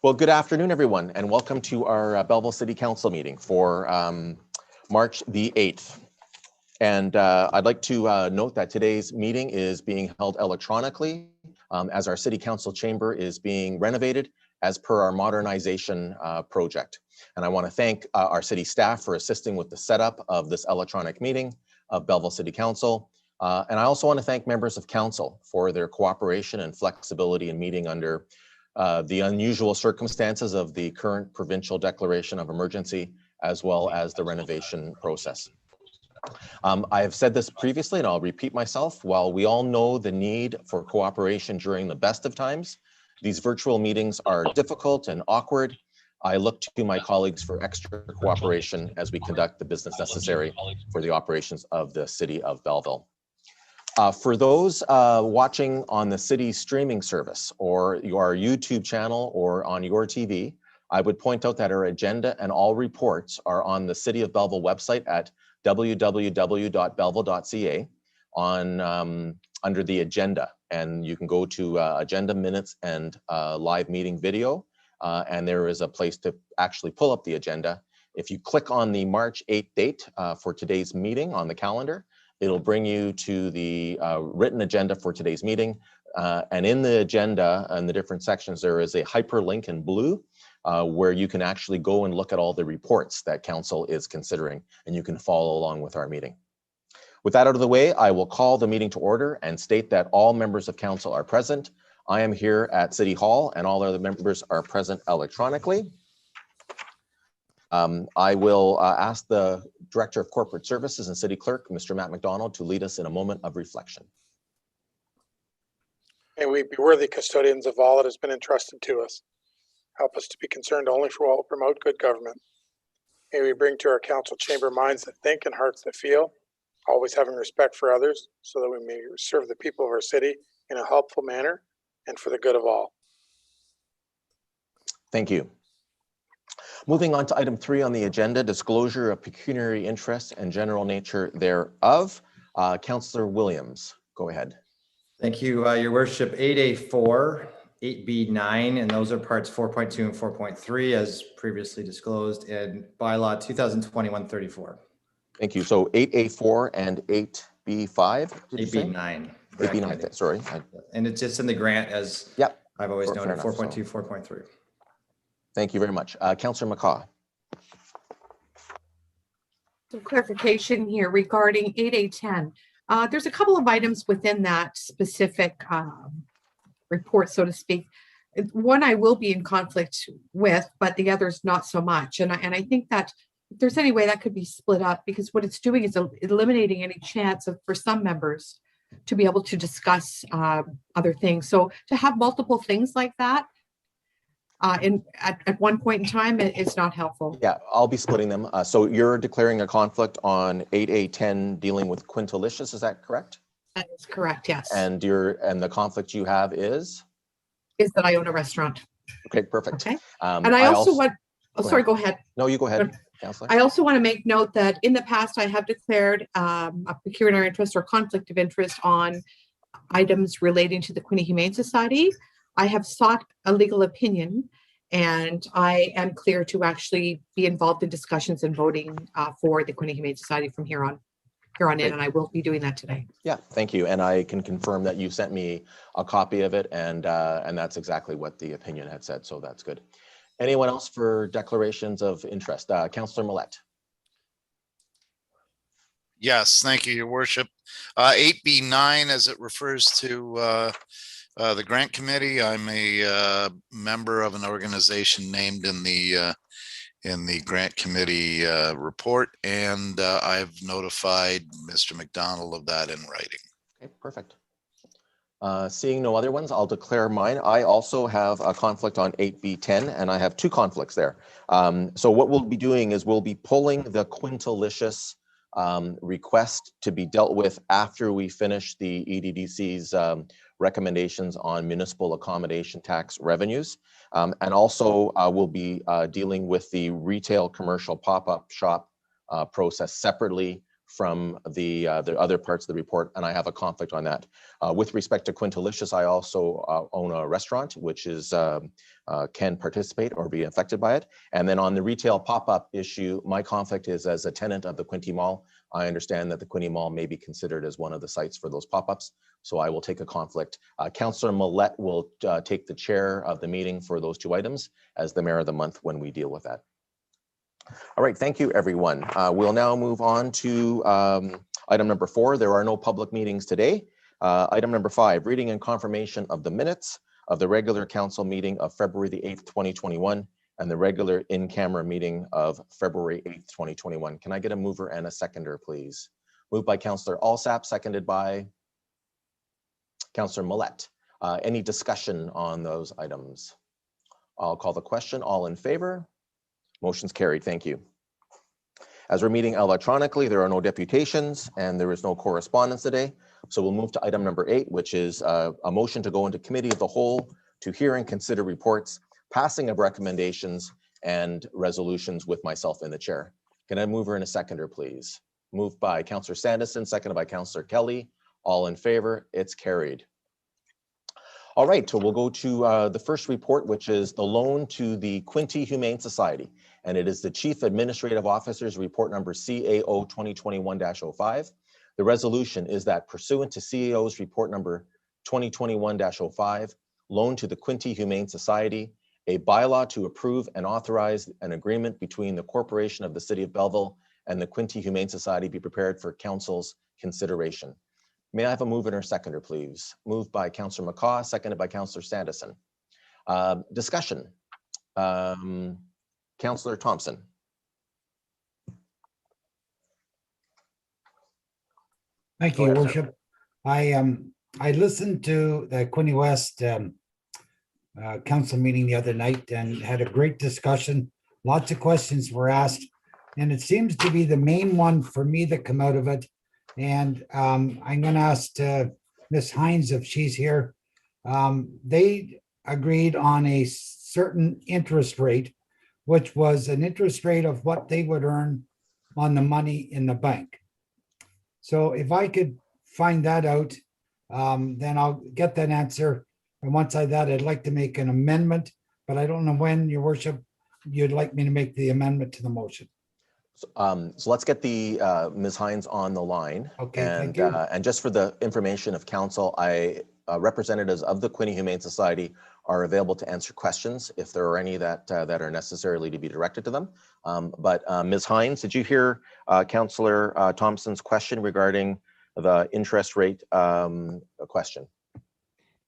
Well, good afternoon, everyone, and welcome to our Belleville City Council meeting for March the 8th. And I'd like to note that today's meeting is being held electronically as our City Council chamber is being renovated as per our modernization project. And I want to thank our city staff for assisting with the setup of this electronic meeting of Belleville City Council. And I also want to thank members of council for their cooperation and flexibility in meeting under the unusual circumstances of the current provincial declaration of emergency, as well as the renovation process. I have said this previously, and I'll repeat myself. While we all know the need for cooperation during the best of times, these virtual meetings are difficult and awkward. I look to my colleagues for extra cooperation as we conduct the business necessary for the operations of the City of Belleville. For those watching on the city's streaming service or your YouTube channel or on your TV, I would point out that our agenda and all reports are on the City of Belleville website at www.belleville.ca on under the agenda, and you can go to agenda minutes and live meeting video, and there is a place to actually pull up the agenda. If you click on the March 8th date for today's meeting on the calendar, it'll bring you to the written agenda for today's meeting. And in the agenda and the different sections, there is a hyperlink in blue where you can actually go and look at all the reports that council is considering, and you can follow along with our meeting. With that out of the way, I will call the meeting to order and state that all members of council are present. I am here at City Hall and all other members are present electronically. I will ask the Director of Corporate Services and City Clerk, Mr. Matt McDonald, to lead us in a moment of reflection. May we be worthy custodians of all that has been entrusted to us. Help us to be concerned only for what will promote good government. May we bring to our council chamber minds that think and hearts that feel, always having respect for others, so that we may serve the people of our city in a helpful manner and for the good of all. Thank you. Moving on to item 3 on the agenda, disclosure of pecuniary interest and general nature thereof. Councillor Williams, go ahead. Thank you, Your Worship. 8A4, 8B9, and those are parts 4.2 and 4.3 as previously disclosed in bylaw 2021-34. Thank you. So 8A4 and 8B5. 8B9. 8B9, sorry. And it's just in the grant as yep. I've always noted, 4.2, 4.3. Thank you very much. Councillor McCaw. Some clarification here regarding 8A10. There's a couple of items within that specific report, so to speak. One I will be in conflict with, but the others not so much. And I think that if there's any way that could be split up, because what it's doing is eliminating any chance of for some members to be able to discuss other things. So to have multiple things like that at one point in time, it's not helpful. Yeah, I'll be splitting them. So you're declaring a conflict on 8A10 dealing with Quintalicious, is that correct? That is correct, yes. And the conflict you have is that I own a restaurant. Okay, perfect. Okay. And I also want, sorry, go ahead. No, you go ahead, Councillor. I also want to make note that in the past, I have declared a pecuniary interest or conflict of interest on items relating to the Quinte Humane Society. I have sought a legal opinion, and I am clear to actually be involved in discussions and voting for the Quinte Humane Society from here on in, and I will be doing that today. Yeah, thank you. And I can confirm that you sent me a copy of it, and that's exactly what the opinion had said, so that's good. Anyone else for declarations of interest? Councillor Millette. Yes, thank you, Your Worship. 8B9, as it refers to the grant committee, I'm a member of an organization named in the grant committee report, and I've notified Mr. McDonald of that in writing. Okay, perfect. Seeing no other ones, I'll declare mine. I also have a conflict on 8B10, and I have 2 conflicts there. So what we'll be doing is we'll be pulling the Quintalicious request to be dealt with after we finish the EDDC's recommendations on municipal accommodation tax revenues. And also we'll be dealing with the retail commercial pop-up shop process separately from the other parts of the report, and I have a conflict on that. With respect to Quintalicious, I also own a restaurant, which is can participate or be affected by it. And then on the retail pop-up issue, my conflict is as a tenant of the Quinte Mall. I understand that the Quinte Mall may be considered as one of the sites for those pop-ups, so I will take a conflict. Councillor Millette will take the chair of the meeting for those two items as the mayor of the month when we deal with that. All right, thank you, everyone. We'll now move on to item number 4. There are no public meetings today. Item number 5, reading and confirmation of the minutes of the regular council meeting of February the 8th, 2021, and the regular in-camera meeting of February 8th, 2021. Can I get a mover and a seconder, please? Moved by Councillor Alsap, seconded by Councillor Millette. Any discussion on those items? I'll call the question. All in favor? Motion's carried. Thank you. As we're meeting electronically, there are no deputations and there is no correspondence today. So we'll move to item number 8, which is a motion to go into committee of the whole to hear and consider reports, passing of recommendations and resolutions with myself in the chair. Can I move her in a seconder, please? Moved by Councillor Sanderson, seconded by Councillor Kelly. All in favor? It's carried. All right, so we'll go to the first report, which is the loan to the Quinte Humane Society. And it is the Chief Administrative Officer's report number CAO 2021-05. The resolution is that pursuant to CAO's report number 2021-05, loan to the Quinte Humane Society, a bylaw to approve and authorize an agreement between the Corporation of the City of Belleville and the Quinte Humane Society be prepared for Council's consideration. May I have a mover or seconder, please? Moved by Councillor McCaw, seconded by Councillor Sanderson. Discussion. Councillor Thompson. Thank you, Your Worship. I listened to the Quinte West council meeting the other night and had a great discussion. Lots of questions were asked, and it seems to be the main one for me that come out of it. And I'm going to ask Ms. Hines if she's here. They agreed on a certain interest rate, which was an interest rate of what they would earn on the money in the bank. So if I could find that out, then I'll get that answer. And once I that, I'd like to make an amendment, but I don't know when, Your Worship, you'd like me to make the amendment to the motion. So let's get the Ms. Hines on the line. Okay, and, thank you. And just for the information of council, representatives of the Quinte Humane Society are available to answer questions if there are any that are necessarily to be directed to them. But Ms. Hines, did you hear Councillor Thompson's question regarding the interest rate question?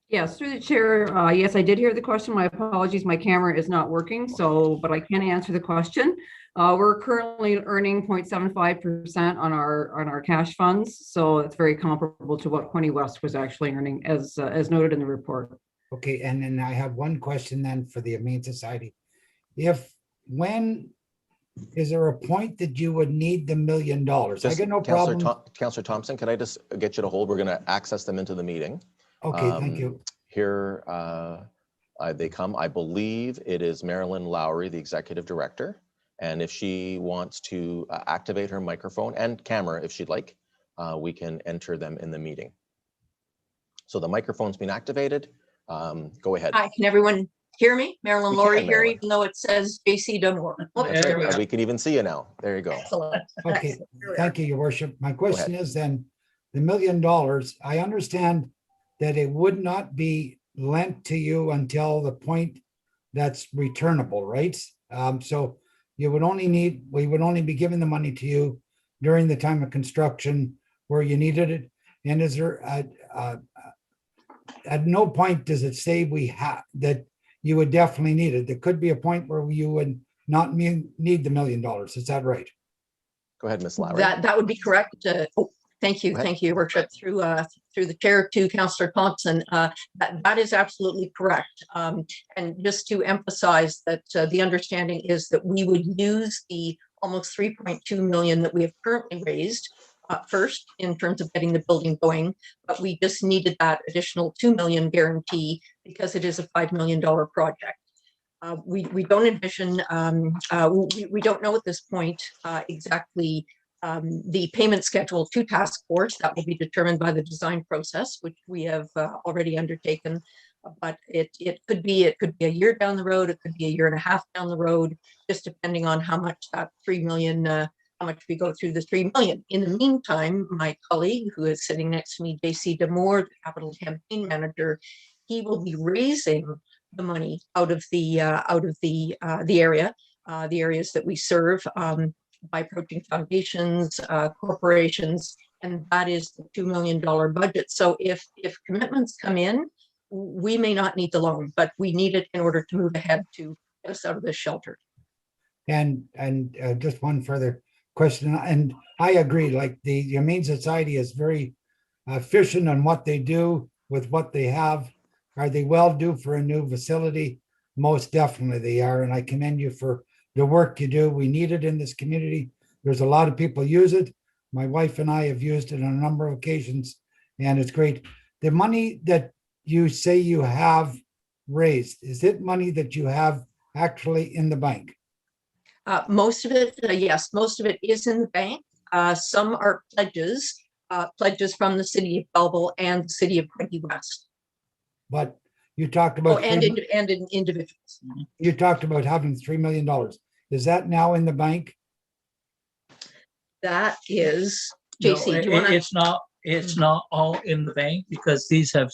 Yes, through the chair. Yes, I did hear the question. My apologies. My camera is not working, but I can answer the question. We're currently earning 0.75% on our cash funds, so it's very comparable to what Quinte West was actually earning, as noted in the report. Okay, and then I have one question then for the Humane Society. When is there a point that you would need the $1 million? I got no problem. Councillor Thompson, can I just get you to hold? We're going to access them into the meeting. Okay, thank you. Here they come. I believe it is Marilyn Lowry, the executive director. And if she wants to activate her microphone and camera, if she'd like, we can enter them in the meeting. So the microphone's been activated. Go ahead. Hi, can everyone hear me? Marilyn Lowry here, Marilyn. even though it says JC Dunmore. That's right. We can even see you now. There you go. Excellent. Okay, thank you, Your Worship. My question is then, the $1 million, I understand that it would not be lent to you until the point that's returnable, right? So we would only be giving the money to you during the time of construction where you needed it. And is there at no point does it say that you would definitely need it? There could be a point where you would not need the $1 million. Is that right? Go ahead, Ms. Lowry. That would be correct. Thank you, Your Worship. Through the chair to Councillor Thompson, that is absolutely correct. And just to emphasize that the understanding is that we would use the almost 3.2 million that we have currently raised first in terms of getting the building going, but we just needed that additional 2 million guarantee because it is a $5 million project. We don't envision, we don't know at this point exactly the payment schedule to task force. That will be determined by the design process, which we have already undertaken. But it could be a year down the road. It could be a year and a half down the road, just depending on how much that 3 million, how much we go through the 3 million. In the meantime, my colleague who is sitting next to me, JC Demore, the capital campaign manager, he will be raising the money out of the area, the areas that we serve, by approaching foundations, corporations, and that is the $2 million budget. So if commitments come in, we may not need the loan, but we need it in order to move ahead to get us out of this shelter. And just one further question, and I agree, like the Humane Society is very efficient on what they do with what they have. Are they well due for a new facility? Most definitely they are, and I commend you for the work you do. We need it in this community. There's a lot of people use it. My wife and I have used it on a number of occasions, and it's great. The money that you say you have raised, is it money that you have actually in the bank? Most of it, yes, most of it is in the bank. Some are pledges from the city of Belleville and the city of Quinte West. But you talked about and in individuals. you talked about having $3 million. Is that now in the bank? That is, No, JC, do you want to? it's not all in the bank, because these have,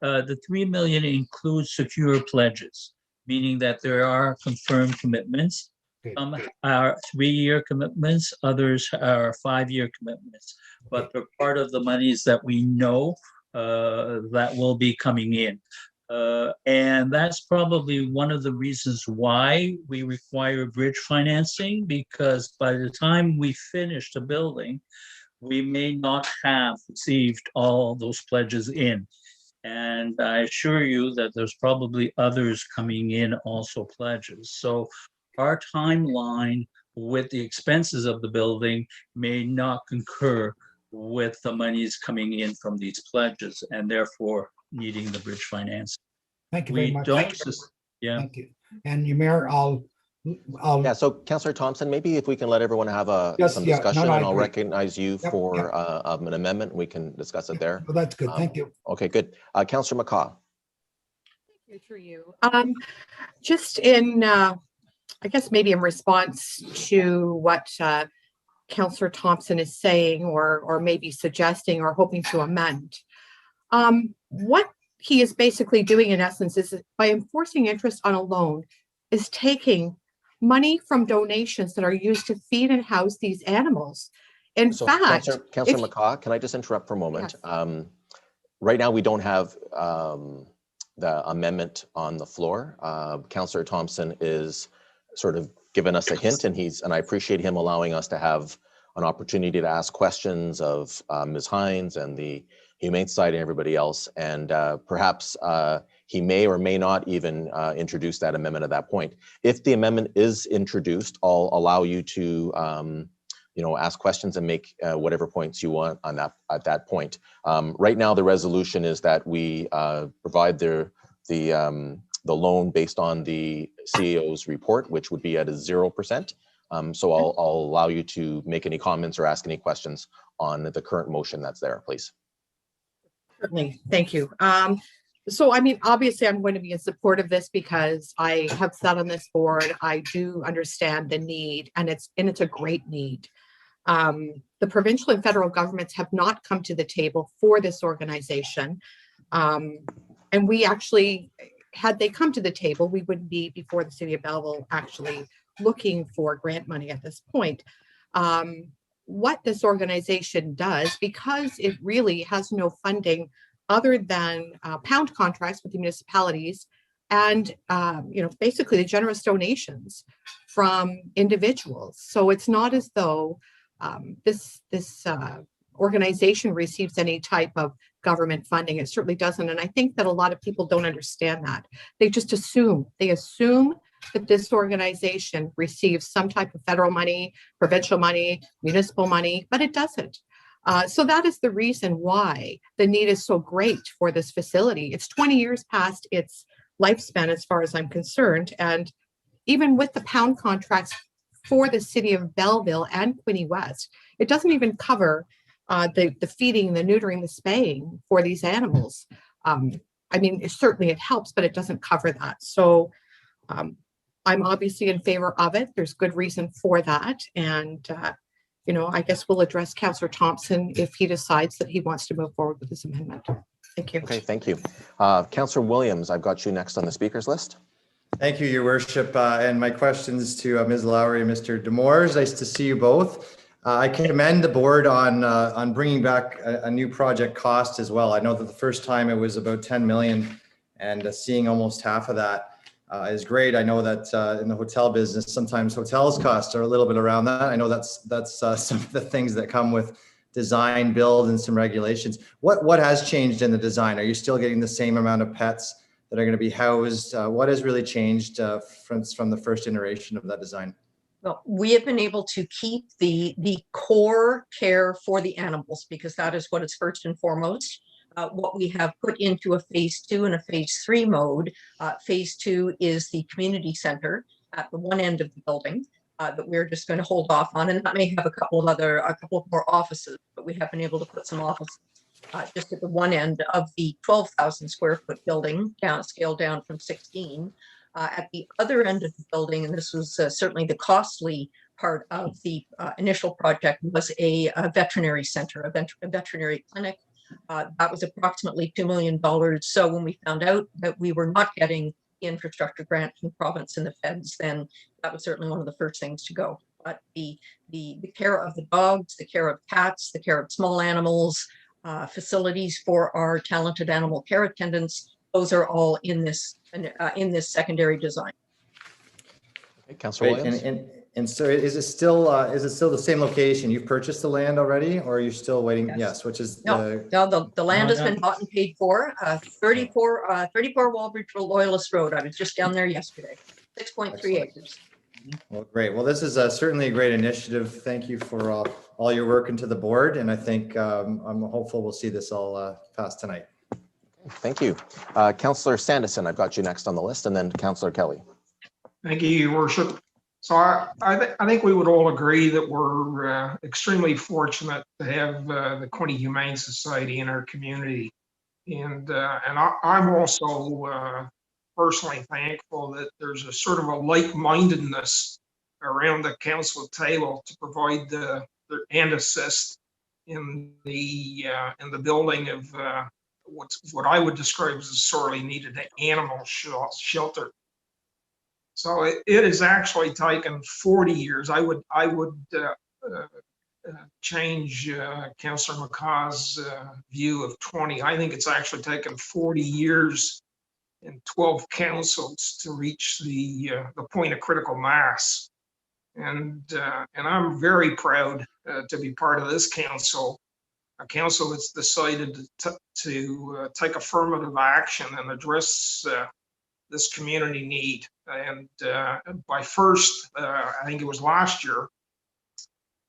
the 3 million includes secure pledges, meaning that there are confirmed commitments. Okay. Some are 3-year commitments, others are 5-year commitments, but they're part of the monies that we know that will be coming in. And that's probably one of the reasons why we require bridge financing, because by the time we finish the building, we may not have received all those pledges in. And I assure you that there's probably others coming in also pledges. So our timeline with the expenses of the building may not concur with the monies coming in from these pledges, and therefore needing the bridge finance. Thank you very much. Yeah. Thank you. And you, Mayor, I'll Yeah, so Councillor Thompson, maybe if we can let everyone have Yes, some yeah, no, discussion, no, I and I'll agree. recognize you Yep, for yep. an amendment. We can discuss it there. Well, that's good. Thank you. Okay, good. Councillor McCaw. Through you. Just in, I guess maybe in response to what Councillor Thompson is saying, or maybe suggesting or hoping to amend. What he is basically doing in essence is, by enforcing interest on a loan, is taking money from donations that are used to feed and house these animals. In fact, Councillor McCaw, can I just interrupt for a moment? Yes. Right now, we don't have the amendment on the floor. Councillor Thompson is sort of given us a hint, and I appreciate him allowing us to have an opportunity to ask questions of Ms. Hines and the Humane Society and everybody else. And perhaps he may or may not even introduce that amendment at that point. If the amendment is introduced, I'll allow you to ask questions and make whatever points you want on that at that point. Right now, the resolution is that we provide the loan based on the CAO's report, which would be at a 0%. So I'll allow you to make any comments or ask any questions on the current motion that's there, please. Certainly, thank you. So, I mean, obviously, I'm going to be in support of this because I have sat on this board. I do understand the need, and it's a great need. The provincial and federal governments have not come to the table for this organization. And we actually, had they come to the table, we wouldn't be before the city of Belleville actually looking for grant money at this point. What this organization does, because it really has no funding other than pound contracts with the municipalities and basically the generous donations from individuals. So it's not as though this organization receives any type of government funding. It certainly doesn't. And I think that a lot of people don't understand that. They just assume that this organization receives some type of federal money, provincial money, municipal money, but it doesn't. So that is the reason why the need is so great for this facility. It's 20 years past its lifespan as far as I'm concerned. And even with the pound contracts for the city of Belleville and Quinte West. It doesn't even cover the feeding, the neutering, the spaying for these animals. I mean, it helps, but it doesn't cover that. So I'm obviously in favor of it. There's good reason for that. And, I guess we'll address Councillor Thompson if he decides that he wants to move forward with this amendment. Thank you. Okay, thank you. Councillor Williams, I've got you next on the speakers list. Thank you, Your Worship. And my questions to Ms. Lowry and Mr. Demores. Nice to see you both. I commend the board on bringing back a new project cost as well. I know that the first time it was about 10 million, and seeing almost half of that is great. I know that in the hotel business, sometimes hotels costs are a little bit around that. I know that's some of the things that come with design, build, and some regulations. What has changed in the design? Are you still getting the same amount of pets that are going to be housed? What has really changed from the first iteration of that design? Well, we have been able to keep the core care for the animals, because that is what is first and foremost. What we have put into a phase 2 and a phase 3 mode. Phase 2 is the community center at the one end of the building that we're just going to hold off on, and that may have a couple of more offices, but we have been able to put some offices just at the one end of the 12,000 square foot building, scaled down from 16. At the other end of the building, and this was certainly the costly part of the initial project, was a veterinary center, a veterinary clinic. That was approximately $2 million. So when we found out that we were not getting the infrastructure grant from the province and the feds, then that was certainly one of the first things to go. But the care of the dogs, the care of cats, the care of small animals, facilities for our talented animal care attendants, those are all in this secondary design. Okay, Councillor Great. Williams. And so is it still the same location? You've purchased the land already, or are you still waiting? Yes, which is the land has been bought and paid for. 34 Walbridge Loyalist Road. I was just down there yesterday. 6.3 acres. Well, great. Well, this is certainly a great initiative. Thank you for all your work into the board, and I think I'm hopeful we'll see this all pass tonight. Thank you. Councillor Sanderson, I've got you next on the list, and then Councillor Kelly. Thank you, Your Worship. So I think we would all agree that we're extremely fortunate to have the Quinte Humane Society in our community. And I'm also personally thankful that there's a sort of a like-mindedness around the council table to provide and assist in the building of what I would describe as a sorely needed animal shelter. So it has actually taken 40 years. I would change Councillor McCaw's view of 20. I think it's actually taken 40 years and 12 councils to reach the point of critical mass. And I'm very proud to be part of this council, a council that's decided to take affirmative action and address this community need. And by first, I think it was last year,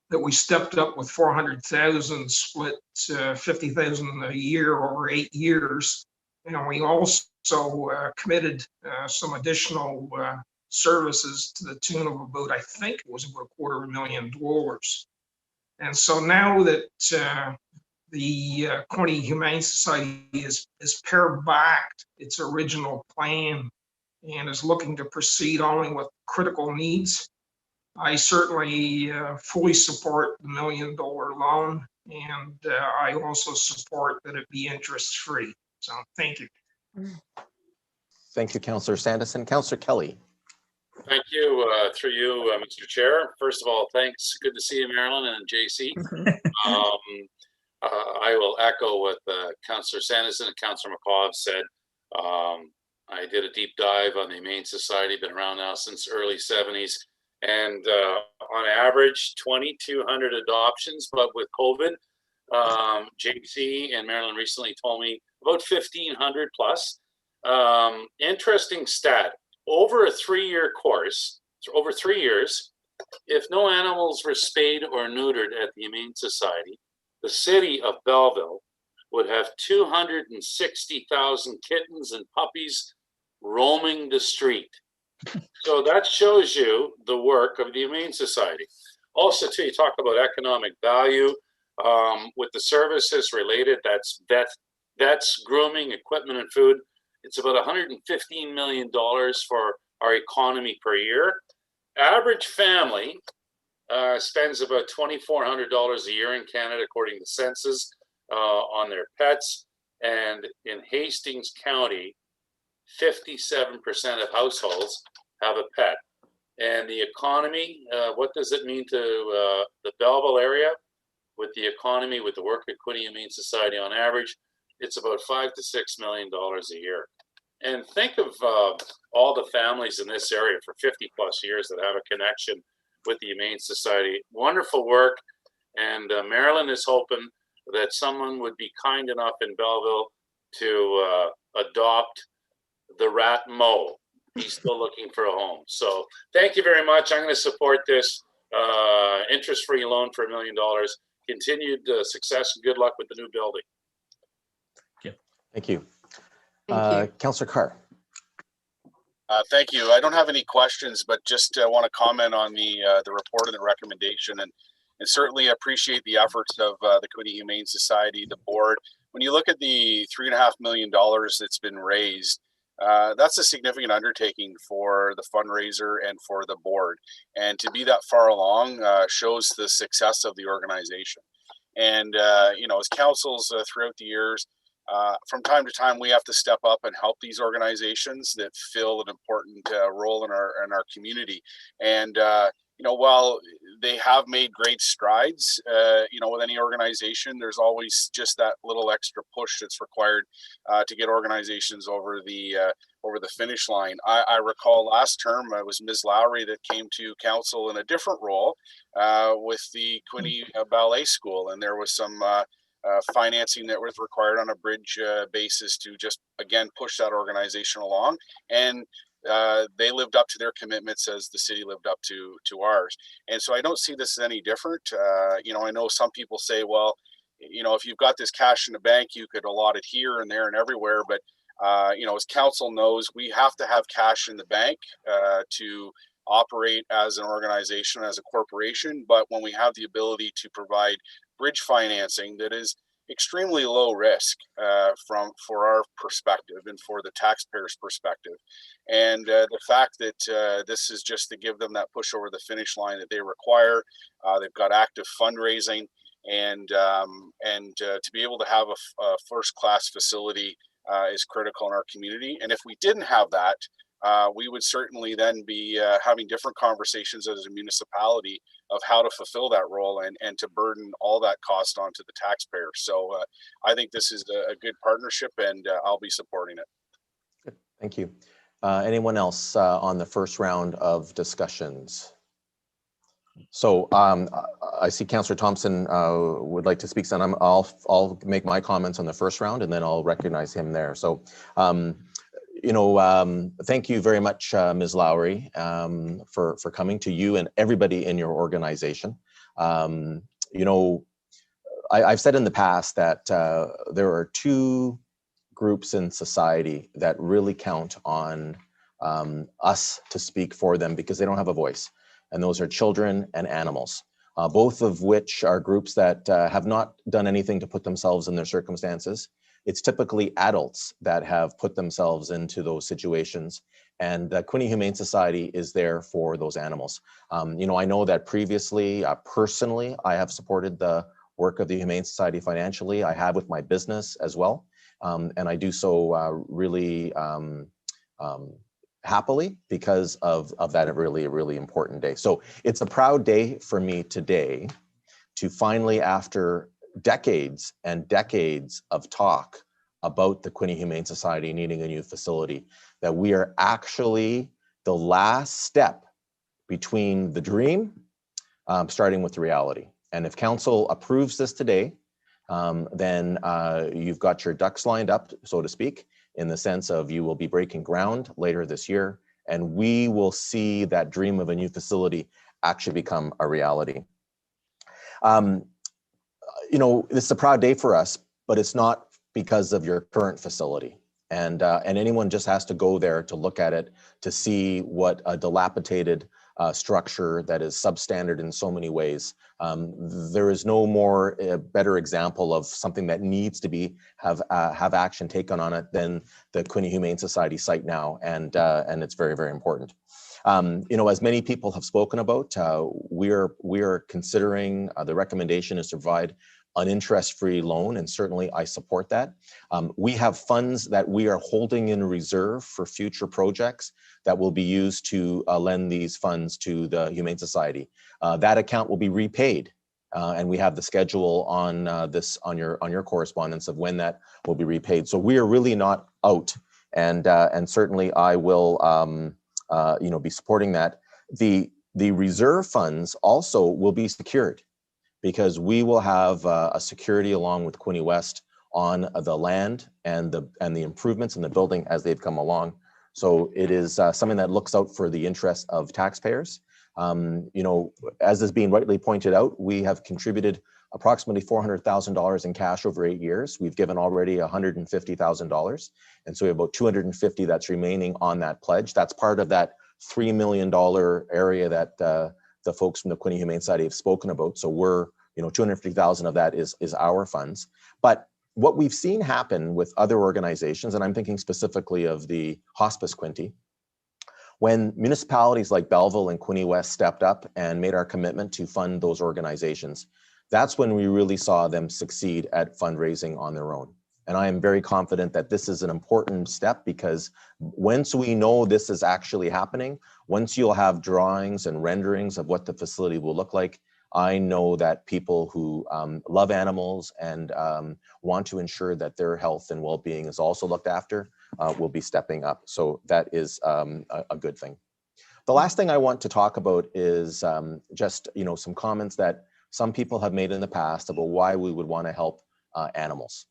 that we stepped up with 400,000, split 50,000 a year over 8 years. And we also committed some additional services to the tune of about, I think it was about $250,000. And so now that the Quinte Humane Society is pared back its original plan and is looking to proceed only with critical needs, I certainly fully support the $1 million loan, and I also support that it be interest-free. So thank you. Thank you, Councillor Sanderson. Councillor Kelly. Thank you, through you, Mr. Chair. First of all, thanks. Good to see you, Marilyn and JC. I will echo what Councillor Sanderson and Councillor McCaw have said. I did a deep dive on the Humane Society, been around now since early 70s. And on average, 2,200 adoptions, but with COVID, JC and Marilyn recently told me about 1,500 plus. Interesting stat, over a 3-year course, over 3 years, if no animals were spayed or neutered at the Humane Society, the city of Belleville would have 260,000 kittens and puppies roaming the street. So that shows you the work of the Humane Society. Also, too, you talk about economic value with the services related. That's vets, grooming, equipment, and food. It's about $115 million for our economy per year. Average family spends about $2,400 a year in Canada, according to census, on their pets. And in Hastings County, 57% of households have a pet. And the economy, what does it mean to the Belleville area? With the economy, with the work at Quinte Humane Society on average, it's about $5 to $6 million a year. And think of all the families in this area for 50 plus years that have a connection with the Humane Society. Wonderful work. And Marilyn is hoping that someone would be kind enough in Belleville to adopt the rat Mo. He's still looking for a home. So thank you very much. I'm going to support this interest-free loan for $1 million. Continued success and good luck with the new building. Thank you. Thank you. Councillor Carr. Thank you. I don't have any questions, but just want to comment on the report and the recommendation, and certainly appreciate the efforts of the Quinte Humane Society, the board. When you look at the $3.5 million that's been raised, that's a significant undertaking for the fundraiser and for the board. And to be that far along shows the success of the organization. And, you know, as councils throughout the years, from time to time, we have to step up and help these organizations that fill an important role in our community. And, you know, while they have made great strides, you know, with any organization, there's always just that little extra push that's required to get organizations over the finish line. I recall last term it was Ms. Lowry that came to council in a different role with the Quinte Ballet School, and there was some financing that was required on a bridge basis to just again push that organization along. And they lived up to their commitments as the city lived up to ours. And so I don't see this as any different. You know, I know some people say, well, you know, if you've got this cash in the bank, you could allot it here and there and everywhere. But, you know, as council knows, we have to have cash in the bank to operate as an organization, as a corporation. But when we have the ability to provide bridge financing that is extremely low risk for our perspective and for the taxpayers' perspective. And the fact that this is just to give them that push over the finish line that they require. They've got active fundraising, and to be able to have a first-class facility is critical in our community. And if we didn't have that, we would certainly then be having different conversations as a municipality of how to fulfill that role and to burden all that cost onto the taxpayer. So I think this is a good partnership, and I'll be supporting it. Good. Thank you. Anyone else on the first round of discussions? So I see Councillor Thompson would like to speak. So I'll make my comments on the first round, and then I'll recognize him there. So. You know, thank you very much, Ms. Lowry, for coming, to you and everybody in your organization. You know, I've said in the past that there are two groups in society that really count on us to speak for them because they don't have a voice, and those are children and animals, both of which are groups that have not done anything to put themselves in their circumstances. It's typically adults that have put themselves into those situations, and the Quinte Humane Society is there for those animals. You know, I know that previously, personally, I have supported the work of the Humane Society financially. I have with my business as well, and I do so really happily because of that really important day. So it's a proud day for me today to finally, after decades and decades of talk about the Quinte Humane Society needing a new facility, that we are actually the last step between the dream, starting with the reality. And if council approves this today, then you've got your ducks lined up, so to speak, in the sense of you will be breaking ground later this year, and we will see that dream of a new facility actually become a reality. You know, it's a proud day for us, but it's not because of your current facility. And anyone just has to go there to look at it to see what a dilapidated structure that is substandard in so many ways. There is no more better example of something that needs to have action taken on it than the Quinte Humane Society site now, and it's very, very important. As many people have spoken about, we are considering the recommendation is to provide an interest-free loan, and certainly I support that. We have funds that we are holding in reserve for future projects that will be used to lend these funds to the Humane Society. That account will be repaid, and we have the schedule on on your correspondence of when that will be repaid. So we are really not out, and certainly I will be supporting that. The reserve funds also will be secured, because we will have a security along with Quinte West on the land and the improvements in the building as they've come along. So it is something that looks out for the interest of taxpayers. As is being rightly pointed out, we have contributed approximately $400,000 in cash over 8 years. We've given already $150,000. And so we have about $250 that's remaining on that pledge. That's part of that $3 million area that the folks from the Quinte Humane Society have spoken about. So we're, $250,000 of that is our funds. But what we've seen happen with other organizations, and I'm thinking specifically of the Hospice Quinte, when municipalities like Belleville and Quinte West stepped up and made our commitment to fund those organizations, that's when we really saw them succeed at fundraising on their own. And I am very confident that this is an important step, because once we know this is actually happening, once you'll have drawings and renderings of what the facility will look like, I know that people who love animals and want to ensure that their health and well-being is also looked after will be stepping up. So that is a good thing. The last thing I want to talk about is just some comments that some people have made in the past about why we would want to help animals.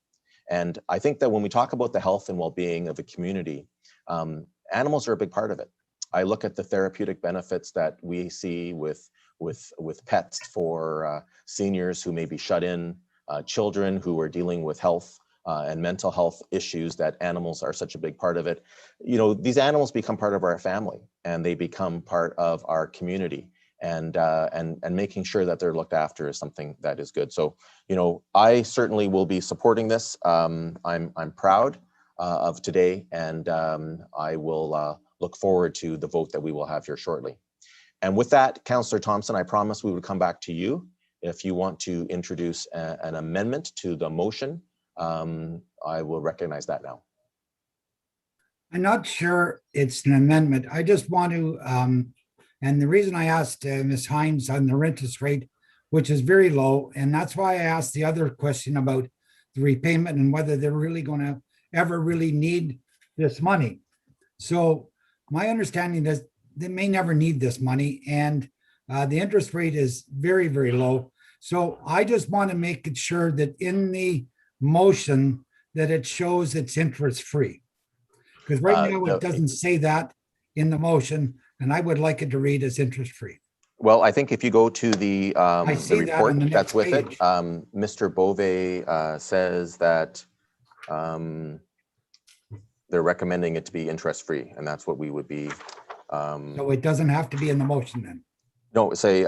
And I think that when we talk about the health and well-being of a community, animals are a big part of it. I look at the therapeutic benefits that we see with pets for seniors who may be shut in, children who are dealing with health and mental health issues, that animals are such a big part of it. These animals become part of our family, and they become part of our community. And making sure that they're looked after is something that is good. So, I certainly will be supporting this. I'm proud of today, and I will look forward to the vote that we will have here shortly. And with that, Councillor Thompson, I promised we would come back to you if you want to introduce an amendment to the motion. I will recognize that now. I'm not sure it's an amendment. I just want to, and the reason I asked Ms. Hines on the interest rate, which is very low, and that's why I asked the other question about the repayment and whether they're really going to ever really need this money. So my understanding is they may never need this money, and the interest rate is very, very low. So I just want to make it sure that in the motion that it shows it's interest free. Because right now it doesn't say that in the motion, and I would like it to read as interest free. Well, I think if you go to the report that's with it, Mr. Bove says that they're recommending it to be interest free, and that's what we would be. So it doesn't have to be in the motion then? No, say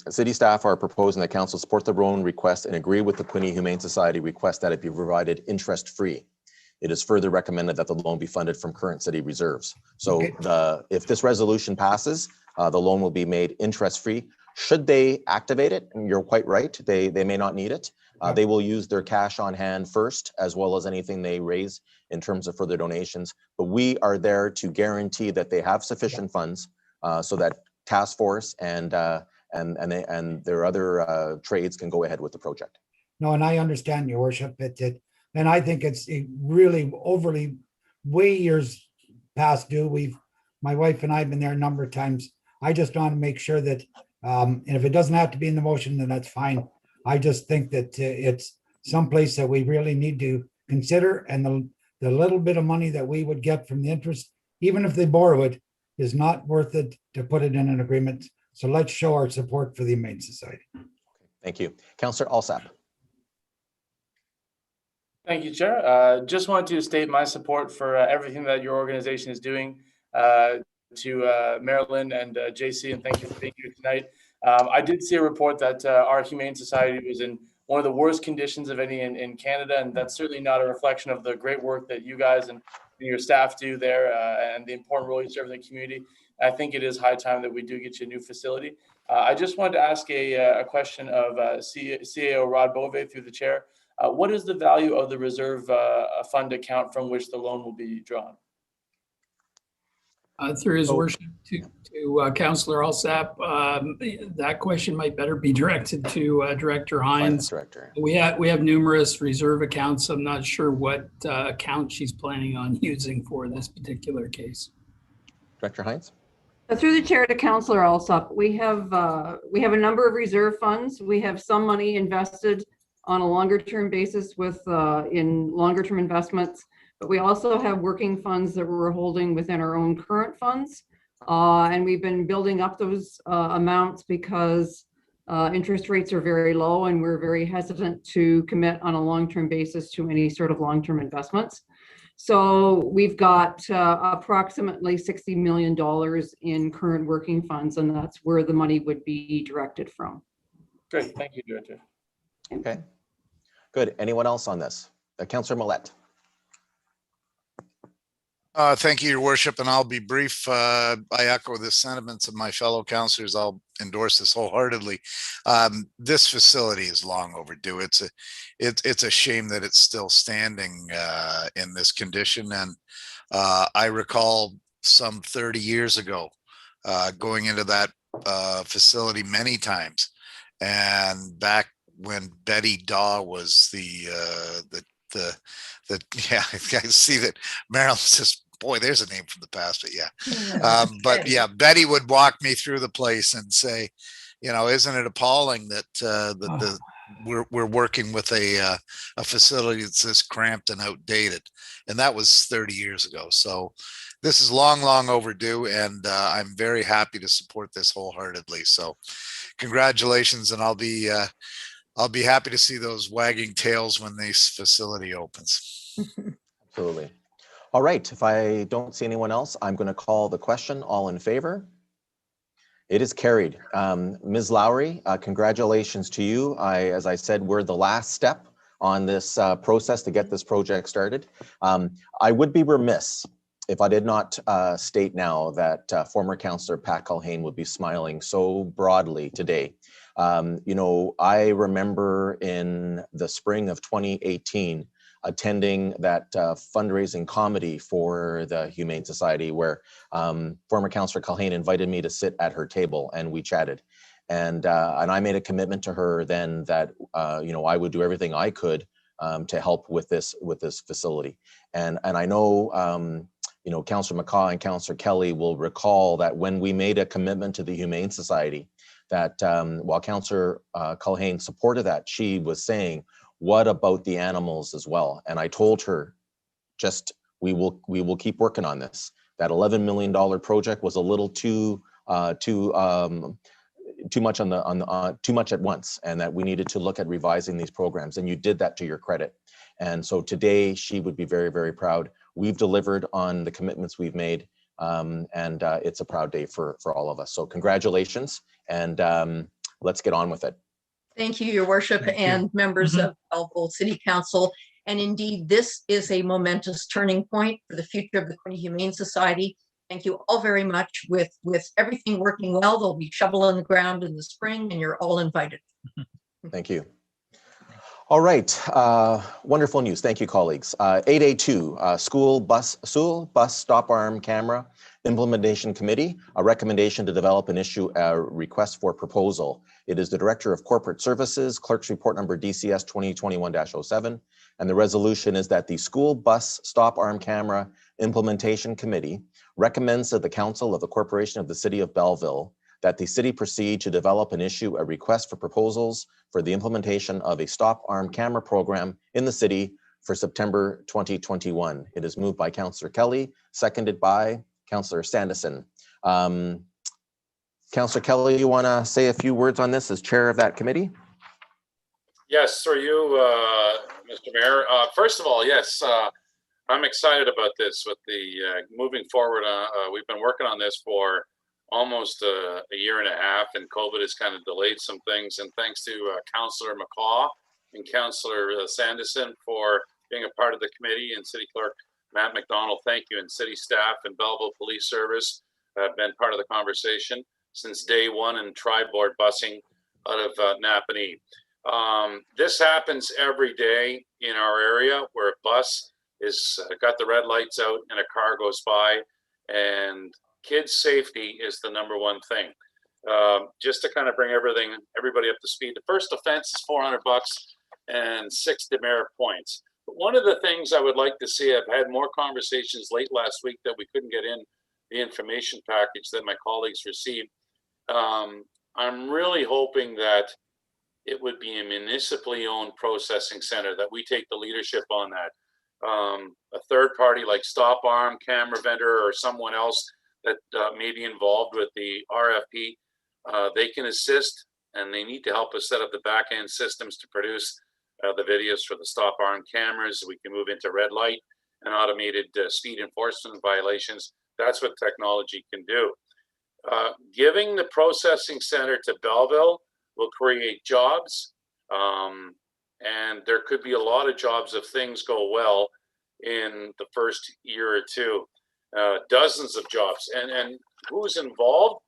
city staff are proposing that council support the loan request and agree with the Quinte Humane Society request that it be provided interest free. It is further recommended that the loan be funded from current city reserves. So if this resolution passes, the loan will be made interest free. Should they activate it, and you're quite right, they may not need it. They will use their cash on hand first, as well as anything they raise in terms of further donations. But we are there to guarantee that they have sufficient funds so that task force and their other trades can go ahead with the project. No, and I understand, Your Worship, and I think it's really overly way years past due. My wife and I have been there a number of times. I just want to make sure that, and if it doesn't have to be in the motion, then that's fine. I just think that it's someplace that we really need to consider, and the little bit of money that we would get from the interest, even if they borrow it, is not worth it to put it in an agreement. So let's show our support for the Humane Society. Thank you. Councillor Alsap. Thank you, Chair. Just wanted to state my support for everything that your organization is doing to Marilyn and JC, and thank you for being here tonight. I did see a report that our Humane Society was in one of the worst conditions of any in Canada, and that's certainly not a reflection of the great work that you guys and your staff do there and the important role you serve in the community. I think it is high time that we do get you a new facility. I just wanted to ask a question of CAO Rod Bove through the chair. What is the value of the reserve fund account from which the loan will be drawn? Through his worship to Councillor Alsap, that question might better be directed to Director Hines. Director. We have numerous reserve accounts. I'm not sure what account she's planning on using for this particular case. Director Hines. Through the chair to Councillor Alsop, we have a number of reserve funds. We have some money invested on a longer term basis with in longer term investments, but we also have working funds that we're holding within our own current funds. And we've been building up those amounts because interest rates are very low and we're very hesitant to commit on a long-term basis to any sort of long-term investments. So we've got approximately $60 million in current working funds, and that's where the money would be directed from. Great, thank you, Director. Okay, good. Anyone else on this? Councillor Millette. Thank you, Your Worship, and I'll be brief. I echo the sentiments of my fellow councillors. I'll endorse this wholeheartedly. This facility is long overdue. It's a shame that it's still standing in this condition. And I recall some 30 years ago going into that facility many times, and back when Betty Daw was yeah, I see that Marilyn's just, boy, there's a name from the past, but yeah. But yeah, Betty would walk me through the place and say, you know, isn't it appalling that we're working with a facility that's this cramped and outdated? And that was 30 years ago. So this is long, long overdue, and I'm very happy to support this wholeheartedly. So congratulations, and I'll be happy to see those wagging tails when this facility opens. Absolutely. All right, if I don't see anyone else, I'm going to call the question. All in favor? It is carried. Ms. Lowry, congratulations to you. As I said, we're the last step on this process to get this project started. I would be remiss if I did not state now that former Councillor Pat Culhane would be smiling so broadly today. You know, I remember in the spring of 2018, attending that fundraising comedy for the Humane Society, where former Councillor Culhane invited me to sit at her table and we chatted. And I made a commitment to her then that, you know, I would do everything I could to help with this facility. And I know, you know, Councillor McCaw and Councillor Kelly will recall that when we made a commitment to the Humane Society, that while Councillor Culhane supported that, she was saying, what about the animals as well? And I told her, just we will keep working on this. That $11 million project was a little too much too much at once, and that we needed to look at revising these programs. And you did that to your credit. And so today she would be very, very proud. We've delivered on the commitments we've made, and it's a proud day for all of us. So congratulations, and let's get on with it. Thank you, Your Worship, and members of Belleville City Council. And indeed, this is a momentous turning point for the future of the Quinte Humane Society. Thank you all very much. With everything working well, there'll be shovel in the ground in the spring, and you're all invited. Thank you. All right, wonderful news. Thank you, colleagues. 8A2, School Bus Stop Arm Camera Implementation Committee, a recommendation to develop and issue a request for proposal. It is the Director of Corporate Services, Clerk's Report Number DCS 2021-07, and the resolution is that the School Bus Stop Arm Camera Implementation Committee recommends to the Council of the Corporation of the City of Belleville that the city proceed to develop and issue a request for proposals for the implementation of a stop arm camera program in the city for September 2021. It is moved by Councillor Kelly, seconded by Councillor Sandison. Councillor Kelly, you want to say a few words on this as chair of that committee? Yes, through you, Mr. Mayor. First of all, yes, I'm excited about this with the moving forward. We've been working on this for almost a year and a half, and COVID has kind of delayed some things. And thanks to Councillor McCaw and Councillor Sanderson for being a part of the committee, and City Clerk Matt McDonald, thank you, and city staff and Belleville Police Service have been part of the conversation since day one, and tri-board busing out of Napanee. This happens every day in our area where a bus is got the red lights out and a car goes by, and kids' safety is the number one thing. Just to kind of bring everybody up to speed, the first offense is $400 and 6 demerit points. But one of the things I would like to see, I've had more conversations late last week that we couldn't get in the information package that my colleagues received. I'm really hoping that it would be a municipally owned processing center, that we take the leadership on that. A third party like Stop Arm, camera vendor, or someone else that may be involved with the RFP, they can assist, and they need to help us set up the back end systems to produce the videos for the Stop Arm cameras. We can move into red light and automated speed enforcement violations. That's what technology can do. Giving the processing center to Belleville will create jobs, and there could be a lot of jobs if things go well in the first year or two. Dozens of jobs, and who's involved?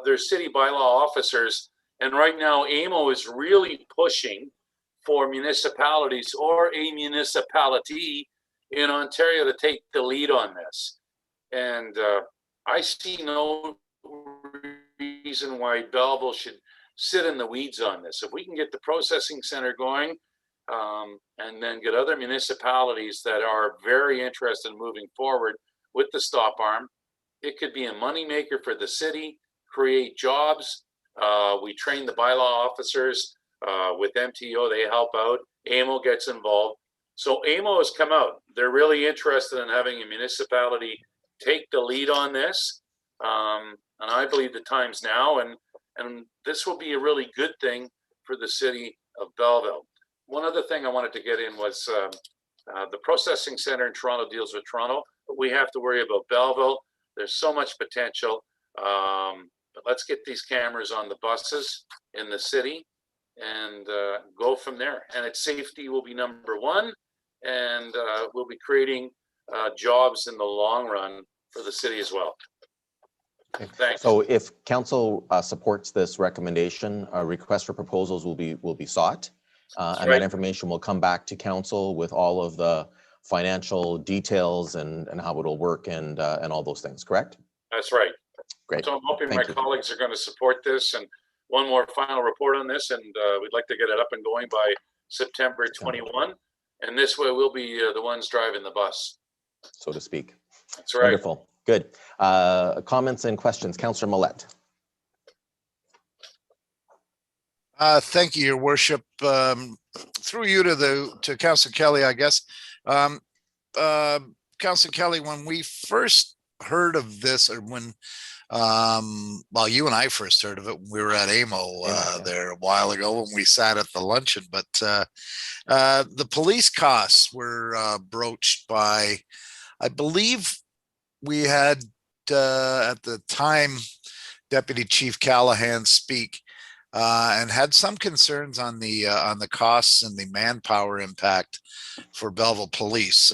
There's city bylaw officers, and right now AMO is really pushing for municipalities or a municipality in Ontario to take the lead on this. And I see no reason why Belleville should sit in the weeds on this. If we can get the processing center going, and then get other municipalities that are very interested in moving forward with the Stop Arm, it could be a moneymaker for the city, create jobs. We train the bylaw officers with MTO, they help out. AMO gets involved. So AMO has come out. They're really interested in having a municipality take the lead on this. And I believe the time's now, and this will be a really good thing for the city of Belleville. One other thing I wanted to get in was the processing center in Toronto deals with Toronto, but we have to worry about Belleville. There's so much potential. But let's get these cameras on the buses in the city and go from there. And its safety will be number one, and we'll be creating jobs in the long run for the city as well. Thanks. So if council supports this recommendation, a request for proposals will be sought. And right. That information will come back to council with all of the financial details and how it'll work and all those things, correct? That's right. Great. So I'm hoping Thank my you. colleagues are going to support this. And one more final report on this, and we'd like to get it up and going by September 21. And this way we'll be the ones driving the bus, so to speak. That's right. Wonderful. Good. Comments and questions. Councillor Millette. Thank you, Your Worship. Through you to Councillor Kelly, I guess. Councillor Kelly, when we first heard of this, or when, well, you and I first heard of it, we were at AMO there a while ago when we sat at the luncheon, but the police costs were broached by, I believe we had at the time Deputy Chief Callahan speak, and had some concerns on the costs and the manpower impact for Belleville Police.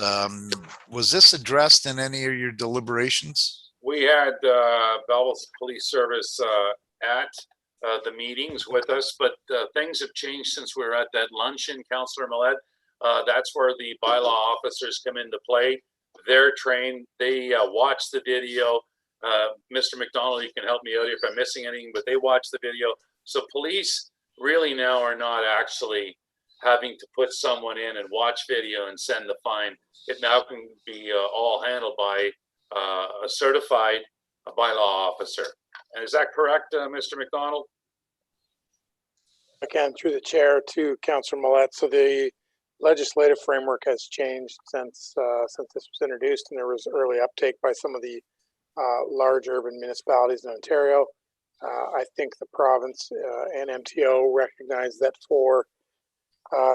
Was this addressed in any of your deliberations? We had Belleville Police Service at the meetings with us, but things have changed since we were at that luncheon, Councillor Millette. That's where the bylaw officers come into play. They're trained, they watch the video. Mr. McDonald, you can help me out if I'm missing anything, but they watch the video. So police really now are not actually having to put someone in and watch video and send the fine. It now can be all handled by a certified bylaw officer. And is that correct, Mr. McDonald? Again, through the chair to Councillor Millette. So the legislative framework has changed since this was introduced, and there was early uptake by some of the large urban municipalities in Ontario. I think the province and MTO recognize that for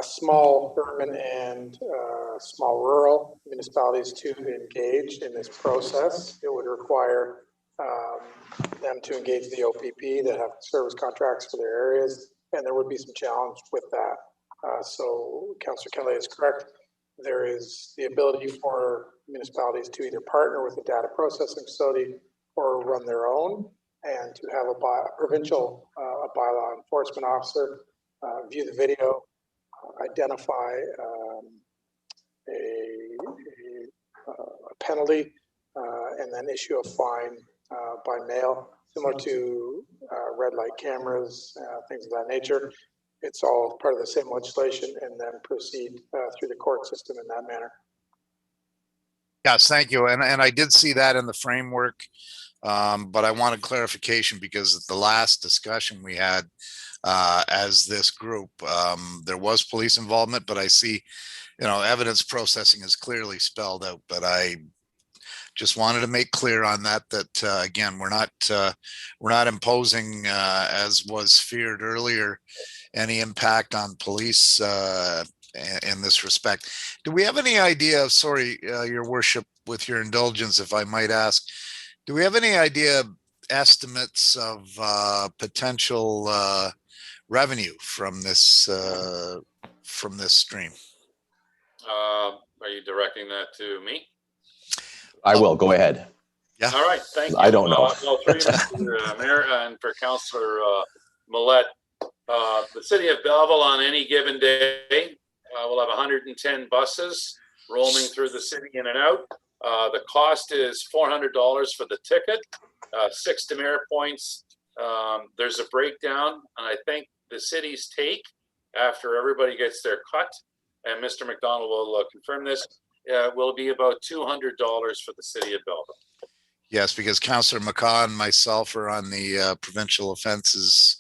small urban and small rural municipalities to engage in this process. It would require them to engage the OPP that have service contracts for their areas, and there would be some challenge with that. So Councillor Kelly is correct. There is the ability for municipalities to either partner with a data processing facility or run their own, and to have a provincial bylaw enforcement officer view the video, identify a penalty, and then issue a fine by mail, similar to red light cameras, things of that nature. It's all part of the same legislation, and then proceed through the court system in that manner. Yes, thank you. And I did see that in the framework, but I wanted clarification because at the last discussion we had as this group, there was police involvement, but I see, evidence processing is clearly spelled out, but I just wanted to make clear on that, again, we're not imposing, as was feared earlier, any impact on police in this respect. Do we have any idea of, sorry, your worship, with your indulgence, if I might ask, do we have any idea estimates of potential revenue from this stream? Are you directing that to me? I will, go ahead. Yeah. All right, thank you. I don't know. Well, through you, Mr. Mayor, and for Councillor Millette, the city of Belleville on any given day will have 110 buses roaming through the city in and out. The cost is $400 for the ticket, 6 demerit points. There's a breakdown, and I think the city's take after everybody gets their cut, and Mr. McDonald will confirm this, will be about $200 for the city of Belleville. Yes, because Councillor McCaw and myself are on the provincial offenses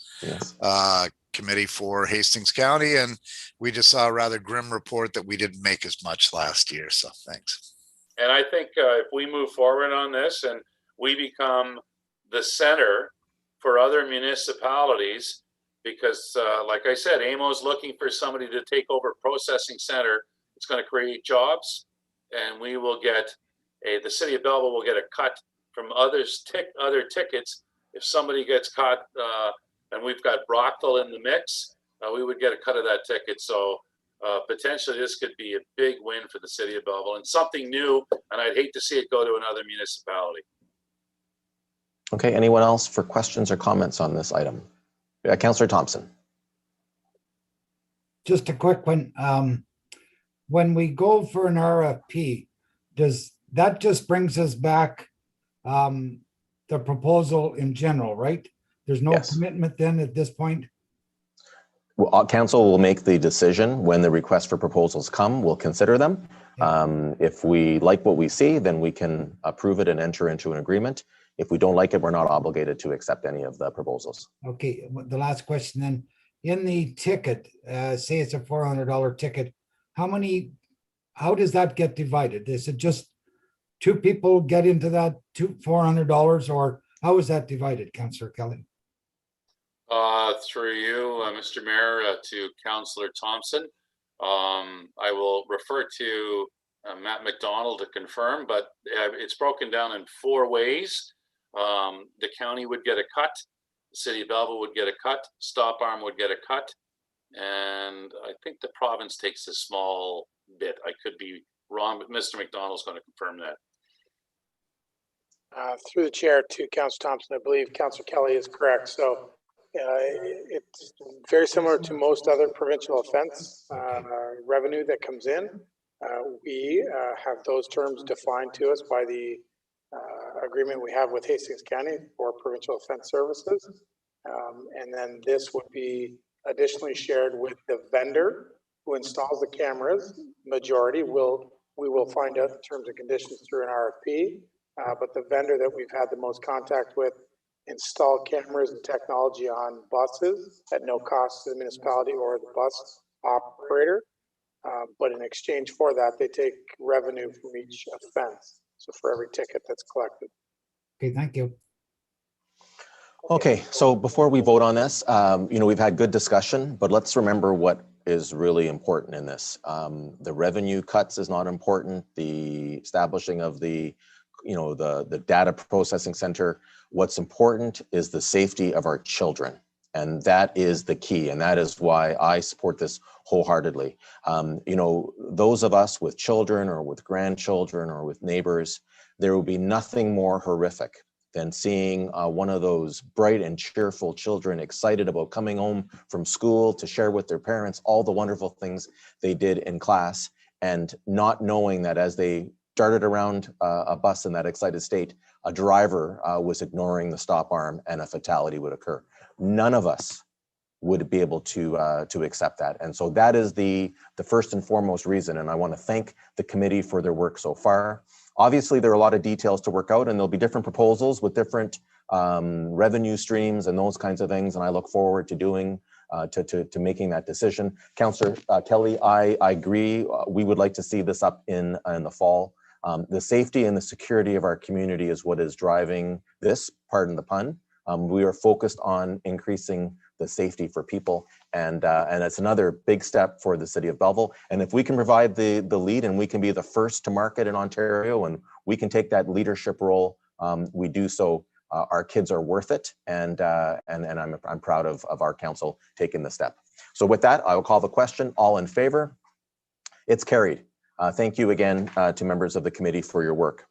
committee for Hastings County, and we just saw a rather grim report that we didn't make as much last year. So thanks. And I think if we move forward on this and we become the center for other municipalities, because like I said, AMO's looking for somebody to take over processing center. It's going to create jobs, and we will get the city of Belleville will get a cut from other tickets. If somebody gets caught, and we've got Brockville in the mix, we would get a cut of that ticket. So potentially this could be a big win for the city of Belleville and something new, and I'd hate to see it go to another municipality. Okay, anyone else for questions or comments on this item? Councillor Thompson. Just a quick one. When we go for an RFP, does that just brings us back the proposal in general, right? There's no commitment then at this point? Well, council will make the decision when the request for proposals come. We'll consider them. If we like what we see, then we can approve it and enter into an agreement. If we don't like it, we're not obligated to accept any of the proposals. Okay, the last question then. In the ticket, say it's a $400 ticket, how does that get divided? Is it just two people get into that $400, or how is that divided, Councillor Kelly? Through you, Mr. Mayor, to Councillor Thompson. I will refer to Matt McDonald to confirm, but it's broken down in 4 ways. The county would get a cut, the city of Belleville would get a cut, Stop Arm would get a cut, and I think the province takes a small bit. I could be wrong, but Mr. McDonald's going to confirm that. Through the chair to Councillor Thompson, I believe Councillor Kelly is correct. So it's very similar to most other provincial offense revenue that comes in. We have those terms defined to us by the agreement we have with Hastings County for provincial offense services. And then this would be additionally shared with the vendor who installs the cameras. Majority we will find out the terms and conditions through an RFP. But the vendor that we've had the most contact with install cameras and technology on buses at no cost to the municipality or the bus operator. But in exchange for that, they take revenue from each offense. So for every ticket that's collected. Okay, thank you. Okay, so before we vote on this, we've had good discussion, but let's remember what is really important in this. The revenue cuts is not important. The establishing of the data processing center. What's important is the safety of our children. And that is the key. And that is why I support this wholeheartedly. Those of us with children or with grandchildren or with neighbors, there will be nothing more horrific than seeing one of those bright and cheerful children excited about coming home from school to share with their parents all the wonderful things they did in class, and not knowing that as they darted around a bus in that excited state, a driver was ignoring the stop arm and a fatality would occur. None of us would be able to accept that. And so that is the first and foremost reason. And I want to thank the committee for their work so far. Obviously, there are a lot of details to work out, and there'll be different proposals with different revenue streams and those kinds of things. And I look forward to doing to making that decision. Councillor Kelly, I agree. We would like to see this up in the fall. The safety and the security of our community is what is driving this, pardon the pun. We are focused on increasing the safety for people, and it's another big step for the city of Belleville. And if we can provide the lead, and we can be the first to market in Ontario, and we can take that leadership role, we do so. Our kids are worth it, and I'm proud of our council taking the step. So with that, I will call the question. All in favor? It's carried. Thank you again to members of the committee for your work.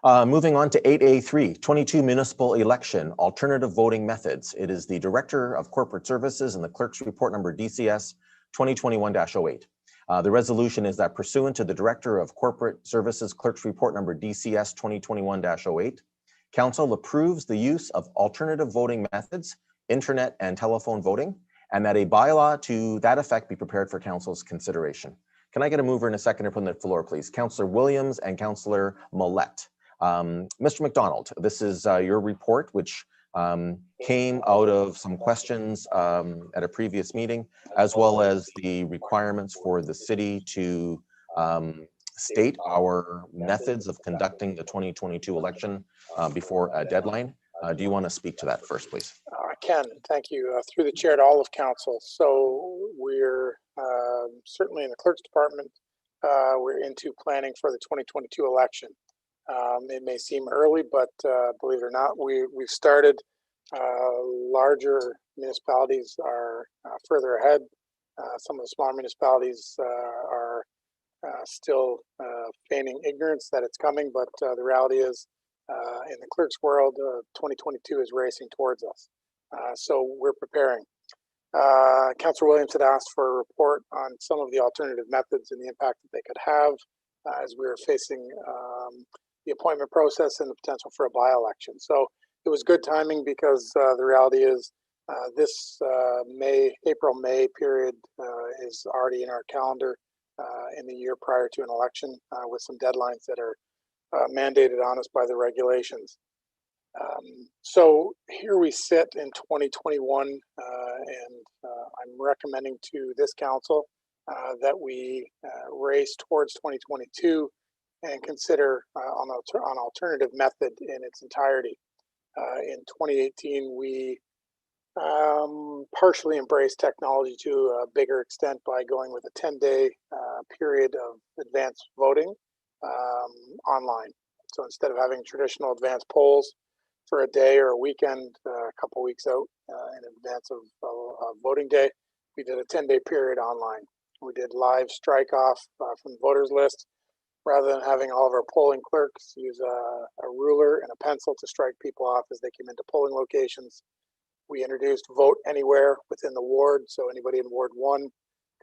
Moving on to 8A3, 22 municipal election, alternative voting methods. It is the Director of Corporate Services and the Clerk's Report number DCS 2021-08. The resolution is that pursuant to the Director of Corporate Services Clerk's Report number DCS 2021-08, Council approves the use of alternative voting methods, internet and telephone voting, and that a bylaw to that effect be prepared for Council's consideration. Can I get a mover and a seconder from the floor, please? Councillor Williams and Councillor Millette. Mr. McDonald, this is your report, which came out of some questions at a previous meeting, as well as the requirements for the city to state our methods of conducting the 2022 election before a deadline. Do you want to speak to that first, please? I can. Thank you. Through the chair to all of council. So we're certainly in the clerk's department, we're into planning for the 2022 election. It may seem early, but believe it or not, we've started. Larger municipalities are further ahead. Some of the smaller municipalities are still feigning ignorance that it's coming, but the reality is, in the clerk's world, 2022 is racing towards us. So we're preparing. Councillor Williams had asked for a report on some of the alternative methods and the impact that they could have as we were facing the appointment process and the potential for a by-election. So it was good timing because the reality is this April-May period is already in our calendar in the year prior to an election with some deadlines that are mandated on us by the regulations. So here we sit in 2021 and I'm recommending to this council that we race towards 2022 and consider an alternative method in its entirety. In 2018, we partially embraced technology to a bigger extent by going with a 10-day period of advanced voting online. So instead of having traditional advanced polls for a day or a weekend, a couple weeks out in advance of voting day, we did a 10-day period online. We did live strike off from the voters list. Rather than having all of our polling clerks use a ruler and a pencil to strike people off as they came into polling locations, we introduced vote anywhere within the ward. So anybody in Ward 1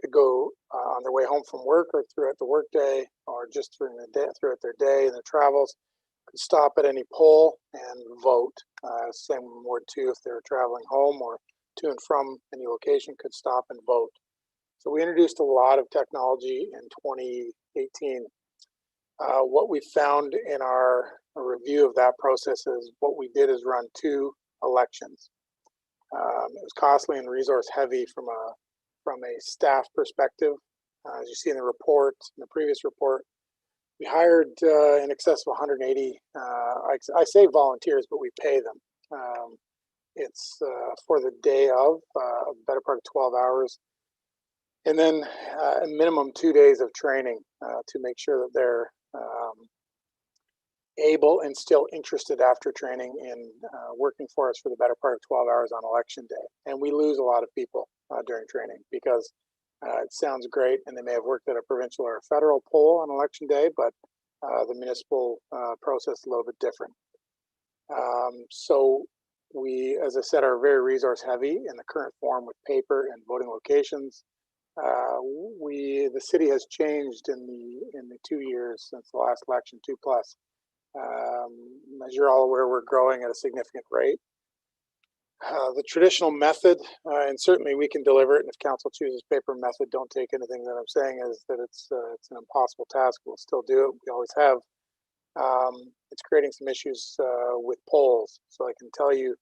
could go on their way home from work or throughout the workday or just throughout their day and their travels, could stop at any poll and vote. Same in Ward 2, if they're traveling home or to and from any location, could stop and vote. So we introduced a lot of technology in 2018. What we found in our review of that process is what we did is run 2 elections. It was costly and resource heavy from a staff perspective. As you see in the report, in the previous report, we hired in excess of 180, I say volunteers, but we pay them. It's for the day of, a better part of 12 hours. And then a minimum 2 days of training to make sure that they're able and still interested after training in working for us for the better part of 12 hours on election day. And we lose a lot of people during training because it sounds great and they may have worked at a provincial or a federal poll on election day, but the municipal process is a little bit different. So we, as I said, are very resource heavy in the current form with paper and voting locations. The city has changed in the 2 years since the last election, 2+. As you're all aware, we're growing at a significant rate. The traditional method, and certainly we can deliver it, and if council chooses paper method, don't take anything that I'm saying as that it's an impossible task. We'll still do it. We always have. It's creating some issues with polls. So I can tell you,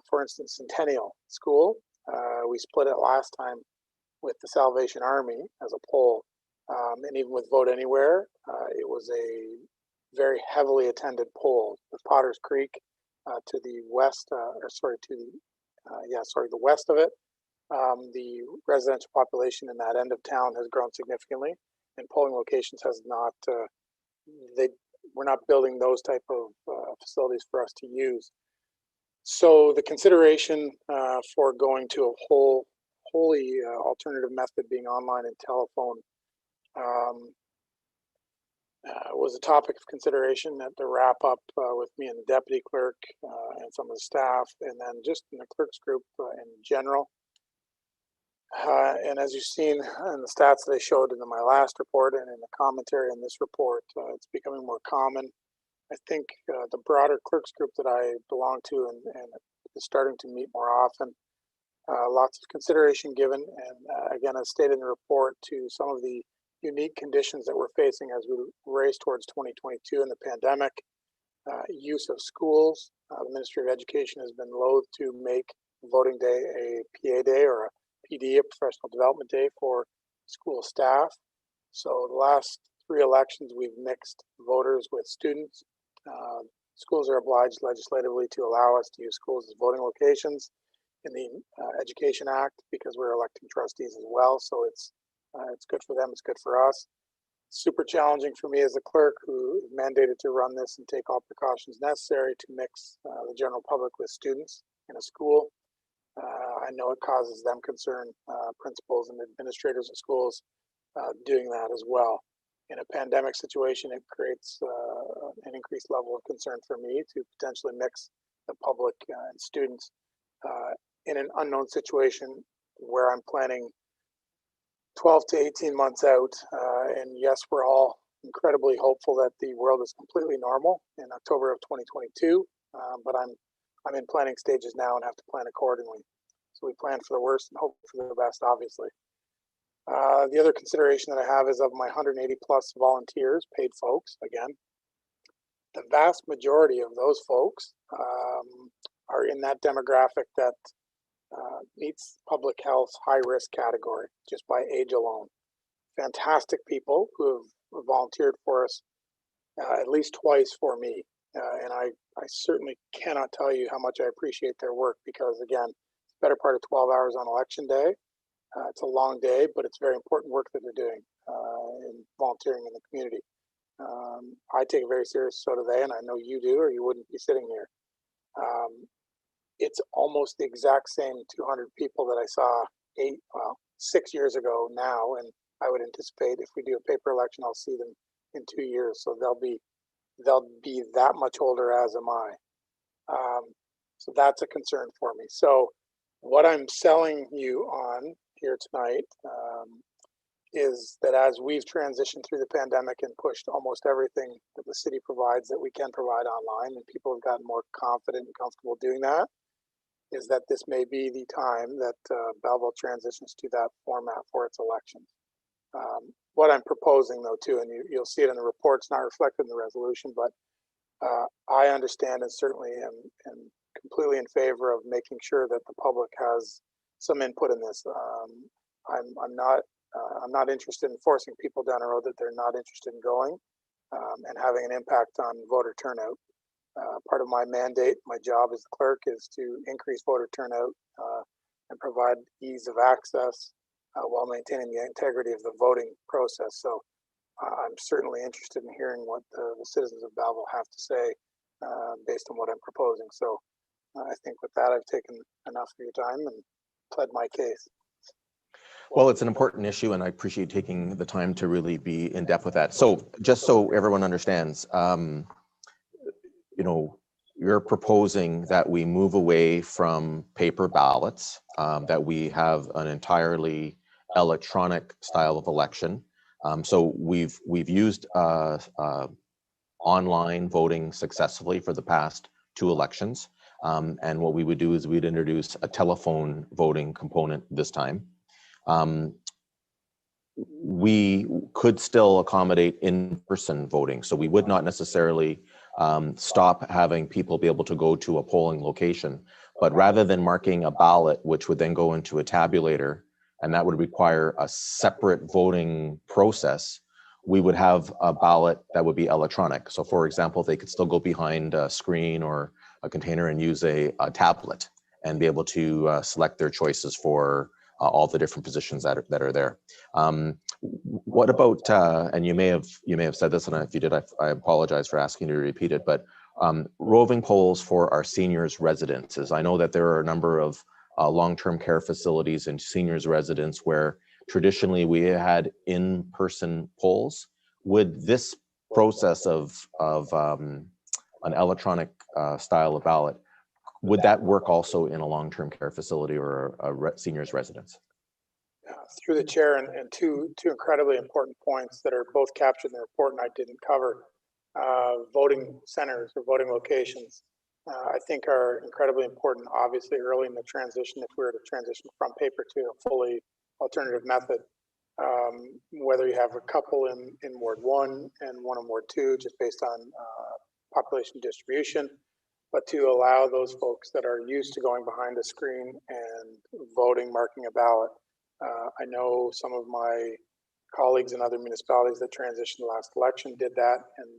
for instance, Centennial School, we split it last time with the Salvation Army as a poll, and even with Vote Anywhere, it was a very heavily attended poll. With Potters Creek to the west, the west of it, the residential population in that end of town has grown significantly, and polling locations has not. We're not building those type of facilities for us to use. So the consideration for going to a wholly alternative method being online and telephone was a topic of consideration at the wrap up with me and the deputy clerk and some of the staff, and then just in the clerks group in general. And as you've seen in the stats that I showed in my last report and in the commentary in this report, it's becoming more common. I think the broader clerks group that I belong to and is starting to meet more often. Lots of consideration given, and again, as stated in the report, to some of the unique conditions that we're facing as we race towards 2022 and the pandemic. Use of schools. The Ministry of Education has been loath to make voting day a PA day or a PD, a professional development day for school staff. So the last 3 elections, we've mixed voters with students. Schools are obliged legislatively to allow us to use schools as voting locations in the Education Act because we're electing trustees as well. So it's good for them, it's good for us. Super challenging for me as a clerk who is mandated to run this and take all precautions necessary to mix the general public with students in a school. I know it causes them concern, principals and administrators of schools doing that as well. In a pandemic situation, it creates an increased level of concern for me to potentially mix the public and students in an unknown situation where I'm planning 12 to 18 months out. And yes, we're all incredibly hopeful that the world is completely normal in October of 2022. But I'm in planning stages now and have to plan accordingly. So we plan for the worst and hope for the best, obviously. The other consideration that I have is of my 180 plus volunteers, paid folks, again, the vast majority of those folks are in that demographic that meets public health's high risk category just by age alone. Fantastic people who have volunteered for us at least twice for me. And I certainly cannot tell you how much I appreciate their work because, again, it's the better part of 12 hours on election day. It's a long day, but it's very important work that they're doing in volunteering in the community. I take it very serious, so do they, and I know you do, or you wouldn't be sitting here. It's almost the exact same 200 people that I saw 6 years ago now, and I would anticipate if we do a paper election, I'll see them in 2 years. So they'll be that much older, as am I. So that's a concern for me. So what I'm selling you on here tonight is that as we've transitioned through the pandemic and pushed almost everything that the city provides that we can provide online, and people have gotten more confident and comfortable doing that, is that this may be the time that Belleville transitions to that format for its elections. What I'm proposing, though, too, and you'll see it in the report, it's not reflected in the resolution, but I understand and certainly am completely in favor of making sure that the public has some input in this. I'm not interested in forcing people down a road that they're not interested in going and having an impact on voter turnout. Part of my mandate, my job as the clerk, is to increase voter turnout and provide ease of access while maintaining the integrity of the voting process. So I'm certainly interested in hearing what the citizens of Belleville have to say based on what I'm proposing. So I think with that, I've taken enough of your time and pled my case. Well, it's an important issue, and I appreciate taking the time to really be in depth with that. So just so everyone understands, you know, you're proposing that we move away from paper ballots, that we have an entirely electronic style of election. So we've used online voting successfully for the past 2 elections. And what we would do is we'd introduce a telephone voting component this time. We could still accommodate in-person voting. So we would not necessarily stop having people be able to go to a polling location, but rather than marking a ballot, which would then go into a tabulator, and that would require a separate voting process, we would have a ballot that would be electronic. So for example, they could still go behind a screen or a container and use a tablet and be able to select their choices for all the different positions that are there. What about, and you may have said this, and if you did, I apologize for asking you to repeat it, but roving polls for our seniors' residences. I know that there are a number of long-term care facilities and seniors' residents where traditionally we had in-person polls. Would this process of an electronic style of ballot, would that work also in a long-term care facility or a seniors' residence? Through the chair, and two incredibly important points that are both captured in the report and I didn't cover. Voting centers or voting locations, I think are incredibly important, obviously early in the transition, if we were to transition from paper to a fully alternative method. Whether you have a couple in Ward 1 and one in Ward 2, just based on population distribution, but to allow those folks that are used to going behind a screen and voting, marking a ballot. I know some of my colleagues in other municipalities that transitioned last election did that, and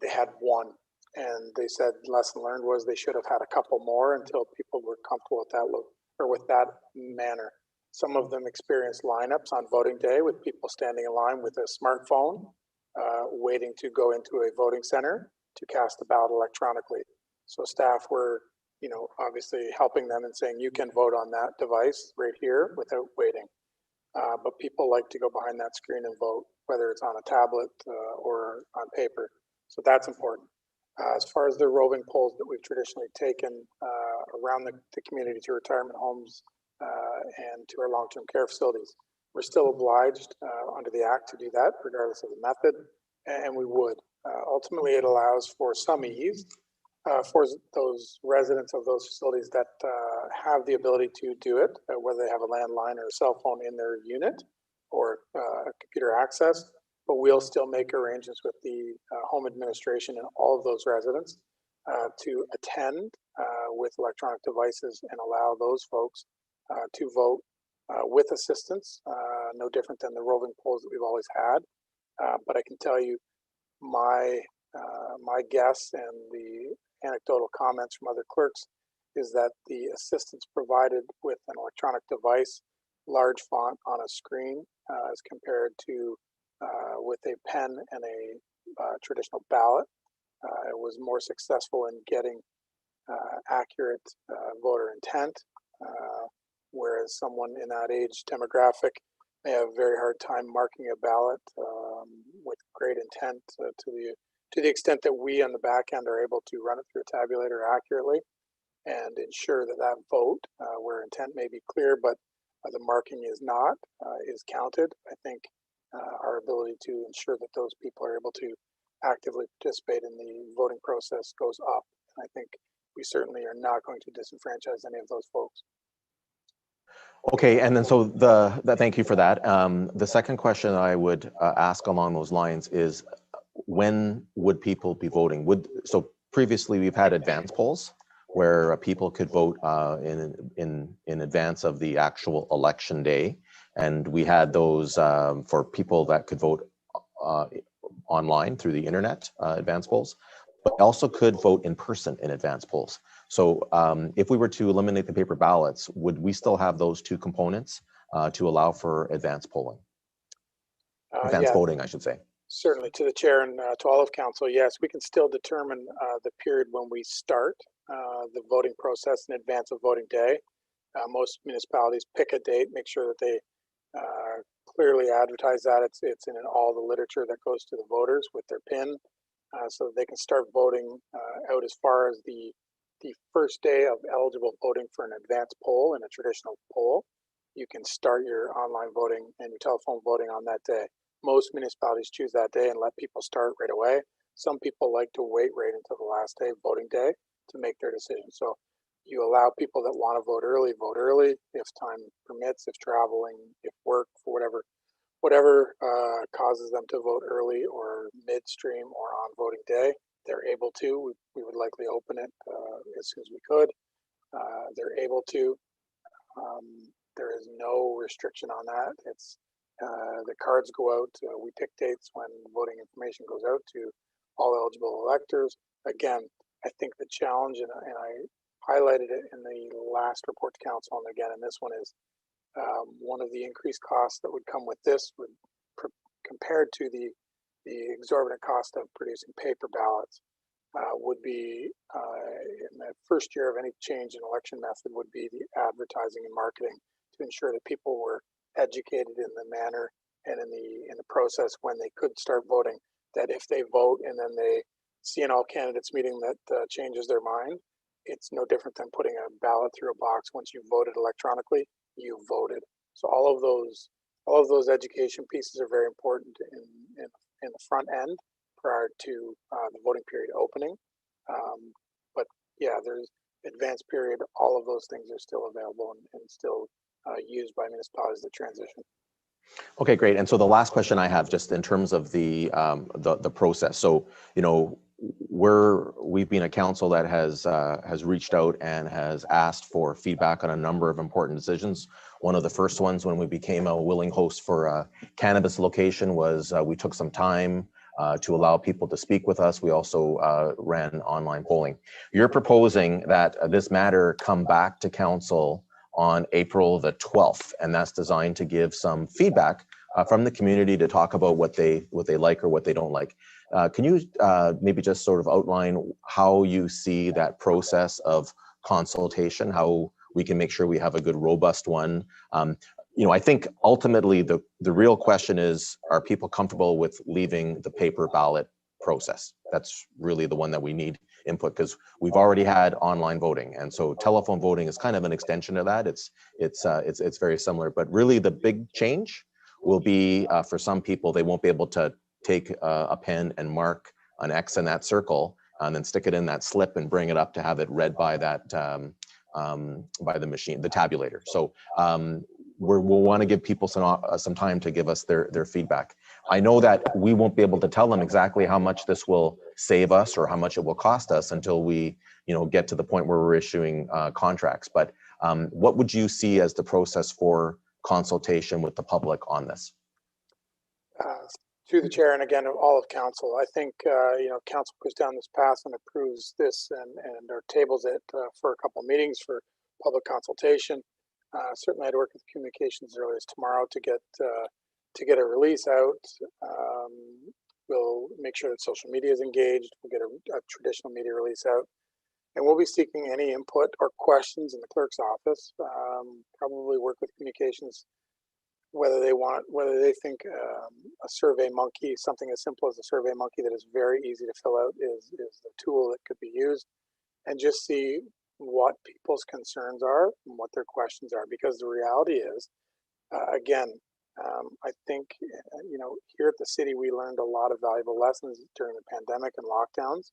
they had one, and they said lesson learned was they should have had a couple more until people were comfortable with that look or with that manner. Some of them experienced lineups on voting day with people standing in line with a smartphone, waiting to go into a voting center to cast a ballot electronically. So staff were, obviously helping them and saying, you can vote on that device right here without waiting. But people like to go behind that screen and vote, whether it's on a tablet or on paper. So that's important. As far as the roving polls that we've traditionally taken around the community to retirement homes and to our long-term care facilities, we're still obliged under the Act to do that, regardless of the method, and we would. Ultimately, it allows for some ease for those residents of those facilities that have the ability to do it, whether they have a landline or a cell phone in their unit or computer access, but we'll still make arrangements with the home administration and all of those residents to attend with electronic devices and allow those folks to vote with assistance, no different than the roving polls that we've always had. But I can tell you my guess and the anecdotal comments from other clerks is that the assistance provided with an electronic device, large font on a screen, as compared to with a pen and a traditional ballot, it was more successful in getting accurate voter intent, whereas someone in that age demographic may have a very hard time marking a ballot with great intent to the extent that we on the back end are able to run it through a tabulator accurately and ensure that that vote, where intent may be clear, but the marking is not, is counted. I think our ability to ensure that those people are able to actively participate in the voting process goes up. I think we certainly are not going to disenfranchise any of those folks. Okay, and then so thank you for that. The second question I would ask along those lines is, when would people be voting? So previously we've had advance polls where people could vote in advance of the actual election day, and we had those for people that could vote online through the internet advance polls, but also could vote in person in advance polls. So if we were to eliminate the paper ballots, would we still have those two components to allow for advanced polling, advanced Yeah, voting, I should say. certainly to the chair and to all of council, yes, we can still determine the period when we start the voting process in advance of voting day. Most municipalities pick a date, make sure that they clearly advertise that it's in all the literature that goes to the voters with their PIN, so that they can start voting out as far as the first day of eligible voting for an advanced poll in a traditional poll. You can start your online voting and your telephone voting on that day. Most municipalities choose that day and let people start right away. Some people like to wait right until the last day, voting day, to make their decision. So you allow people that want to vote early if time permits, if traveling, if work, for whatever causes them to vote early or midstream or on voting day, they're able to. We would likely open it as soon as we could. They're able to. There is no restriction on that. It's the cards go out. We pick dates when voting information goes out to all eligible electors. Again, I think the challenge, and I highlighted it in the last report to council, and again in this one, is one of the increased costs that would come with this would, compared to the exorbitant cost of producing paper ballots, would be in the first year of any change in election method would be the advertising and marketing to ensure that people were educated in the manner and in the process when they could start voting, that if they vote and then they see an all candidates meeting that changes their mind, it's no different than putting a ballot through a box. Once you voted electronically, you voted. So all of those education pieces are very important in the front end prior to the voting period opening. But yeah, there's advanced period. All of those things are still available and still used by municipalities that transition. Okay, great. And so the last question I have, just in terms of the process. So, you know, we've been a council that has reached out and has asked for feedback on a number of important decisions. One of the first ones when we became a willing host for a cannabis location was we took some time to allow people to speak with us. We also ran online polling. You're proposing that this matter come back to council on April the 12th, and that's designed to give some feedback from the community to talk about what they like or what they don't like. Can you maybe just sort of outline how you see that process of consultation, how we can make sure we have a good, robust one? You know, I think ultimately the real question is, are people comfortable with leaving the paper ballot process? That's really the one that we need input, because we've already had online voting, and so telephone voting is kind of an extension of that. It's very similar, but really the big change will be for some people, they won't be able to take a pen and mark an X in that circle and then stick it in that slip and bring it up to have it read by that by the machine, the tabulator. So we'll want to give people some time to give us their feedback. I know that we won't be able to tell them exactly how much this will save us or how much it will cost us until we, you know, get to the point where we're issuing contracts. But what would you see as the process for consultation with the public on this? Through the chair and again all of council, I think you know, council goes down this path and approves this and or tables it for a couple of meetings for public consultation. Certainly, I'd work with communications as early as tomorrow to get a release out. We'll make sure that social media is engaged. We'll get a traditional media release out, and we'll be seeking any input or questions in the clerk's office. Probably work with communications, whether they think a survey monkey, something as simple as a survey monkey that is very easy to fill out is the tool that could be used, and just see what people's concerns are and what their questions are. Because the reality is, again, I think, you know, here at the city, we learned a lot of valuable lessons during the pandemic and lockdowns.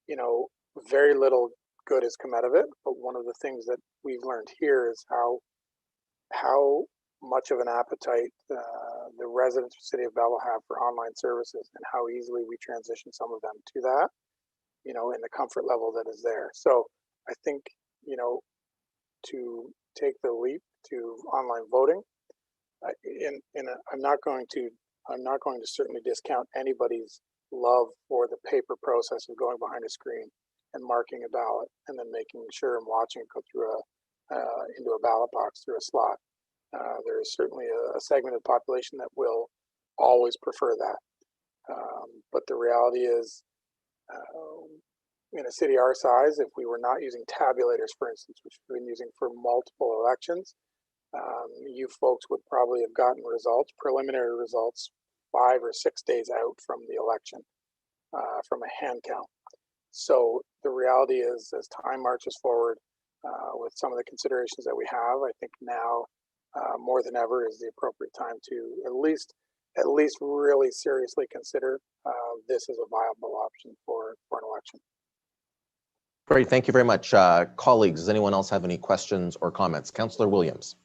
You know, very little good has come out of it, but one of the things that we've learned here is how much of an appetite the residents of the city of Belleville have for online services, and how easily we transition some of them to that, you know, in the comfort level that is there. So I think, you know, to take the leap to online voting, I'm not going to certainly discount anybody's love for the paper process of going behind a screen and marking a ballot and then making sure and watching it go through into a ballot box through a slot. There is certainly a segment of the population that will always prefer that. But the reality is, in a city our size, if we were not using tabulators, for instance, which we've been using for multiple elections, you folks would probably have gotten results, preliminary results, 5 or 6 days out from the election, from a hand count. So the reality is, as time marches forward, with some of the considerations that we have, I think now more than ever is the appropriate time to at least really seriously consider this as a viable option for an election. Great, thank you very much. Colleagues, does anyone else have any questions or comments? Councillor Williams.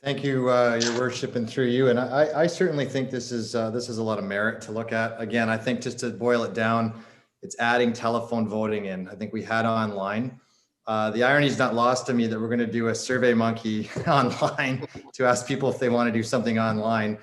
Thank you, Your Worship, and through you. And I certainly think this is a lot of merit to look at. Again, I think just to boil it down, it's adding telephone voting in. I think we had online. The irony is not lost to me that we're going to do a survey monkey online to ask people if they want to do something online.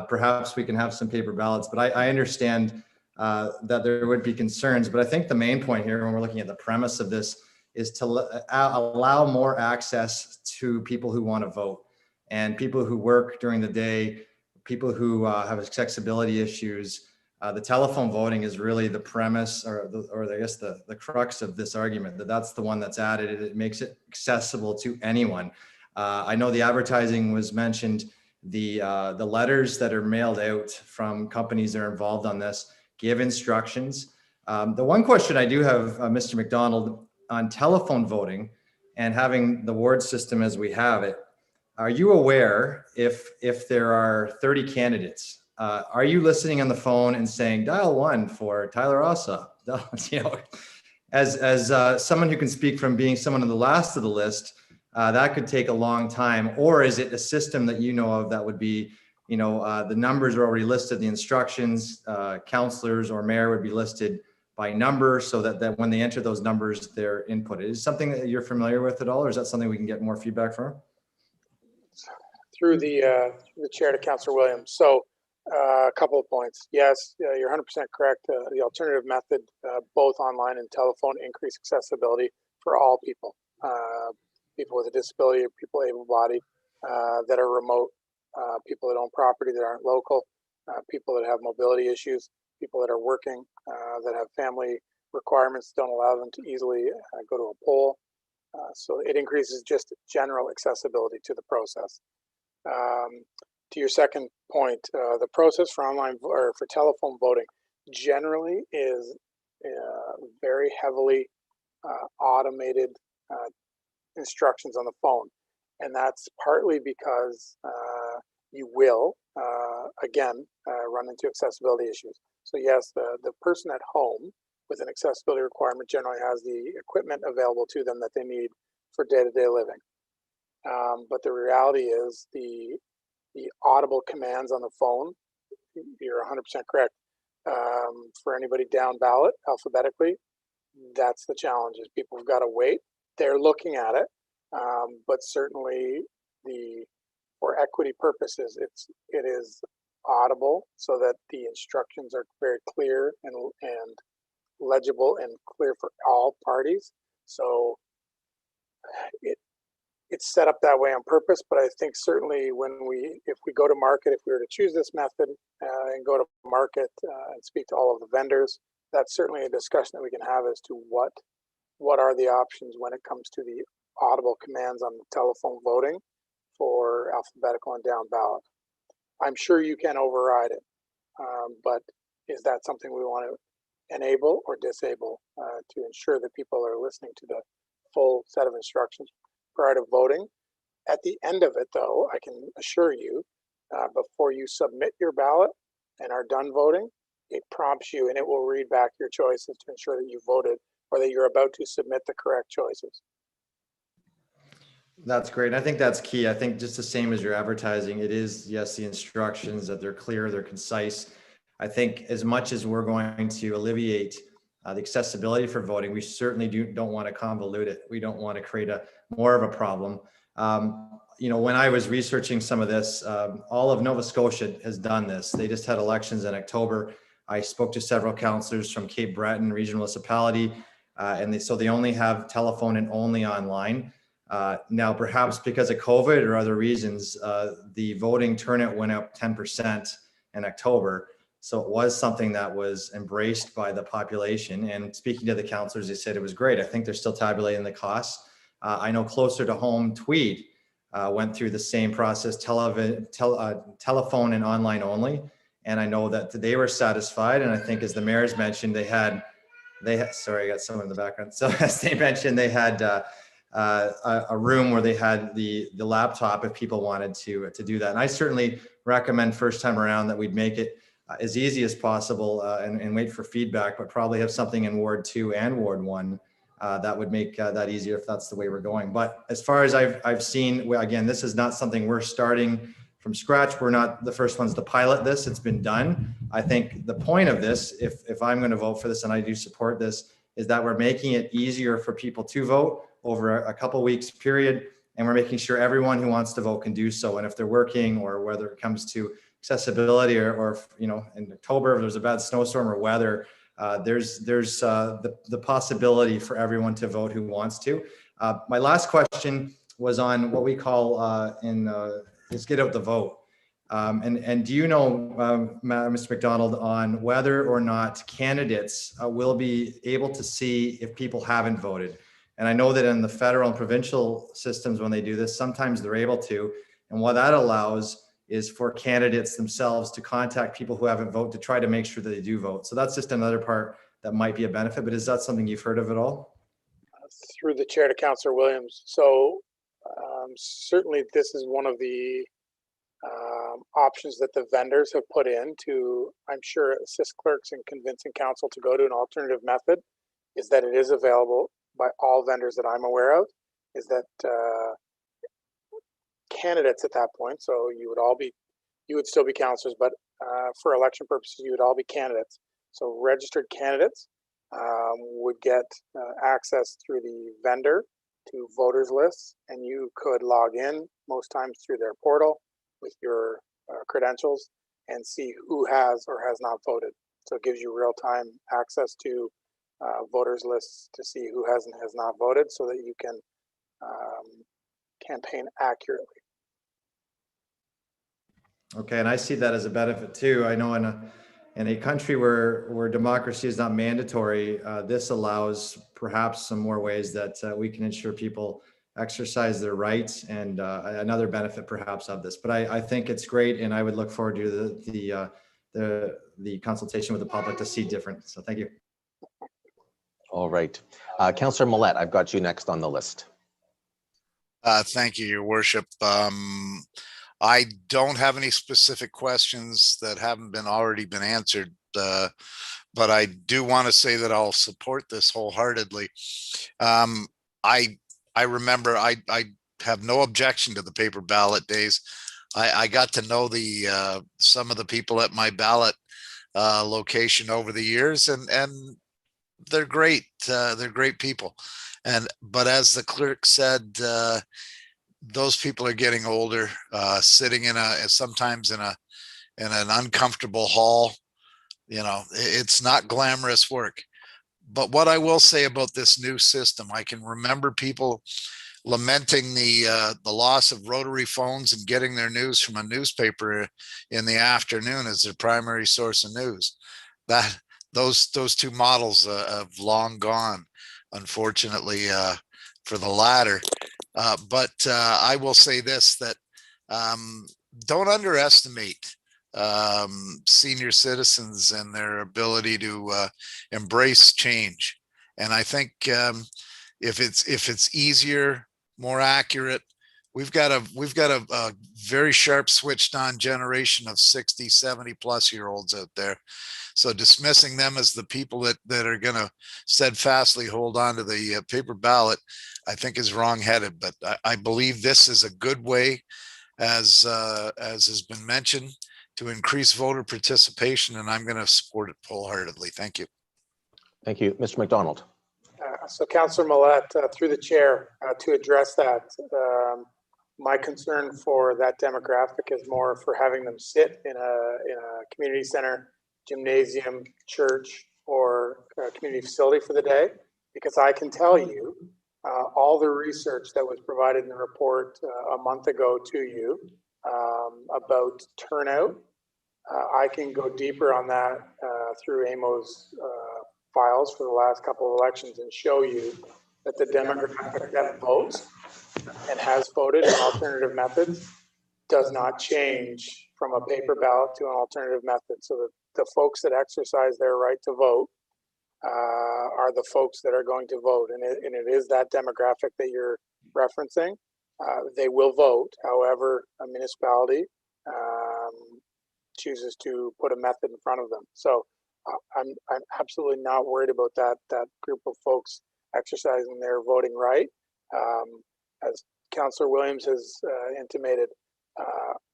Perhaps we can have some paper ballots, but I understand that there would be concerns. But I think the main point here, when we're looking at the premise of this, is to allow more access to people who want to vote and people who work during the day, people who have accessibility issues. The telephone voting is really the premise, or I guess the crux of this argument, that's the one that's added. It makes it accessible to anyone. I know the advertising was mentioned, the letters that are mailed out from companies that are involved on this give instructions. The one question I do have, Mr. McDonald, on telephone voting and having the ward system as we have it, are you aware if there are 30 candidates, are you listening on the phone and saying dial 1 for Tyler Ossa? You know, as someone who can speak from being someone on the last of the list, that could take a long time. Or is it a system that you know of that would be, you know, the numbers are already listed, the instructions, councillors or mayor would be listed by number so that when they enter those numbers, they're inputted. Is it something that you're familiar with at all, or is that something we can get more feedback from? Through the chair to Councillor Williams. So a couple of points. Yes, you're 100% correct. The alternative method, both online and telephone, increase accessibility for all people, people with a disability, people able-bodied that are remote, people that own property that aren't local, people that have mobility issues, people that are working, that have family requirements that don't allow them to easily go to a poll. So it increases just general accessibility to the process. To your second point, the process for online or for telephone voting generally is very heavily automated instructions on the phone. And that's partly because you will, again, run into accessibility issues. So yes, the person at home with an accessibility requirement generally has the equipment available to them that they need for day-to-day living. But the reality is the audible commands on the phone, you're 100% correct. For anybody down ballot alphabetically, that's the challenge, is people have got to wait. They're looking at it, but certainly for equity purposes, it is audible so that the instructions are very clear and legible and clear for all parties. So it's set up that way on purpose, but I think certainly if we go to market, if we were to choose this method and go to market and speak to all of the vendors, that's certainly a discussion that we can have as to what are the options when it comes to the audible commands on the telephone voting for alphabetical and down ballot. I'm sure you can override it, but is that something we want to enable or disable to ensure that people are listening to the full set of instructions prior to voting? At the end of it, though, I can assure you, before you submit your ballot and are done voting, it prompts you and it will read back your choices to ensure that you voted or that you're about to submit the correct choices. That's great. I think that's key. I think just the same as your advertising, it is, yes, the instructions, that they're clear, they're concise. I think as much as we're going to alleviate the accessibility for voting, we certainly don't want to convolute it. We don't want to create more of a problem. You know, when I was researching some of this, all of Nova Scotia has done this. They just had elections in October. I spoke to several councillors from Cape Breton Regional Municipality, and so they only have telephone and only online. Now, perhaps because of COVID or other reasons, the voting turnout went up 10% in October. So it was something that was embraced by the population. And speaking to the councillors, they said it was great. I think they're still tabulating the costs. I know closer to home, Tweed went through the same process, telephone and online only. And I know that they were satisfied. And I think, as the mayor's mentioned, they had, sorry, I got someone in the background. So as they mentioned, they had a room where they had the laptop if people wanted to do that. And I certainly recommend first time around that we'd make it as easy as possible and wait for feedback, but probably have something in Ward 2 and Ward 1 that would make that easier if that's the way we're going. But as far as I've seen, well, again, this is not something we're starting from scratch. We're not the first ones to pilot this. It's been done. I think the point of this, if I'm going to vote for this, and I do support this, is that we're making it easier for people to vote over a couple weeks period. And we're making sure everyone who wants to vote can do so. And if they're working, or whether it comes to accessibility or you know, in October, if there's a bad snowstorm or weather, there's the possibility for everyone to vote who wants to. My last question was on what we call is get out the vote. And do you know, Mr. McDonald, on whether or not candidates will be able to see if people haven't voted? And I know that in the federal and provincial systems, when they do this, sometimes they're able to. And what that allows is for candidates themselves to contact people who haven't voted to try to make sure that they do vote. So that's just another part that might be a benefit. But is that something you've heard of at all? Through the chair to Councillor Williams. So certainly this is one of the options that the vendors have put in to, I'm sure, assist clerks in convincing council to go to an alternative method, is that it is available by all vendors that I'm aware of, is that candidates at that point, so you would still be councillors, but for election purposes, you would all be candidates. So registered candidates would get access through the vendor to voters lists, and you could log in most times through their portal with your credentials and see who has or has not voted. So it gives you real-time access to voters lists to see who has and has not voted, so that you can campaign accurately. Okay, and I see that as a benefit too. I know in a country where democracy is not mandatory, this allows perhaps some more ways that we can ensure people exercise their rights, and another benefit perhaps of this. But I think it's great, and I would look forward to the consultation with the public to see different. So thank you. All right. Councillor Millette, I've got you next on the list. Thank you, Your Worship. I don't have any specific questions that haven't already been answered, but I do want to say that I'll support this wholeheartedly. I remember I have no objection to the paper ballot days. I got to know some of the people at my ballot location over the years, and they're great. They're great people. But as the clerk said, those people are getting older, sitting sometimes in an uncomfortable hall. You know, it's not glamorous work. But what I will say about this new system, I can remember people lamenting the loss of rotary phones and getting their news from a newspaper in the afternoon as their primary source of news. Those two models have long gone, unfortunately, for the latter. But I will say this, that don't underestimate senior citizens and their ability to embrace change. And I think if it's easier, more accurate, we've got a very sharp switched on generation of 60, 70 plus year olds out there. So dismissing them as the people that are going to steadfastly hold on to the paper ballot, I think is wrong-headed. But I believe this is a good way, as has been mentioned, to increase voter participation, and I'm going to support it wholeheartedly. Thank you. Thank you. Mr. McDonald. So Councillor Millette, through the chair, to address that, my concern for that demographic is more for having them sit in a community center, gymnasium, church, or community facility for the day, because I can tell you all the research that was provided in the report a month ago to you about turnout. I can go deeper on that through AMO's files for the last couple of elections and show you that the demographic that votes and has voted in alternative methods does not change from a paper ballot to an alternative method. So that the folks that exercise their right to vote are the folks that are going to vote. And it is that demographic that you're referencing. They will vote. However, a municipality chooses to put a method in front of them. So I'm absolutely not worried about that group of folks exercising their voting right. As Councillor Williams has intimated,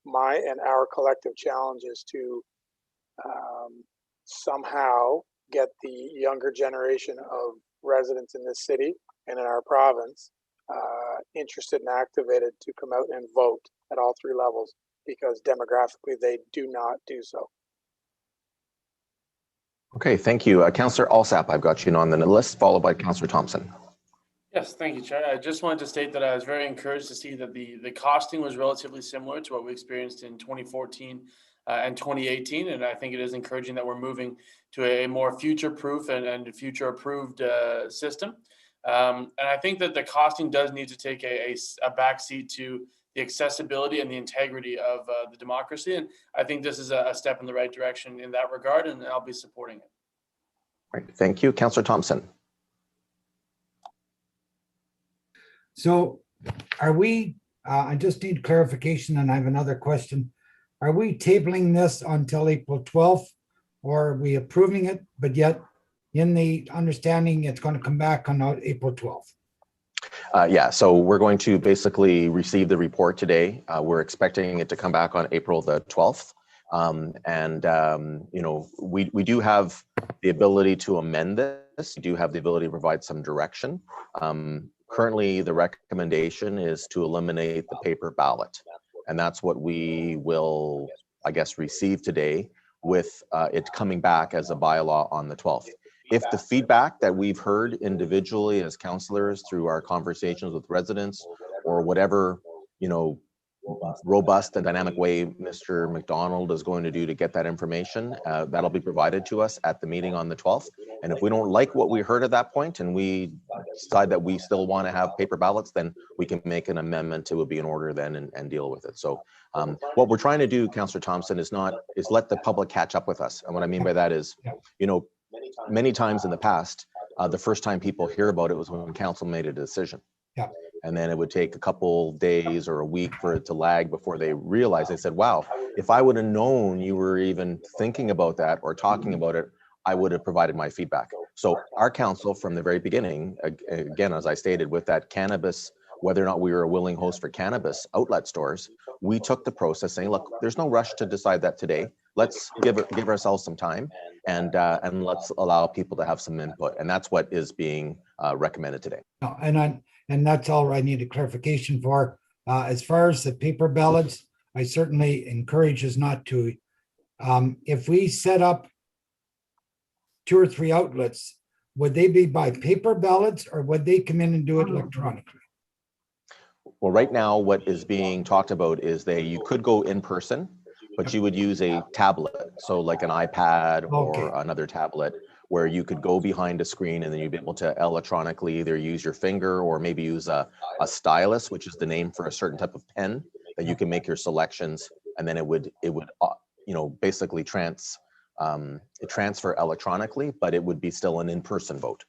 my and our collective challenge is to somehow get the younger generation of residents in this city and in our province interested and activated to come out and vote at all three levels, because demographically they do not do so. Okay, thank you. Councillor Alsap, I've got you on the list, followed by Councillor Thompson. Yes, thank you, Chair. I just wanted to state that I was very encouraged to see that the costing was relatively similar to what we experienced in 2014 and 2018. And I think it is encouraging that we're moving to a more future-proof and future-approved system. And I think that the costing does need to take a backseat to the accessibility and the integrity of the democracy. And I think this is a step in the right direction in that regard, and I'll be supporting it. Right, thank you. Councillor Thompson. So are we, I just need clarification, and I have another question. Are we tabling this until April 12th, or are we approving it, but yet in the understanding it's going to come back on April 12th? Yeah, so we're going to basically receive the report today. We're expecting it to come back on April the 12th. You know, we do have the ability to amend this. We do have the ability to provide some direction. Currently, the recommendation is to eliminate the paper ballot. And that's what we will, I guess, receive today, with it coming back as a bylaw on the 12th. If the feedback that we've heard individually as councillors through our conversations with residents, or whatever, you know, robust and dynamic way Mr. McDonald is going to do to get that information, that'll be provided to us at the meeting on the 12th. And if we don't like what we heard at that point and we decide that we still want to have paper ballots, then we can make an amendment to be in order then and deal with it. So what we're trying to do, Councillor Thompson, is let the public catch up with us. And what I mean by that is, you know, many times in the past, the first time people hear about it was when council made a decision. Yeah. And then it would take a couple days or a week for it to lag before they realized. They said, wow, if I would have known you were even thinking about that or talking about it, I would have provided my feedback. So our council from the very beginning, again, as I stated, with that cannabis, whether or not we were a willing host for cannabis outlet stores, we took the process saying, look, there's no rush to decide that today. Let's give ourselves some time and let's allow people to have some input. And that's what is being recommended today. And that's all I need a clarification for. As far as the paper ballots, I certainly encourage us not to. If we set up 2 or 3 outlets, would they be by paper ballots or would they come in and do it electronically? Well, right now, what is being talked about is you could go in person, but you would use a tablet. So like an iPad or another tablet, where you could go behind a screen and then you'd be able to electronically either use your finger or maybe use a stylus, which is the name for a certain type of pen that you can make your selections, and then it would you know, basically transfer electronically, but it would be still an in-person vote.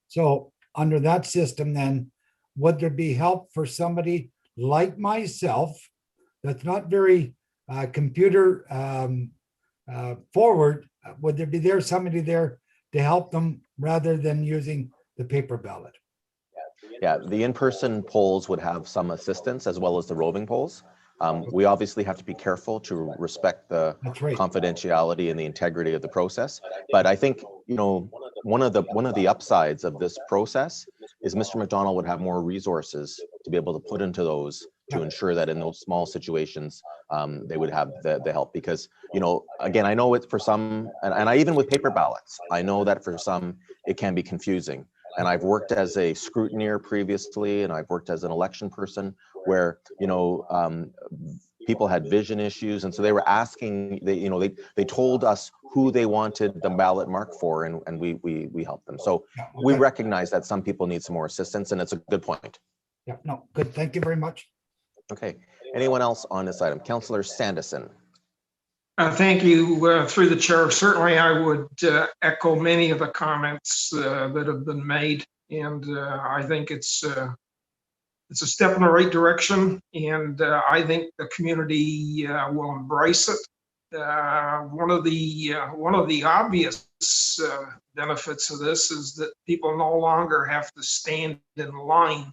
So under that system, then, would there be help for somebody like myself that's not very computer forward? Would there be somebody there to help them rather than using the paper ballot? Yeah, the in-person polls would have some assistance as well as the roving polls. We obviously have to be careful to respect the confidentiality and the integrity of the process. But I think, you know, one of the upsides of this process is Mr. McDonald would have more resources to be able to put into those to ensure that in those small situations, they would have the help. Because, you know, again, I know it's for some, and I even with paper ballots, I know that for some, it can be confusing. And I've worked as a scrutineer previously, and I've worked as an election person where, people had vision issues. And so they were asking, they told us who they wanted the ballot mark for, and we helped them. So we recognize that some people need some more assistance, and it's a good point. Yeah, no, good. Thank you very much. Okay. Anyone else on this item? Councillor Sandison. Thank you, through the chair. Certainly, I would echo many of the comments that have been made, and I think it's a step in the right direction, and I think the community will embrace it. One of the obvious benefits of this is that people no longer have to stand in line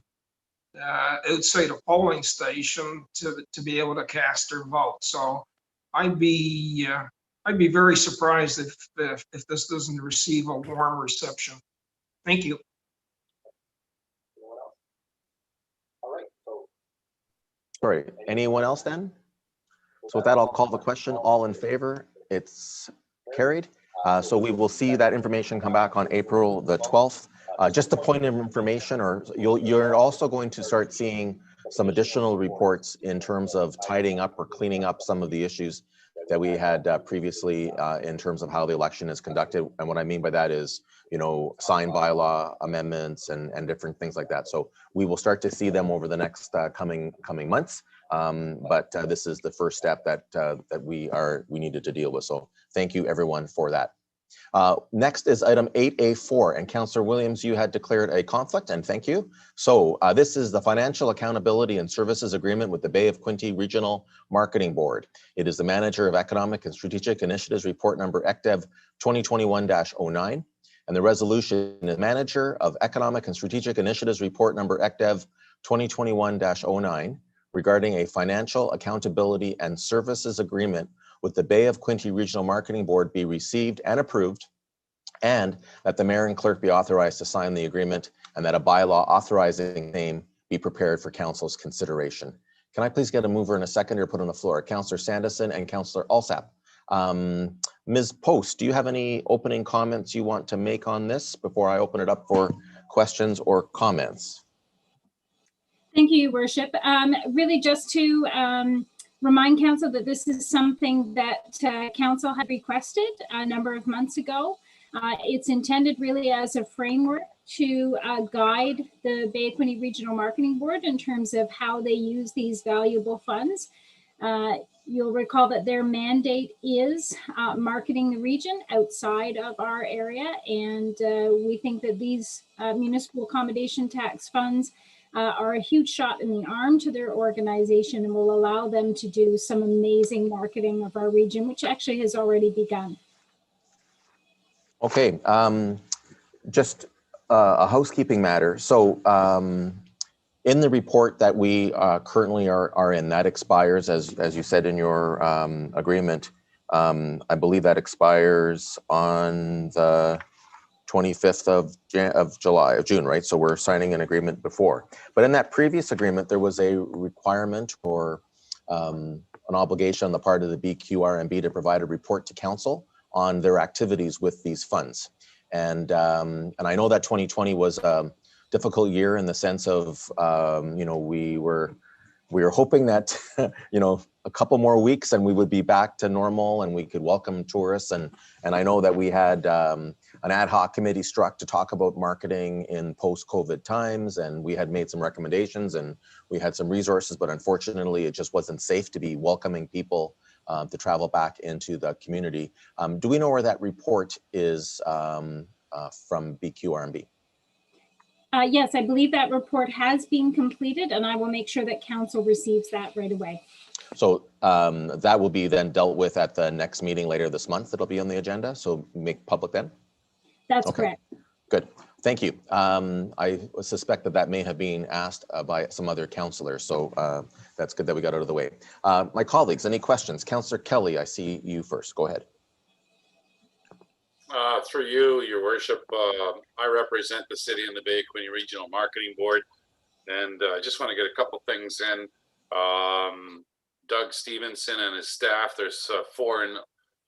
outside a polling station to be able to cast their vote. So I'd be very surprised if this doesn't receive a warm reception. Thank you. All right. Anyone else then? So with that, I'll call the question. All in favor? It's carried. So we will see that information come back on April the 12th. Just a point of information, or you're also going to start seeing some additional reports in terms of tidying up or cleaning up some of the issues that we had previously in terms of how the election is conducted. And what I mean by that is, signed bylaw amendments and different things like that. So we will start to see them over the next coming months. But this is the first step that we needed to deal with. So thank you everyone for that. Next is item 8A4, and Councillor Williams, you had declared a conflict, and thank you. So this is the Financial Accountability and Services Agreement with the Bay of Quinte Regional Marketing Board. It is the Manager of Economic and Strategic Initiatives Report number ECDEV 2021-09, and the resolution is Manager of Economic and Strategic Initiatives Report number ECDEV 2021-09 regarding a Financial Accountability and Services Agreement with the Bay of Quinte Regional Marketing Board be received and approved, and that the mayor and clerk be authorized to sign the agreement, and that a bylaw authorizing name be prepared for council's consideration. Can I please get a mover and a seconder put on the floor? Councillor Sandison and Councillor Alsap. Ms. Post, do you have any opening comments you want to make on this before I open it up for questions or comments? Thank you, Your Worship. Really just to remind council that this is something that council had requested a number of months ago. It's intended really as a framework to guide the Bay of Quinte Regional Marketing Board in terms of how they use these valuable funds. You'll recall that their mandate is marketing the region outside of our area, and we think that these municipal accommodation tax funds are a huge shot in the arm to their organization and will allow them to do some amazing marketing of our region, which actually has already begun. Okay, just a housekeeping matter. So in the report that we currently are in, that expires, as you said in your agreement, I believe that expires on the 25th of June, right? So we're signing an agreement before. But in that previous agreement, there was a requirement or an obligation on the part of the BQRMB to provide a report to council on their activities with these funds. And I know that 2020 was a difficult year in the sense of, we were hoping that, a couple more weeks and we would be back to normal and we could welcome tourists. And I know that we had an ad hoc committee struck to talk about marketing in post-COVID times, and we had made some recommendations and we had some resources, but unfortunately it just wasn't safe to be welcoming people to travel back into the community. Do we know where that report is from BQRMB? Yes, I believe that report has been completed, and I will make sure that council receives that right away. So that will be then dealt with at the next meeting later this month. It'll be on the agenda, so make public then? That's okay. Correct. Good, thank you. I suspect that may have been asked by some other councillors, so that's good that we got out of the way. My colleagues, any questions? Councillor Kelly, I see you first, go ahead. Through you, Your Worship, I represent the city and the Bay of Quinte Regional Marketing Board, and I just want to get a couple things in. Doug Stevenson and his staff, there's 4 in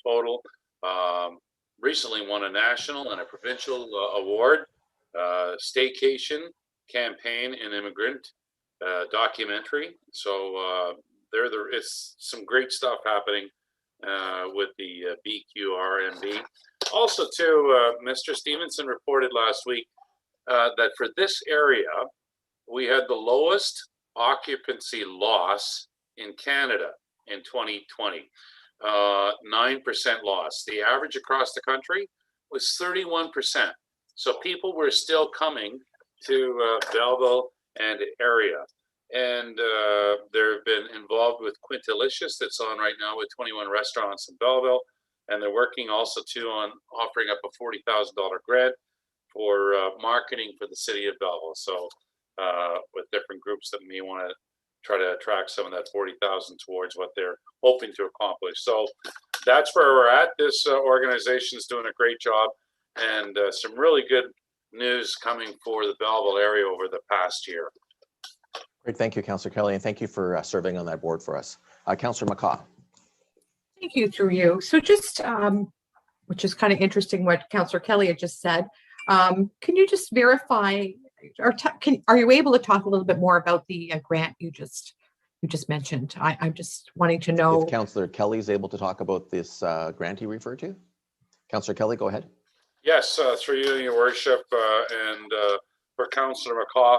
total, recently won a national and a provincial award staycation campaign and immigrant documentary. So it's some great stuff happening with the BQRMB. Also, too, Mr. Stevenson reported last week that for this area, we had the lowest occupancy loss in Canada in 2020, 9% loss. The average across the country was 31%. So people were still coming to Belleville and area. And they've been involved with Quintilicious that's on right now with 21 restaurants in Belleville. And they're working also too on offering up a $40,000 grant for marketing for the city of Belleville. So with different groups that may want to try to attract some of that 40,000 towards what they're hoping to accomplish. So that's where we're at. This organization is doing a great job, and some really good news coming for the Belleville area over the past year. Great, thank you, Councillor Kelly, and thank you for serving on that board for us. Councillor McCaw. Thank you, through you. So just, which is kind of interesting what Councillor Kelly had just said. Can you just verify, or are you able to talk a little bit more about the grant you just mentioned? I'm just wanting to know. If Councillor Kelly is able to talk about this grant you referred to. Councillor Kelly, go ahead. Yes, through you, your worship, and for Councillor McCaw,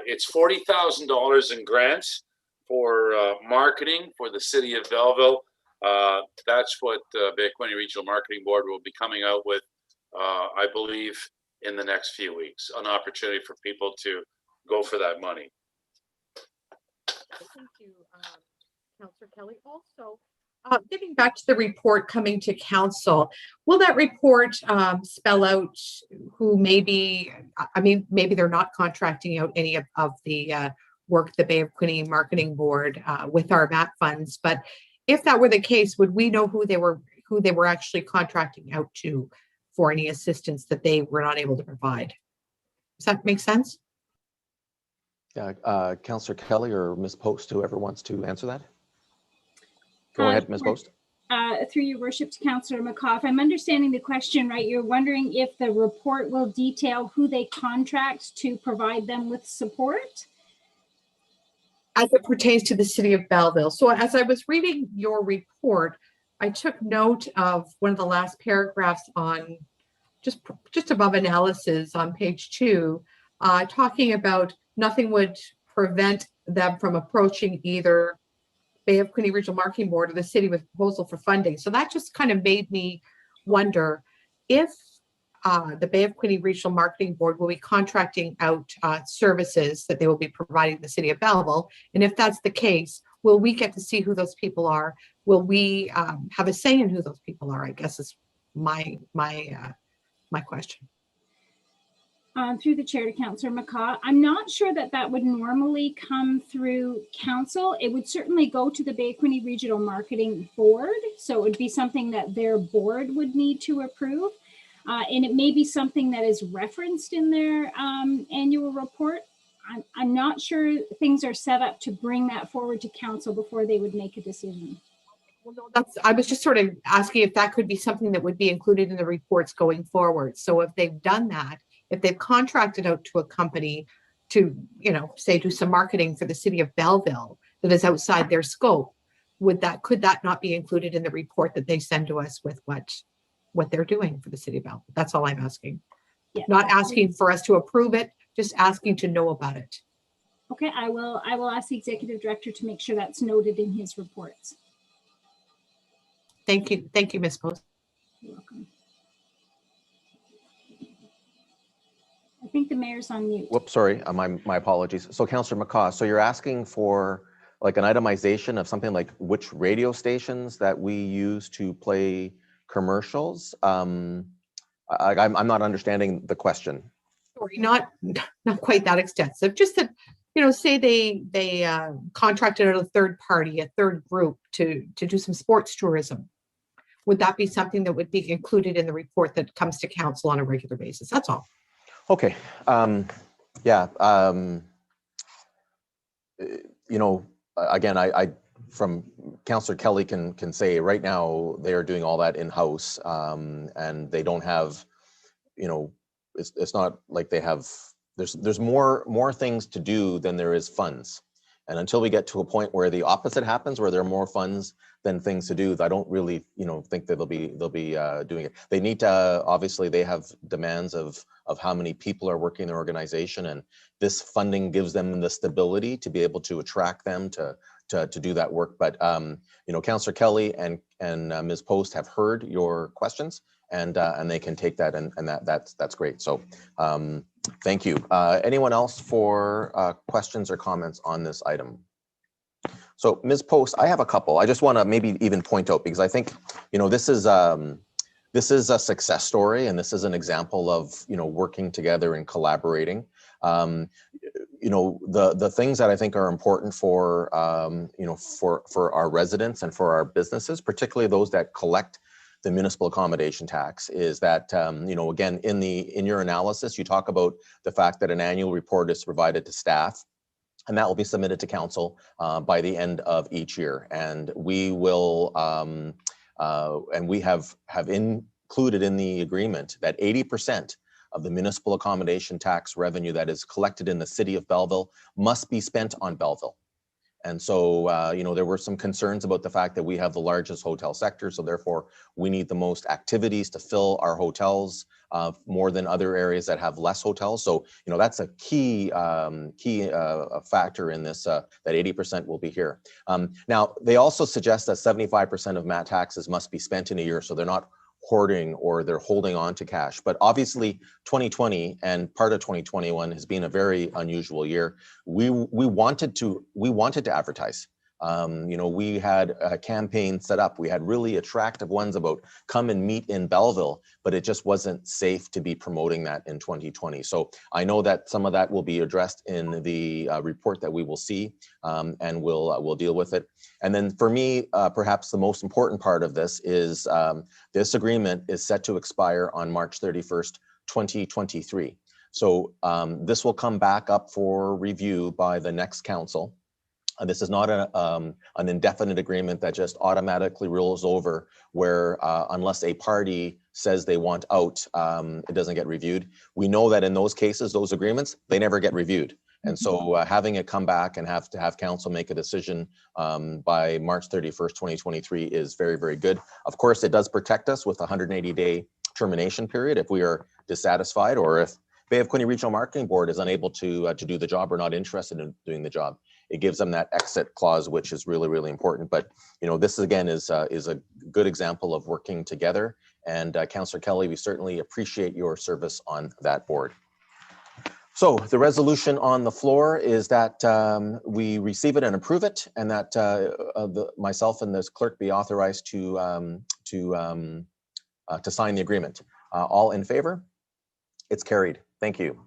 it's $40,000 in grants for marketing for the city of Belleville. That's what Bay Quinte Regional Marketing Board will be coming out with, I believe, in the next few weeks. An opportunity for people to go for that money. Thank you, Councillor Kelly. Also, getting back to the report coming to council, will that report spell out who maybe, I mean, maybe they're not contracting out any of the work the Bay of Quinte Marketing Board with our MAP funds, but if that were the case, would we know who they were actually contracting out to for any assistance that they were not able to provide? Does that make sense? Yeah, Councillor Kelly or Ms. Post, whoever wants to answer that. Go ahead, Ms. Post. Through your worship to Councillor McCaw, if I'm understanding the question right, you're wondering if the report will detail who they contract to provide them with support? As it pertains to the city of Belleville. So as I was reading your report, I took note of one of the last paragraphs on just above analysis on page 2, talking about nothing would prevent them from approaching either Bay of Quinte Regional Marketing Board or the city with proposal for funding. So that just kind of made me wonder if the Bay of Quinte Regional Marketing Board will be contracting out services that they will be providing the city of Belleville. And if that's the case, will we get to see who those people are? Will we have a say in who those people are? I guess is my question. Through the chair to Councillor McCaw, I'm not sure that would normally come through council. It would certainly go to the Bay of Quinte Regional Marketing Board. So it would be something that their board would need to approve. And it may be something that is referenced in their annual report. I'm not sure things are set up to bring that forward to council before they would make a decision. Well, no, I was just sort of asking if that could be something that would be included in the reports going forward. So if they've done that, if they've contracted out to a company to, say do some marketing for the city of Belleville that is outside their scope, could that not be included in the report that they send to us with what they're doing for the city of Belleville? That's all I'm asking. Yeah. Not asking for us to approve it, just asking to know about it. Okay, I will ask the executive director to make sure that's noted in his reports. Thank you, Ms. Post. You're welcome. I think the mayor's on mute. Whoops, sorry, my apologies. So Councillor McCaw, so you're asking for like an itemization of something like which radio stations that we use to play commercials? I'm not understanding the question. Sorry, not quite that extensive. Just that, say they contracted out a third party, a third group to do some sports tourism. Would that be something that would be included in the report that comes to council on a regular basis? That's all. Okay. Yeah. Again, I from Councillor Kelly can say right now they are doing all that in-house, and they don't have, it's not like they have, there's more things to do than there is funds. And until we get to a point where the opposite happens, where there are more funds than things to do, I don't really, think that they'll be doing it. They need to, obviously they have demands of how many people are working in their organization, and this funding gives them the stability to be able to attract them to do that work. But Councillor Kelly and Ms. Post have heard your questions, and they can take that, and that's great. So thank you. Anyone else for questions or comments on this item? So Ms. Post, I have a couple. I just want to maybe even point out, because I think this is a success story, and this is an example of working together and collaborating. The things that I think are important for for our residents and for our businesses, particularly those that collect the municipal accommodation tax, is that again, in your analysis, you talk about the fact that an annual report is provided to staff, and that will be submitted to council by the end of each year. And we will and we have included in the agreement that 80% of the municipal accommodation tax revenue that is collected in the city of Belleville must be spent on Belleville. And so, there were some concerns about the fact that we have the largest hotel sector, so therefore we need the most activities to fill our hotels more than other areas that have less hotels. So, that's a key factor in this, that 80% will be here. Now, they also suggest that 75% of MAT taxes must be spent in a year, so they're not hoarding or they're holding on to cash. But obviously 2020 and part of 2021 has been a very unusual year. We wanted to advertise. We had a campaign set up. We had really attractive ones about come and meet in Belleville, but it just wasn't safe to be promoting that in 2020. So I know that some of that will be addressed in the report that we will see, and we'll deal with it. And then for me, perhaps the most important part of this is this agreement is set to expire on March 31st, 2023. So this will come back up for review by the next council. This is not an indefinite agreement that just automatically rolls over, where unless a party says they want out, it doesn't get reviewed. We know that in those cases, those agreements, they never get reviewed. And so having it come back and have to have council make a decision by March 31st, 2023 is very, very good. Of course, it does protect us with a 180-day termination period if we are dissatisfied, or if Bay of Quinte Regional Marketing Board is unable to do the job or not interested in doing the job. It gives them that exit clause, which is really, really important. But this again is a good example of working together. And Councillor Kelly, we certainly appreciate your service on that board. So the resolution on the floor is that we receive it and approve it, and that myself and this clerk be authorized to sign the agreement. All in favor? It's carried. Thank you.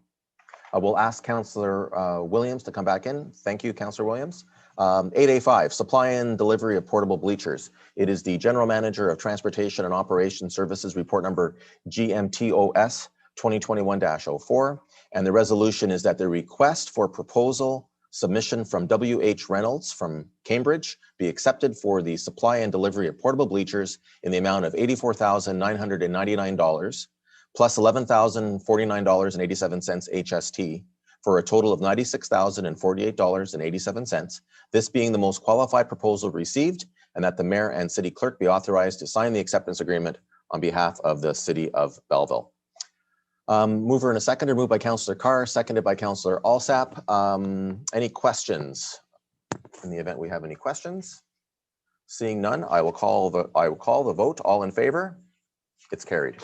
We'll ask Councillor Williams to come back in. Thank you, Councillor Williams. 8A5, supply and delivery of portable bleachers. It is the General Manager of Transportation and Operations Services, report number GMTOS 2021-04. And the resolution is that the request for proposal submission from WH Reynolds from Cambridge be accepted for the supply and delivery of portable bleachers in the amount of $84,999 plus $11,049.87 HST for a total of $96,048.87. This being the most qualified proposal received, and that the mayor and city clerk be authorized to sign the acceptance agreement on behalf of the city of Belleville. Mover and a seconder, moved by Councillor Carr, seconded by Councillor Alsap. Any questions? In the event we have any questions, seeing none, I will call the vote. All in favor? It's carried.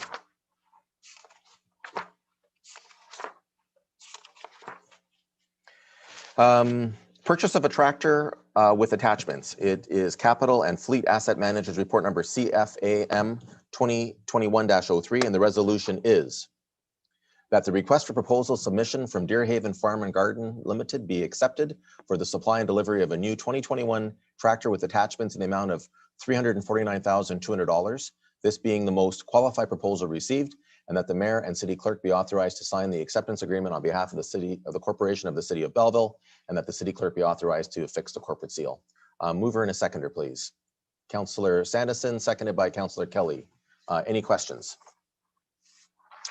Purchase of a tractor with attachments. It is Capital and Fleet Asset Managers report number CFAM 2021-03, and the resolution is that the request for proposal submission from Deerhaven Farm and Garden Limited be accepted for the supply and delivery of a new 2021 tractor with attachments in the amount of $349,200. This being the most qualified proposal received, and that the mayor and city clerk be authorized to sign the acceptance agreement on behalf of the corporation of the city of Belleville, and that the city clerk be authorized to affix the corporate seal. Mover and a seconder, please. Councillor Sanderson, seconded by Councillor Kelly. Any questions?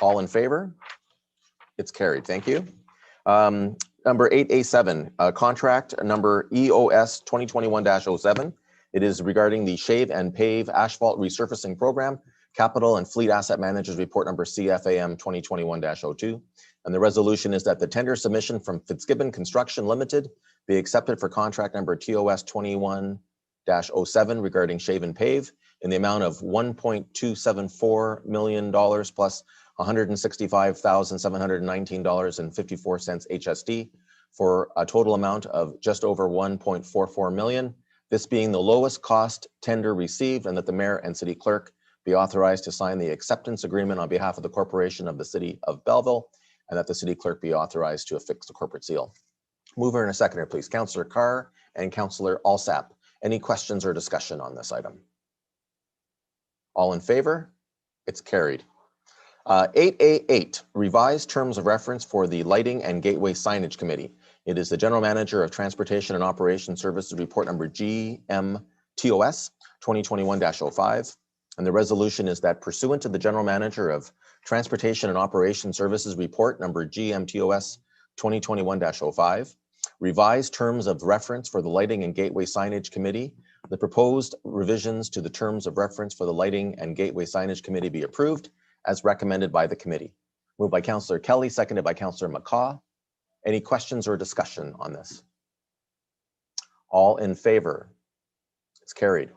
All in favor? It's carried. Thank you. Number 8A7, contract number EOS 2021-07. It is regarding the Shave and Pave Asphalt Resurfacing Program, Capital and Fleet Asset Managers Report number CFAM 2021-02. And the resolution is that the tender submission from Fitzgibbon Construction Limited be accepted for contract number TOS 21-07 regarding Shave and Pave in the amount of $1.274 million plus $165,719.54 HST for a total amount of just over $1.44 million. This being the lowest cost tender received, and that the mayor and city clerk be authorized to sign the acceptance agreement on behalf of the corporation of the city of Belleville, and that the city clerk be authorized to affix the corporate seal. Mover and a seconder, please. Councillor Carr and Councillor Alsap. Any questions or discussion on this item? All in favor? It's carried. 8A8, revised terms of reference for the Lighting and Gateway Signage Committee. It is the General Manager of Transportation and Operations Services Report number GMTOS 2021-05. And the resolution is that pursuant to the General Manager of Transportation and Operations Services Report number GMTOS 2021-05, revised terms of reference for the Lighting and Gateway Signage Committee, the proposed revisions to the terms of reference for the Lighting and Gateway Signage Committee be approved as recommended by the committee. Moved by Councillor Kelly, seconded by Councillor McCaw. Any questions or discussion on this? All in favor? It's carried.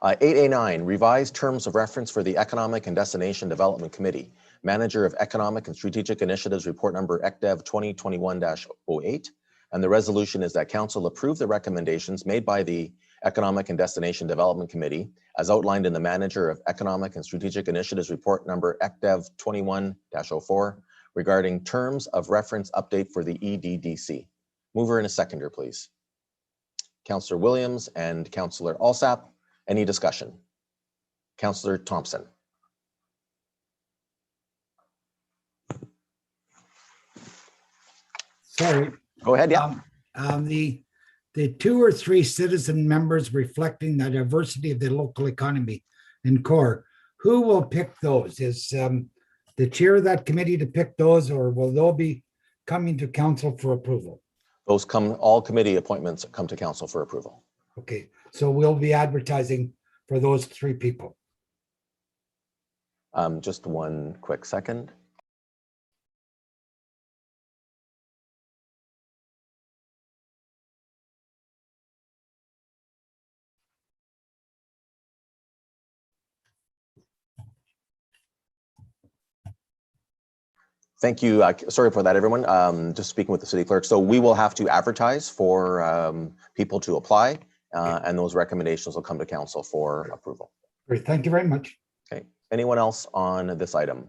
8A9, revised terms of reference for the Economic and Destination Development Committee, Manager of Economic and Strategic Initiatives, report number ECDEV 2021-08. And the resolution is that council approve the recommendations made by the Economic and Destination Development Committee as outlined in the Manager of Economic and Strategic Initiatives, report number ECDEV 21-04, regarding terms of reference update for the EDDC. Mover and a seconder, please. Councillor Williams and Councillor Alsap. Any discussion? Councillor Thompson. Sorry. Go ahead, yeah. The 2 or 3 citizen members reflecting the diversity of the local economy in core, who will pick those? Is the chair of that committee to pick those, or will they be coming to council for approval? Those come, all committee appointments come to council for approval. Okay, so we'll be advertising for those 3 people. Just one quick second. Thank you. Sorry for that, everyone. Just speaking with the city clerk. So we will have to advertise for people to apply, and those recommendations will come to council for approval. Great. Thank you very much. Okay. Anyone else on this item?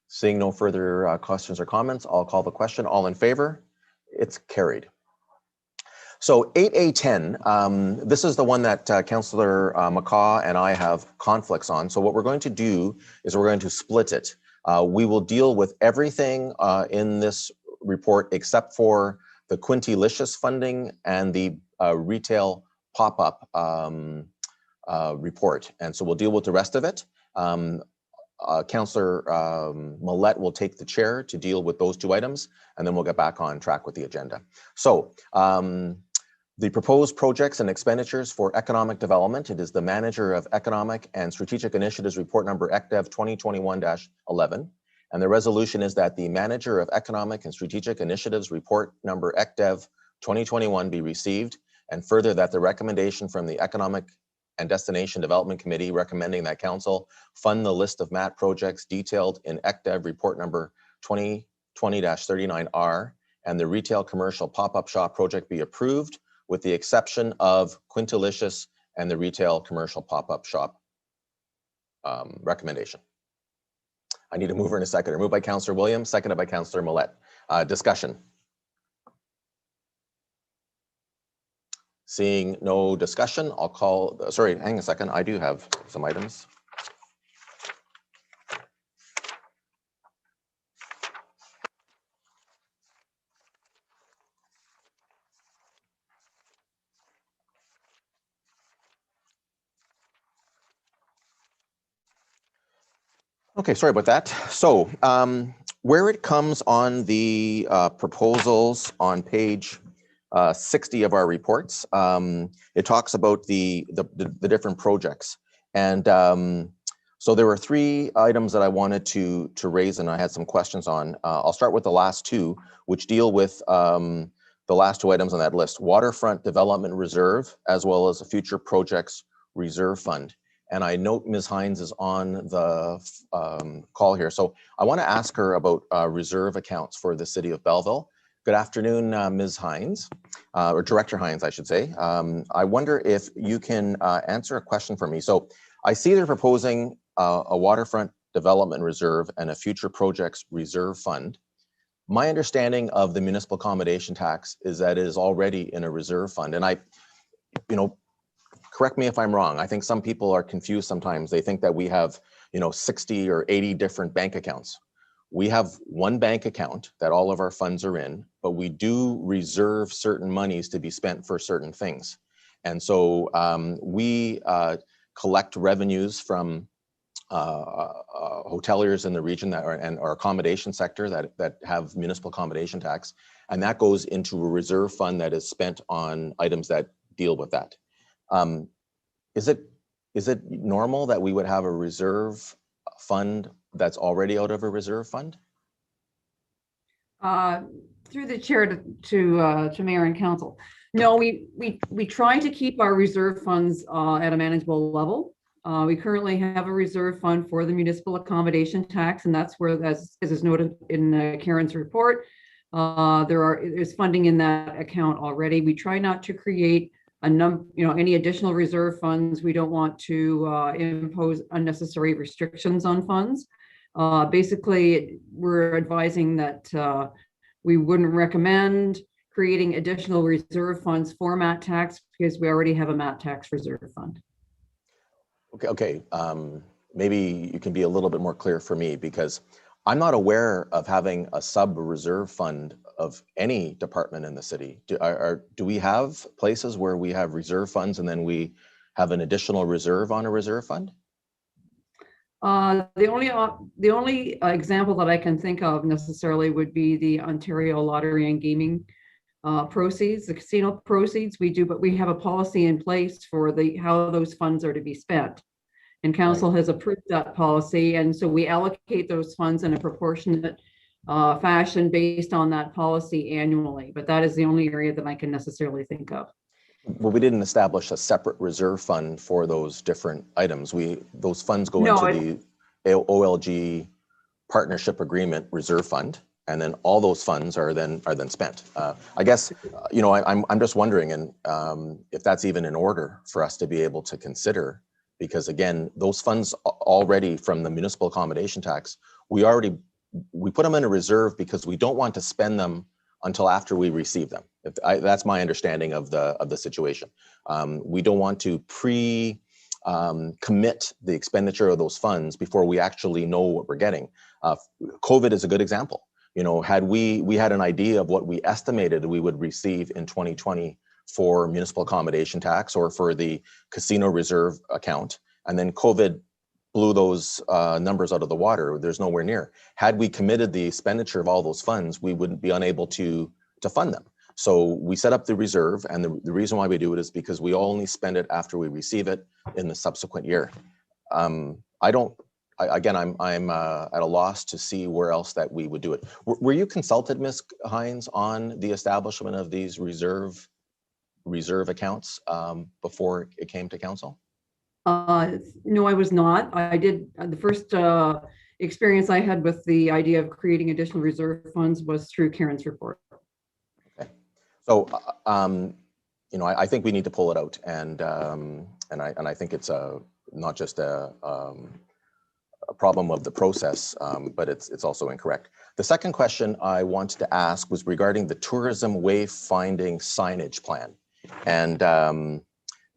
Seeing no further questions or comments, I'll call the question. All in favor? It's carried. So 8A10, this is the one that Councillor McCaw and I have conflicts on. So what we're going to do is we're going to split it. We will deal with everything in this report except for the Quintilicious funding and the retail pop-up report. And so we'll deal with the rest of it. Councillor Millette will take the chair to deal with those 2 items, and then we'll get back on track with the agenda. So the proposed projects and expenditures for economic development. It is the Manager of Economic and Strategic Initiatives, report number ECDEV 2021-11. And the resolution is that the Manager of Economic and Strategic Initiatives, report number ECDEV 2021 be received, and further that the recommendation from the Economic and Destination Development Committee recommending that council fund the list of MAT projects detailed in ECDEV report number 2020-39R and the retail commercial pop-up shop project be approved, with the exception of Quintilicious and the retail commercial pop-up shop recommendation. I need a mover and a seconder. Moved by Councillor Williams, seconded by Councillor Millette. Discussion. Seeing no discussion, I'll call, sorry, hang a second. I do have some items. Okay, sorry about that. So where it comes on the proposals on page 60 of our reports, it talks about the different projects. And so there were 3 items that I wanted to raise and I had some questions on. I'll start with the last 2, which deal with the last 2 items on that list: Waterfront Development Reserve, as well as a Future Projects Reserve Fund. And I note Ms. Hines is on the call here. So I want to ask her about reserve accounts for the city of Belleville. Good afternoon, Ms. Hines, or Director Hines, I should say. I wonder if you can answer a question for me. So I see they're proposing a waterfront development reserve and a future projects reserve fund. My understanding of the municipal accommodation tax is that it is already in a reserve fund. And correct me if I'm wrong. I think some people are confused sometimes. They think that we have, 60 or 80 different bank accounts. We have one bank account that all of our funds are in, but we do reserve certain monies to be spent for certain things. And so we collect revenues from hoteliers in the region that are, and our accommodation sector that have municipal accommodation tax, and that goes into a reserve fund that is spent on items that deal with that. Is it normal that we would have a reserve fund that's already out of a reserve fund? Through the chair to mayor and council. No, we try to keep our reserve funds at a manageable level. We currently have a reserve fund for the municipal accommodation tax, and that's where, as is noted in Karen's report, there's funding in that account already. We try not to create any additional reserve funds. We don't want to impose unnecessary restrictions on funds. Basically, we're advising that we wouldn't recommend creating additional reserve funds for MAT tax because we already have a MAT tax reserve fund. Okay. Maybe you can be a little bit more clear for me, because I'm not aware of having a sub-reserve fund of any department in the city. Do we have places where we have reserve funds and then we have an additional reserve on a reserve fund? The only example that I can think of necessarily would be the Ontario Lottery and Gaming proceeds, the casino proceeds. We do, but we have a policy in place for how those funds are to be spent. And council has approved that policy. And so we allocate those funds in a proportionate fashion based on that policy annually. But that is the only area that I can necessarily think of. Well, we didn't establish a separate reserve fund for those different items. Those funds go into the OLG partnership agreement reserve fund, and then all those funds are then spent. I guess I'm just wondering, and if that's even in order for us to be able to consider, because again, those funds already from the municipal accommodation tax, we put them in a reserve because we don't want to spend them until after we receive them. That's my understanding of the situation. We don't want to commit the expenditure of those funds before we actually know what we're getting. COVID is a good example. Had we had an idea of what we estimated we would receive in 2020 for municipal accommodation tax or for the casino reserve account, and then COVID blew those numbers out of the water. There's nowhere near. Had we committed the expenditure of all those funds, we wouldn't be unable to fund them. So we set up the reserve, and the reason why we do it is because we only spend it after we receive it in the subsequent year. I'm at a loss to see where else that we would do it. Were you consulted, Ms. Hines, on the establishment of these reserve accounts before it came to council? No, I was not. I did the first experience I had with the idea of creating additional reserve funds was through Karen's report. Okay, so I think we need to pull it out, and I think it's not just a problem of the process, but it's also incorrect. The second question I wanted to ask was regarding the tourism wayfinding signage plan, and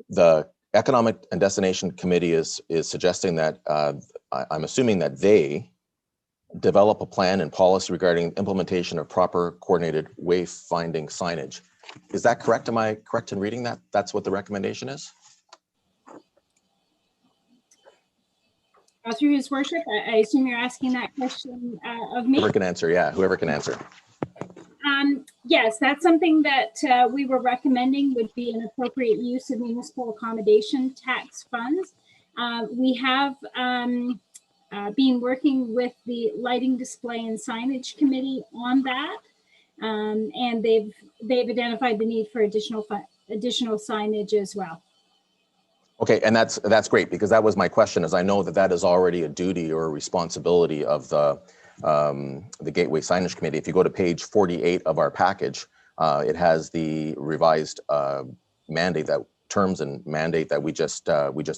the Economic and Destination Committee is suggesting that I'm assuming that they develop a plan and policy regarding implementation of proper coordinated wayfinding signage. Is that correct? Am I correct in reading that? That's what the recommendation is? Through his worship, I assume you're asking that question of me. Whoever can answer, yeah, whoever can answer. Yes, that's something that we were recommending would be an appropriate use of municipal accommodation tax funds. We have been working with the Lighting, Display, and Signage Committee on that, and they've identified the need for additional signage as well. Okay, and that's great, because that was my question, is I know that is already a duty or a responsibility of the Gateway Signage Committee. If you go to page 48 of our package, it has the revised terms and mandate that we just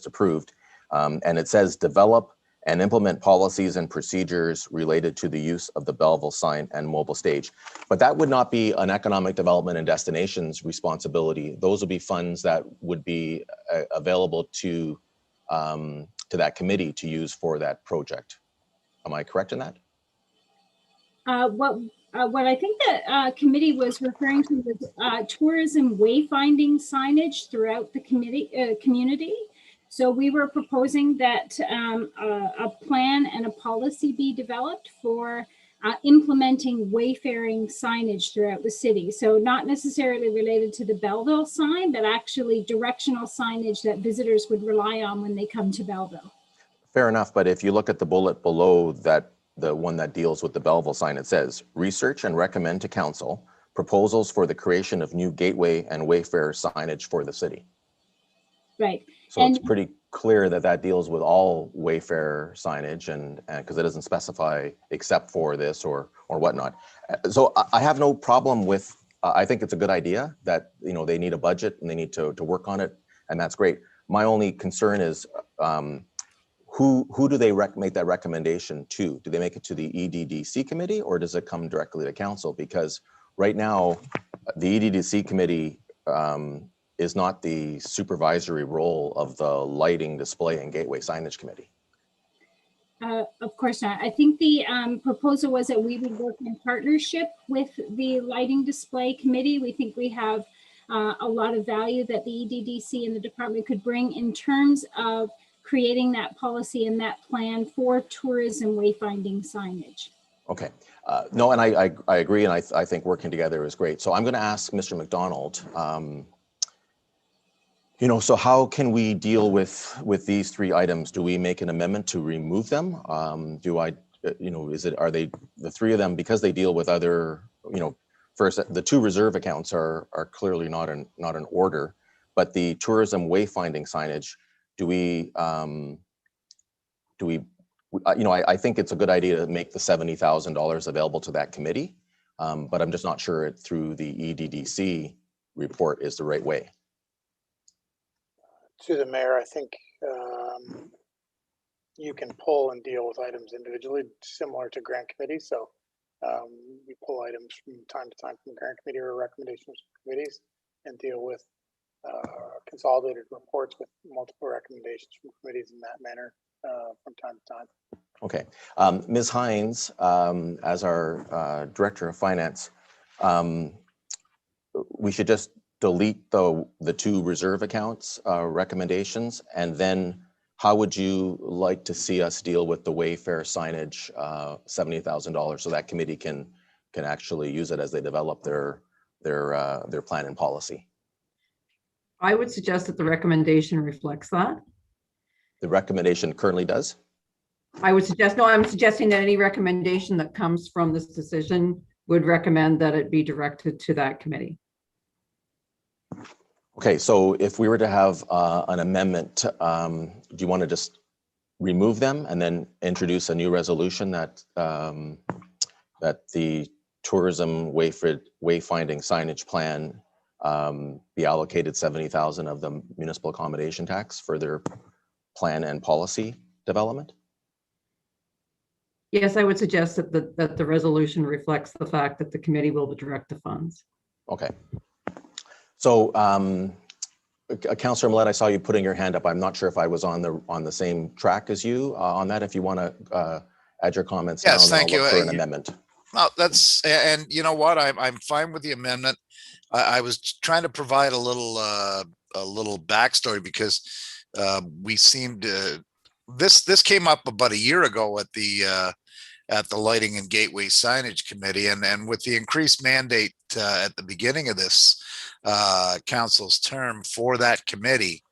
approved, and it says develop and implement policies and procedures related to the use of the Belleville sign and mobile stage. But that would not be an economic development and destinations responsibility. Those would be funds that would be available to that committee to use for that project. Am I correct in that? What I think that committee was referring to was tourism wayfinding signage throughout the community. So we were proposing that a plan and a policy be developed for implementing wayfaring signage throughout the city. So not necessarily related to the Belleville sign, but actually directional signage that visitors would rely on when they come to Belleville. Fair enough, but if you look at the bullet below that, the one that deals with the Belleville sign, it says, research and recommend to council proposals for the creation of new gateway and wayfarer signage for the city. Right. So it's pretty clear that deals with all wayfarer signage, and because it doesn't specify except for this or whatnot. So I have no problem with, I think it's a good idea that, you know, they need a budget and they need to work on it, and that's great. My only concern is, who do they make that recommendation to? Do they make it to the EDDC committee, or does it come directly to council? Because right now, the EDDC committee is not the supervisory role of the Lighting, Display, and Gateway Signage Committee. Of course not. I think the proposal was that we would work in partnership with the Lighting Display Committee. We think we have a lot of value that the EDDC and the department could bring in terms of creating that policy and that plan for tourism wayfinding signage. Okay. No, and I agree, and I think working together is great. So I'm going to ask Mr. McDonald, you know, so how can we deal with these three items? Do we make an amendment to remove them? You know, are they the three of them, because they deal with other, you know, first the two reserve accounts are clearly not in order, but the tourism wayfinding signage, you know, I think it's a good idea to make the $70,000 available to that committee, but I'm just not sure it through the EDDC report is the right way. To the mayor, I think you can pull and deal with items individually, similar to grant committee. So we pull items from time to time from grant committee or recommendations from committees and deal with consolidated reports with multiple recommendations from committees in that manner from time to time. Okay. Ms. Hines, as our Director of Finance, we should just delete the two reserve accounts recommendations, and then how would you like to see us deal with the Wayfair signage, $70,000, so that committee can actually use it as they develop their plan and policy? I would suggest that the recommendation reflects that. The recommendation currently does? I'm suggesting that any recommendation that comes from this decision would recommend that it be directed to that committee. Okay, so if we were to have an amendment, do you want to just remove them and then introduce a new resolution that the tourism wayfinding signage plan be allocated $70,000 of the municipal accommodation tax for their plan and policy development? Yes, I would suggest that the resolution reflects the fact that the committee will direct the funds. Okay. So, Councillor Millette, I saw you putting your hand up. I'm not sure if I was on the same track as you on that. If you want to add your comments, yes, now, thank you. For an amendment. No, and you know what? I'm fine with the amendment. I was trying to provide a little backstory because we seemed this came up about a year ago at the Lighting and Gateway Signage Committee, and with the increased mandate at the beginning of this council's term for that committee,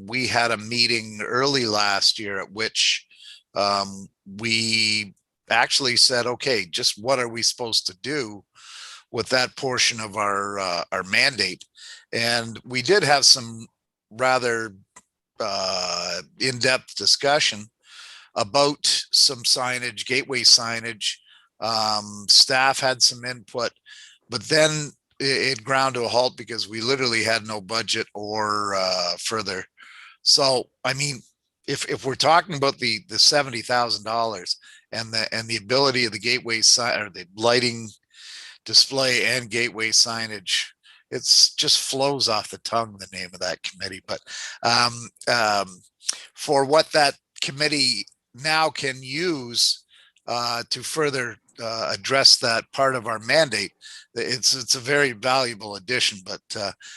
we had a meeting early last year at which we actually said, okay, just what are we supposed to do with that portion of our mandate? And we did have some rather in-depth discussion about some signage, gateway signage. Staff had some input, but then it ground to a halt because we literally had no budget or further. So, I mean, if we're talking about the $70,000 and the ability of the gateway sign or the lighting display and gateway signage, it's just flows off the tongue, the name of that committee. But for what that committee now can use to further address that part of our mandate, it's a very valuable addition. But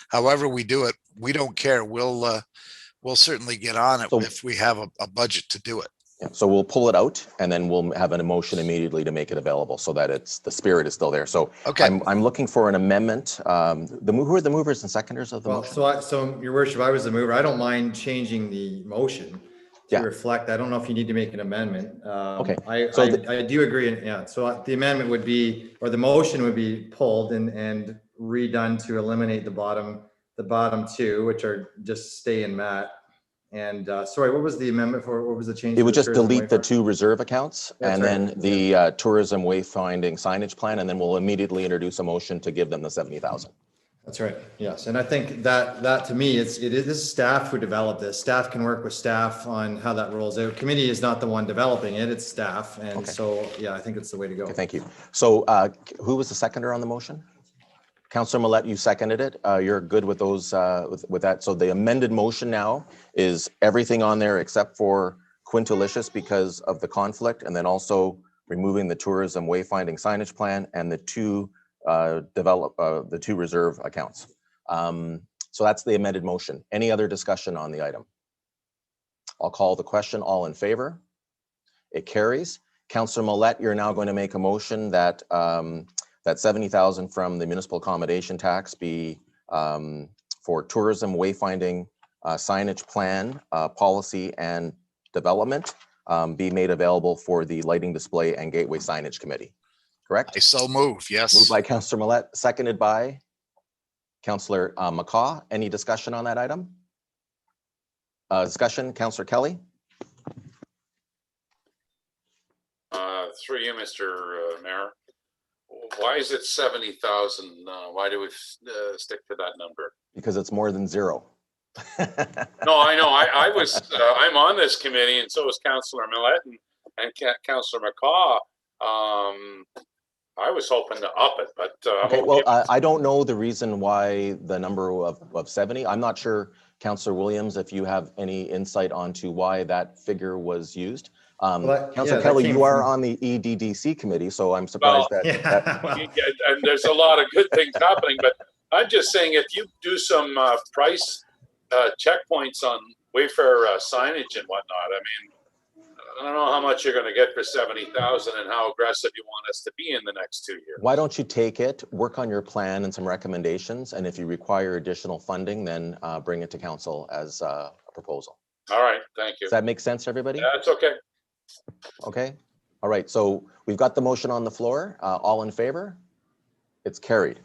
however we do it, we don't care. We'll certainly get on it if we have a budget to do it. Yeah, so we'll pull it out and then we'll have an emotion immediately to make it available so that the spirit is still there. So okay. I'm looking for an amendment. Who are the movers and seconders of the motion? So Your Worship, I was the mover. I don't mind changing the motion to reflect. I don't know if you need to make an amendment. Okay. I do agree. Yeah. So the amendment would be, or the motion would be pulled and redone to eliminate the bottom two, which are just stay in Matt. And sorry, what was the amendment for? What was the change? It would just delete the two reserve accounts and then the tourism wayfinding signage plan, and then we'll immediately introduce a motion to give them the 70,000. That's right. Yes, and I think that to me, it is staff who developed this. Staff can work with staff on how that rolls out. Committee is not the one developing it; it's staff, and so yeah, I think it's the way to go. Okay, thank you. So, who was the seconder on the motion? Councillor Millette, you seconded it. You're good with those, with that. So the amended motion now is everything on there except for Quintilicious because of the conflict, and then also removing the tourism wayfinding signage plan and the two reserve accounts. So that's the amended motion. Any other discussion on the item? I'll call the question. All in favor? It carries. Councillor Millette, you're now going to make a motion that that 70,000 from the municipal accommodation tax be for tourism wayfinding signage plan policy and development be made available for the lighting display and gateway signage committee. Correct? I so move. Yes. Moved by Councillor Millette, seconded by Councillor McCaw. Any discussion on that item? Discussion, Councillor Kelly. Through you, Mr. Mayor. Why is it 70,000? Why do we stick to that number? Because it's more than zero. No, I know. I'm on this committee, and so is Councillor Millette and Councillor McCaw. I was hoping to up it, but okay. Well, I don't know the reason why the number of 70. I'm not sure, Councillor Williams, if you have any insight onto why that figure was used. Councillor Kelly, you are on the EDDC committee, so I'm surprised and there's a lot of good things happening, but I'm just saying if you do some price checkpoints on Wayfair signage and whatnot, I mean, I don't know how much you're going to get for 70,000 and how aggressive you want us to be in the next 2 years. Why don't you take it, work on your plan and some recommendations, and if you require additional funding, then bring it to council as a proposal. All right, thank you. Does that make sense, everybody? That's okay. Okay. All right. So we've got the motion on the floor. All in favor? It's carried.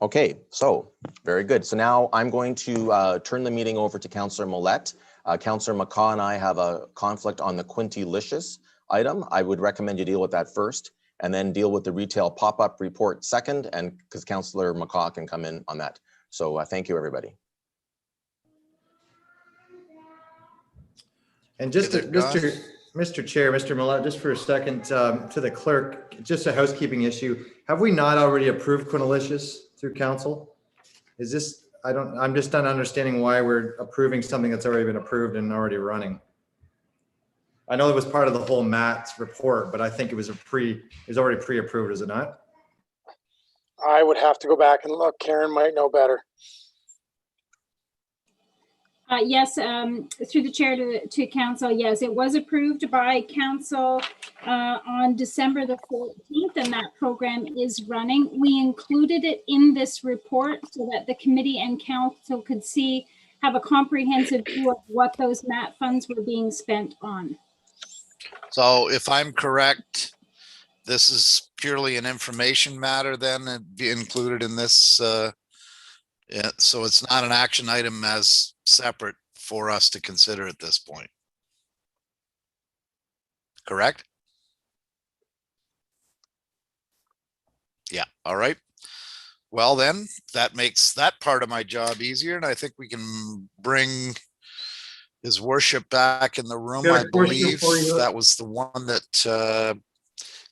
Okay. So very good. So now I'm going to turn the meeting over to Councillor Millette. Councillor McCaw and I have a conflict on the Quintilicious item. I would recommend you deal with that first and then deal with the retail pop-up report second, and because Councillor McCaw can come in on that. So thank you, everybody. And just Mr. Chair, Mr. Millette, just for a second, to the clerk, just a housekeeping issue. Have we not already approved Quintilicious through council? Is this, I'm just not understanding why we're approving something that's already been approved and already running. I know it was part of the whole Matt's report, but I think it was already pre-approved, is it not? I would have to go back and look. Karen might know better. Yes, through the chair to council, yes, it was approved by council on December the 14th, and that program is running. We included it in this report so that the committee and council could have a comprehensive view of what those MAT funds were being spent on. So if I'm correct, this is purely an information matter then, and be included in this. Yeah, so it's not an action item as separate for us to consider at this point. Correct? Yeah, all right. Well, then that makes that part of my job easier, and I think we can bring his worship back in the room. Yeah, I question believe for you. that was the one that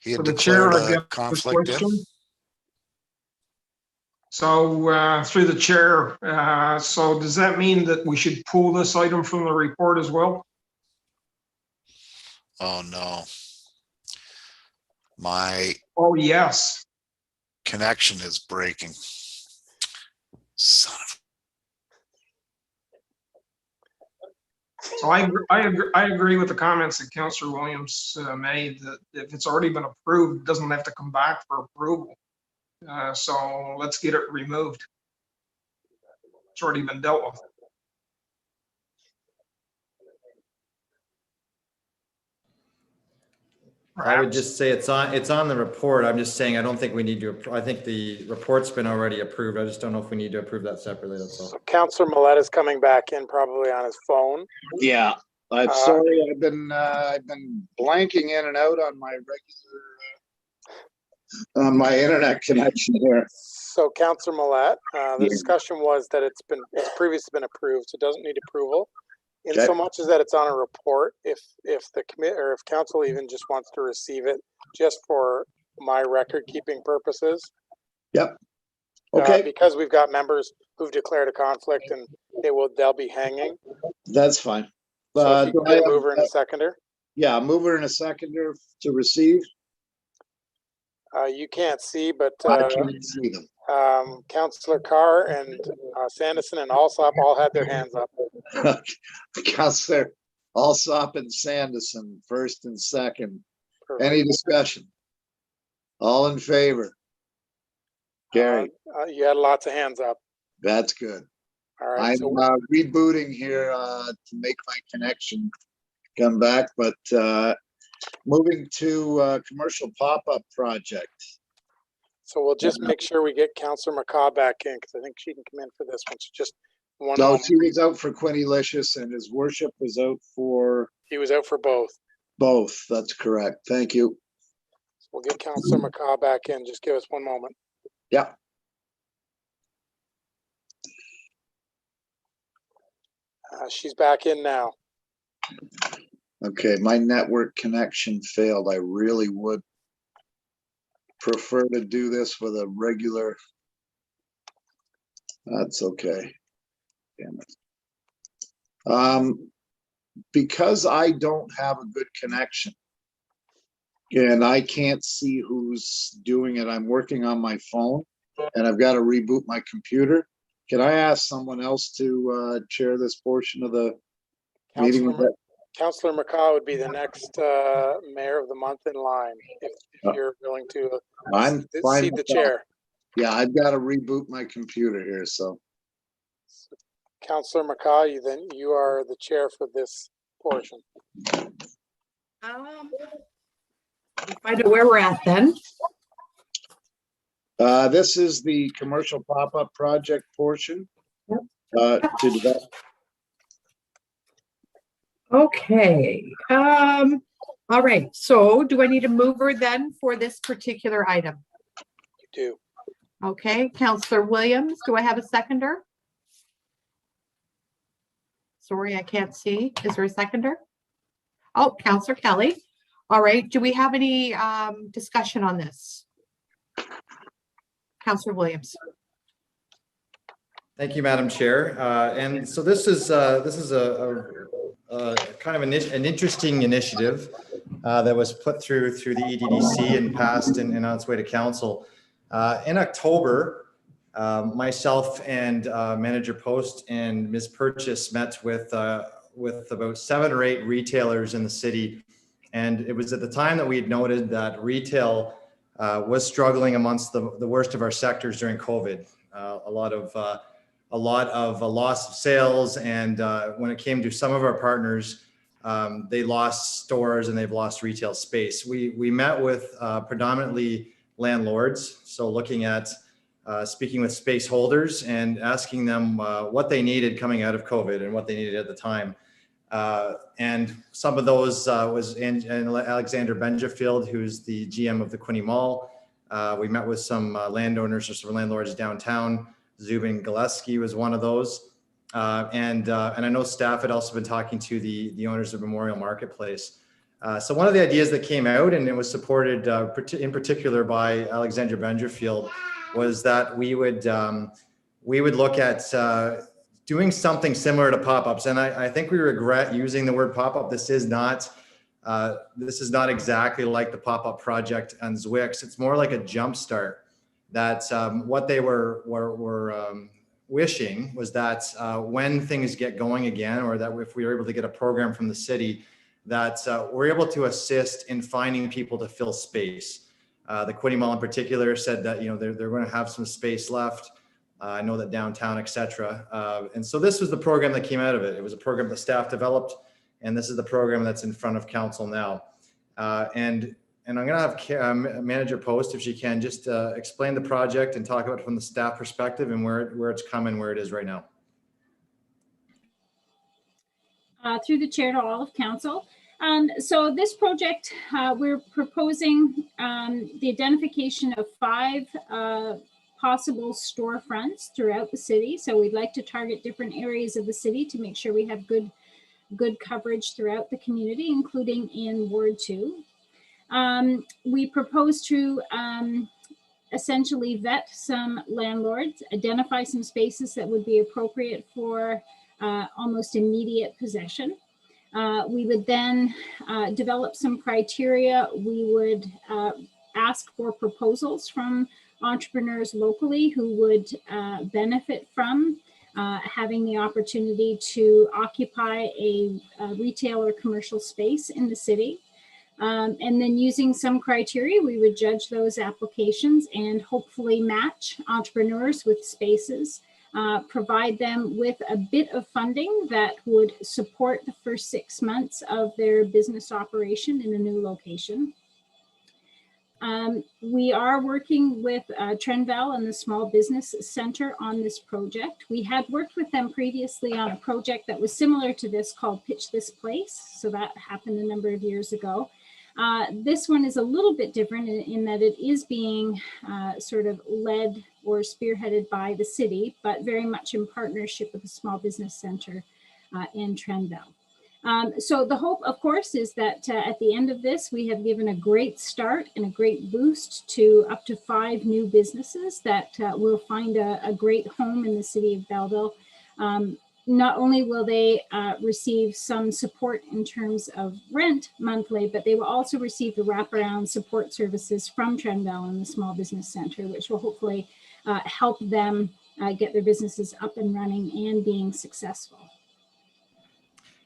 he had For the chair, declared I a guess, conflict in. question. So through the chair, so does that mean that we should pull this item from the report as well? Oh, no. My Oh, yes. connection is breaking. Son of So I agree with the comments that Councillor Williams made, that if it's already been approved, it doesn't have to come back for approval. So let's get it removed. It's already been dealt with. I would just say it's on the report. I'm just saying, I don't think we need to, I think the report's been already approved. I just don't know if we need to approve that separately, that's all. So Councillor Millet is coming back in probably on his phone. Yeah, I'm sorry. I've been blanking in and out on my regular, on my internet connection here. So Councillor Millet, the discussion was that it's previously been approved, so it doesn't need approval. In so much as that it's on a report, if the committee or if council even just wants to receive it just for my record keeping purposes. Yep. Okay. Because we've got members who've declared a conflict and they'll be hanging. That's fine. So if you can get a mover and a seconder. Yeah, a mover and a seconder to receive. You can't see, but I can't see them. Councillor Carr and Sanderson and Alsop all had their hands up. Councillor Alsop and Sanderson, first and second. Perfect. Any discussion? All in favor? Gary. You had lots of hands up. That's good. All right. I'm rebooting here to make my connection come back, but moving to commercial pop-up project. So we'll just make sure we get Councillor McCaw back in, because I think she can come in for this one. So just one No, moment. she was out for Quinny Licious and his worship was out for He was out for both. both. That's correct. Thank you. So we'll get Councillor McCaw back in. Just give us one moment. Yeah. She's back in now. Okay, my network connection failed. I really would prefer to do this with a regular. That's okay. Damn it. Because I don't have a good connection and I can't see who's doing it. I'm working on my phone and I've got to reboot my computer. Can I ask someone else to chair this portion of the meeting? With that? Councillor McCaw would be the next mayor of the month in line, if you're willing to I'm fine cede the with chair. that. Yeah, I've got to reboot my computer here, so. Councillor McCaw, you are the chair for this portion. Find out where we're at then. This is the commercial pop-up project portion. To develop. Okay. All right. So do I need a mover then for this particular item? You do. Okay. Councillor Williams, do I have a seconder? Sorry, I can't see. Is there a seconder? Oh, Councillor Kelly. All right. Do we have any discussion on this? Councillor Williams. Thank you, Madam Chair. And so this is a kind of an interesting initiative that was put through the EDDC and passed and on its way to council. In October, Myself and Manager Post and Ms. Purchase met with about 7 or 8 retailers in the city. And it was at the time that we had noted that retail was struggling amongst the worst of our sectors during COVID. A lot of loss of sales, and when it came to some of our partners, they lost stores and they've lost retail space. We met with predominantly landlords, so looking at speaking with space holders and asking them what they needed coming out of COVID and what they needed at the time. And some of those was Alexander Benjafield, who's the GM of the Quinte Mall. We met with some landowners or some landlords downtown. Zubin Gillespie was one of those. And I know staff had also been talking to the owners of Memorial Marketplace. So one of the ideas that came out, and it was supported in particular by Alexander Benjafield, was that we would look at doing something similar to pop-ups. And I think we regret using the word pop-up. This is not exactly like the pop-up project on Zwix. It's more like a jumpstart. That what they were wishing was that when things get going again, or that if we were able to get a program from the city, that we're able to assist in finding people to fill space. The Quinte Mall in particular said that they're going to have some space left. I know that downtown, etc. And so this was the program that came out of it. It was a program that staff developed, and this is the program that's in front of council now. And I'm going to have Manager Post, if she can, just explain the project and talk about it from the staff perspective and where it's come and where it is right now. Through the chair to all of council. So this project, we're proposing the identification of 5 possible storefronts throughout the city. So we'd like to target different areas of the city to make sure we have good coverage throughout the community, including in Ward 2. We propose to essentially vet some landlords, identify some spaces that would be appropriate for almost immediate possession. We would then develop some criteria. We would ask for proposals from entrepreneurs locally who would benefit from having the opportunity to occupy a retail or commercial space in the city. And then using some criteria, we would judge those applications and hopefully match entrepreneurs with spaces, provide them with a bit of funding that would support the first 6 months of their business operation in a new location. We are working with Trenval and the Small Business Center on this project. We had worked with them previously on a project that was similar to this called Pitch This Place. So that happened a number of years ago. This one is a little bit different in that it is being sort of led or spearheaded by the city, but very much in partnership with the Small Business Center in Trenval. So the hope, of course, is that at the end of this, we have given a great start and a great boost to up to 5 new businesses that will find a great home in the city of Belleville. Not only will they receive some support in terms of rent monthly, but they will also receive the wraparound support services from Trenval and the Small Business Center, which will hopefully help them get their businesses up and running and being successful.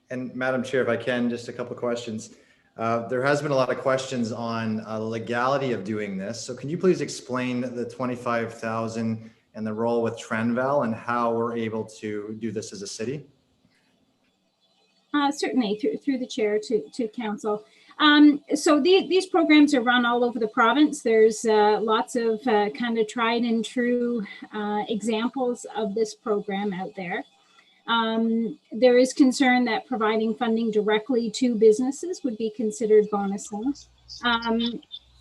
And Madam Chair, if I can, just a couple of questions. There has been a lot of questions on legality of doing this. So can you please explain the 25,000 and the role with Trenval and how we're able to do this as a city? Certainly, through the chair to council. So these programs are run all over the province. There's lots of kind of tried and true examples of this program out there. There is concern that providing funding directly to businesses would be considered bonusing.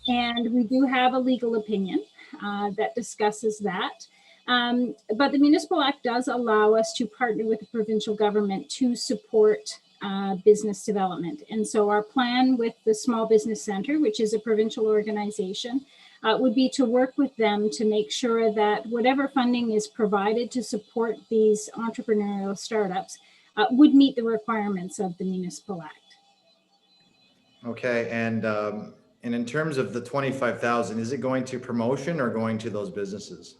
And we do have a legal opinion that discusses that. But the Municipal Act does allow us to partner with the provincial government to support business development. And so our plan with the Small Business Center, which is a provincial organization, would be to work with them to make sure that whatever funding is provided to support these entrepreneurial startups would meet the requirements of the Municipal Act. Okay, and in terms of the 25,000, is it going to promotion or going to those businesses?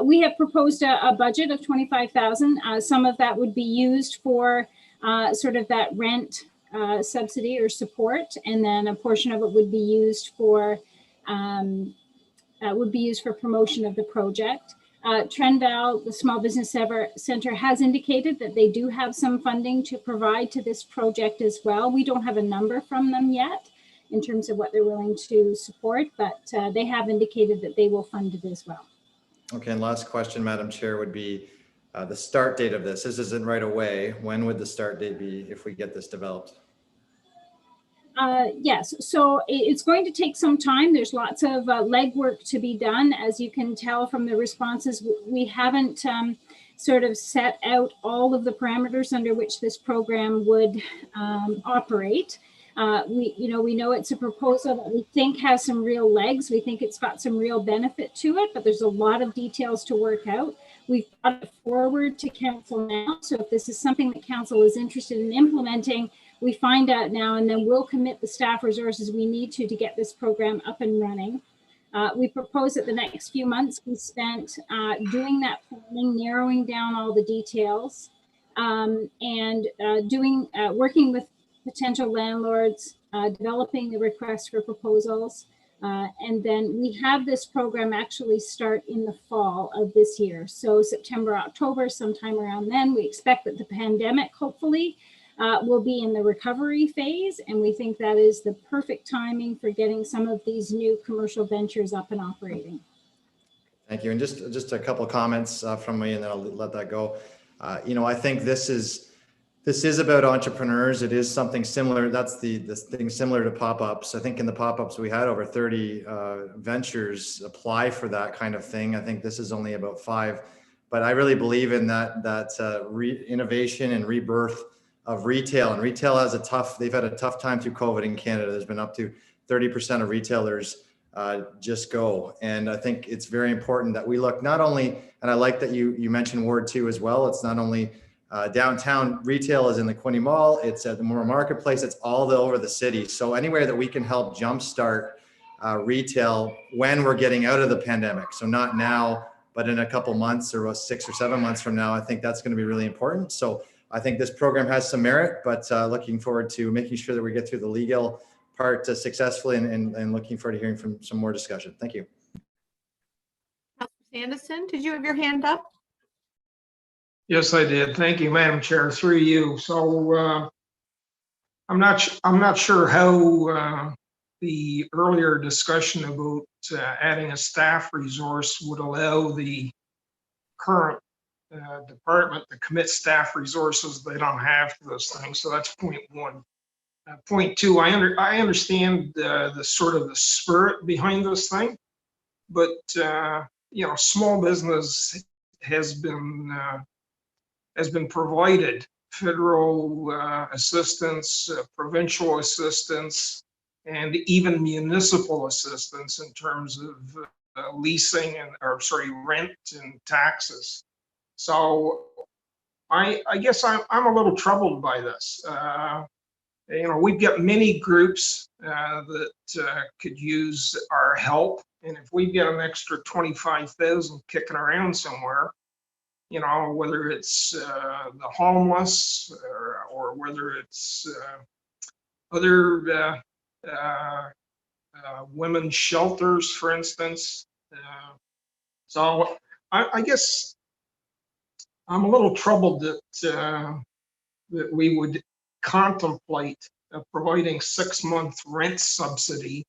We have proposed a budget of 25,000. Some of that would be used for sort of that rent subsidy or support, and then a portion of it would be used for promotion of the project. Trendval, the Small Business Center, has indicated that they do have some funding to provide to this project as well. We don't have a number from them yet in terms of what they're willing to support, but they have indicated that they will fund it as well. Okay, and last question, Madam Chair, would be the start date of this. This isn't right away. When would the start date be if we get this developed? Yes, so it's going to take some time. There's lots of legwork to be done. As you can tell from the responses, we haven't sort of set out all of the parameters under which this program would operate. We know it's a proposal that we think has some real legs. We think it's got some real benefit to it, but there's a lot of details to work out. We've brought it forward to council now. So if this is something that council is interested in implementing, we find out now, and then we'll commit the staff resources we need to get this program up and running. We propose that the next few months be spent doing that planning, narrowing down all the details, and working with potential landlords, developing the request for proposals. And then we have this program actually start in the fall of this year. So September, October, sometime around then. We expect that the pandemic, hopefully, will be in the recovery phase. And we think that is the perfect timing for getting some of these new commercial ventures up and operating. Thank you. And just a couple of comments from me, and then I'll let that go. I think this is about entrepreneurs. It is something similar. That's the thing similar to pop-ups. I think in the pop-ups we had over 30 ventures apply for that kind of thing. I think this is only about 5, but I really believe in that innovation and rebirth of retail. And retail they've had a tough time through COVID in Canada. There's been up to 30% of retailers just go. And I think it's very important that we look not only, and I like that you mentioned Ward 2 as well. It's not only downtown retail is in the Quinte Mall, it's at the Moore Marketplace, it's all over the city. So anywhere that we can help jumpstart retail when we're getting out of the pandemic. So not now, but in a couple months or 6 or 7 months from now, I think that's going to be really important. So I think this program has some merit, but looking forward to making sure that we get through the legal part successfully, and looking forward to hearing from some more discussion. Thank you. Councilor Sandison, did you have your hand up? Yes, I did. Thank you, Madam Chair, through you. So I'm not sure how the earlier discussion about adding a staff resource would allow the current department to commit staff resources they don't have to this thing. So that's point one. Point two, I understand the sort of the spirit behind this thing, but small business has been provided federal assistance, provincial assistance, and even municipal assistance in terms of leasing rent and taxes. So I guess I'm a little troubled by this. We've got many groups that could use our help, and if we get an extra 25,000 kicking around somewhere, whether it's the homeless or whether it's other women's shelters, for instance. So I guess I'm a little troubled that we would contemplate providing 6-month rent subsidy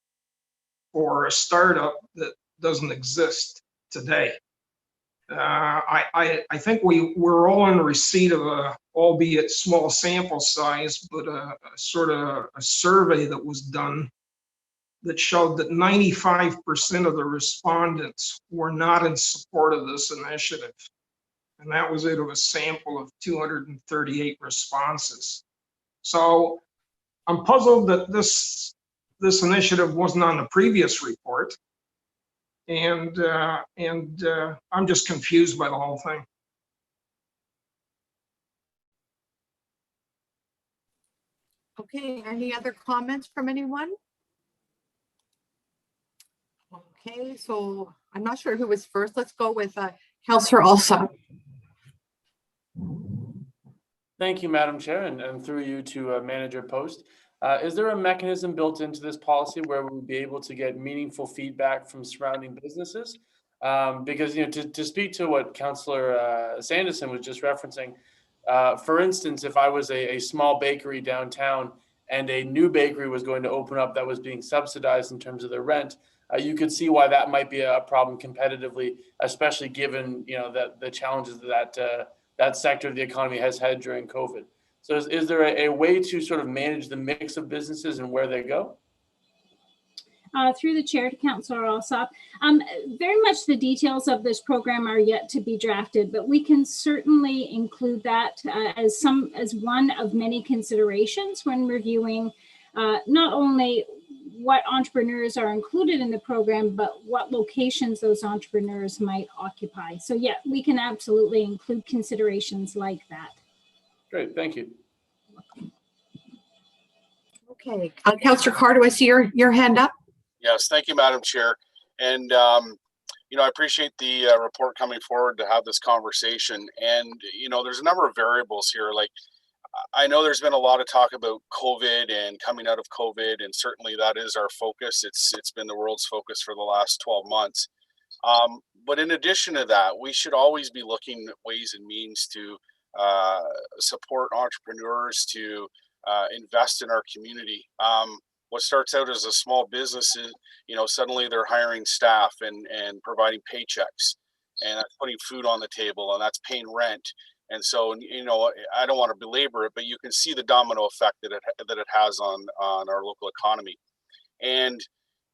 for a startup that doesn't exist today. I think we're all in receipt of a, albeit small sample size, but a sort of a survey that was done that showed that 95% of the respondents were not in support of this initiative. And that was out of a sample of 238 responses. So I'm puzzled that this initiative wasn't on the previous report. And I'm just confused by the whole thing. Okay, any other comments from anyone? Okay, so I'm not sure who was first. Let's go with Councillor Alsop. Thank you, Madam Chair, and through you to Manager Post. Is there a mechanism built into this policy where we'll be able to get meaningful feedback from surrounding businesses? Because, you know, to speak to what Councillor Sanderson was just referencing, for instance, if I was a small bakery downtown and a new bakery was going to open up that was being subsidized in terms of their rent, you could see why that might be a problem competitively, especially given, you know, that the challenges that that sector of the economy has had during COVID. So is there a way to sort of manage the mix of businesses and where they go? Through the chair to Councillor Alsop. Very much the details of this program are yet to be drafted, but we can certainly include that as one of many considerations when reviewing not only what entrepreneurs are included in the program, but what locations those entrepreneurs might occupy. So yeah, we can absolutely include considerations like that. Great, thank you. Okay, Councillor Carr, do I see your hand up? Yes, thank you, Madam Chair. And, you know, I appreciate the report coming forward to have this conversation. And, you know, there's a number of variables here. Like, I know there's been a lot of talk about COVID and coming out of COVID, and certainly that is our focus. It's been the world's focus for the last 12 months. But in addition to that, we should always be looking at ways and means to support entrepreneurs, to invest in our community. What starts out as a small business is, you know, suddenly they're hiring staff and providing paychecks, and that's putting food on the table, and that's paying rent. And so, you know, I don't want to belabor it, but you can see the domino effect that it has on our local economy. And,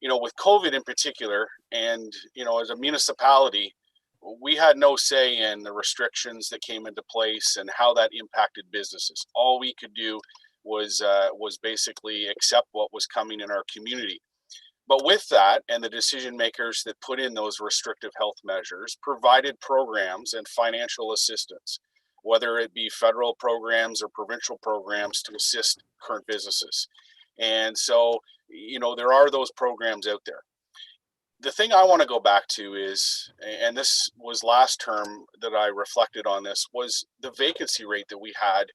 you know, with COVID in particular, and, you know, as a municipality, we had no say in the restrictions that came into place and how that impacted businesses. All we could do was basically accept what was coming in our community. But with that, and the decision makers that put in those restrictive health measures provided programs and financial assistance, whether it be federal programs or provincial programs to assist current businesses. And so, you know, there are those programs out there. The thing I want to go back to is, and this was last term that I reflected on this, was the vacancy rate that we had,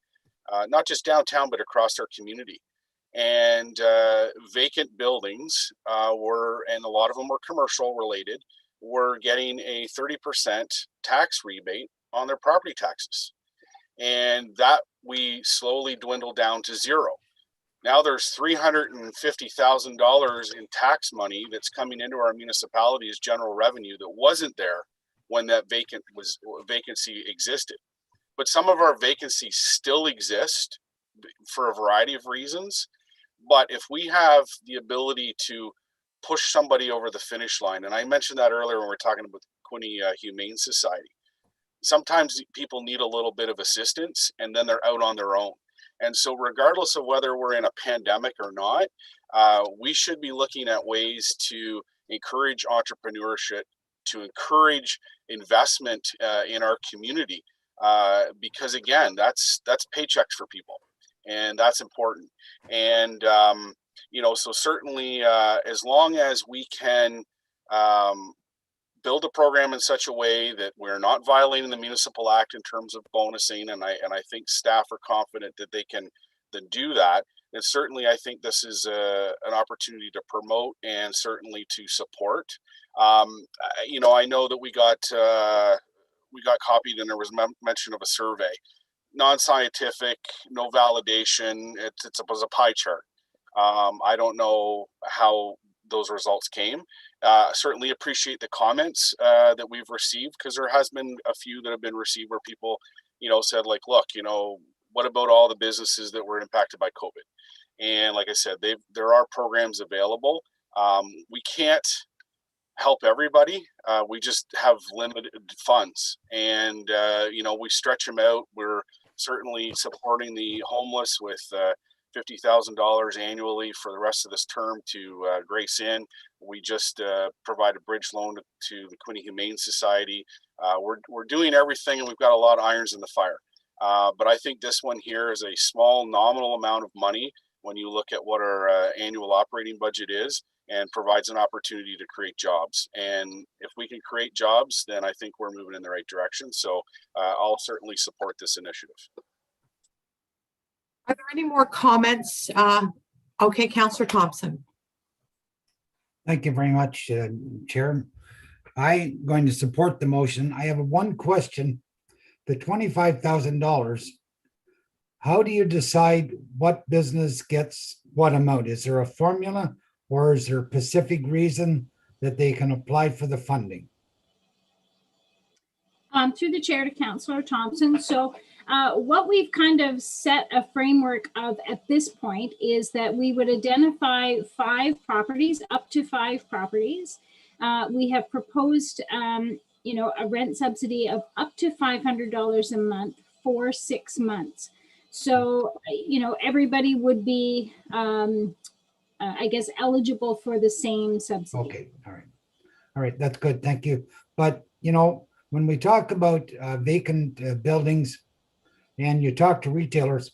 not just downtown, but across our community. And vacant buildings were, and a lot of them were commercial related, were getting a 30% tax rebate on their property taxes. And that we slowly dwindled down to zero. Now there's $350,000 in tax money that's coming into our municipality as general revenue that wasn't there when that vacancy existed. But some of our vacancies still exist for a variety of reasons. But if we have the ability to push somebody over the finish line, and I mentioned that earlier when we were talking about the Quinte Humane Society, sometimes people need a little bit of assistance and then they're out on their own. And so regardless of whether we're in a pandemic or not, we should be looking at ways to encourage entrepreneurship, to encourage investment in our community, because again, that's paychecks for people, and that's important. And you know, so certainly as long as we can build a program in such a way that we're not violating the municipal act in terms of bonusing, and I think staff are confident that they can do that. And certainly, I think this is an opportunity to promote and certainly to support. You know, I know that we got copied, and there was mention of a survey, non-scientific, no validation. It was a pie chart. I don't know how those results came. Certainly appreciate the comments that we've received, because there has been a few that have been received where people, you know, said like, look, you know, what about all the businesses that were impacted by COVID? And like I said, there are programs available. We can't help everybody. We just have limited funds, and you know, we stretch them out. We're certainly supporting the homeless with $50,000 annually for the rest of this term to Grace Inn. We just provide a bridge loan to the Quinte Humane Society. We're doing everything, and we've got a lot of irons in the fire. But I think this one here is a small nominal amount of money when you look at what our annual operating budget is. and provides an opportunity to create jobs. And if we can create jobs, then I think we're moving in the right direction. So I'll certainly support this initiative. Are there any more comments? Okay, Councillor Thompson. Thank you very much, Chair. I'm going to support the motion. I have one question. The $25,000, how do you decide what business gets what amount? Is there a formula or is there a specific reason that they can apply for the funding? Through the chair to Councillor Thompson. So what we've kind of set a framework of at this point is that we would identify 5 properties, up to 5 properties. We have proposed, a rent subsidy of up to $500 a month for 6 months. So, everybody would be, I guess, eligible for the same subsidy. Okay, all right, that's good, thank you. But, when we talk about vacant buildings and you talk to retailers,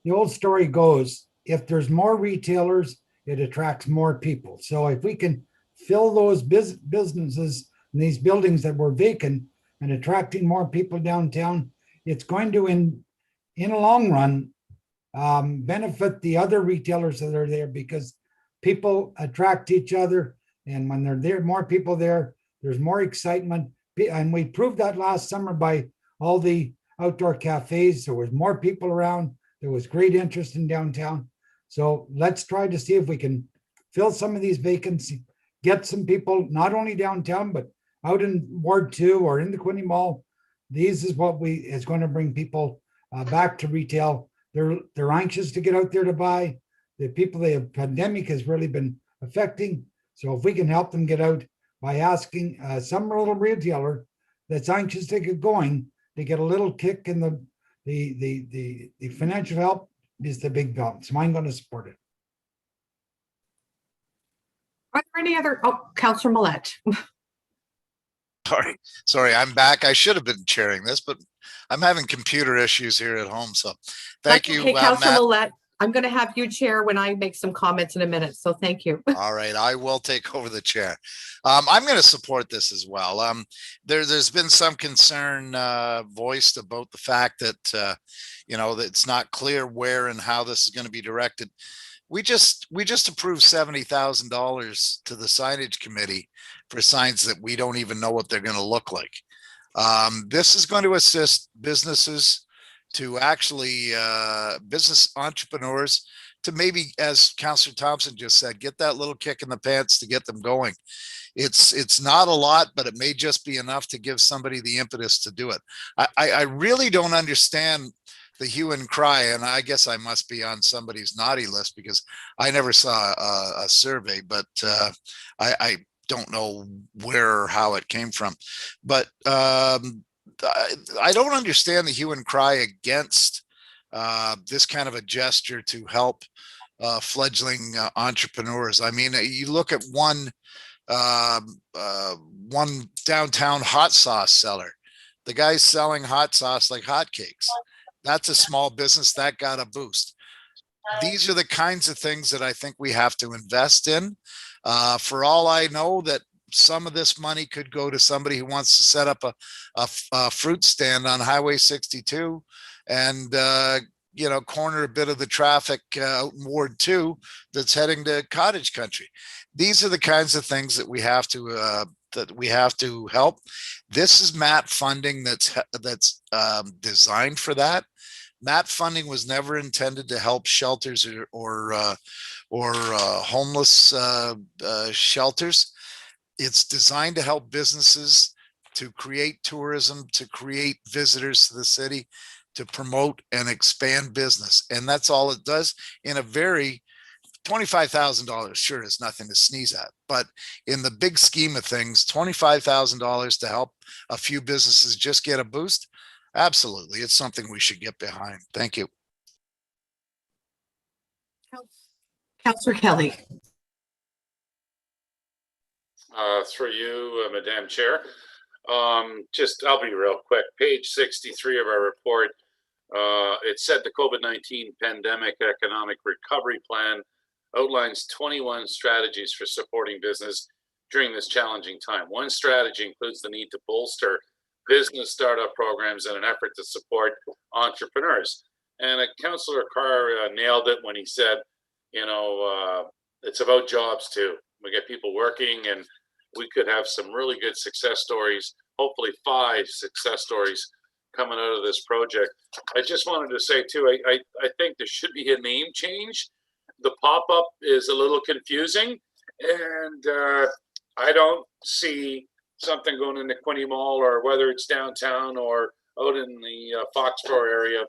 the old story goes, if there's more retailers, it attracts more people. So if we can fill those businesses in these buildings that were vacant and attracting more people downtown, it's going to, in a long run, benefit the other retailers that are there, because people attract each other. And when they're there, more people there, there's more excitement. And we proved that last summer by all the outdoor cafes. There was more people around. There was great interest in downtown. So let's try to see if we can fill some of these vacancies, get some people, not only downtown, but out in Ward 2 or in the Quinte Mall. This is what is going to bring people back to retail. They're anxious to get out there to buy. The people, the pandemic has really been affecting. So if we can help them get out by asking some little retailer that's anxious to get going, to get a little kick in the financial help, is the big balance. So I'm going to support it. Are there any other, Councillor Millette? Sorry, I'm back. I should have been chairing this, but I'm having computer issues here at home. So thank you, Okay, Councillor Matt. Millette. I'm going to have you chair when I make some comments in a minute. So thank you. All right, I will take over the chair. I'm going to support this as well. There's been some concern voiced about the fact that, that it's not clear where and how this is going to be directed. We just approved $70,000 to the signage committee for signs that we don't even know what they're going to look like. This is going to assist businesses to actually, business entrepreneurs to maybe, as Councillor Thompson just said, get that little kick in the pants to get them going. It's not a lot, but it may just be enough to give somebody the impetus to do it. I really don't understand the hue and cry, and I guess I must be on somebody's naughty list because I never saw a survey, but I don't know where or how it came from. But I don't understand the hue and cry against this kind of a gesture to help fledgling entrepreneurs. I mean, you look at one downtown hot sauce seller. The guy's selling hot sauce like hotcakes. That's a small business that got a boost. These are the kinds of things that I think we have to invest in. For all I know, that some of this money could go to somebody who wants to set up a fruit stand on Highway 62 and corner a bit of the traffic out in Ward 2 that's heading to cottage country. These are the kinds of things that we have to help. This is MAT funding that's designed for that. MAT funding was never intended to help shelters or homeless shelters. It's designed to help businesses, to create tourism, to create visitors to the city, to promote and expand business. And that's all it does in a very $25,000 sure is nothing to sneeze at, but in the big scheme of things, $25,000 to help a few businesses just get a boost. Absolutely. It's something we should get behind. Thank you. Councillor Kelly. Through you, Madam Chair. I'll be real quick. Page 63 of our report, it said the COVID-19 pandemic economic recovery plan outlines 21 strategies for supporting business during this challenging time. One strategy includes the need to bolster business startup programs in an effort to support entrepreneurs. And Councillor Carr nailed it when he said, it's about jobs too. We get people working, and we could have some really good success stories, hopefully 5 success stories coming out of this project. I just wanted to say too, I think there should be a name change. The pop-up is a little confusing, and I don't see something going into Quinte Mall, or whether it's downtown or out in the Foxborough area.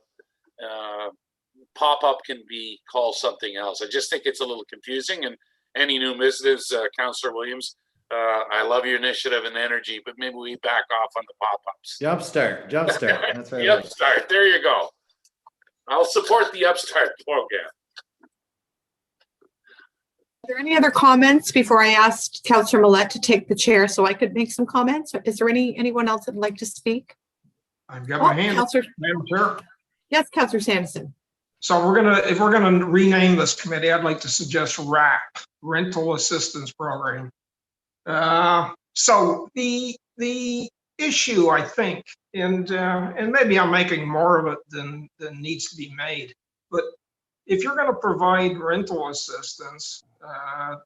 Pop-up can be called something else. I just think it's a little confusing, and any new business, Councillor Williams, I love your initiative and energy, but maybe we back off on the pop-ups. Jumpstart. That's right. The Upstart, there you go. I'll support the Upstart program. Are there any other comments before I asked Councillor Millette to take the chair so I could make some comments? Is there anyone else that'd like to speak? I've got my hand up, Madam Chair. Yes, Councillor Sanderson. So if we're gonna rename this committee, I'd like to suggest RAP, Rental Assistance Program. So the issue, I think, and maybe I'm making more of it than needs to be made, but if you're going to provide rental assistance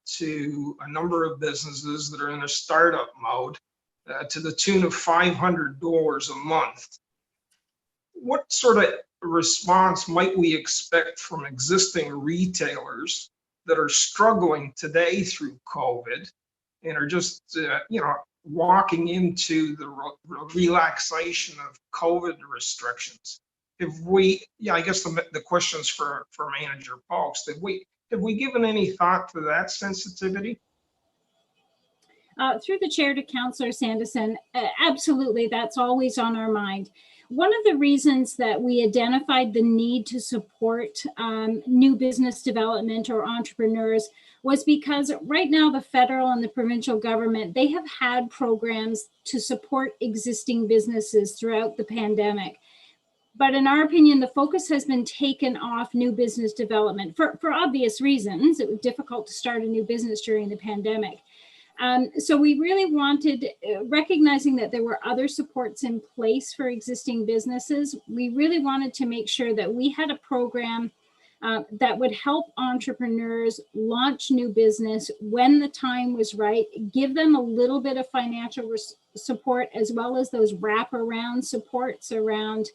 to a number of businesses that are in a startup mode to the tune of $500 a month, what sort of response might we expect from existing retailers that are struggling today through COVID and are just, walking into the relaxation of COVID restrictions? I guess the question's for Manager Polks. Have we given any thought to that sensitivity? Through the chair to Councillor Sanderson, absolutely, that's always on our mind. One of the reasons that we identified the need to support new business development or entrepreneurs was because right now the federal and the provincial government, they have had programs to support existing businesses throughout the pandemic. But in our opinion, the focus has been taken off new business development for obvious reasons. It was difficult to start a new business during the pandemic. So we really wanted, recognizing that there were other supports in place for existing businesses, we really wanted to make sure that we had a program that would help entrepreneurs launch new business when the time was right, give them a little bit of financial support, as well as those wraparound supports around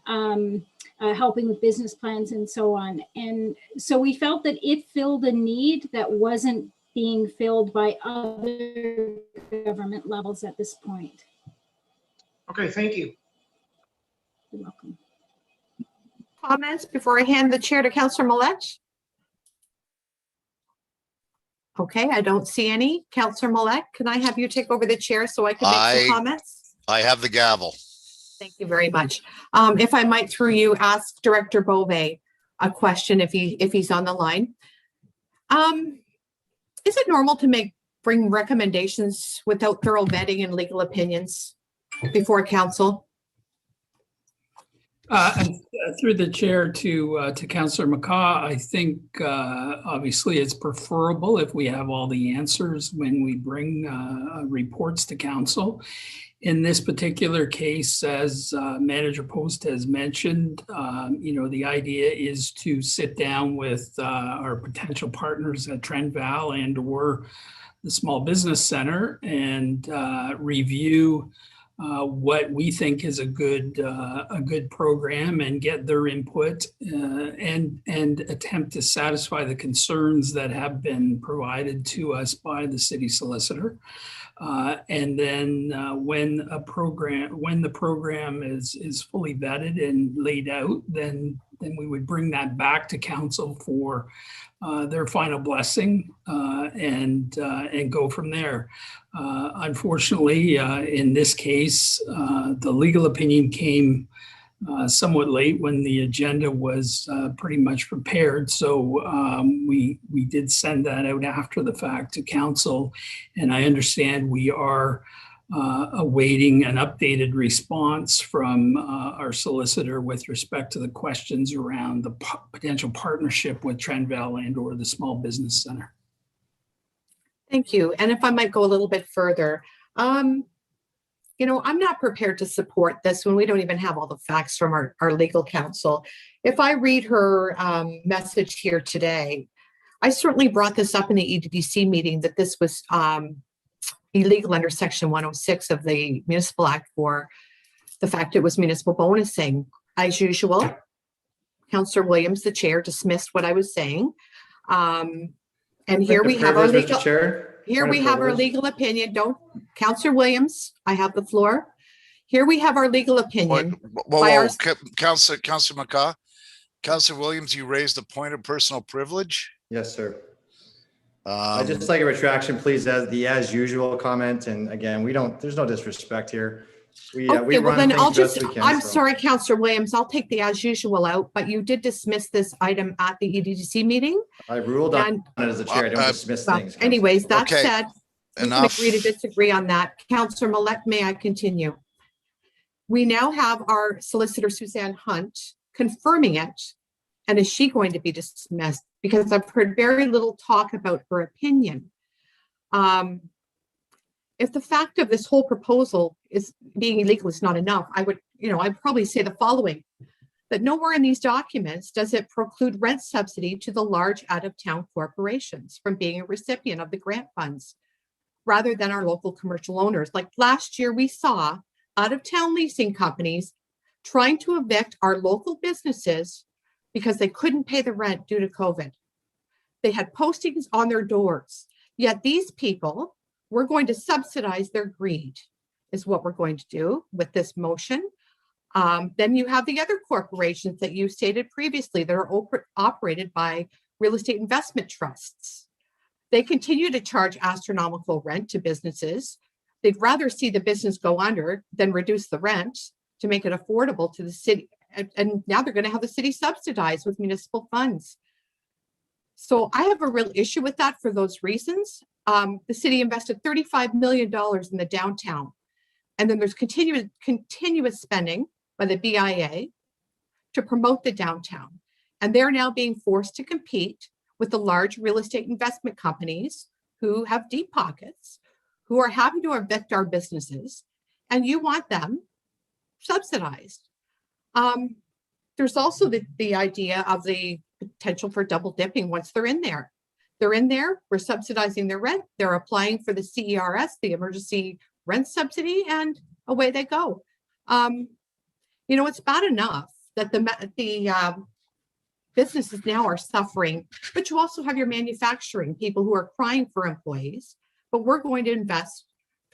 helping with business plans and so on. And so we felt that it filled a need that wasn't being filled by other government levels at this point. Okay, thank you. You're welcome. Comments before I hand the chair to Councillor Millette? Okay, I don't see any. Councillor Millette, can I have you take over the chair so I can make some comments? I have the gavel. Thank you very much. If I might, through you, ask Director Beauvais a question if he's on the line. Is it normal to bring recommendations without thorough vetting and legal opinions before council? Through the chair to Councillor McCaw, I think obviously it's preferable if we have all the answers when we bring reports to council. In this particular case, as Manager Post has mentioned, the idea is to sit down with our potential partners at Trendval and/or the Small Business Center and review what we think is a good program and get their input and attempt to satisfy the concerns that have been provided to us by the city solicitor. And then when the program is fully vetted and laid out, then we would bring that back to council for their final blessing and go from there. Unfortunately, in this case, the legal opinion came somewhat late when the agenda was pretty much prepared. So we did send that out after the fact to council. And I understand we are awaiting an updated response from our solicitor with respect to the questions around the potential partnership with Trendval and or the Small Business Center. Thank you. And if I might go a little bit further, you know, I'm not prepared to support this when we don't even have all the facts from our legal counsel. If I read her message here today, I certainly brought this up in the EDDC meeting that this was illegal under Section 106 of the Municipal Act for the fact it was municipal bonusing. As usual, Councillor Williams, the chair, dismissed what I was saying. And here we have our legal. Mr. Chair. Here we have our legal opinion. Don't, Councillor Williams, I have the floor. Here we have our legal opinion. Councillor McCaw, Councillor Williams, you raised a point of personal privilege. Yes, sir. I just like a retraction, please, as the as usual comment. And again, there's no disrespect here. We well then I'll just, I'm so. sorry, Councillor Williams, I'll take the as usual out, but you did dismiss this item at the EDDC meeting. I ruled on it as a chair. I don't dismiss things. Anyways, that said, we can Enough. agree to disagree on that. Councillor Millette, may I continue? We now have our solicitor, Suzanne Hunt, confirming it. And is she going to be dismissed? Because I've heard very little talk about her opinion. If the fact of this whole proposal is being illegal is not enough, I would, I'd probably say the following, that nowhere in these documents does it preclude rent subsidy to the large out-of-town corporations from being a recipient of the grant funds, rather than our local commercial owners. Like last year, we saw out-of-town leasing companies trying to evict our local businesses because they couldn't pay the rent due to COVID. They had postings on their doors, yet these people, we're going to subsidize their greed, is what we're going to do with this motion. Then you have the other corporations that you stated previously that are operated by real estate investment trusts. They continue to charge astronomical rent to businesses. They'd rather see the business go under than reduce the rent to make it affordable to the city. And now they're going to have the city subsidized with municipal funds. So I have a real issue with that for those reasons. The city invested $35 million in the downtown. And then there's continuous spending by the BIA to promote the downtown. And they're now being forced to compete with the large real estate investment companies who have deep pockets, who are having to evict our businesses, and you want them subsidized. There's also the idea of the potential for double dipping once they're in there. They're in there, we're subsidizing their rent, they're applying for the CERS, the emergency rent subsidy, and away they go. It's bad enough that the businesses now are suffering, but you also have your manufacturing people who are crying for employees, but we're going to invest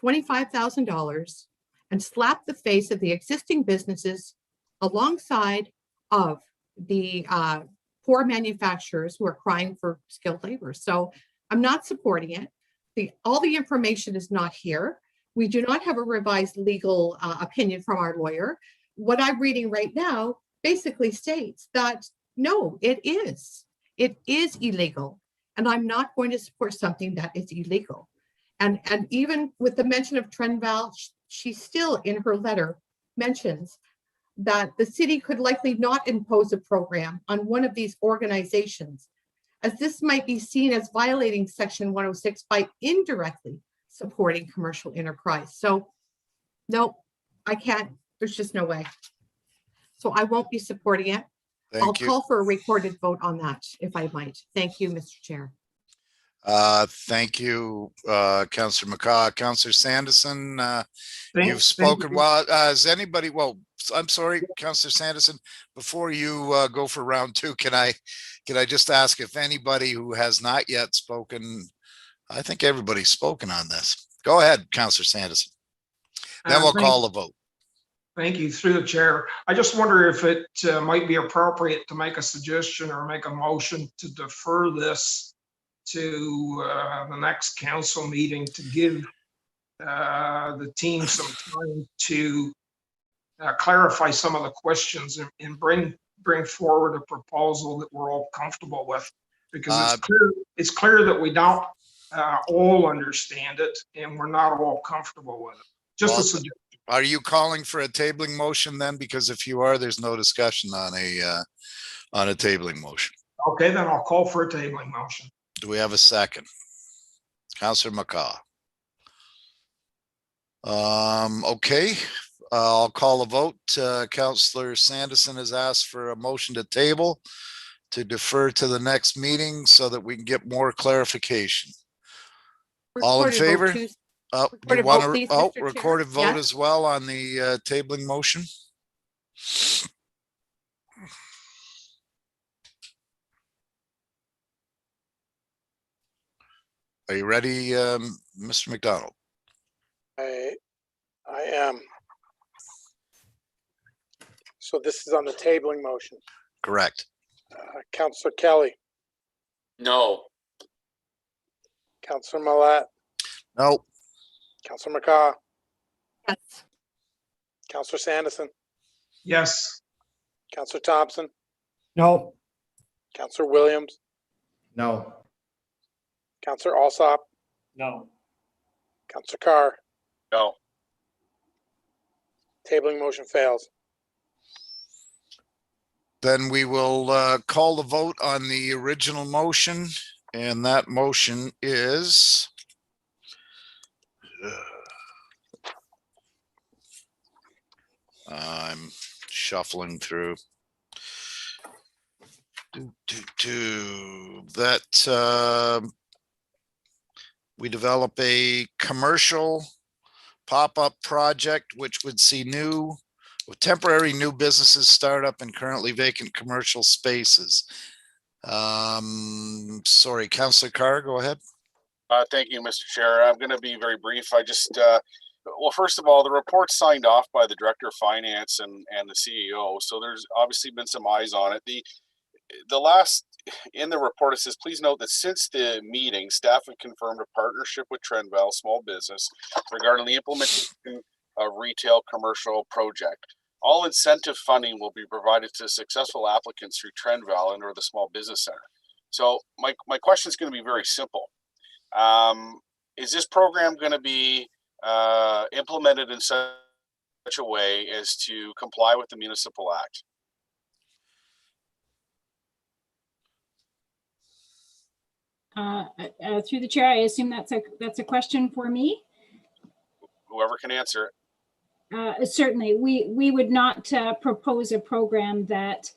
$25,000 and slap the face of the existing businesses alongside of the poor manufacturers who are crying for skilled labor. So I'm not supporting it. All the information is not here. We do not have a revised legal opinion from our lawyer. What I'm reading right now basically states that no, it is illegal. And I'm not going to support something that is illegal. And even with the mention of Trendval, she still in her letter mentions that the city could likely not impose a program on one of these organizations, as this might be seen as violating Section 106 by indirectly supporting commercial enterprise. So no, I can't, there's just no way. So I won't be supporting it. I'll call for a recorded vote on that, if I might. Thank you, Mr. Chair. Thank you, Councillor McCaw. Councillor Sanderson, you've spoken. Well, has anybody, I'm sorry, Councillor Sanderson, before you go for round two, can I just ask if anybody who has not yet spoken, I think everybody's spoken on this. Go ahead, Councillor Sanderson. Then we'll call the vote. Thank you, through the chair. I just wonder if it might be appropriate to make a suggestion or make a motion to defer this to the next council meeting to give the team some time to clarify some of the questions and bring forward a proposal that we're all comfortable with, because it's clear that we don't all understand it and we're not all comfortable with it. Just a Well, suggestion. Are you calling for a tabling motion then? Because if you are, there's no discussion on a tabling motion. Okay, then I'll call for a tabling motion. Do we have a second? Councillor McCaw. Okay, I'll call a vote. Councillor Sanderson has asked for a motion to table to defer to the next meeting so that we can get more clarification. All in Recorded vote, favor? please. Oh, you Recorded want vote, to, please, oh, Mr. Chair. recorded vote Yes. as well on the tabling motion? Are you ready, Mr. McDonald? I am. So this is on the tabling motion. Correct. Councillor Kelly, No. Councillor Malat, No. Councillor McCaw, Yes. Councillor Sanderson, Yes. Councillor Thompson, No. Councillor Williams, No. Councillor Alsop, No. Councillor Carr. No. Tabling motion fails. Then we will call the vote on the original motion, and that motion is I'm shuffling through. That we develop a commercial pop-up project which would see temporary new businesses start up in currently vacant commercial spaces. Sorry, Councillor Carr, go ahead. Thank you, Mr. Chair. I'm going to be very brief. I just, well, first of all, the report's signed off by the Director of Finance and the CEO, so there's obviously been some eyes on it. The last in the report, it says, please note that since the meeting, staff have confirmed a partnership with Trendval Small Business regarding the implementation of retail commercial project. All incentive funding will be provided to successful applicants through Trendval and or the Small Business Center. So my question is going to be very simple. Is this program going to be implemented in such a way as to comply with the Municipal Act? Through the chair, I assume that's a question for me. Whoever can answer it. Certainly, we would not propose a program that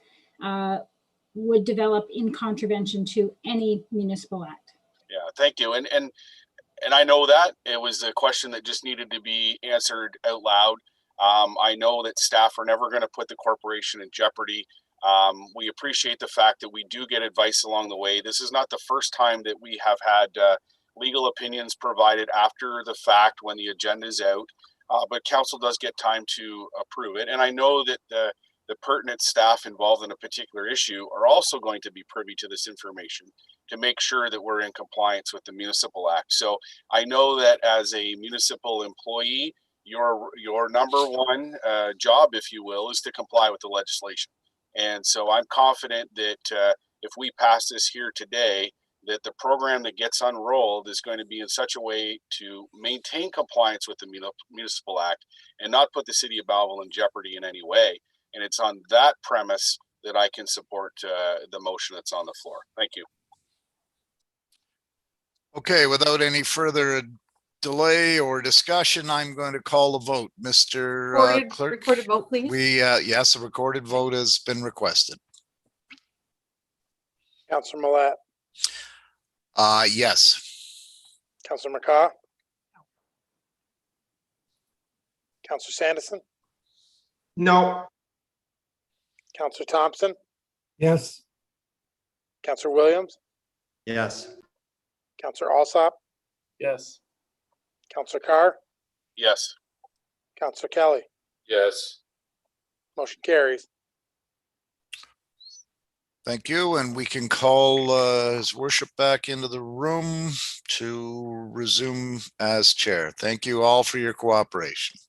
would develop in contravention to any municipal act. Yeah, thank you. And I know that it was a question that just needed to be answered out loud. I know that staff are never going to put the corporation in jeopardy. We appreciate the fact that we do get advice along the way. This is not the first time that we have had legal opinions provided after the fact when the agenda is out, but council does get time to approve it. And I know that the pertinent staff involved in a particular issue are also going to be privy to this information to make sure that we're in compliance with the Municipal Act. So I know that as a municipal employee, your number one job, if you will, is to comply with the legislation. And so I'm confident that if we pass this here today, that the program that gets unrolled is going to be in such a way to maintain compliance with the Municipal Act and not put the city of Belleville in jeopardy in any way. And it's on that premise that I can support the motion that's on the floor. Thank you. Okay, without any further delay or discussion, I'm going to call the vote. Mr. Clerk. Recorded vote, please. Yes, a recorded vote has been requested. Councillor Malat, Yes. Councillor McCaw, Councillor Sanderson, No. Councillor Thompson, Yes. Councillor Williams, Yes. Councillor Alsop, Yes. Councillor Carr, Yes. Councillor Kelly. Yes. Motion carries. Thank you. And we can call his worship back into the room to resume as chair. Thank you all for your cooperation.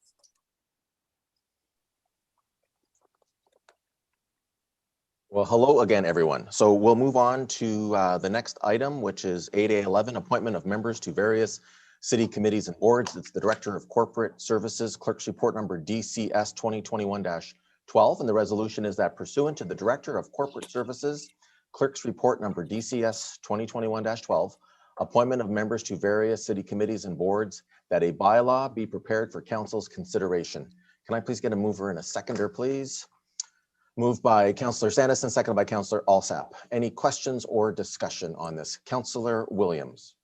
Well, hello again, everyone. So we'll move on to the next item, which is 8A11, appointment of members to various city committees and boards. It's the Director of Corporate Services, Clerk's Report number DCS 2021-12. And the resolution is that pursuant to the Director of Corporate Services, Clerk's Report number DCS 2021-12, appointment of members to various city committees and boards, that a bylaw be prepared for council's consideration. Can I please get a mover and a seconder, please? Moved by Councillor Sanderson, seconded by Councillor Alsap. Any questions or discussion on this? Councillor Williams.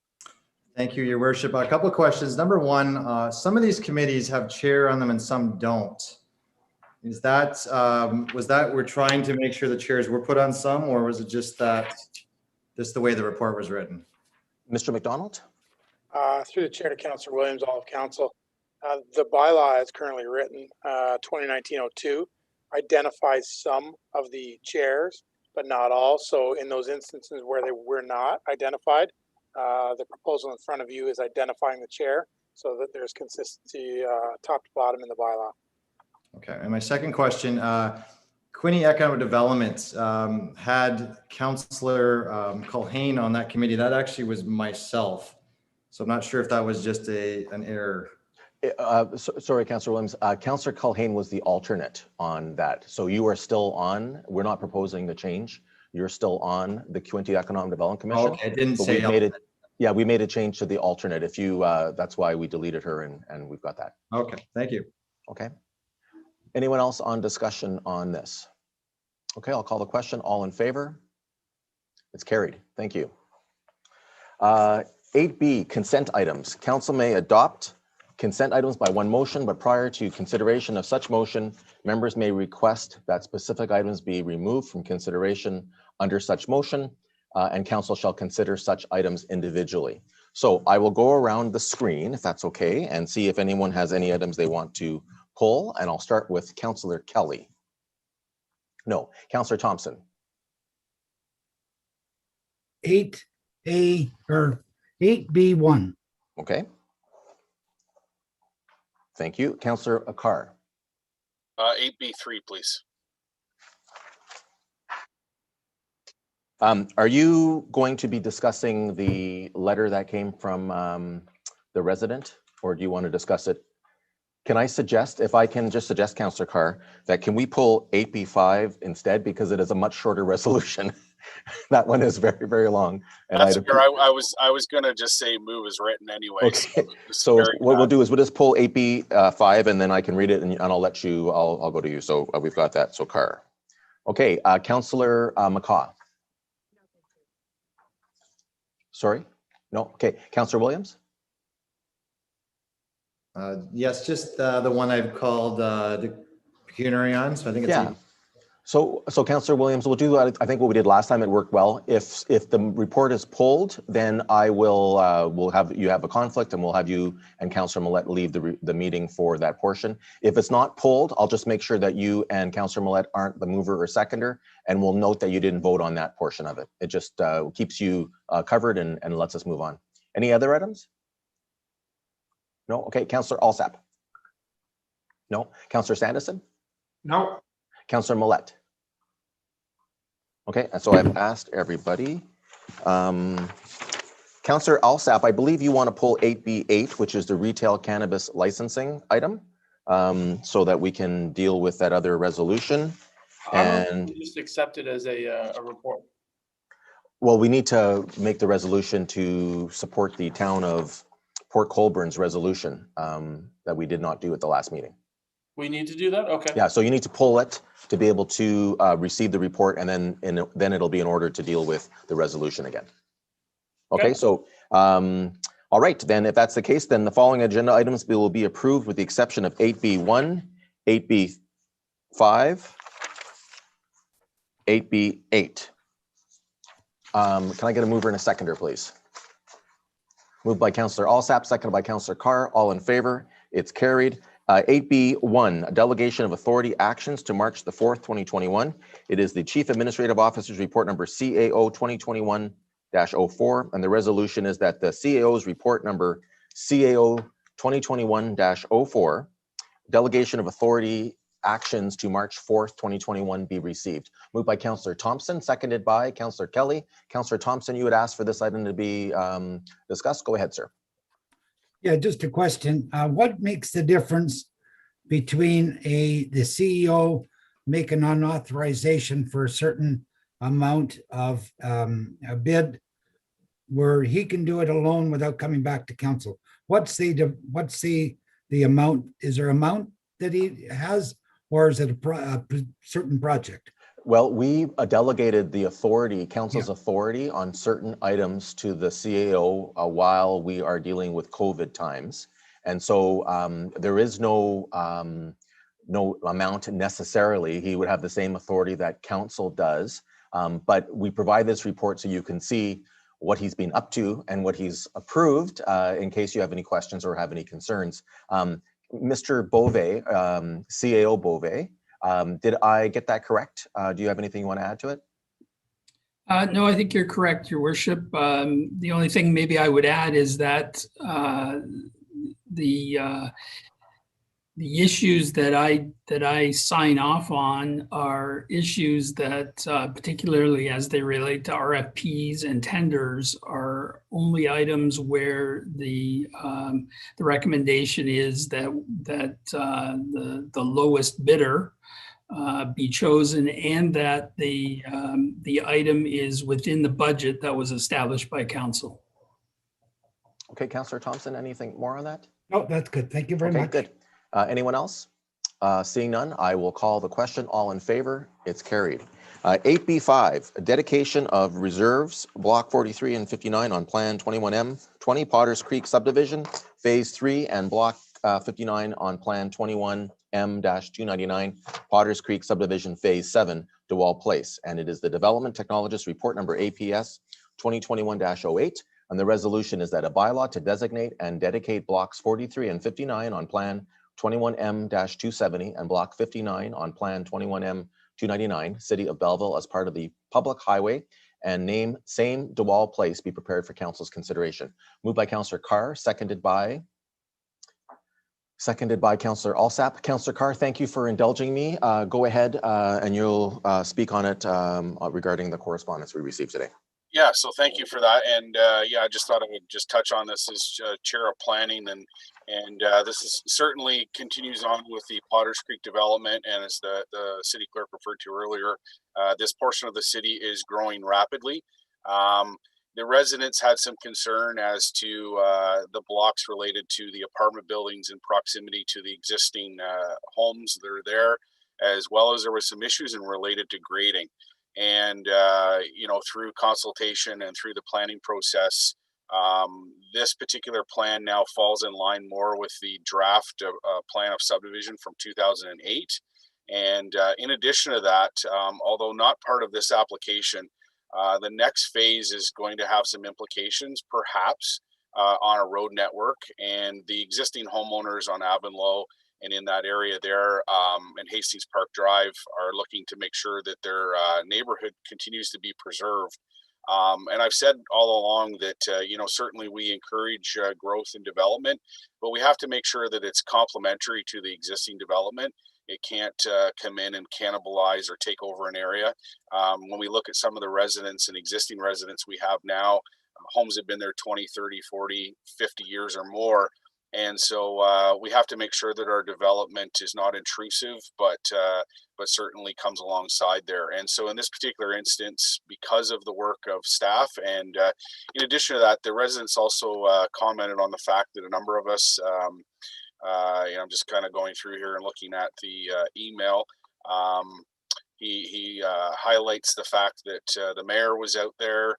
Thank you, Your Worship. A couple of questions. Number one, some of these committees have chair on them and some don't. Is that, was that we're trying to make sure the chairs were put on some, or was it just that, just the way the report was written? Mr. McDonald? Through the chair to Councillor Williams, all of council. The bylaw is currently written, 2019-02, identifies some of the chairs, but not all. So in those instances where they were not identified, the proposal in front of you is identifying the chair so that there's consistency top to bottom in the bylaw. Okay, and my second question, Quinte Economic Development had Councillor Culhane on that committee. That actually was myself. So I'm not sure if that was just an error. Sorry, Councillor Williams. Councillor Culhane was the alternate on that. So you are still on. We're not proposing the change. You're still on the Quinte Economic Development Commission. Okay, I didn't but say we made it. Yeah, we made a change to the alternate. If you, that's why we deleted her, and we've got that. Okay, thank you. Okay. Anyone else on discussion on this? Okay, I'll call the question. All in favor? It's carried. Thank you. 8B, consent items. Council may adopt consent items by one motion, but prior to consideration of such motion, members may request that specific items be removed from consideration under such motion, and council shall consider such items individually. So I will go around the screen, if that's okay, and see if anyone has any items they want to pull, and I'll start with Councillor Kelly. No, Councillor Thompson. 8A or 8B1. Okay. Thank you. Councillor Akar. 8B3, please. Are you going to be discussing the letter that came from the resident, or do you want to discuss it? Can I suggest, if I can just suggest, Councillor Carr, that can we pull 8B5 instead, because it is a much shorter resolution. That one is very, very long. And that's where I was gonna just say move as written anyway. Okay. So what we'll do is we'll just pull 8B5 and then I can read it and I'll let you, I'll go to you. So we've got that. So Carr. Okay, Councillor McCaw. Sorry? No? Okay, Councillor Williams? Yes, just the one I've called the pecuniary on. So I think it's yeah. So Councillor Williams, we'll do. I think what we did last time, it worked well. If the report is pulled, then I will we'll have you have a conflict, and we'll have you and Councillor Millette leave the meeting for that portion. If it's not pulled, I'll just make sure that you and Councillor Millette aren't the mover or seconder, and we'll note that you didn't vote on that portion of it. It just keeps you covered and lets us move on. Any other items? No? Okay, Councillor Alsap. No? Councillor Sanderson? No. Councillor Millette. Okay, and so I've asked everybody. Councillor Alsap, I believe you want to pull 8B8, which is the retail cannabis licensing item, so that we can deal with that other resolution. And just accept it as a report. Well, we need to make the resolution to support the town of Port Colborne's resolution that we did not do at the last meeting. We need to do that? Okay. Yeah, so you need to pull it to be able to receive the report, and then it'll be in order to deal with the resolution again. Okay, so all right, then if that's the case, then the following agenda items will be approved with the exception of 8B1, 8B5, 8B8. Can I get a mover and a seconder, please? Moved by Councillor Alsap, seconded by Councillor Carr. All in favor? It's carried. 8B1, a delegation of authority actions to March the 4th, 2021. It is the Chief Administrative Officer's report number CAO 2021-04, and the resolution is that the CAO's report number CAO 2021-04, delegation of authority actions to March 4th, 2021 be received. Moved by Councillor Thompson, seconded by Councillor Kelly. Councillor Thompson, you had asked for this item to be discussed. Go ahead, sir. Yeah, just a question. What makes the difference between the CEO making an authorization for a certain amount of a bid where he can do it alone without coming back to council? What's the amount? Is there amount that he has, or is it a certain project? Well, we delegated the authority, council's authority on certain items to the CAO while we are dealing with COVID times. And so there is no amount necessarily. He would have the same authority that council does. But we provide this report so you can see what he's been up to and what he's approved in case you have any questions or have any concerns. Mr. Beauvais, CAO Beauvais, did I get that correct? Do you have anything you want to add to it? No, I think you're correct, Your Worship. The only thing maybe I would add is that the issues that I sign off on are issues that, particularly as they relate to RFPs and tenders, are only items where the recommendation is that the lowest bidder be chosen, and that the item is within the budget that was established by council. Okay, Councillor Thompson, anything more on that? No, that's good. Thank you very much. Good. Anyone else? Seeing none, I will call the question. All in favor? It's carried. 8B5, dedication of reserves, Block 43 and 59 on Plan 21M, 20 Potters Creek subdivision, Phase 3, and Block 59 on Plan 21M-299, Potters Creek subdivision, Phase 7, DeWall Place. And it is the Development Technologist Report number APS 2021-08. And the resolution is that a bylaw to designate and dedicate blocks 43 and 59 on Plan 21M-270 and Block 59 on Plan 21M-299, City of Belleville, as part of the public highway, and name same DeWall Place be prepared for council's consideration. Moved by Councillor Carr, seconded by Councillor Alsap. Councillor Carr, thank you for indulging me. Go ahead and you'll speak on it regarding the correspondence we received today. Yeah, so thank you for that. And yeah, I just thought I would just touch on this as chair of planning, and this is certainly continues on with the Potters Creek development, and as the city clerk referred to earlier, this portion of the city is growing rapidly. The residents had some concern as to the blocks related to the apartment buildings in proximity to the existing homes that are there, as well as there was some issues in related to grading. And, you know, through consultation and through the planning process, this particular plan now falls in line more with the draft plan of subdivision from 2008. And in addition to that, although not part of this application, the next phase is going to have some implications, perhaps, on a road network, and the existing homeowners on Avonlow and in that area there and Hastings Park Drive are looking to make sure that their neighborhood continues to be preserved. And I've said all along that, you know, certainly we encourage growth and development, but we have to make sure that it's complementary to the existing development. It can't come in and cannibalize or take over an area. When we look at some of the residents and existing residents we have now, homes have been there 20, 30, 40, 50 years or more. And so we have to make sure that our development is not intrusive, but certainly comes alongside there. And so in this particular instance, because of the work of staff, and in addition to that, the residents also commented on the fact that a number of us, you know, I'm just kind of going through here and looking at the email. He highlights the fact that the mayor was out there,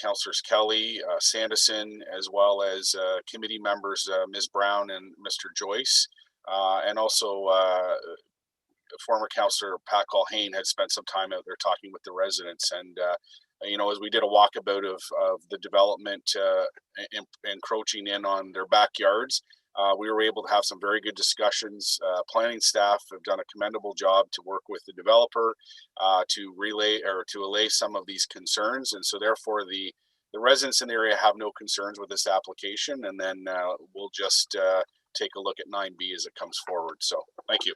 Councillors Kelly, Sanderson, as well as committee members, Ms. Brown and Mr. Joyce, and also former Councillor Pat Colhane had spent some time out there talking with the residents. And you know, as we did a walkabout of the development encroaching in on their backyards, we were able to have some very good discussions. Planning staff have done a commendable job to work with the developer to relay or to allay some of these concerns. And so therefore the residents in the area have no concerns with this application. And then we'll just take a look at 9B as it comes forward. So thank you.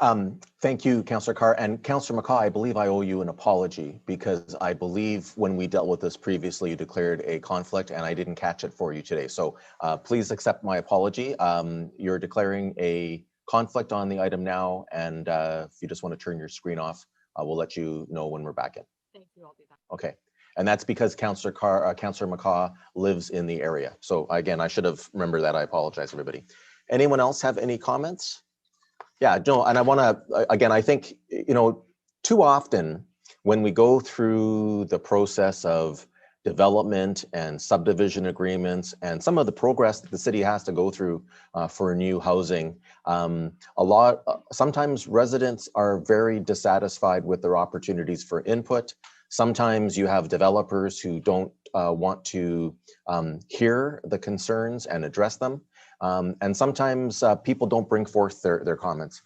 Thank you, Councillor Carr. And Councillor McCaw, I believe I owe you an apology because I believe when we dealt with this previously, you declared a conflict and I didn't catch it for you today. So please accept my apology. You're declaring a conflict on the item now. And if you just want to turn your screen off, we'll let you know when we're back in. Thank you, I'll do that. Okay. And that's because Councillor McCaw lives in the area. So again, I should have remembered that. I apologize, everybody. Anyone else have any comments? Yeah, no, and I want to, again, I think, you know, too often when we go through the process of development and subdivision agreements and some of the progress that the city has to go through for new housing, sometimes residents are very dissatisfied with their opportunities for input. Sometimes you have developers who don't want to hear the concerns and address them. And sometimes people don't bring forth their comments.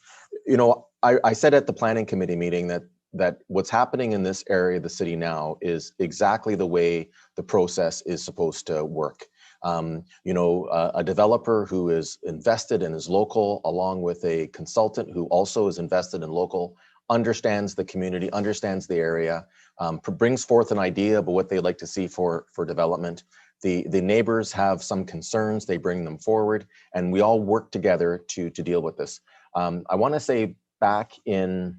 You know, I said at the planning committee meeting that what's happening in this area of the city now is exactly the way the process is supposed to work. You know, a developer who is invested and is local, along with a consultant who also is invested in local, understands the community, understands the area, brings forth an idea about what they'd like to see for development. The neighbors have some concerns, they bring them forward, and we all work together to deal with this. I want to say back in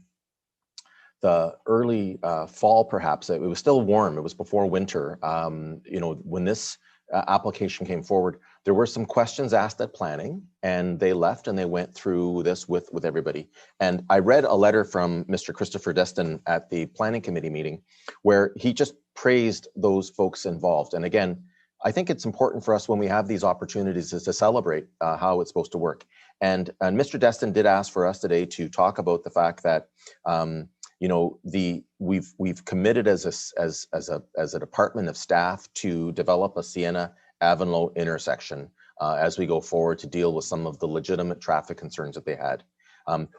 the early fall, perhaps, it was still warm, it was before winter. You know, when this application came forward, there were some questions asked at planning, and they left and they went through this with everybody. And I read a letter from Mr. Christopher Destin at the planning committee meeting where he just praised those folks involved. And again, I think it's important for us when we have these opportunities is to celebrate how it's supposed to work. And Mr. Destin did ask for us today to talk about the fact that you know, we've committed as a department of staff to develop a Sienna Avonlow intersection as we go forward to deal with some of the legitimate traffic concerns that they had.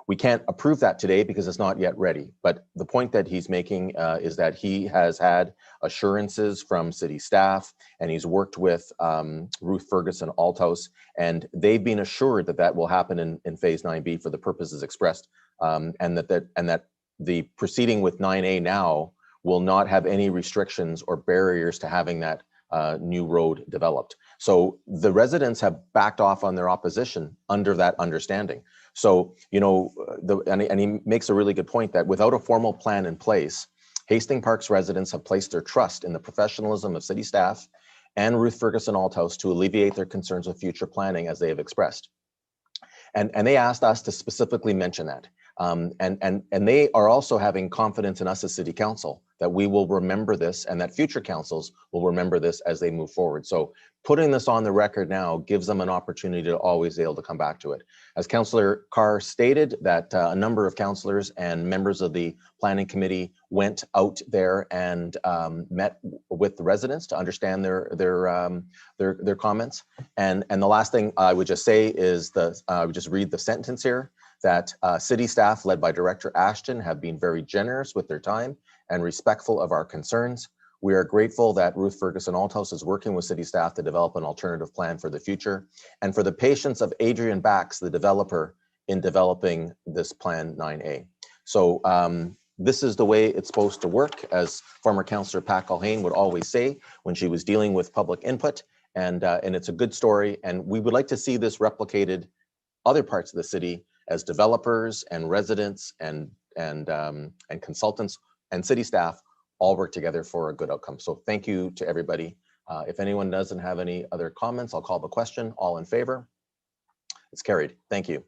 We can't approve that today because it's not yet ready. But the point that he's making is that he has had assurances from city staff, and he's worked with Ruth Ferguson Althouse, and they've been assured that that will happen in phase 9B for the purposes expressed, and that the proceeding with 9A now will not have any restrictions or barriers to having that new road developed. So the residents have backed off on their opposition under that understanding. So, you know, and he makes a really good point that without a formal plan in place, Hastings Park's residents have placed their trust in the professionalism of city staff and Ruth Ferguson Althouse to alleviate their concerns with future planning as they have expressed. And they asked us to specifically mention that. And they are also having confidence in us as city council that we will remember this and that future councils will remember this as they move forward. So putting this on the record now gives them an opportunity to always be able to come back to it. As Councillor Carr stated, that a number of councillors and members of the planning committee went out there and met with the residents to understand their comments. And the last thing I would just say is I would just read the sentence here, that city staff led by Director Ashton have been very generous with their time and respectful of our concerns. We are grateful that Ruth Ferguson Althouse is working with city staff to develop an alternative plan for the future and for the patience of Adrian Bax, the developer, in developing this Plan 9A. So this is the way it's supposed to work, as former Councillor Pat Culhane would always say when she was dealing with public input, and it's a good story, and we would like to see this replicated other parts of the city as developers and residents and consultants and city staff all work together for a good outcome. So thank you to everybody. If anyone doesn't have any other comments, I'll call the question. All in favor? It's carried. Thank you.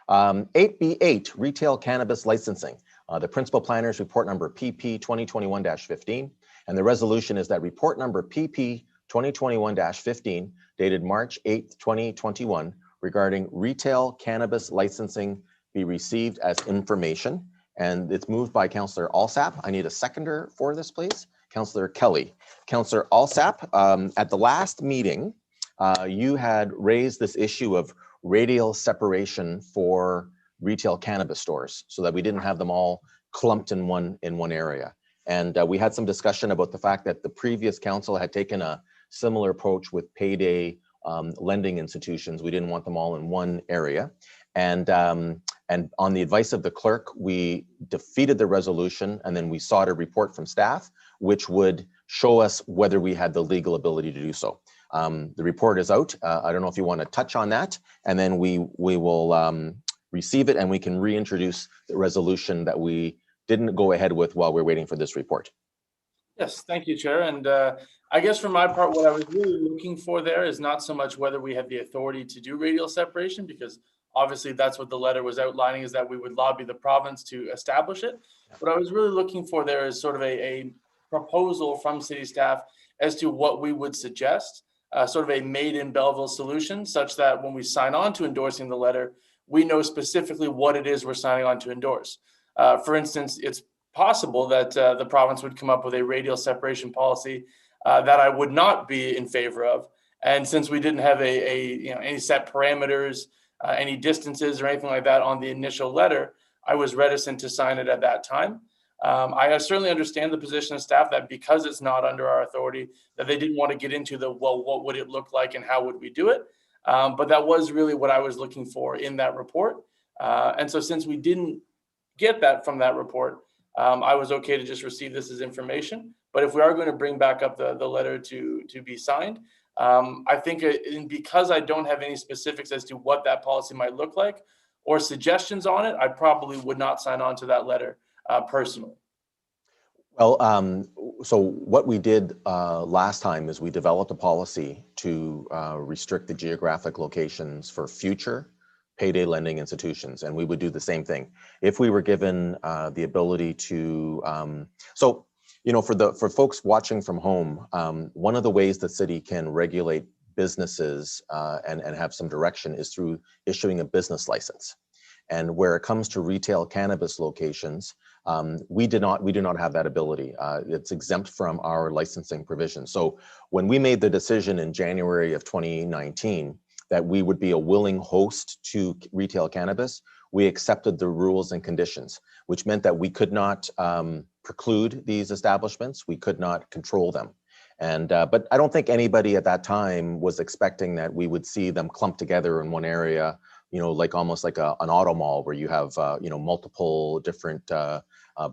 8B8, retail cannabis licensing. The principal planner's report number PP 2021-15. And the resolution is that report number PP 2021-15 dated March 8th, 2021 regarding retail cannabis licensing be received as information. And it's moved by Councillor Alsap. I need a seconder for this, please. Councillor Kelly. Councillor Alsap, at the last meeting, you had raised this issue of radial separation for retail cannabis stores so that we didn't have them all clumped in one area. And we had some discussion about the fact that the previous council had taken a similar approach with payday lending institutions. We didn't want them all in one area. And And on the advice of the clerk, we defeated the resolution, and then we sought a report from staff, which would show us whether we had the legal ability to do so. The report is out. I don't know if you want to touch on that, and then we will receive it, and we can reintroduce the resolution that we didn't go ahead with while we're waiting for this report. Yes, thank you, Chair. And I guess for my part, what I was really looking for there is not so much whether we have the authority to do radial separation, because obviously that's what the letter was outlining, is that we would lobby the province to establish it. What I was really looking for there is sort of a proposal from city staff as to what we would suggest, sort of a made in Belleville solution, such that when we sign on to endorsing the letter, we know specifically what it is we're signing on to endorse. For instance, it's possible that the province would come up with a radial separation policy that I would not be in favor of. And since we didn't have any set parameters, any distances or anything like that on the initial letter, I was reticent to sign it at that time. I certainly understand the position of staff that because it's not under our authority, that they didn't want to get into the, well, what would it look like and how would we do it? But that was really what I was looking for in that report. And so since we didn't get that from that report, I was okay to just receive this as information. But if we are going to bring back up the letter to be signed, I think because I don't have any specifics as to what that policy might look like or suggestions on it, I probably would not sign on to that letter personally. Well, so what we did last time is we developed a policy to restrict the geographic locations for future payday lending institutions, and we would do the same thing if we were given the ability to. So, you know, for folks watching from home, one of the ways the city can regulate businesses and have some direction is through issuing a business license. And where it comes to retail cannabis locations, we do not have that ability. It's exempt from our licensing provision. So when we made the decision in January of 2019 that we would be a willing host to retail cannabis, we accepted the rules and conditions, which meant that we could not preclude these establishments. We could not control them. And but I don't think anybody at that time was expecting that we would see them clumped together in one area, you know, like almost like an auto mall where you have, you know, multiple different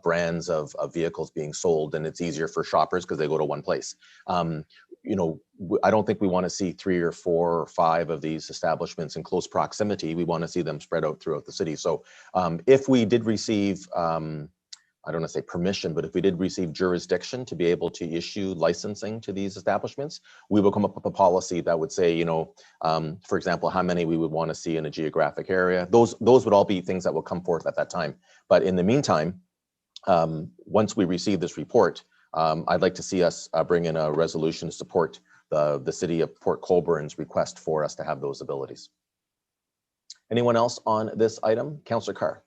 brands of vehicles being sold, and it's easier for shoppers because they go to one place. You know, I don't think we want to see 3 or 4 or 5 of these establishments in close proximity. We want to see them spread out throughout the city. So if we did receive, I don't want to say permission, but if we did receive jurisdiction to be able to issue licensing to these establishments, we will come up with a policy that would say, you know, for example, how many we would want to see in a geographic area. Those would all be things that will come forth at that time. But in the meantime, once we receive this report, I'd like to see us bring in a resolution to support the city of Port Colborne's request for us to have those abilities. Anyone else on this item? Councillor Carr.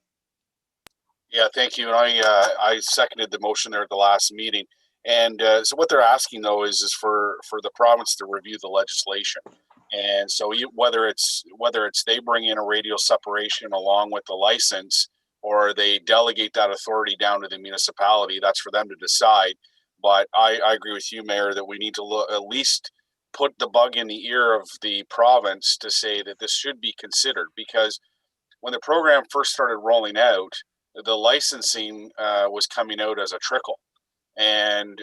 Yeah, thank you. And I seconded the motion there at the last meeting. And so what they're asking though is for the province to review the legislation. And so whether it's they bring in a radial separation along with the license, or they delegate that authority down to the municipality, that's for them to decide. But I agree with you, Mayor, that we need to at least put the bug in the ear of the province to say that this should be considered, because when the program first started rolling out, the licensing was coming out as a trickle, and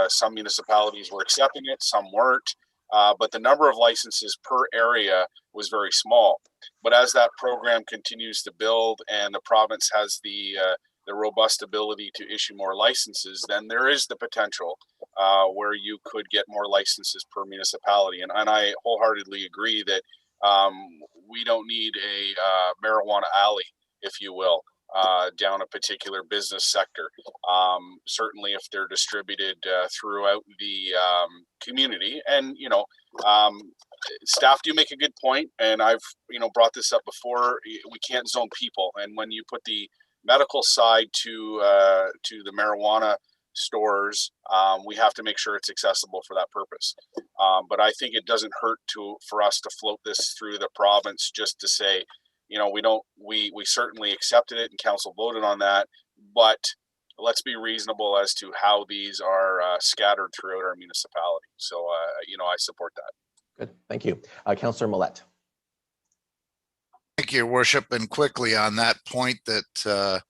some municipalities were accepting it, some weren't, but the number of licenses per area was very small. But as that program continues to build and the province has the robust ability to issue more licenses, then there is the potential where you could get more licenses per municipality. And I wholeheartedly agree that we don't need a marijuana alley, if you will, down a particular business sector. Certainly if they're distributed throughout the community. And, you know, staff do make a good point, and I've, you know, brought this up before. We can't zone people. And when you put the medical side to the marijuana stores, we have to make sure it's accessible for that purpose. But I think it doesn't hurt for us to float this through the province, just to say, you know, we certainly accepted it and council voted on that, but let's be reasonable as to how these are scattered throughout our municipality. So, you know, I support that. Good, thank you. Councillor Millette. Thank you, Your Worship. And quickly on that point that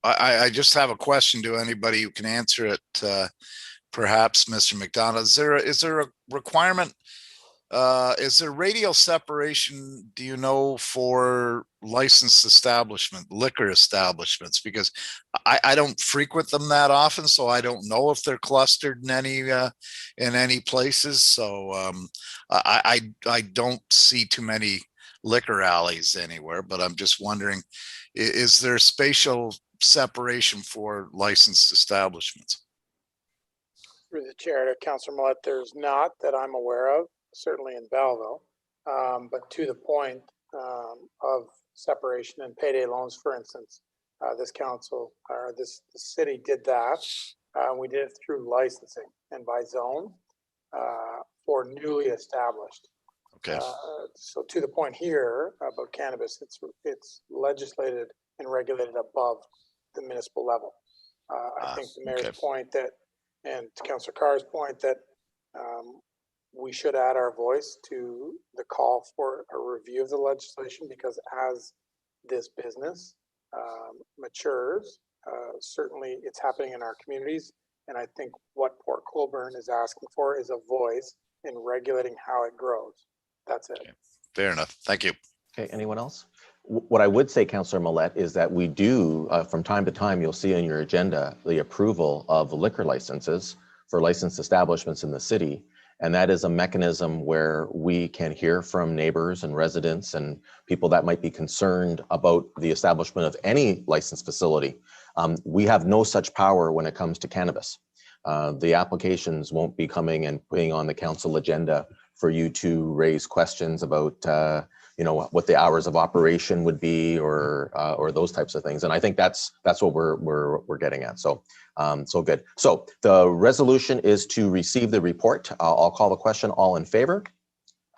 I just have a question to anybody who can answer it. Perhaps Mr. McDonald, is there a requirement? Is there radial separation, do you know, for licensed liquor establishments? Because I don't frequent them that often, so I don't know if they're clustered in any places. So I don't see too many liquor alleys anywhere, but I'm just wondering, is there spatial separation for licensed establishments? Through the chair to Councillor Millett, there's not that I'm aware of, certainly in Belleville. But to the point of separation and payday loans, for instance, this council or the city did that. We did it through licensing and by zone for newly established. Okay. So to the point here about cannabis, it's legislated and regulated above the municipal level. I think the mayor's point that, and to Councillor Carr's point that we should add our voice to the call for a review of the legislation, because as this business matures, certainly it's happening in our communities. And I think what Port Colborne is asking for is a voice in regulating how it grows. That's it. Okay. Fair enough. Thank you. Okay, anyone else? What I would say, Councillor Millett, is that we do, from time to time, you'll see on your agenda, the approval of liquor licenses for licensed establishments in the city. And that is a mechanism where we can hear from neighbors and residents and people that might be concerned about the establishment of any licensed facility. We have no such power when it comes to cannabis. The applications won't be coming and putting on the council agenda for you to raise questions about what the hours of operation would be or those types of things. And I think that's what we're getting at. So so good. So the resolution is to receive the report. I'll call the question. All in favor?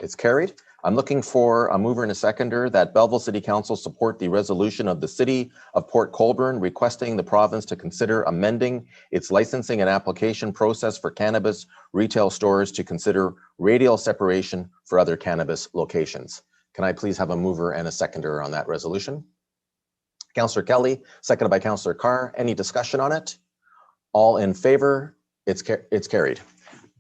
It's carried. I'm looking for a mover and a seconder that Belleville City Council support the resolution of the City of Port Colborne requesting the province to consider amending its licensing and application process for cannabis retail stores to consider radial separation for other cannabis locations. Can I please have a mover and a seconder on that resolution? Councillor Kelly, seconded by Councillor Carr. Any discussion on it? All in favor? It's carried.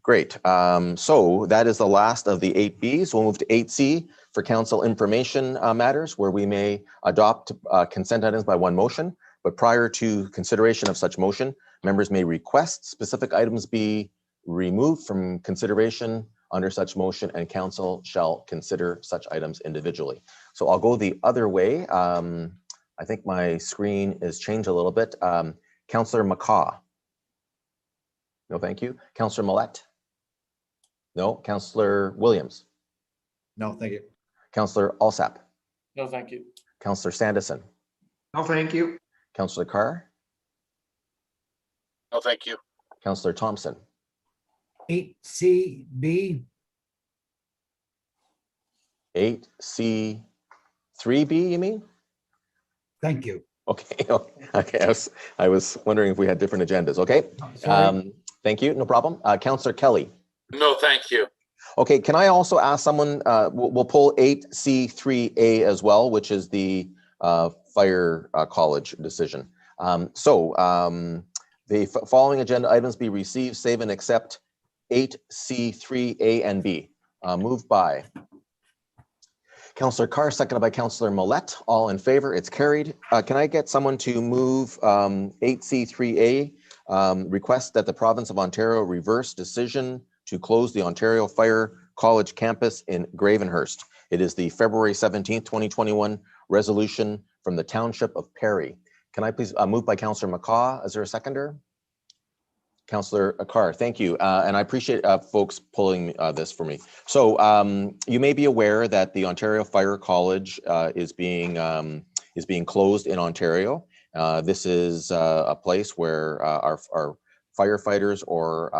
Great. So that is the last of the 8Bs. We'll move to 8C for council information matters, where we may adopt consent items by one motion. But prior to consideration of such motion, members may request specific items be removed from consideration under such motion, and council shall consider such items individually. So I'll go the other way. I think my screen is changed a little bit. Councillor McCaw. No, thank you. Councillor Millett. No. Councillor Williams. No, thank you. Councillor Alsap. No, thank you. Councillor Sandison. No, thank you. Councillor Carr. No, thank you. Councillor Thompson. 8CB. 8C3B, you mean? Thank you. Okay. Okay. I was wondering if we had different agendas. Okay. Sorry. Thank you. No problem. Councillor Kelly. No, thank you. Okay. Can I also ask someone? We'll pull 8C3A as well, which is the fire college decision. The following agenda items be received, save, and accept 8C3A and B. Moved by Councillor Carr, seconded by Councillor Millett. All in favor? It's carried. Can I get someone to move 8C3A, request that the province of Ontario reverse decision to close the Ontario Fire College campus in Gravenhurst. It is the February 17th, 2021 resolution from the Township of Perry. Can I please move by Councillor McCaw? Is there a seconder? Councillor Carr, thank you. And I appreciate folks pulling this for me. So you may be aware that the Ontario Fire College is being closed in Ontario. This is a place where our firefighters or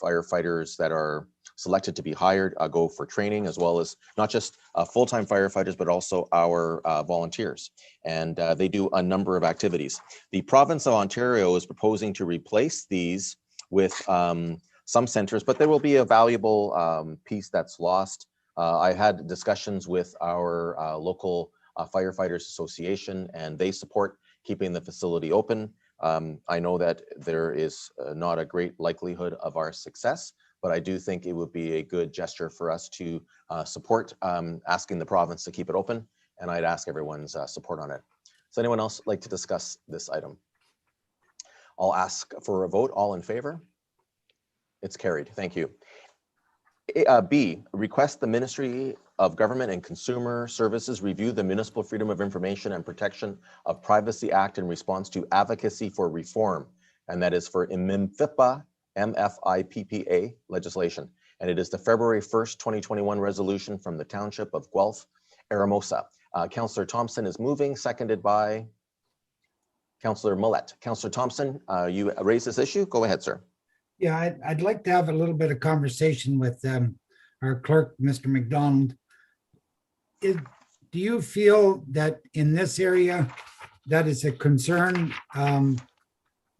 firefighters that are selected to be hired go for training, as well as not just full-time firefighters, but also our volunteers. And they do a number of activities. The province of Ontario is proposing to replace these with some centers, but there will be a valuable piece that's lost I had discussions with our local firefighters association, and they support keeping the facility open. I know that there is not a great likelihood of our success, but I do think it would be a good gesture for us to support asking the province to keep it open, and I'd ask everyone's support on it. Does anyone else like to discuss this item? I'll ask for a vote. All in favor? It's carried. Thank you. B, request the Ministry of Government and Consumer Services review the Municipal Freedom of Information and Protection of Privacy Act in response to advocacy for reform, and that is for MFIPPA, MFIPPA legislation. And it is the February 1st, 2021 resolution from the Township of Guelph, Aramosa. Councillor Thompson is moving, seconded by Councillor Millette. Councillor Thompson, you raised this issue. Go ahead, sir. Yeah, I'd like to have a little bit of conversation with our clerk, Mr. McDonald. Do you feel that in this area that is a concern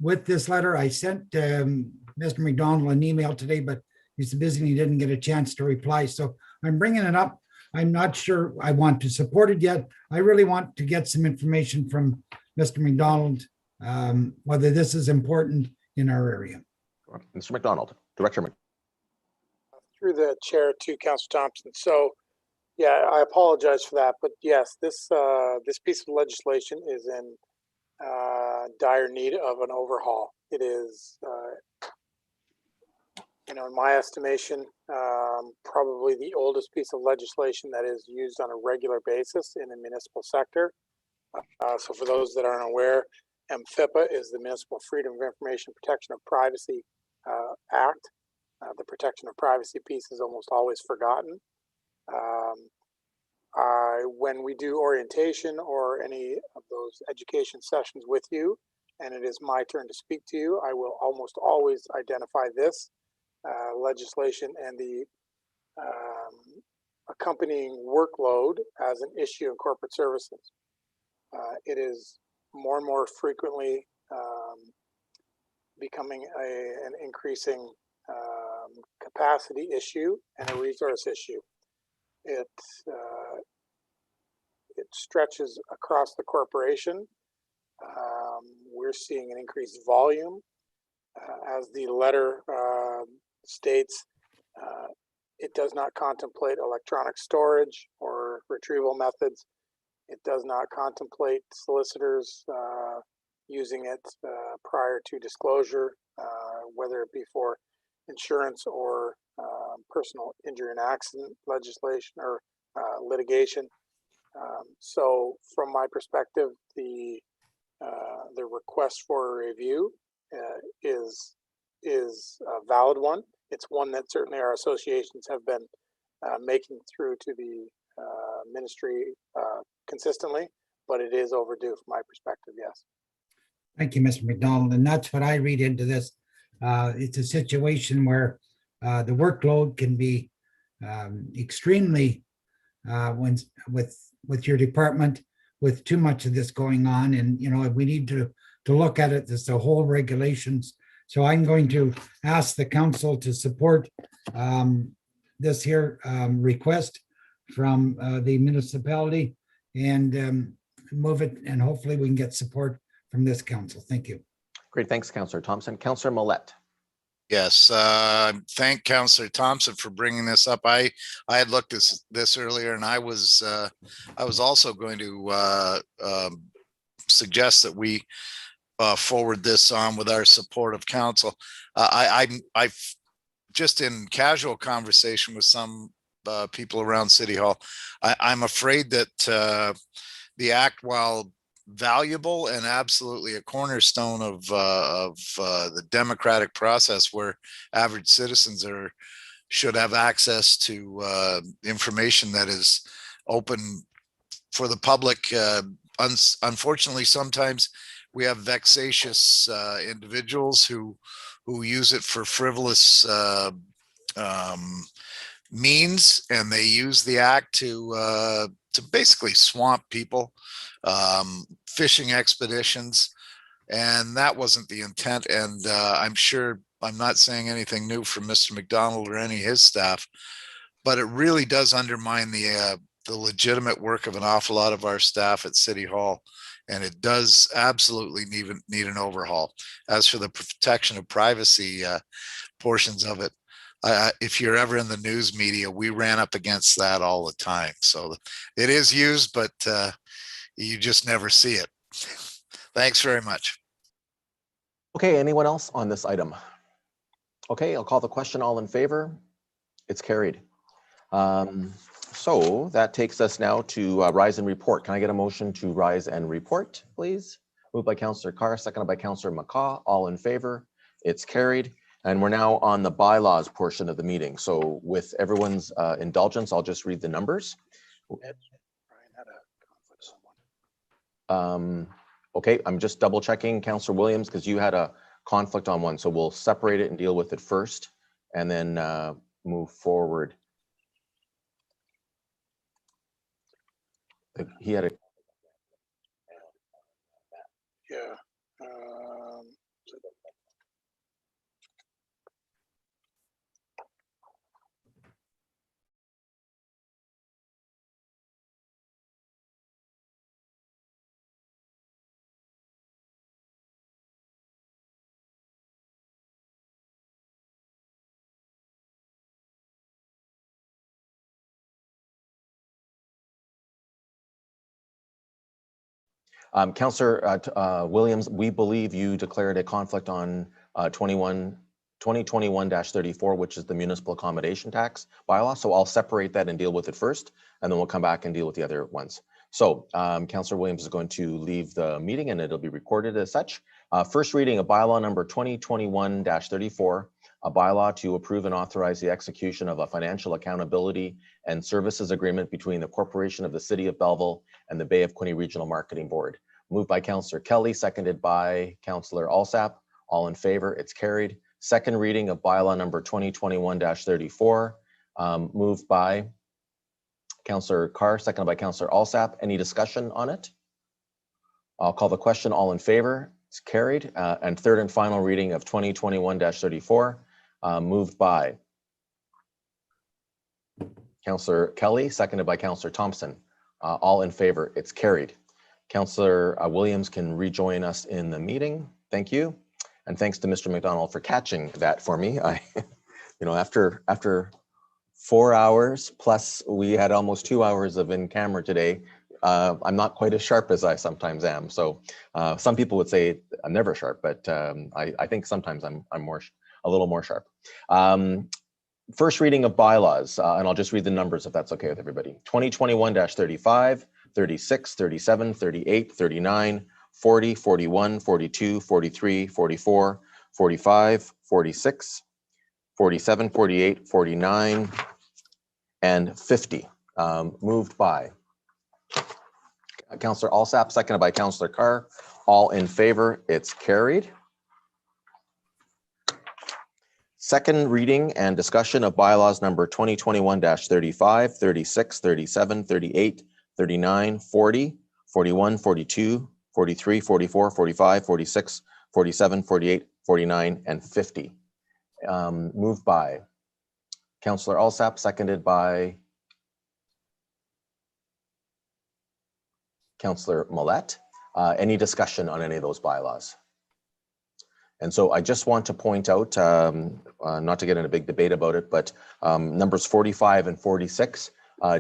with this letter? I sent Mr. McDonald an email today, but he's busy and he didn't get a chance to reply. So I'm bringing it up. I'm not sure I want to support it yet. I really want to get some information from Mr. McDonald, whether this is important in our area. Mr. McDonald, Director McDonald. Through the chair to Councillor Thompson. So, yeah, I apologize for that, but yes, this piece of legislation is in dire need of an overhaul. It is, in my estimation, probably the oldest piece of legislation that is used on a regular basis in the municipal sector. So, for those that aren't aware, MFIPPA is the Municipal Freedom of Information Protection of Privacy Act. The protection of privacy piece is almost always forgotten. When we do orientation or any of those education sessions with you, and it is my turn to speak to you, I will almost always identify this legislation and the accompanying workload as an issue in corporate services. It is more and more frequently becoming an increasing capacity issue and a resource issue. It stretches across the corporation. We're seeing an increased volume. As the letter states, it does not contemplate electronic storage or retrieval methods. It does not contemplate solicitors using it prior to disclosure, whether it be for insurance or personal injury and accident legislation or litigation. So from my perspective, the request for a review is a valid one. It's one that certainly our associations have been making through to the ministry consistently, but it is overdue from my perspective, yes. Thank you, Mr. McDonald. And that's what I read into this. It's a situation where the workload can be extremely with your department, with too much of this going on. And, we need to look at it as the whole regulations. So I'm going to ask the council to support this here request from the municipality and move it. And hopefully we can get support from this council. Thank you. Great, thanks, Councillor Thompson. Councillor Millette. Yes, thank Councillor Thompson for bringing this up. I had looked this earlier, and I was also going to suggest that we forward this on with our support of council. I've just in casual conversation with some people around City Hall, I'm afraid that the act, while valuable and absolutely a cornerstone of the democratic process, where average citizens should have access to information that is open for the public. Unfortunately, sometimes we have vexatious individuals who use it for frivolous means, and they use the act to basically swamp people. Fishing expeditions, and that wasn't the intent. And I'm sure I'm not saying anything new from Mr. McDonald or any of his staff, but it really does undermine the legitimate work of an awful lot of our staff at City Hall. And it does absolutely need an overhaul. As for the protection of privacy portions of it, if you're ever in the news media, we ran up against that all the time. So it is used, but you just never see it. Thanks very much. Okay, anyone else on this item? Okay, I'll call the question. All in favor? It's carried. So that takes us now to rise and report. Can I get a motion to rise and report, please? Moved by Councillor Carr, seconded by Councillor McCaw. All in favor? It's carried. And we're now on the bylaws portion of the meeting. So with everyone's indulgence, I'll just read the numbers. Okay, I'm just double checking, Councillor Williams, because you had a conflict on one. So we'll separate it and deal with it first and then move forward. He had a. Yeah. Councillor Williams, we believe you declared a conflict on 2021-34, which is the municipal accommodation tax bylaw. So I'll separate that and deal with it first, and then we'll come back and deal with the other ones. So Councillor Williams is going to leave the meeting and it'll be recorded as such. First reading of bylaw number 2021-34, a bylaw to approve and authorize the execution of a financial accountability and services agreement between the Corporation of the City of Belleville and the Bay of Quinte Regional Marketing Board. Moved by Councillor Kelly, seconded by Councillor Alsap. All in favor, it's carried. Second reading of bylaw number 2021-34, moved by Councillor Carr, seconded by Councillor Alsap. Any discussion on it? I'll call the question. All in favor, it's carried. And third and final reading of 2021-34, moved by Councillor Kelly, seconded by Councillor Thompson. All in favor, it's carried. Councillor Williams can rejoin us in the meeting. Thank you. And thanks to Mr. McDonald for catching that for me. After 4 hours, plus we had almost 2 hours of in camera today, I'm not quite as sharp as I sometimes am. So some people would say I'm never sharp, but I think sometimes I'm a little more sharp. First reading of bylaws, and I'll just read the numbers if that's okay with everybody. 2021-35, 36, 37, 38, 39, 40, 41, 42, 43, 44, 45, 46, 47, 48, 49, and 50. Moved by Councillor Alsap, seconded by Councillor Carr. All in favor, it's carried. Second reading and discussion of bylaws number 2021-35, 36, 37, 38, 39, 40, 41, 42, 43, 44, 45, 46, 47, 48, 49, and 50. Moved by Councillor Alsap, seconded by Councillor Millette. Any discussion on any of those bylaws? And so I just want to point out, not to get in a big debate about it, but numbers 45 and 46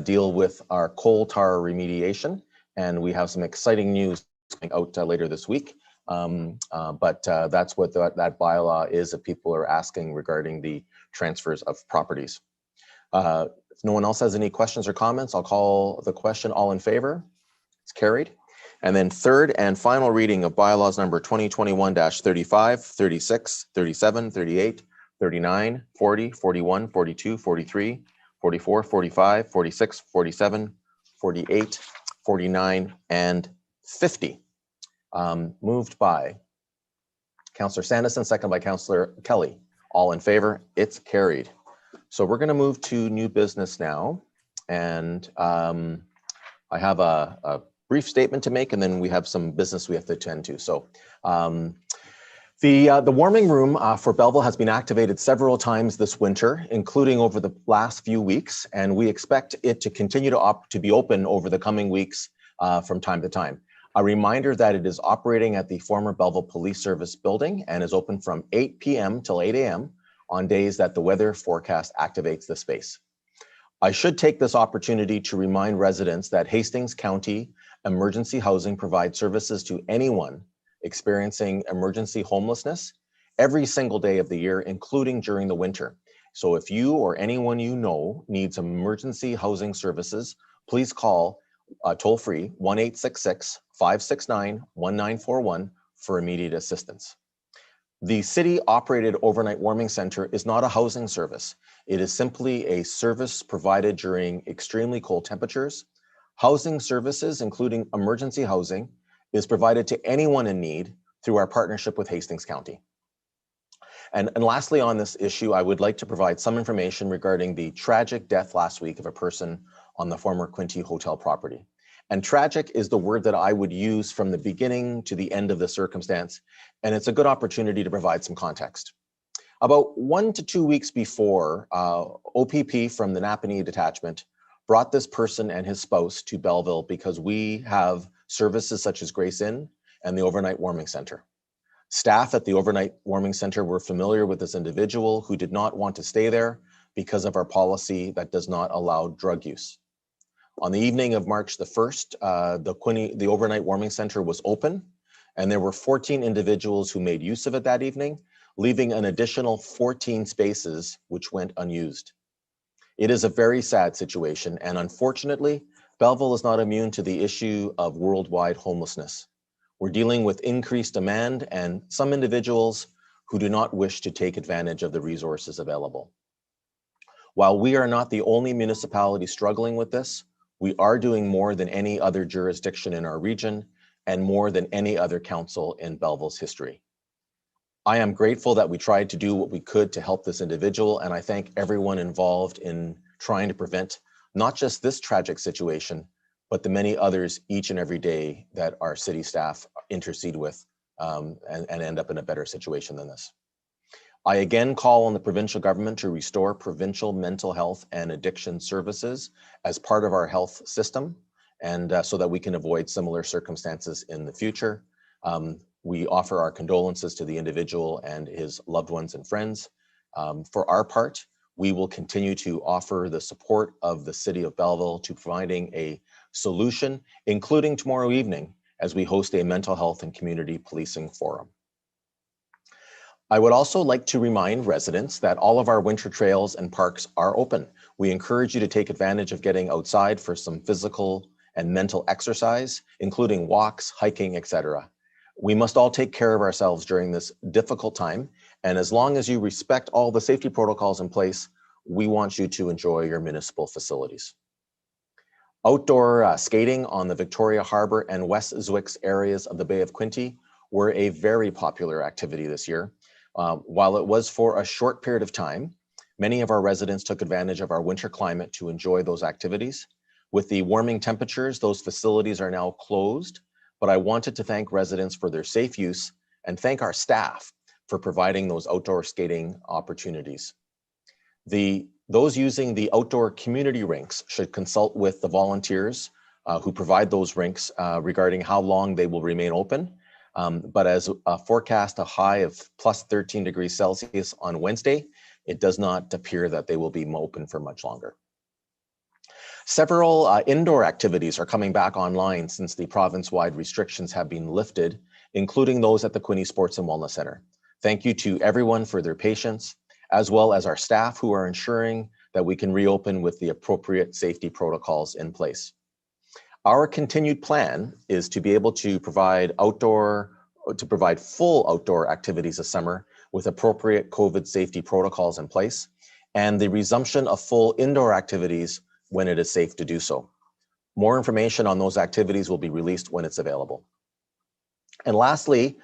deal with our coal tar remediation. And we have some exciting news coming out later this week. But that's what that bylaw is that people are asking regarding the transfers of properties. If no one else has any questions or comments, I'll call the question. All in favor? It's carried. And then third and final reading of bylaws number 2021-35, 36, 37, 38, 39, 40, 41, 42, 43, 44, 45, 46, 47, 48, 49, and 50. Moved by Councillor Sanderson, second by Councillor Kelly. All in favor? It's carried. So we're going to move to new business now. And I have a brief statement to make, and then we have some business we have to attend to. So The warming room for Belleville has been activated several times this winter, including over the last few weeks, and we expect it to continue to be open over the coming weeks from time to time. A reminder that it is operating at the former Belleville Police Service building and is open from 8 p.m. till 8 a.m. on days that the weather forecast activates the space. I should take this opportunity to remind residents that Hastings County Emergency Housing provides services to anyone experiencing emergency homelessness every single day of the year, including during the winter. So if you or anyone you know needs emergency housing services, please call toll-free 1-866-569-1941 for immediate assistance. The city-operated overnight warming center is not a housing service. It is simply a service provided during extremely cold temperatures. Housing services, including emergency housing, is provided to anyone in need through our partnership with Hastings County. And lastly, on this issue, I would like to provide some information regarding the tragic death last week of a person on the former Quinte Hotel property. And tragic is the word that I would use from the beginning to the end of the circumstance, and it's a good opportunity to provide some context. About 1 to 2 weeks before, OPP from the Napanee detachment brought this person and his spouse to Belleville because we have services such as Grace Inn and the Overnight Warming Center. Staff at the Overnight Warming Center were familiar with this individual who did not want to stay there because of our policy that does not allow drug use. On the evening of March the 1st, the Overnight Warming Center was open, and there were 14 individuals who made use of it that evening, leaving an additional 14 spaces which went unused. It is a very sad situation, and unfortunately, Belleville is not immune to the issue of worldwide homelessness. We're dealing with increased demand and some individuals who do not wish to take advantage of the resources available. While we are not the only municipality struggling with this, we are doing more than any other jurisdiction in our region and more than any other council in Belleville's history. I am grateful that we tried to do what we could to help this individual, and I thank everyone involved in trying to prevent not just this tragic situation, but the many others each and every day that our city staff intercede with and end up in a better situation than this. I again call on the provincial government to restore provincial mental health and addiction services as part of our health system, and so that we can avoid similar circumstances in the future. We offer our condolences to the individual and his loved ones and friends. For our part, we will continue to offer the support of the City of Belleville to providing a solution, including tomorrow evening as we host a mental health and community policing forum. I would also like to remind residents that all of our winter trails and parks are open. We encourage you to take advantage of getting outside for some physical and mental exercise, including walks, hiking, etc. We must all take care of ourselves during this difficult time, and as long as you respect all the safety protocols in place, we want you to enjoy your municipal facilities. Outdoor skating on the Victoria Harbour and West Zwick's areas of the Bay of Quinte were a very popular activity this year. While it was for a short period of time, many of our residents took advantage of our winter climate to enjoy those activities. With the warming temperatures, those facilities are now closed, but I wanted to thank residents for their safe use and thank our staff for providing those outdoor skating opportunities. Those using the outdoor community rinks should consult with the volunteers who provide those rinks regarding how long they will remain open. But as forecast a high of plus 13 degrees Celsius on Wednesday, it does not appear that they will be open for much longer. Several indoor activities are coming back online since the province-wide restrictions have been lifted, including those at the Quinte Sports and Wellness Center. Thank you to everyone for their patience, as well as our staff who are ensuring that we can reopen with the appropriate safety protocols in place. Our continued plan is to be able to provide full outdoor activities this summer with appropriate COVID safety protocols in place, and the resumption of full indoor activities when it is safe to do so. More information on those activities will be released when it's available. And lastly,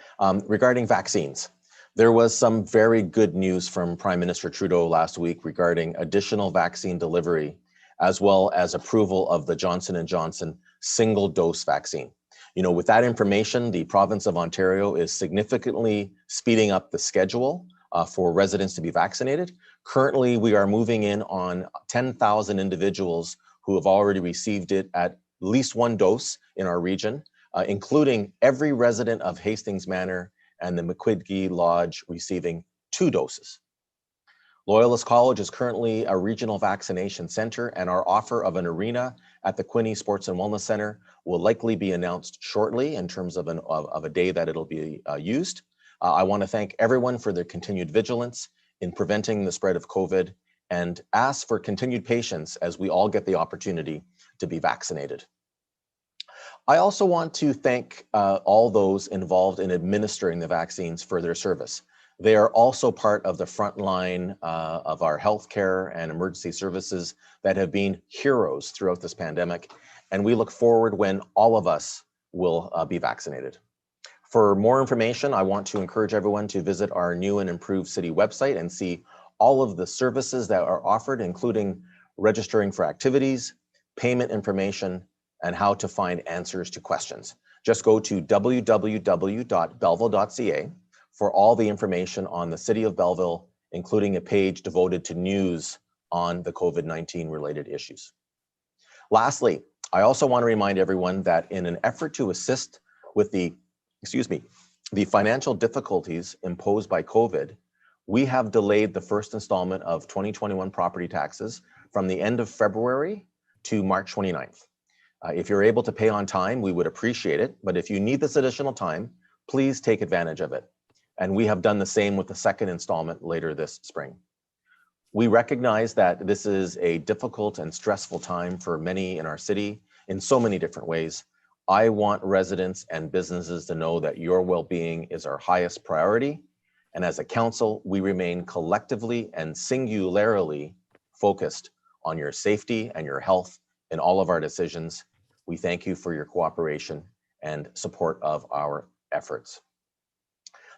regarding vaccines, there was some very good news from Prime Minister Trudeau last week regarding additional vaccine delivery, as well as approval of the Johnson & Johnson single-dose vaccine. With that information, the province of Ontario is significantly speeding up the schedule for residents to be vaccinated. Currently, we are moving in on 10,000 individuals who have already received it at least one dose in our region, including every resident of Hastings Manor and the McQuidgee Lodge receiving 2 doses. Loyalist College is currently a regional vaccination center, and our offer of an arena at the Quinte Sports and Wellness Center will likely be announced shortly in terms of a day that it'll be used. I want to thank everyone for their continued vigilance in preventing the spread of COVID and ask for continued patience as we all get the opportunity to be vaccinated. I also want to thank all those involved in administering the vaccines for their service. They are also part of the front line of our healthcare and emergency services that have been heroes throughout this pandemic, and we look forward when all of us will be vaccinated. For more information, I want to encourage everyone to visit our new and improved city website and see all of the services that are offered, including registering for activities, payment information, and how to find answers to questions. Just go to www.belleville.ca for all the information on the City of Belleville, including a page devoted to news on the COVID-19 related issues. Lastly, I also want to remind everyone that in an effort to assist with the financial difficulties imposed by COVID, we have delayed the first installment of 2021 property taxes from the end of February to March 29th. If you're able to pay on time, we would appreciate it, but if you need this additional time, please take advantage of it. And we have done the same with the second installment later this spring. We recognize that this is a difficult and stressful time for many in our city in so many different ways. I want residents and businesses to know that your well-being is our highest priority. And as a council, we remain collectively and singularly focused on your safety and your health in all of our decisions. We thank you for your cooperation and support of our efforts.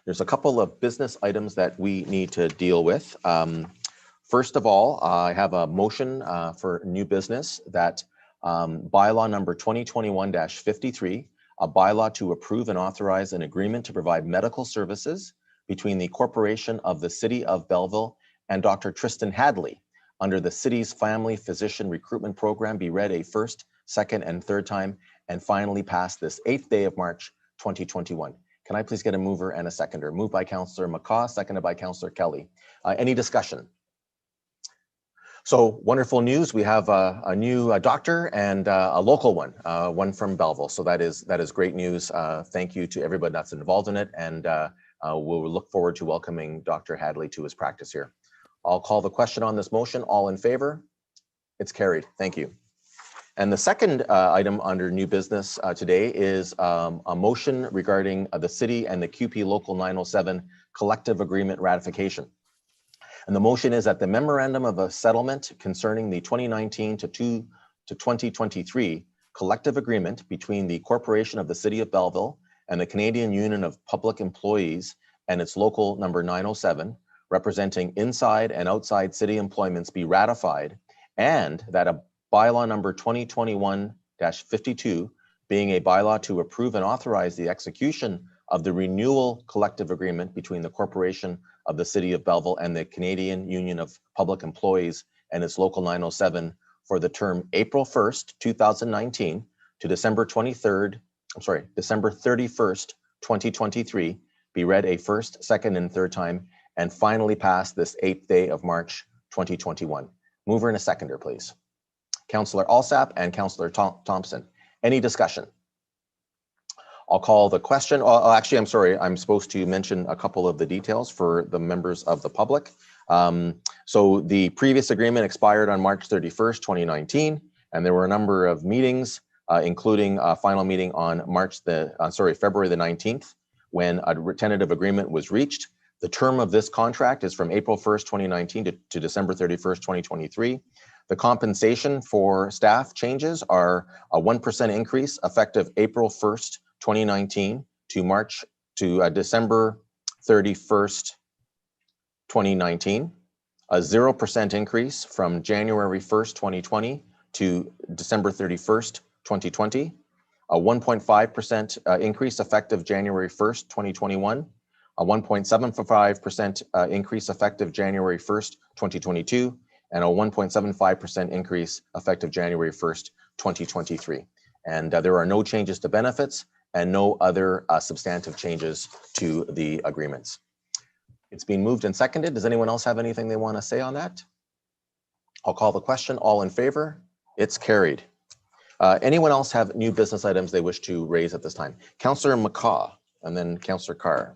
There's a couple of business items that we need to deal with. First of all, I have a motion for new business that bylaw number 2021-53, a bylaw to approve and authorize an agreement to provide medical services between the Corporation of the City of Belleville and Dr. Tristan Hadley under the city's Family Physician Recruitment Program be read a first, second, and third time, and finally passed this 8th day of March 2021. Can I please get a mover and a seconder? Moved by Councillor McCaw, seconded by Councillor Kelly. Any discussion? So wonderful news. We have a new doctor and a local one from Belleville. So that is great news. Thank you to everybody that's involved in it. And we'll look forward to welcoming Dr. Hadley to his practice here. I'll call the question on this motion. All in favor? It's carried. Thank you. And the second item under new business today is a motion regarding the city and the QP Local 907 collective agreement ratification. And the motion is that the memorandum of a settlement concerning the 2019 to 2023 collective agreement between the Corporation of the City of Belleville and the Canadian Union of Public Employees and its local number 907, representing inside and outside city employments, be ratified, and that a bylaw number 2021-52, being a bylaw to approve and authorize the execution of the renewal collective agreement between the Corporation of the City of Belleville and the Canadian Union of Public Employees and its local 907 for the term April 1st, 2019 to December 31st, 2023, be read a first, second, and third time, and finally passed this 8th day of March 2021. Mover and a seconder, please. Councillor Alsap and Councillor Thompson. Any discussion? I'll call the question. Actually, I'm sorry. I'm supposed to mention a couple of the details for the members of the public. So the previous agreement expired on March 31st, 2019, and there were a number of meetings, including a final meeting on February the 19th, when a tentative agreement was reached. The term of this contract is from April 1st, 2019 to December 31st, 2023. The compensation for staff changes are a 1% increase effective April 1st, 2019 to December 31st, 2019, a 0% increase from January 1st, 2020 to December 31st, 2020, a 1.5% increase effective January 1st, 2021, a 1.75% increase effective January 1st, 2022, and a 1.75% increase effective January 1st, 2023. And there are no changes to benefits and no other substantive changes to the agreements. It's been moved and seconded. Does anyone else have anything they want to say on that? I'll call the question. All in favor? It's carried. Anyone else have new business items they wish to raise at this time? Councillor McCaw and then Councillor Carr.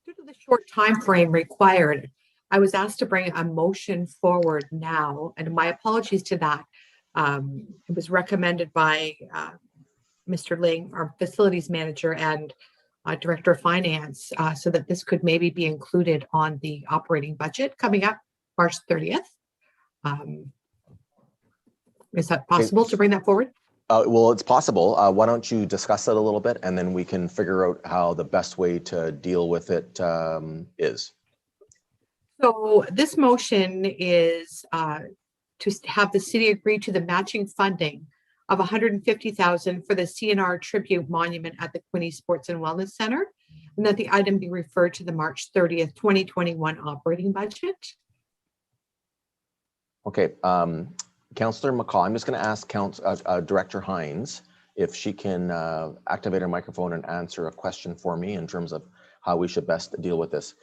Due to the short time frame required, I was asked to bring a motion forward now, and my apologies to that. It was recommended by Mr. Ling, our facilities manager and director of finance, so that this could maybe be included on the operating budget coming up March 30th. Is that possible to bring that forward? Well, it's possible. Why don't you discuss it a little bit and then we can figure out how the best way to deal with it is. So this motion is to have the city agree to the matching funding of $150,000 for the CNR Tribute Monument at the Quinte Sports and Wellness Center, and that the item be referred to the March 30th, 2021 operating budget. Okay, Councillor McCaw, I'm just going to ask Director Hines if she can activate her microphone and answer a question for me in terms of how we should best deal with this.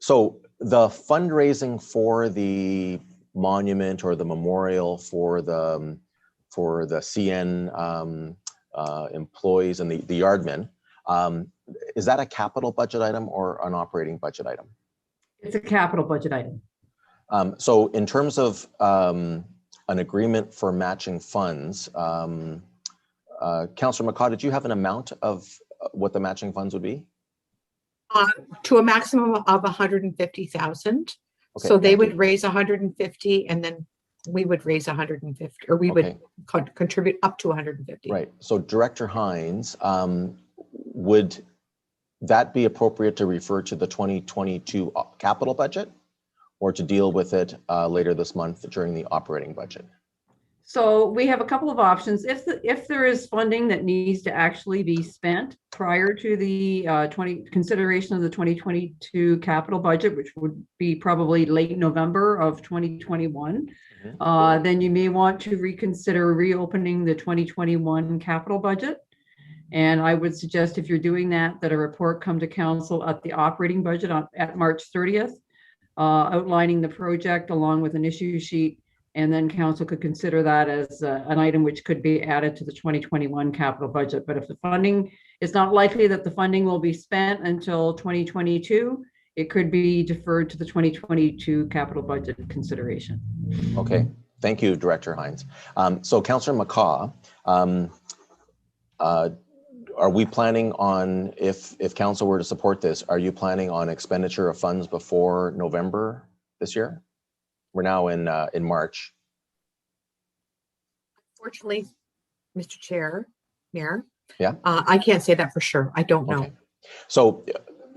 So the fundraising for the monument or the memorial for the CN employees and the yardmen, is that a capital budget item or an operating budget item? It's a capital budget item. So in terms of an agreement for matching funds, Councillor McCaw, did you have an amount of what the matching funds would be? To a maximum of 150,000. Okay, So they would raise 150 and then we would raise 150, or we would contribute up to 150. Right. So Director Hines, would that be appropriate to refer to the 2022 capital budget or to deal with it later this month during the operating budget? So we have a couple of options. If there is funding that needs to actually be spent prior to the consideration of the 2022 capital budget, which would be probably late November of 2021, then you may want to reconsider reopening the 2021 capital budget. And I would suggest if you're doing that, that a report come to council at the operating budget at March 30th, outlining the project along with an issue sheet. And then council could consider that as an item which could be added to the 2021 capital budget. But if the funding is not likely that the funding will be spent until 2022, it could be deferred to the 2022 capital budget consideration. Okay, thank you, Director Hines. So Councillor McCaw, are we planning on, if council were to support this, are you planning on expenditure of funds before November this year? We're now in March. Unfortunately, Mr. Chair, Mayor, Yeah. I can't say that for sure. I don't know. Okay. So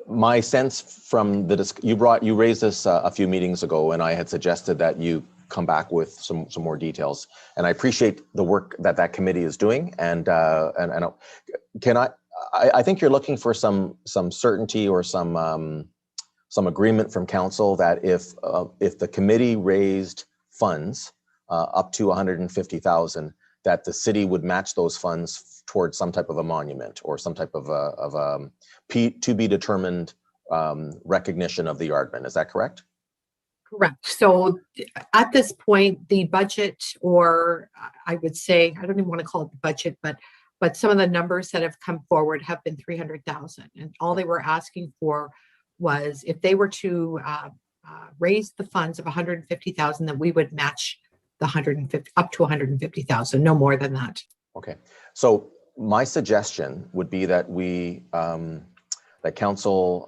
my sense from you raised this a few meetings ago, and I had suggested that you come back with some more details. And I appreciate the work that committee is doing. And I think you're looking for some certainty or some agreement from council that if the committee raised funds up to 150,000, that the city would match those funds towards some type of a monument or some type of to be determined recognition of the yardmen. Is that correct? Correct. So at this point, the budget, or I would say, I don't even want to call it the budget, but some of the numbers that have come forward have been 300,000, and all they were asking for was if they were to raise the funds of 150,000, that we would match the 150 up to 150,000, no more than that. Okay. So my suggestion would be that that council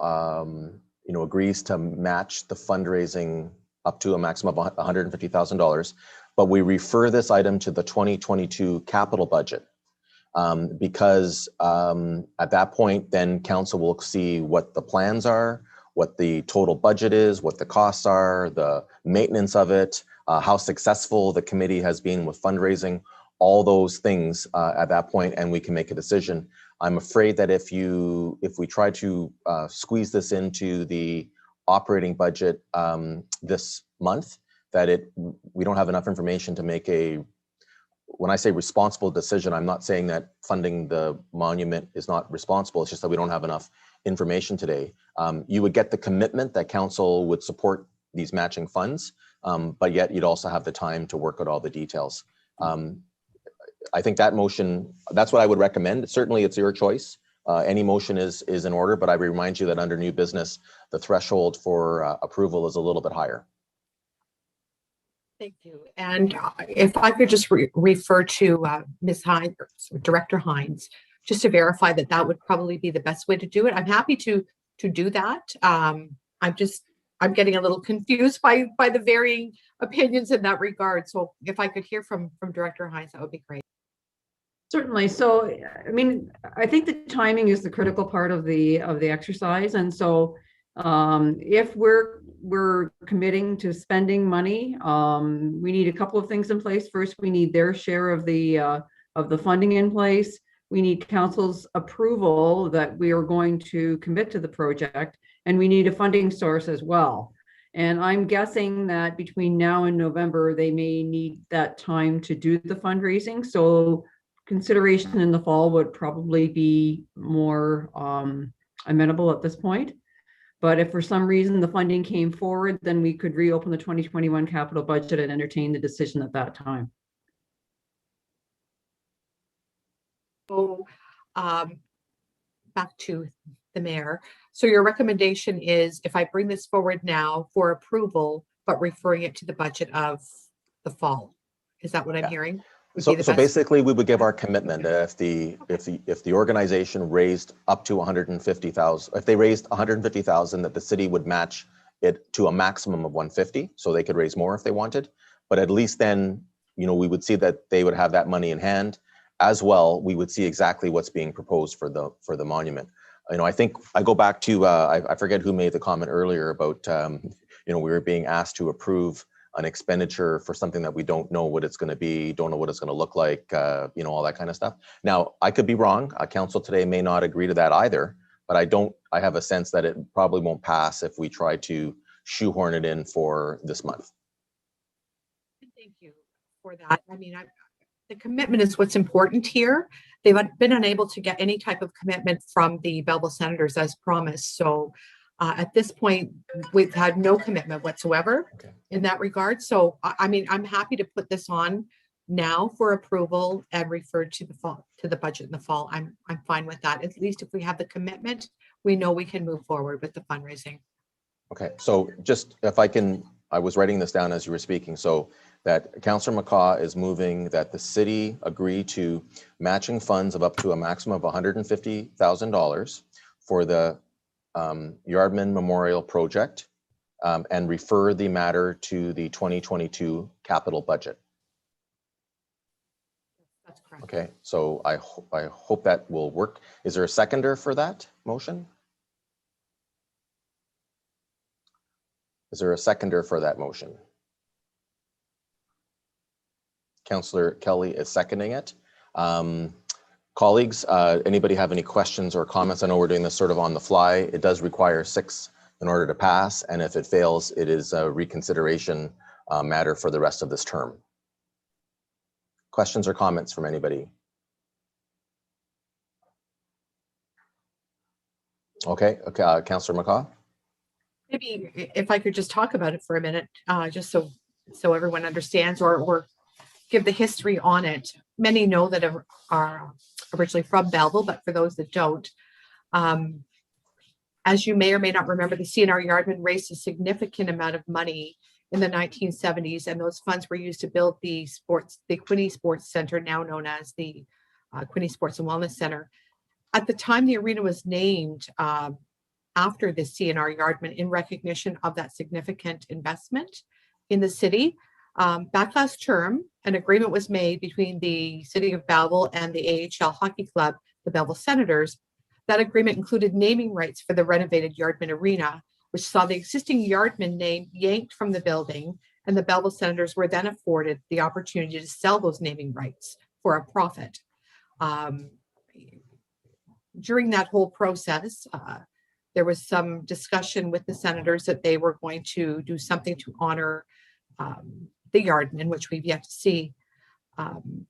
agrees to match the fundraising up to a maximum of $150,000, but we refer this item to the 2022 capital budget. Because at that point, then council will see what the plans are, what the total budget is, what the costs are, the maintenance of it, how successful the committee has been with fundraising. all those things at that point, and we can make a decision. I'm afraid that if we try to squeeze this into the operating budget this month, that we don't have enough information to make when I say responsible decision, I'm not saying that funding the monument is not responsible. It's just that we don't have enough information today. You would get the commitment that council would support these matching funds, but yet you'd also have the time to work out all the details. I think that motion, that's what I would recommend. Certainly it's your choice. Any motion is in order, but I remind you that under new business, the threshold for approval is a little bit higher. Thank you. And if I could just refer to Ms. Hines, Director Hines, just to verify that that would probably be the best way to do it. I'm happy to do that. I'm getting a little confused by the varying opinions in that regard. So if I could hear from Director Hines, that would be great. Certainly. So, I mean, I think the timing is the critical part of the exercise. And so if we're committing to spending money, we need a couple of things in place. First, we need their share of the funding in place. We need council's approval that we are going to commit to the project, and we need a funding source as well. And I'm guessing that between now and November, they may need that time to do the fundraising. So consideration in the fall would probably be more amenable at this point. But if for some reason the funding came forward, then we could reopen the 2021 capital budget and entertain the decision at that time. So back to the mayor. So your recommendation is if I bring this forward now for approval, but referring it to the budget of the fall. Is that what I'm hearing? So basically, we would give our commitment if the organization raised up to 150,000, if they raised 150,000, that the city would match it to a maximum of 150, so they could raise more if they wanted. But at least then, we would see that they would have that money in hand. As well, we would see exactly what's being proposed for the monument. I think I go back to I forget who made the comment earlier about we were being asked to approve an expenditure for something that we don't know what it's going to be, don't know what it's going to look like, all that kind of stuff. Now, I could be wrong. Council today may not agree to that either, but I have a sense that it probably won't pass if we try to shoehorn it in for this month. Thank you for that. I mean, the commitment is what's important here. They've been unable to get any type of commitment from the Belleville Senators as promised. So at this point, we've had no commitment whatsoever in that regard. So, I mean, I'm happy to put this on now for approval and refer to the fall, to the budget in the fall. I'm fine with that. At least if we have the commitment, we know we can move forward with the fundraising. Okay, so just if I can, I was writing this down as you were speaking. So that Councillor McCaw is moving that the city agree to matching funds of up to a maximum of $150,000 for the Yardman Memorial Project and refer the matter to the 2022 capital budget. That's correct. Okay, so I hope that will work. Is there a seconder for that motion? Is there a seconder for that motion? Councillor Kelly is seconding it. Colleagues, anybody have any questions or comments? I know we're doing this sort of on the fly. It does require 6 in order to pass, and if it fails, it is a reconsideration matter for the rest of this term. Questions or comments from anybody? Okay, Councillor McCaw. Maybe if I could just talk about it for a minute, just so everyone understands or give the history on it. Many know that are originally from Belleville, but for those that don't, as you may or may not remember, the CNR Yardman raised a significant amount of money in the 1970s, and those funds were used to build the Quinte Sports Center, now known as the Quinte Sports and Wellness Center. At the time, the arena was named after the CNR Yardman in recognition of that significant investment in the city. Back last term, an agreement was made between the City of Belleville and the AHL Hockey Club, the Belleville Senators. That agreement included naming rights for the renovated Yardman Arena, which saw the existing Yardman name yanked from the building, and the Belleville Senators were then afforded the opportunity to sell those naming rights for a profit. During that whole process, there was some discussion with the senators that they were going to do something to honor the Yardman, which we've yet to see.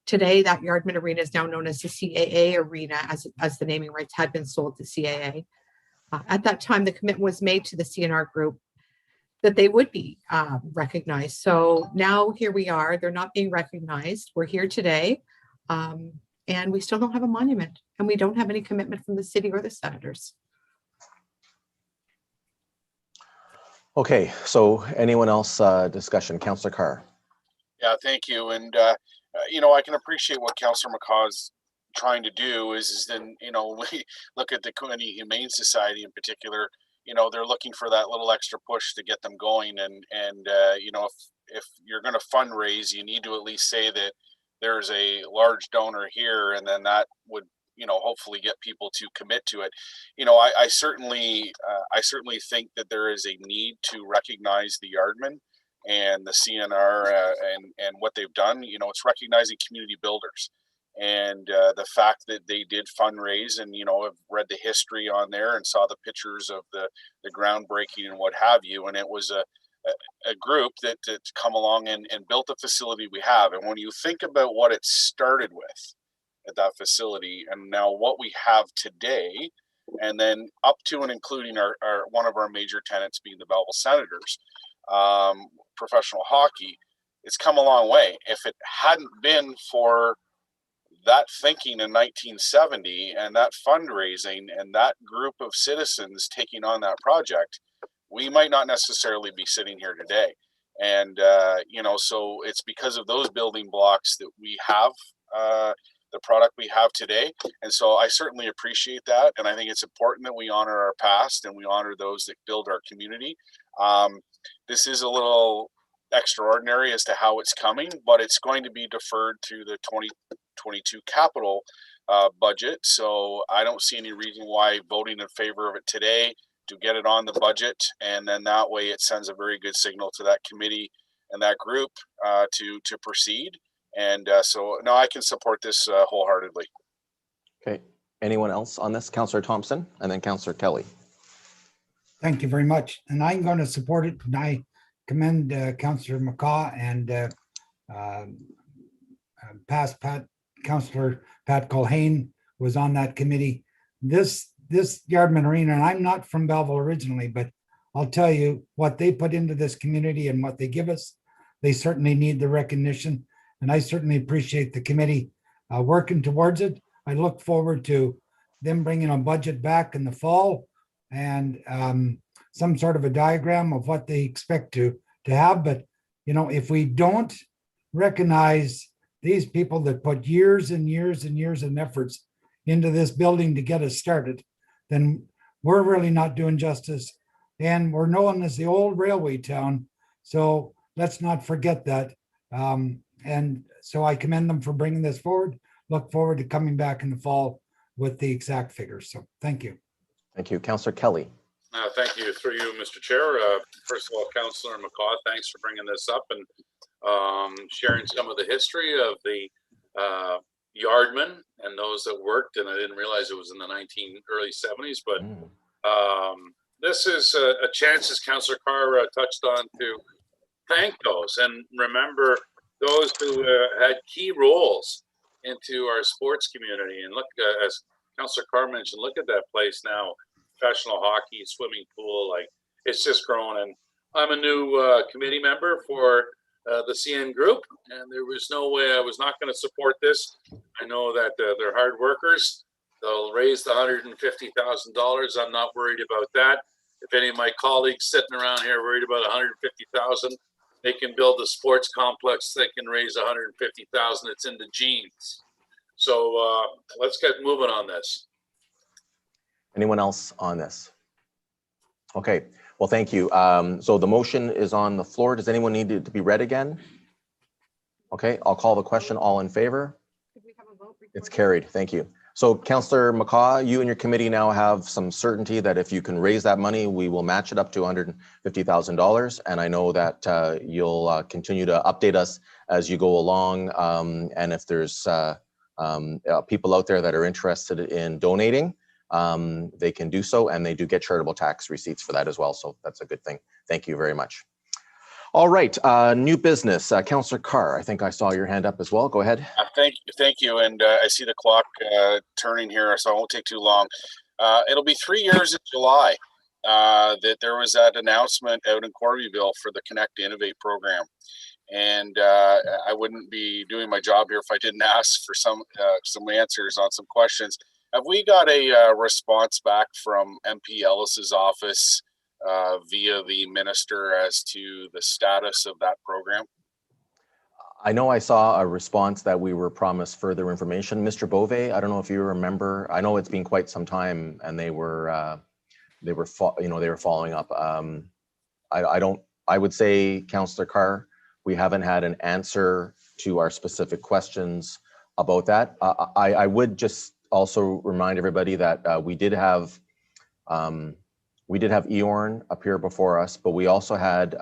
Today, that Yardman Arena is now known as the CAA Arena, as the naming rights had been sold to CAA. At that time, the commitment was made to the CNR group that they would be recognized. So now here we are, they're not being recognized. We're here today, and we still don't have a monument, and we don't have any commitment from the city or the senators. Okay, so anyone else discussion? Councillor Carr. Yeah, thank you. And, I can appreciate what Councillor McCaw's trying to do is then, we look at the Community Humane Society in particular, they're looking for that little extra push to get them going. And if you're going to fundraise, you need to at least say that there's a large donor here, and then that would, hopefully get people to commit to it. I certainly think that there is a need to recognize the Yardmen and the CNR and what they've done. It's recognizing community builders. And the fact that they did fundraise, and I've read the history on there and saw the pictures of the groundbreaking and what have you, and it was a group that come along and built the facility we have. And when you think about what it started with at that facility, and now what we have today, and then up to and including our one of our major tenants being the Belleville Senators, professional hockey, it's come a long way. If it hadn't been for that thinking in 1970 and that fundraising and that group of citizens taking on that project, we might not necessarily be sitting here today. And, so it's because of those building blocks that we have the product we have today. And so I certainly appreciate that. And I think it's important that we honor our past and we honor those that build our community. This is a little extraordinary as to how it's coming, but it's going to be deferred to the 2022 capital budget. So I don't see any reason why voting in favor of it today to get it on the budget, and then that way it sends a very good signal to that committee and that group to proceed. And so no, I can support this wholeheartedly. Okay, anyone else on this? Councillor Thompson and then Councillor Kelly. Thank you very much. And I'm going to support it. And I commend Councillor McCaw and past Councillor Pat Culhane was on that committee. This Yardman Arena, and I'm not from Belleville originally, but I'll tell you what they put into this community and what they give us, they certainly need the recognition. And I certainly appreciate the committee working towards it. I look forward to them bringing a budget back in the fall and some sort of a diagram of what they expect to have. But, if we don't recognize these people that put years and years and years and efforts into this building to get us started, then we're really not doing justice. And we're known as the old railway town. So let's not forget that. And so I commend them for bringing this forward. Look forward to coming back in the fall with the exact figures. So thank you. Thank you. Councillor Kelly. Thank you. Through you, Mr. Chair. First of all, Councillor McCaw, thanks for bringing this up and sharing some of the history of the Yardmen and those that worked. And I didn't realize it was in the early 70s, but this is a chance, as Councillor Carr touched on, to thank those and remember those who had key roles into our sports community. And look, as Councillor Carr mentioned, look at that place now. Professional hockey, swimming pool, like it's just grown. And I'm a new committee member for the CN group, and there was no way I was not going to support this. I know that they're hard workers. They'll raise the $150,000. I'm not worried about that. If any of my colleagues sitting around here are worried about $150,000, they can build a sports complex. They can raise $150,000. It's in the genes. So let's get moving on this. Anyone else on this? Okay, well, thank you. So the motion is on the floor. Does anyone need it to be read again? Okay, I'll call the question. All in favor? It's carried. Thank you. So Councillor McCaw, you and your committee now have some certainty that if you can raise that money, we will match it up to $150,000. And I know that you'll continue to update us as you go along. And if there's people out there that are interested in donating, they can do so, and they do get charitable tax receipts for that as well. So that's a good thing. Thank you very much. All right, new business. Councillor Carr, I think I saw your hand up as well. Go ahead. Thank you. And I see the clock turning here, so I won't take too long. It'll be 3 years in July that there was that announcement out in Corbyville for the Connect to Innovate program. And I wouldn't be doing my job here if I didn't ask for some answers on some questions. Have we got a response back from MP Ellis's office via the minister as to the status of that program? I know I saw a response that we were promised further information. Mr. Bove, I don't know if you remember. I know it's been quite some time, and they were following up. I would say, Councillor Carr, we haven't had an answer to our specific questions about that. I would just also remind everybody that we did have Eorn appear before us, but we also had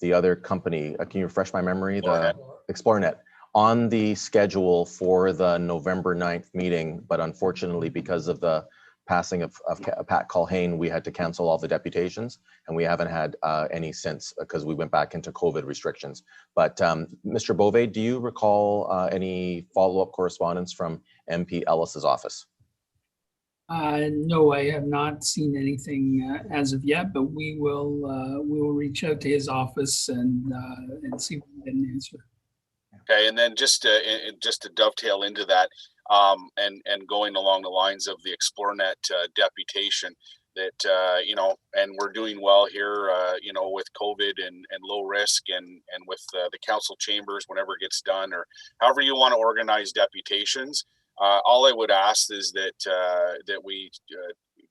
the other company. Can you refresh my memory? The ExploreNet on the schedule for the November 9th meeting, but unfortunately, because of the passing of Pat Culhane, we had to cancel all the deputations, and we haven't had any since because we went back into COVID restrictions. But Mr. Bove, do you recall any follow-up correspondence from MP Ellis's office? No, I have not seen anything as of yet, but we will reach out to his office and see if we get an answer. Okay, and then just to dovetail into that, and going along the lines of the ExploreNet deputation, that and we're doing well here, with COVID and low risk, and with the council chambers whenever it gets done, or however you want to organize deputations. All I would ask is that we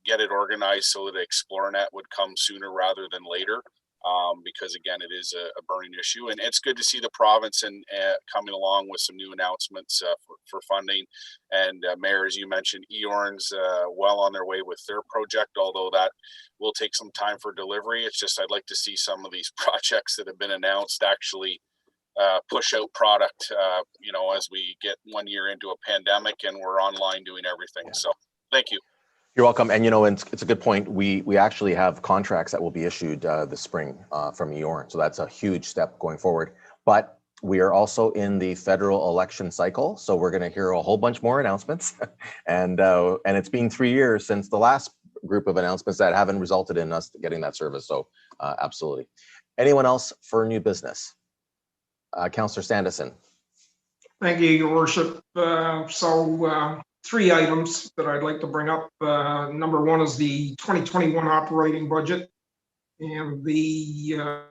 get it organized so that ExploreNet would come sooner rather than later, because again, it is a burning issue, and it's good to see the province and coming along with some new announcements for funding. And Mayor, as you mentioned, Eorn's well on their way with their project, although that will take some time for delivery. It's just I'd like to see some of these projects that have been announced actually push out product, as we get 1 year into a pandemic and we're online doing everything. So thank you. You're welcome. And it's a good point. We actually have contracts that will be issued this spring from Eorn. So that's a huge step going forward. But we are also in the federal election cycle. So we're going to hear a whole bunch more announcements. And it's been 3 years since the last group of announcements that haven't resulted in us getting that service. So absolutely. Anyone else for new business? Councillor Sanderson. Thank you, Your Worship. So 3 items that I'd like to bring up. Number 1 is the 2021 operating budget, and the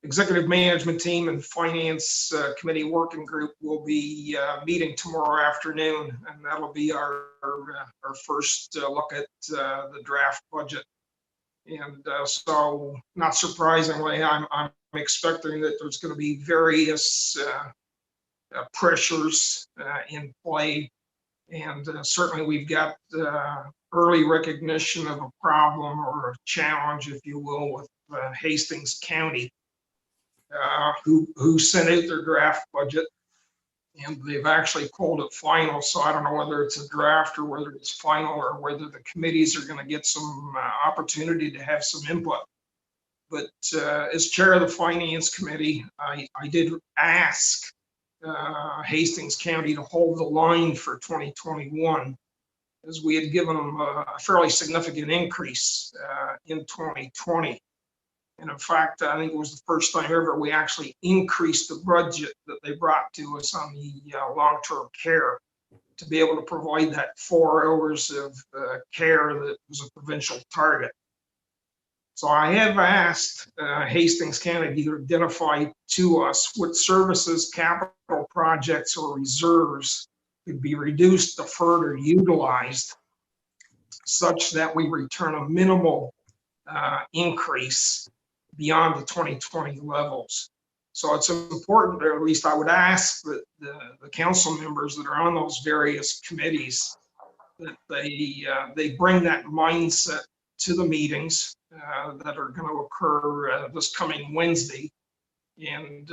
executive management team and finance committee working group will be meeting tomorrow afternoon, and that'll be our first look at the draft budget. And so, not surprisingly, I'm expecting that there's going to be various pressures in play, and certainly we've got early recognition of a problem or a challenge, if you will, with Hastings County, who sent out their draft budget, and they've actually called it final. So I don't know whether it's a draft or whether it's final, or whether the committees are going to get some opportunity to have some input. But as chair of the finance committee, I did ask Hastings County to hold the line for 2021, as we had given them a fairly significant increase in 2020. And in fact, I think it was the first time ever we actually increased the budget that they brought to us on the long-term care to be able to provide that 4 hours of care that was a provincial target. So I have asked Hastings County to identify to us what services, capital projects, or reserves could be reduced, deferred, or utilized such that we return a minimal increase beyond the 2020 levels. So it's important, or at least I would ask that the council members that are on those various committees, that they bring that mindset to the meetings that are going to occur this coming Wednesday, and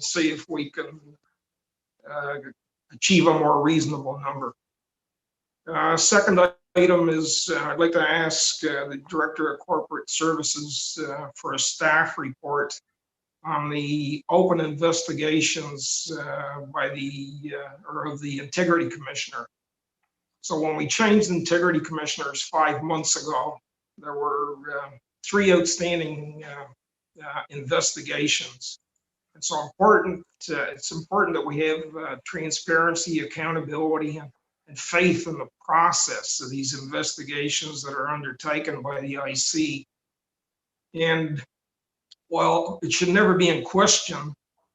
see if we can achieve a more reasonable number. Second item is I'd like to ask the Director of Corporate Services for a staff report on the open investigations by of the Integrity Commissioner. So when we changed Integrity Commissioners 5 months ago, there were 3 outstanding investigations. And so it's important that we have transparency, accountability, and faith in the process of these investigations that are undertaken by the IC. And while it should never be in question,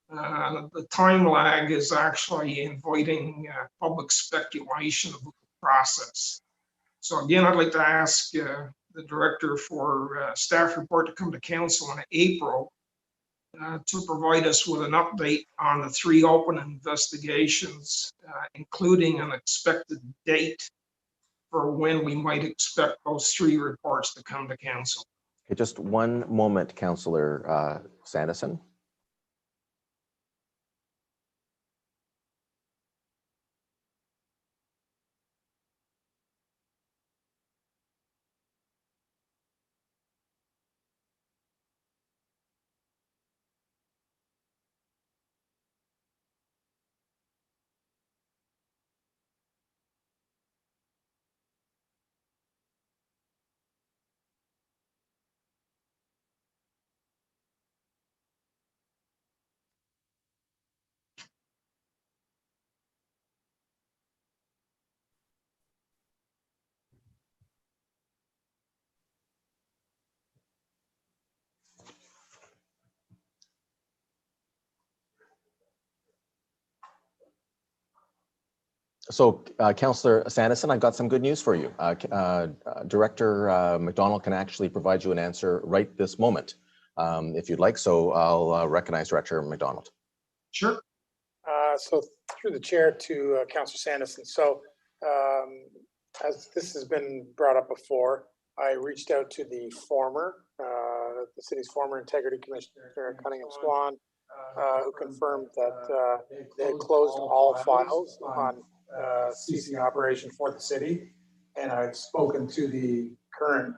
the time lag is actually inviting public speculation of the process. So again, I'd like to ask the Director for staff report to come to Council in April to provide us with an update on the 3 open investigations, including an expected date for when we might expect those 3 reports to come to Council. Okay, just one moment, Councillor Sanderson. So, Councillor Sanderson, I've got some good news for you. Director McDonald can actually provide you an answer right this moment, if you'd like. So I'll recognize Director McDonald. Sure. So through the chair to Councillor Sanderson. So as this has been brought up before, I reached out to the city's former Integrity Commissioner, Cunningham Swan, who confirmed that they had closed all files on ceasing operation for the city. And I've spoken to the current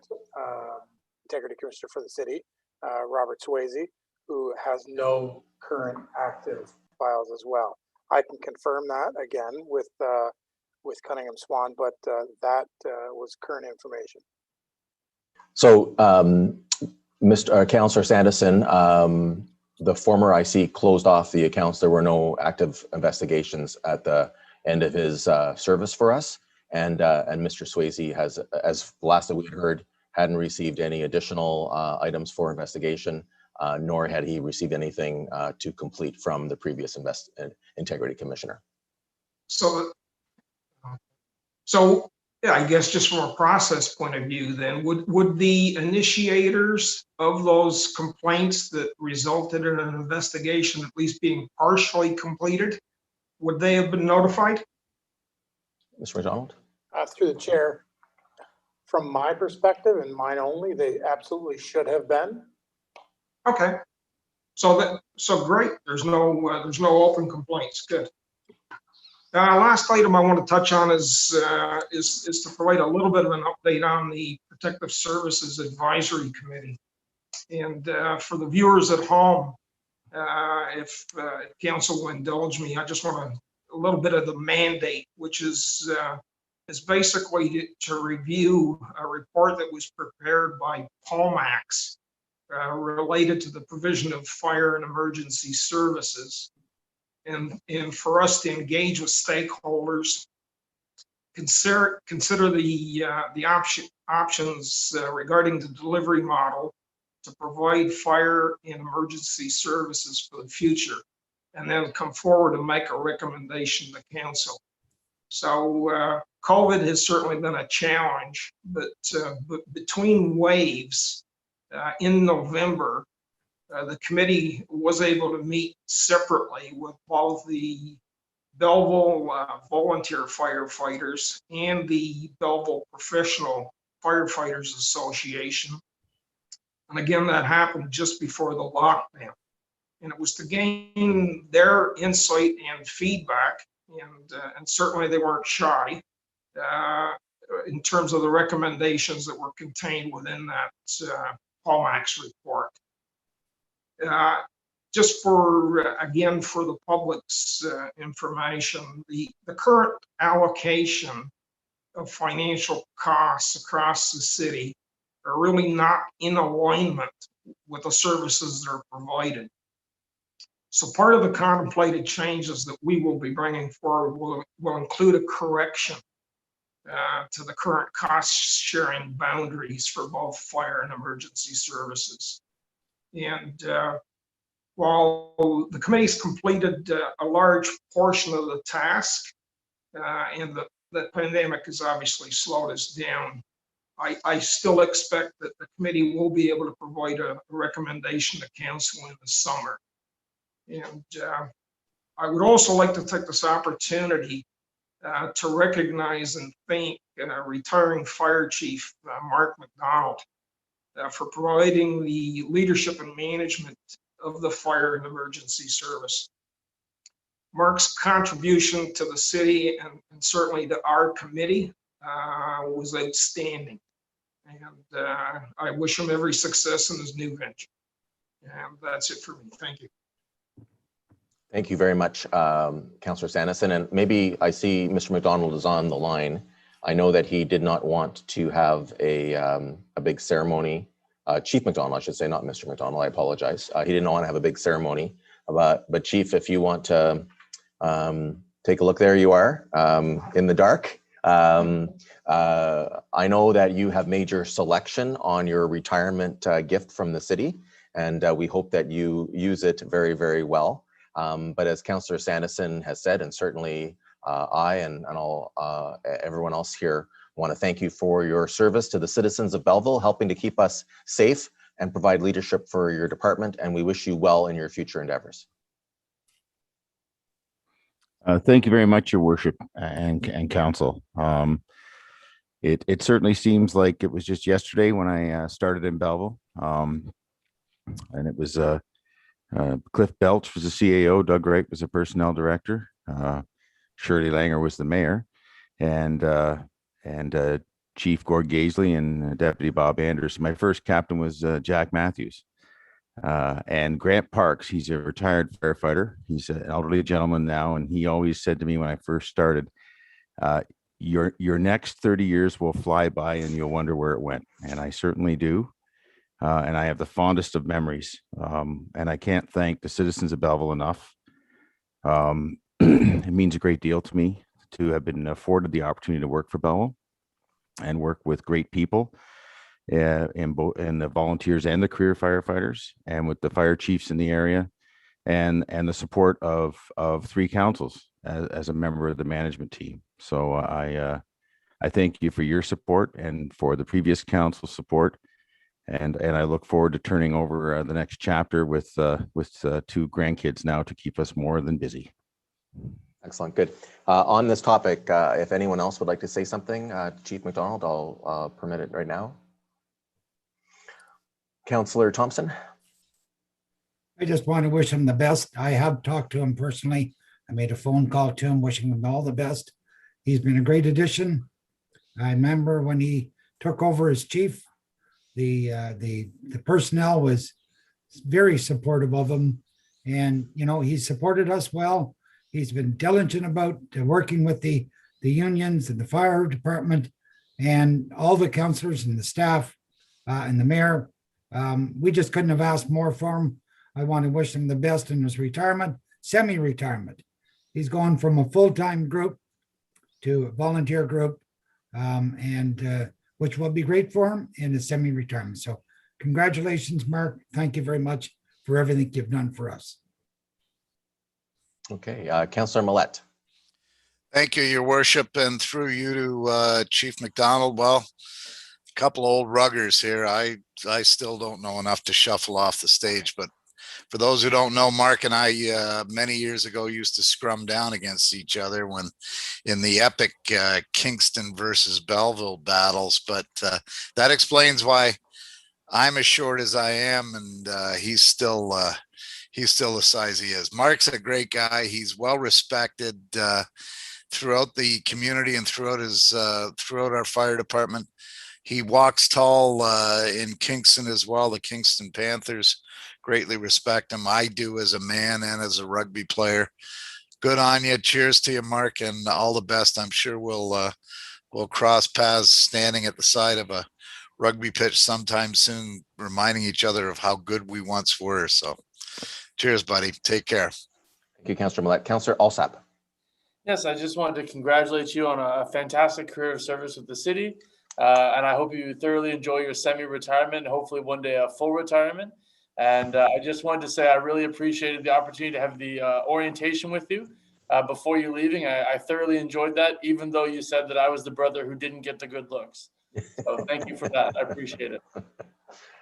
Integrity Commissioner for the city, Robert Swayze, who has no current active files as well. I can confirm that again with Cunningham Swan, but that was current information. So, Councillor Sanderson, the former IC closed off the accounts. There were no active investigations at the end of his service for us, and Mr. Swayze has, as last that we had heard, hadn't received any additional items for investigation, nor had he received anything to complete from the previous Integrity Commissioner. So yeah, I guess just from a process point of view, then would the initiators of those complaints that resulted in an investigation at least being partially completed, would they have been notified? Mr. McDonald? Through the chair, from my perspective and mine only, they absolutely should have been. Okay, so great. There's no open complaints. Good. Last item I want to touch on is to provide a little bit of an update on the Protective Services Advisory Committee. And for the viewers at home, if council will indulge me, I just want a little bit of the mandate, which is basically to review a report that was prepared by Palmax related to the provision of fire and emergency services. And for us to engage with stakeholders, consider the options regarding the delivery model to provide fire and emergency services for the future, and then come forward and make a recommendation to council. So COVID has certainly been a challenge, but between waves in November, the committee was able to meet separately with both the Belleville volunteer firefighters and the Belleville Professional Firefighters Association. And again, that happened just before the lockdown. And it was to gain their insight and feedback. And certainly they weren't shy in terms of the recommendations that were contained within that Paul Max report. Just for, again, for the public's information, the current allocation of financial costs across the city are really not in alignment with the services that are provided. So part of the contemplated changes that we will be bringing forward will include a correction to the current cost sharing boundaries for both fire and emergency services. And while the committee's completed a large portion of the task, and the pandemic has obviously slowed us down, I still expect that the committee will be able to provide a recommendation to council in the summer. And I would also like to take this opportunity to recognize and thank retiring Fire Chief Mark McDonald for providing the leadership and management of the fire and emergency service. Mark's contribution to the city and certainly to our committee was outstanding. And I wish him every success in his new venture. And that's it for me. Thank you. Thank you very much, Councillor Sannison. And maybe I see Mr. McDonald is on the line. I know that he did not want to have a big ceremony. Chief McDonald, I should say, not Mr. McDonald. I apologize. He didn't want to have a big ceremony. But Chief, if you want to take a look, there you are in the dark. I know that you have made your selection on your retirement gift from the city, and we hope that you use it very, very well. But as Councillor Sannison has said, and certainly I and all everyone else here want to thank you for your service to the citizens of Belleville, helping to keep us safe and provide leadership for your department. And we wish you well in your future endeavors. Thank you very much, Your Worship and Council. It certainly seems like it was just yesterday when I started in Belleville, and it was Cliff Belch was the CAO, Doug Wright was the personnel director, Shirley Langer was the mayor, and Chief Gord Gaisley and Deputy Bob Anderson. My first captain was Jack Matthews. And Grant Parks, he's a retired firefighter. He's an elderly gentleman now, and he always said to me when I first started, your next 30 years will fly by and you'll wonder where it went. And I certainly do. And I have the fondest of memories. And I can't thank the citizens of Belleville enough. It means a great deal to me to have been afforded the opportunity to work for Belleville and work with great people. In the volunteers and the career firefighters, and with the fire chiefs in the area, and the support of 3 councils as a member of the management team. So I thank you for your support and for the previous council support, and I look forward to turning over the next chapter with 2 grandkids now to keep us more than busy. Excellent, good. On this topic, if anyone else would like to say something, Chief McDonald, I'll permit it right now. Councillor Thompson. I just want to wish him the best. I have talked to him personally. I made a phone call to him, wishing him all the best. He's been a great addition. I remember when he took over as chief, the personnel was very supportive of him. And, you know, he supported us well. He's been diligent about working with the unions and the fire department and all the councillors and the staff and the mayor. We just couldn't have asked more for him. I want to wish him the best in his retirement, semi-retirement. He's gone from a full-time group to a volunteer group, and which will be great for him in his semi-retirement. So congratulations, Mark. Thank you very much for everything you've done for us. Okay, Councillor Millette. Thank you, Your Worship, and through you to Chief McDonald. Well, a couple of old ruggers here. I still don't know enough to shuffle off the stage, but for those who don't know, Mark and I many years ago used to scrum down against each other when in the epic Kingston versus Belleville battles. But that explains why I'm as short as I am, and he's still he's still the size he is. Mark's a great guy. He's well respected throughout the community and throughout our fire department. He walks tall in Kingston as well. The Kingston Panthers greatly respect him. I do as a man and as a rugby player. Good on you. Cheers to you, Mark, and all the best. I'm sure we'll cross paths standing at the side of a rugby pitch sometime soon, reminding each other of how good we once were. So cheers, buddy. Take care. Thank you, Councillor Millette. Councillor Alsap. Yes, I just wanted to congratulate you on a fantastic career of service with the city. And I hope you thoroughly enjoy your semi-retirement, hopefully one day a full retirement. And I just wanted to say I really appreciated the opportunity to have the orientation with you before you leaving. I thoroughly enjoyed that, even though you said that I was the brother who didn't get the good looks. So thank you for that. I appreciate it.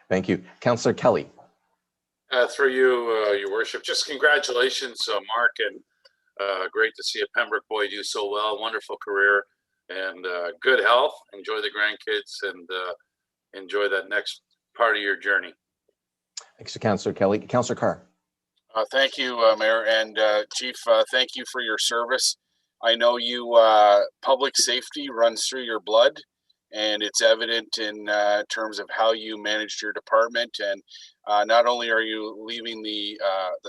Thank you. Councillor Kelly. Through you, Your Worship, just congratulations, Mark, and great to see a Pembroke boy do so well. Wonderful career and good health. Enjoy the grandkids and enjoy that next part of your journey. Thanks to Councillor Kelly. Councillor Carr. Thank you, Mayor and Chief. Thank you for your service. I know you public safety runs through your blood, and it's evident in terms of how you managed your department. And not only are you leaving the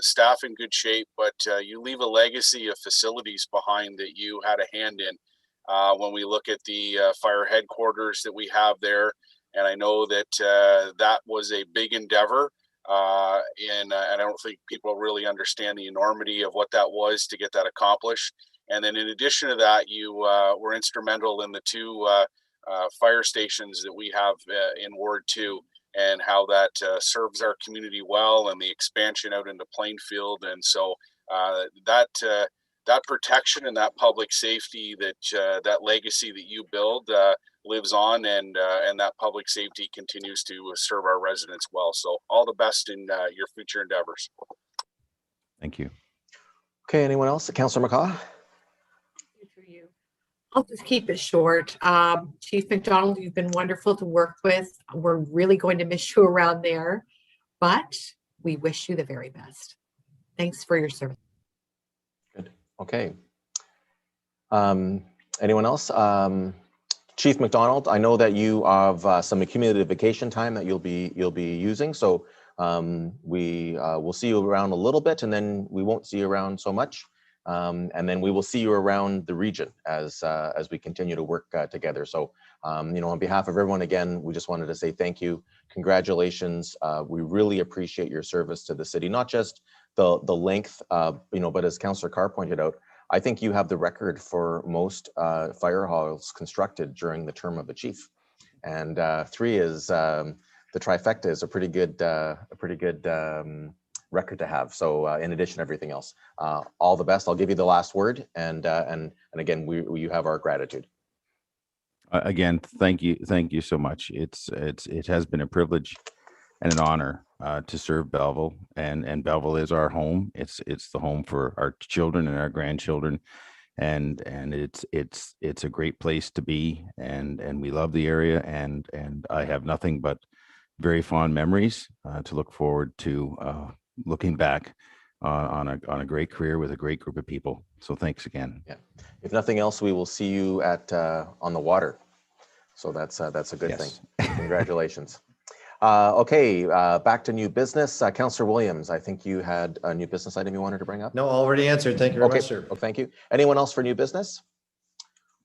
staff in good shape, but you leave a legacy of facilities behind that you had a hand in. When we look at the fire headquarters that we have there, and I know that that was a big endeavor. And I don't think people really understand the enormity of what that was to get that accomplished. And then in addition to that, you were instrumental in the two fire stations that we have in Ward 2, and how that serves our community well, and the expansion out into Plainfield. And so that protection and that public safety, that legacy that you build lives on, and that public safety continues to serve our residents well. So all the best in your future endeavors. Thank you. Okay, anyone else? Councillor McCaw. I'll just keep it short. Chief McDonald, you've been wonderful to work with. We're really going to miss you around there, but we wish you the very best. Thanks for your service. Good. Okay. Anyone else? Chief McDonald, I know that you have some accumulated vacation time that you'll be using, so we will see you around a little bit, and then we won't see you around so much. And then we will see you around the region as we continue to work together. So, on behalf of everyone, again, we just wanted to say thank you, congratulations. We really appreciate your service to the city, not just the length, but as Councillor Carr pointed out, I think you have the record for most fire halls constructed during the term of a chief, and 3 is the trifecta is a pretty good record to have. So in addition to everything else, all the best. I'll give you the last word, and again, you have our gratitude. Again, thank you so much. It has been a privilege and an honor to serve Belleville, and Belleville is our home. It's the home for our children and our grandchildren, and it's a great place to be, and we love the area, and I have nothing but very fond memories to look forward to looking back on a great career with a great group of people. So thanks again. Yeah. If nothing else, we will see you at on the water. So that's a good thing. Congratulations. Okay, back to new business. Councillor Williams, I think you had a new business item you wanted to bring up? No, already answered. Thank you very much, sir. Oh, thank you. Anyone else for new business?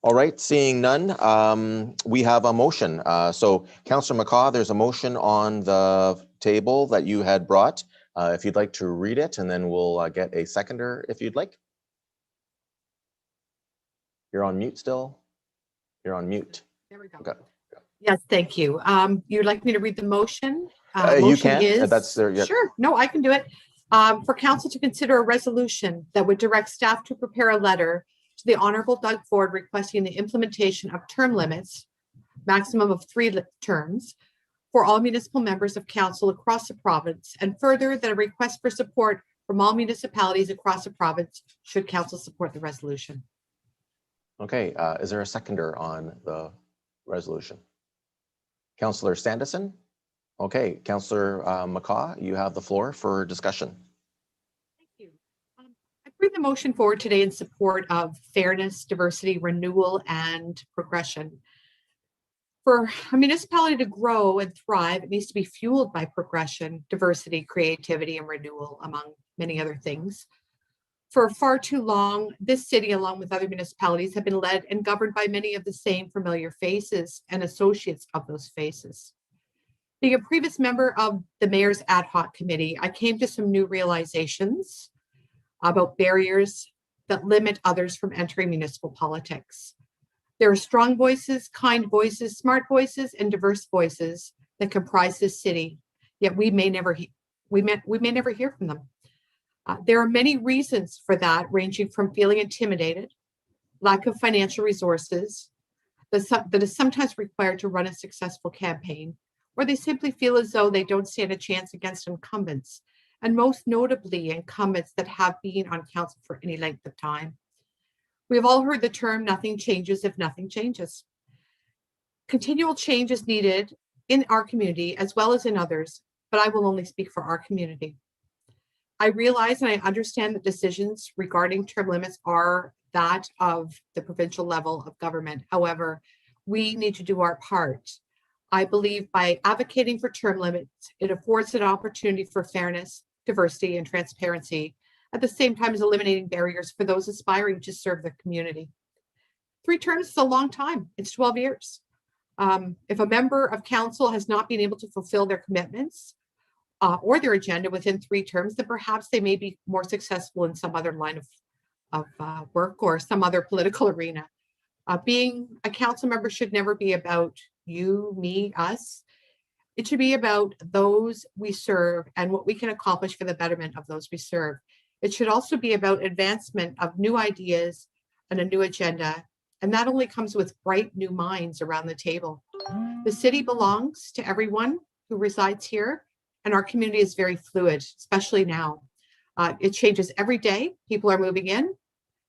All right, seeing none, we have a motion. So Councillor McCaw, there's a motion on the table that you had brought. If you'd like to read it, and then we'll get a seconder if you'd like. You're on mute still? You're on mute. There we go. Okay. Yes, thank you. You'd like me to read the motion? You can. That's there. Yeah. Sure. No, I can do it. For council to consider a resolution that would direct staff to prepare a letter to the Honorable Doug Ford requesting the implementation of term limits, maximum of 3 terms, for all municipal members of council across the province, and further that a request for support from all municipalities across the province should council support the resolution. Okay, is there a seconder on the resolution? Councillor Sandison? Okay, Councillor McCaw, you have the floor for discussion. bring the motion forward today in support of fairness, diversity, renewal, and progression. For a municipality to grow and thrive, it needs to be fueled by progression, diversity, creativity, and renewal, among many other things. For far too long, this city, along with other municipalities, have been led and governed by many of the same familiar faces and associates of those faces. Being a previous member of the Mayor's Ad Hoc Committee, I came to some new realizations about barriers that limit others from entering municipal politics. There are strong voices, kind voices, smart voices, and diverse voices that comprise this city, yet we may never hear from them. There are many reasons for that, ranging from feeling intimidated, lack of financial resources that is sometimes required to run a successful campaign, or they simply feel as though they don't stand a chance against incumbents, and most notably incumbents that have been on council for any length of time. We've all heard the term, nothing changes if nothing changes. Continual change is needed in our community as well as in others, but I will only speak for our community. I realize and I understand that decisions regarding term limits are that of the provincial level of government. However, we need to do our part. I believe by advocating for term limits, it affords an opportunity for fairness, diversity, and transparency, at the same time as eliminating barriers for those aspiring to serve their community. 3 terms is a long time. It's 12 years. If a member of council has not been able to fulfill their commitments or their agenda within 3 terms, then perhaps they may be more successful in some other line of work or some other political arena. Being a council member should never be about you, me, us. It should be about those we serve and what we can accomplish for the betterment of those we serve. It should also be about advancement of new ideas and a new agenda. And that only comes with bright new minds around the table. The city belongs to everyone who resides here, and our community is very fluid, especially now. It changes every day. People are moving in,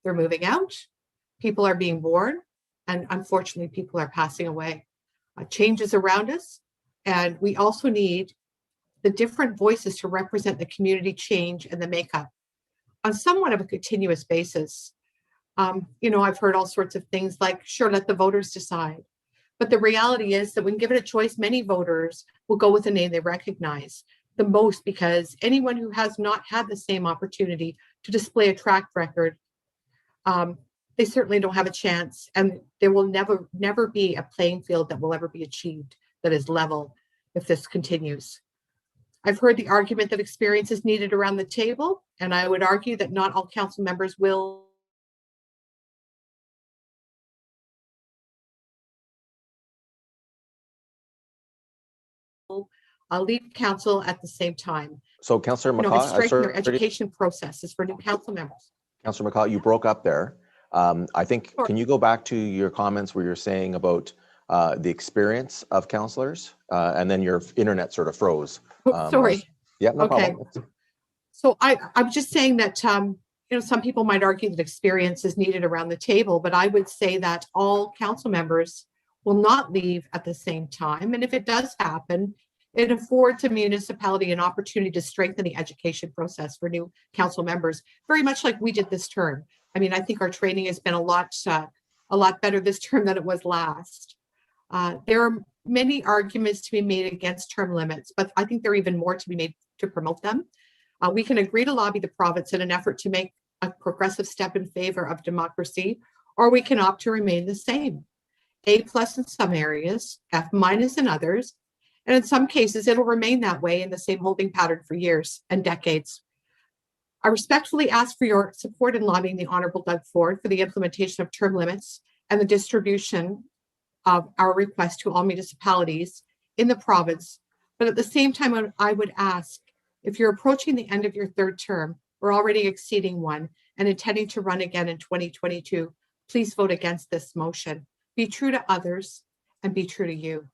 they're moving out, people are being born, and unfortunately, people are passing away. Changes around us, and we also need the different voices to represent the community change and the makeup on somewhat of a continuous basis. I've heard all sorts of things like, sure, let the voters decide. But the reality is that when given a choice, many voters will go with a name they recognize the most, because anyone who has not had the same opportunity to display a track record, they certainly don't have a chance. And there will never be a playing field that will ever be achieved that is level if this continues. I've heard the argument that experience is needed around the table, and I would argue that not all council members will lead council at the same time. So Councillor And McCaw, strengthen their education processes for new council members. Councillor McCaw, you broke up there. I think, Sure. Can you go back to your comments where you're saying about the experience of councillors, and then your internet sort of froze. Sorry. Yeah, no Okay. problem. So I'm just saying that, some people might argue that experience is needed around the table, but I would say that all council members will not leave at the same time. And if it does happen, it affords a municipality an opportunity to strengthen the education process for new council members, very much like we did this term. I mean, I think our training has been a lot better this term than it was last. There are many arguments to be made against term limits, but I think there are even more to be made to promote them. We can agree to lobby the province in an effort to make a progressive step in favor of democracy, or we can opt to remain the same. A+ in some areas, F- in others, and in some cases, it'll remain that way in the same holding pattern for years and decades. I respectfully ask for your support in lobbying the Honourable Doug Ford for the implementation of term limits and the distribution of our request to all municipalities in the province. But at the same time, I would ask, if you're approaching the end of your 3rd term, or already exceeding one, and intending to run again in 2022, please vote against this motion. Be true to others and be true to you.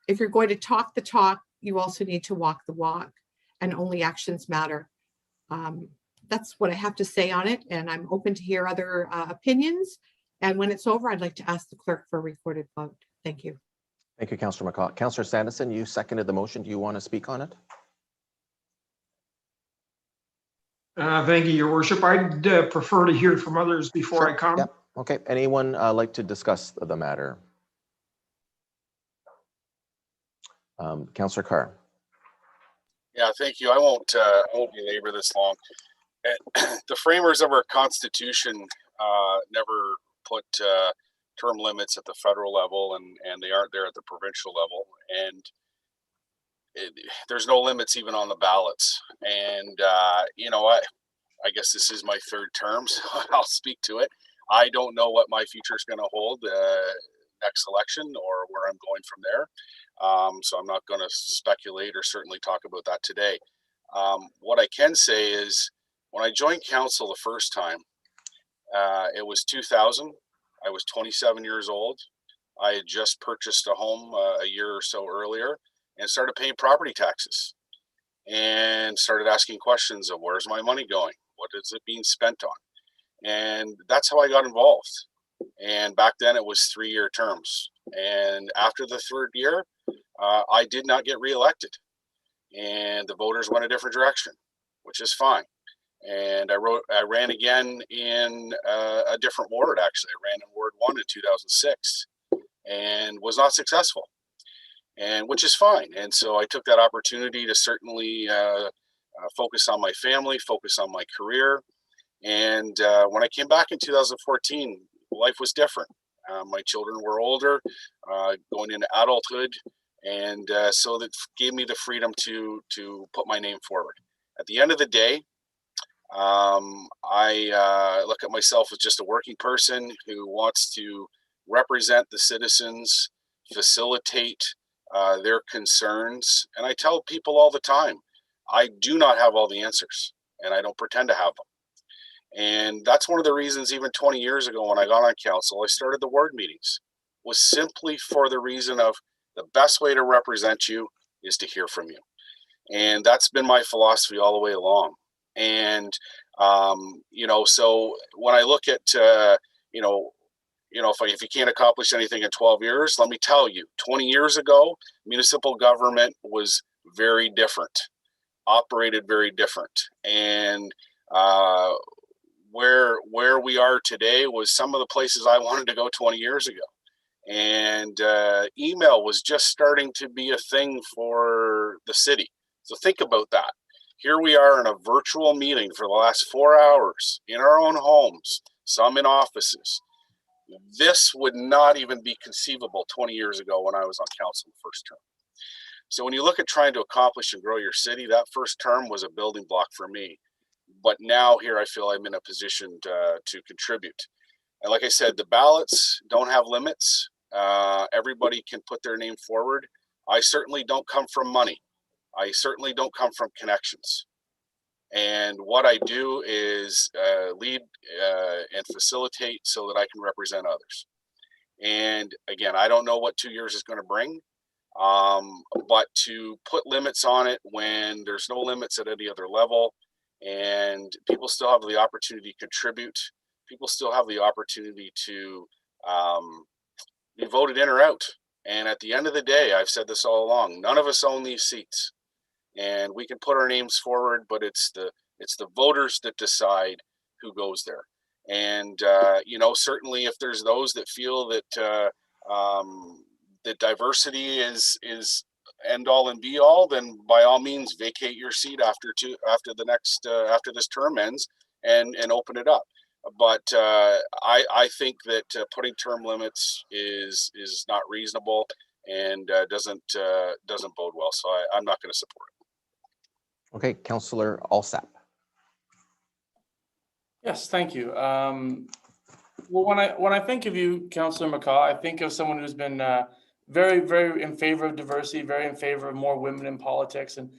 If you're going to talk the talk, you also need to walk the walk, and only actions matter. That's what I have to say on it, and I'm open to hear other opinions. And when it's over, I'd like to ask the clerk for a recorded vote. Thank you. Thank you, Councillor McCaw. Councillor Sanderson, you seconded the motion. Do you want to speak on it? Thank you, Your Worship. I'd prefer to hear from others before I come. Yep. Okay. Anyone like to discuss the matter? Councillor Carr. Yeah, thank you. I won't belabor this long. The framers of our Constitution never put term limits at the federal level, and they aren't there at the provincial level. And there's no limits even on the ballots. And you know, I guess this is my third term, so I'll speak to it. I don't know what my future is going to hold next election or where I'm going from there. So I'm not going to speculate or certainly talk about that today. What I can say is when I joined council the first time, it was 2000. I was 27 years old. I had just purchased a home a year or so earlier and started paying property taxes and started asking questions of where's my money going? What is it being spent on? And that's how I got involved. And back then it was 3-year terms. And after the third year, I did not get reelected. And the voters went a different direction, which is fine. And I ran again in a different ward, actually. I ran in Ward 1 in 2006 and was not successful, and which is fine. And so I took that opportunity to certainly focus on my family, focus on my career. And when I came back in 2014, life was different. My children were older, going into adulthood. And so that gave me the freedom to put my name forward. At the end of the day, I look at myself as just a working person who wants to represent the citizens, facilitate their concerns. And I tell people all the time, I do not have all the answers, and I don't pretend to have them. And that's one of the reasons, even 20 years ago when I got on council, I started the ward meetings, was simply for the reason of the best way to represent you is to hear from you. And that's been my philosophy all the way along. And, you know, so when I look at, if you can't accomplish anything in 12 years, let me tell you, 20 years ago, municipal government was very different, operated very different. And where we are today was some of the places I wanted to go 20 years ago. And email was just starting to be a thing for the city. So think about that. Here we are in a virtual meeting for the last 4 hours in our own homes, some in offices. This would not even be conceivable 20 years ago when I was on council the first term. So when you look at trying to accomplish and grow your city, that first term was a building block for me. But now here I feel I'm in a position to contribute. And like I said, the ballots don't have limits. Everybody can put their name forward. I certainly don't come from money. I certainly don't come from connections. And what I do is lead and facilitate so that I can represent others. And again, I don't know what 2 years is going to bring, but to put limits on it when there's no limits at any other level, and people still have the opportunity to contribute, people still have the opportunity to be voted in or out. And at the end of the day, I've said this all along, none of us own these seats. And we can put our names forward, but it's the voters that decide who goes there. And certainly if there's those that feel that that diversity is end all and be all, then by all means vacate your seat after this term ends and open it up. But I think that putting term limits is not reasonable and doesn't bode well. So I'm not going to support it. Okay, Councillor Alsap. Yes, thank you. Well, when I think of you, Councillor McCaw, I think of someone who's been very, very in favor of diversity, very in favor of more women in politics. And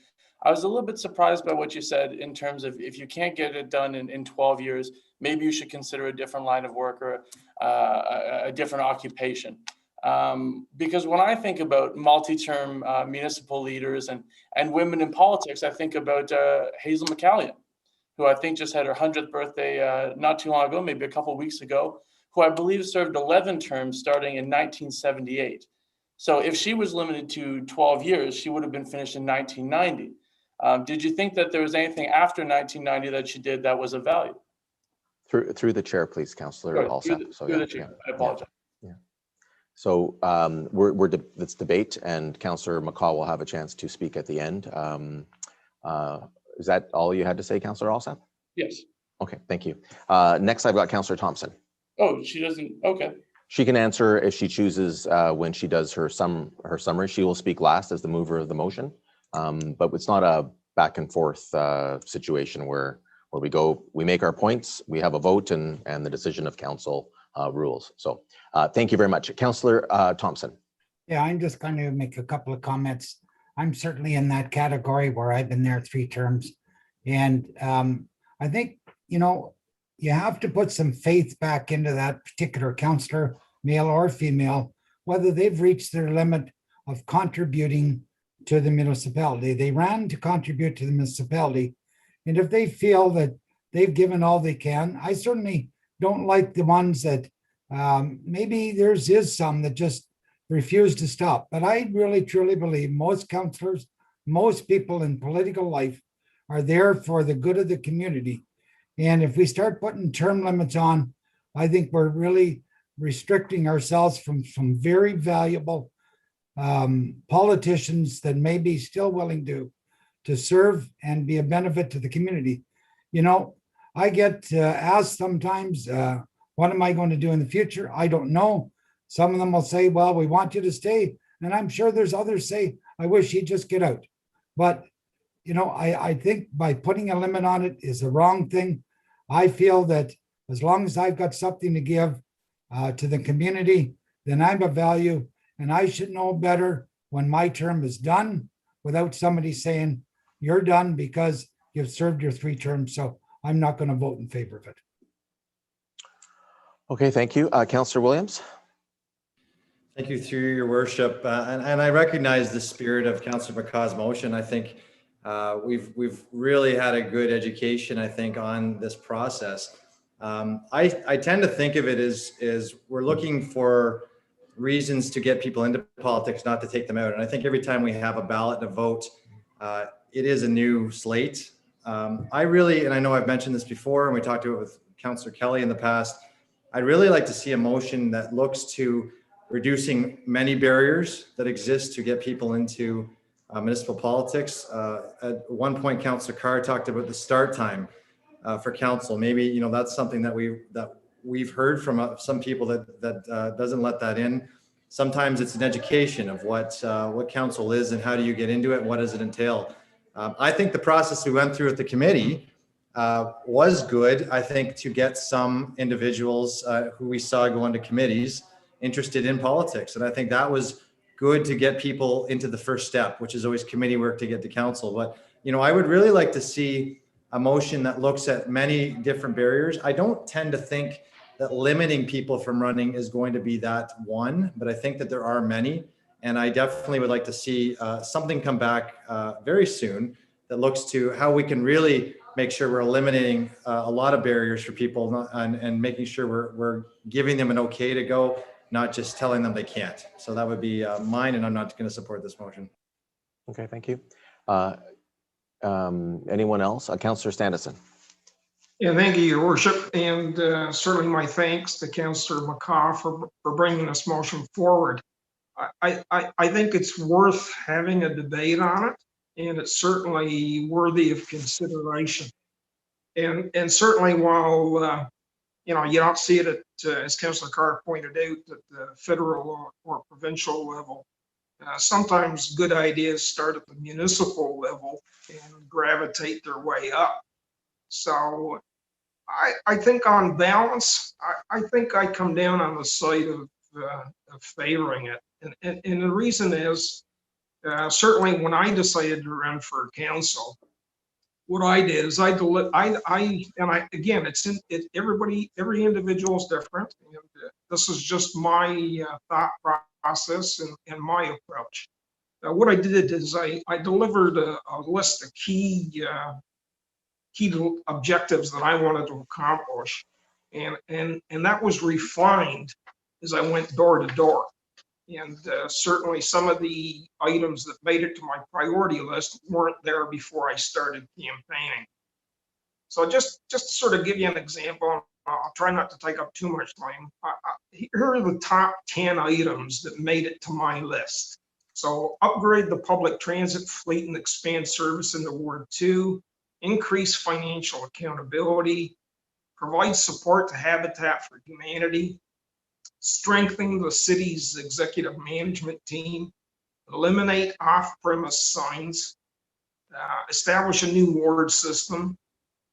I was a little bit surprised by what you said in terms of if you can't get it done in 12 years, maybe you should consider a different line of work or a different occupation. Because when I think about multi-term municipal leaders and women in politics, I think about Hazel McCallion, who I think just had her 100th birthday not too long ago, maybe a couple of weeks ago, who I believe served 11 terms starting in 1978. So if she was limited to 12 years, she would have been finished in 1990. Did you think that there was anything after 1990 that she did that was of value? Through the chair, please, Councillor Sorry, Alsap. through the chair. I apologize. So let's debate, and Councillor McCaw will have a chance to speak at the end. Is that all you had to say, Councillor Alsap? Yes. Okay, thank you. Next, I've got Councillor Thompson. Oh, she doesn't. Okay. She can answer if she chooses when she does her summary. She will speak last as the mover of the motion, but it's not a back and forth situation where we make our points, we have a vote, and the decision of council rules. So thank you very much. Councillor Thompson. Yeah, I'm just going to make a couple of comments. I'm certainly in that category where I've been there 3 terms. And I think, you have to put some faith back into that particular councillor, male or female, whether they've reached their limit of contributing to the municipality. They ran to contribute to the municipality. And if they feel that they've given all they can, I certainly don't like the ones that maybe is some that just refuse to stop. But I really truly believe most councillors, most people in political life are there for the good of the community. And if we start putting term limits on, I think we're really restricting ourselves from some very valuable politicians that may be still willing to serve and be a benefit to the community. I get asked sometimes, what am I going to do in the future? I don't know. Some of them will say, well, we want you to stay. And I'm sure there's others say, I wish he'd just get out. But, I think by putting a limit on it is the wrong thing. I feel that as long as I've got something to give to the community, then I'm of value. And I should know better when my term is done without somebody saying, you're done because you've served your 3 terms. So I'm not going to vote in favor of it. Okay, thank you. Councillor Williams. Thank you, through your worship. And I recognize the spirit of Councillor McCaw's motion. I think we've really had a good education, I think, on this process. I tend to think of it as we're looking for reasons to get people into politics, not to take them out. And I think every time we have a ballot and a vote, it is a new slate. And I know I've mentioned this before, and we talked to it with Councillor Kelly in the past. I'd really like to see a motion that looks to reducing many barriers that exist to get people into municipal politics. At one point, Councillor Carr talked about the start time for council. Maybe that's something that we've heard from some people that doesn't let that in. Sometimes it's an education of what council is and how do you get into it, and what does it entail. I think the process we went through at the committee was good. I think to get some individuals who we saw go into committees interested in politics, and I think that was good to get people into the first step, which is always committee work to get to council. But I would really like to see a motion that looks at many different barriers. I don't tend to think that limiting people from running is going to be that one, but I think that there are many. And I definitely would like to see something come back very soon that looks to how we can really make sure we're eliminating a lot of barriers for people and making sure we're giving them an okay to go, not just telling them they can't. So that would be mine, and I'm not going to support this motion. Okay, thank you. Anyone else? Councillor Standison. Yeah, thank you, Your Worship, and certainly my thanks to Councillor McCaw for bringing this motion forward. I think it's worth having a debate on it, and it's certainly worthy of consideration. And certainly while you don't see it at, as Councillor Carr pointed out, at the federal or provincial level, sometimes good ideas start at the municipal level and gravitate their way up. So I think on balance, I think I come down on the side of favoring it. And the reason is, certainly when I decided to run for council, what I did is again, every individual is different. And this is just my thought process and my approach. What I did is I delivered a list of key objectives that I wanted to accomplish, and that was refined as I went door to door. And certainly some of the items that made it to my priority list weren't there before I started campaigning. So just to sort of give you an example, I'll try not to take up too much time. Here are the top 10 items that made it to my list. So upgrade the public transit fleet and expand service in the Ward 2, increase financial accountability, provide support to Habitat for Humanity, strengthen the city's executive management team, eliminate off-premise signs, establish a new ward system,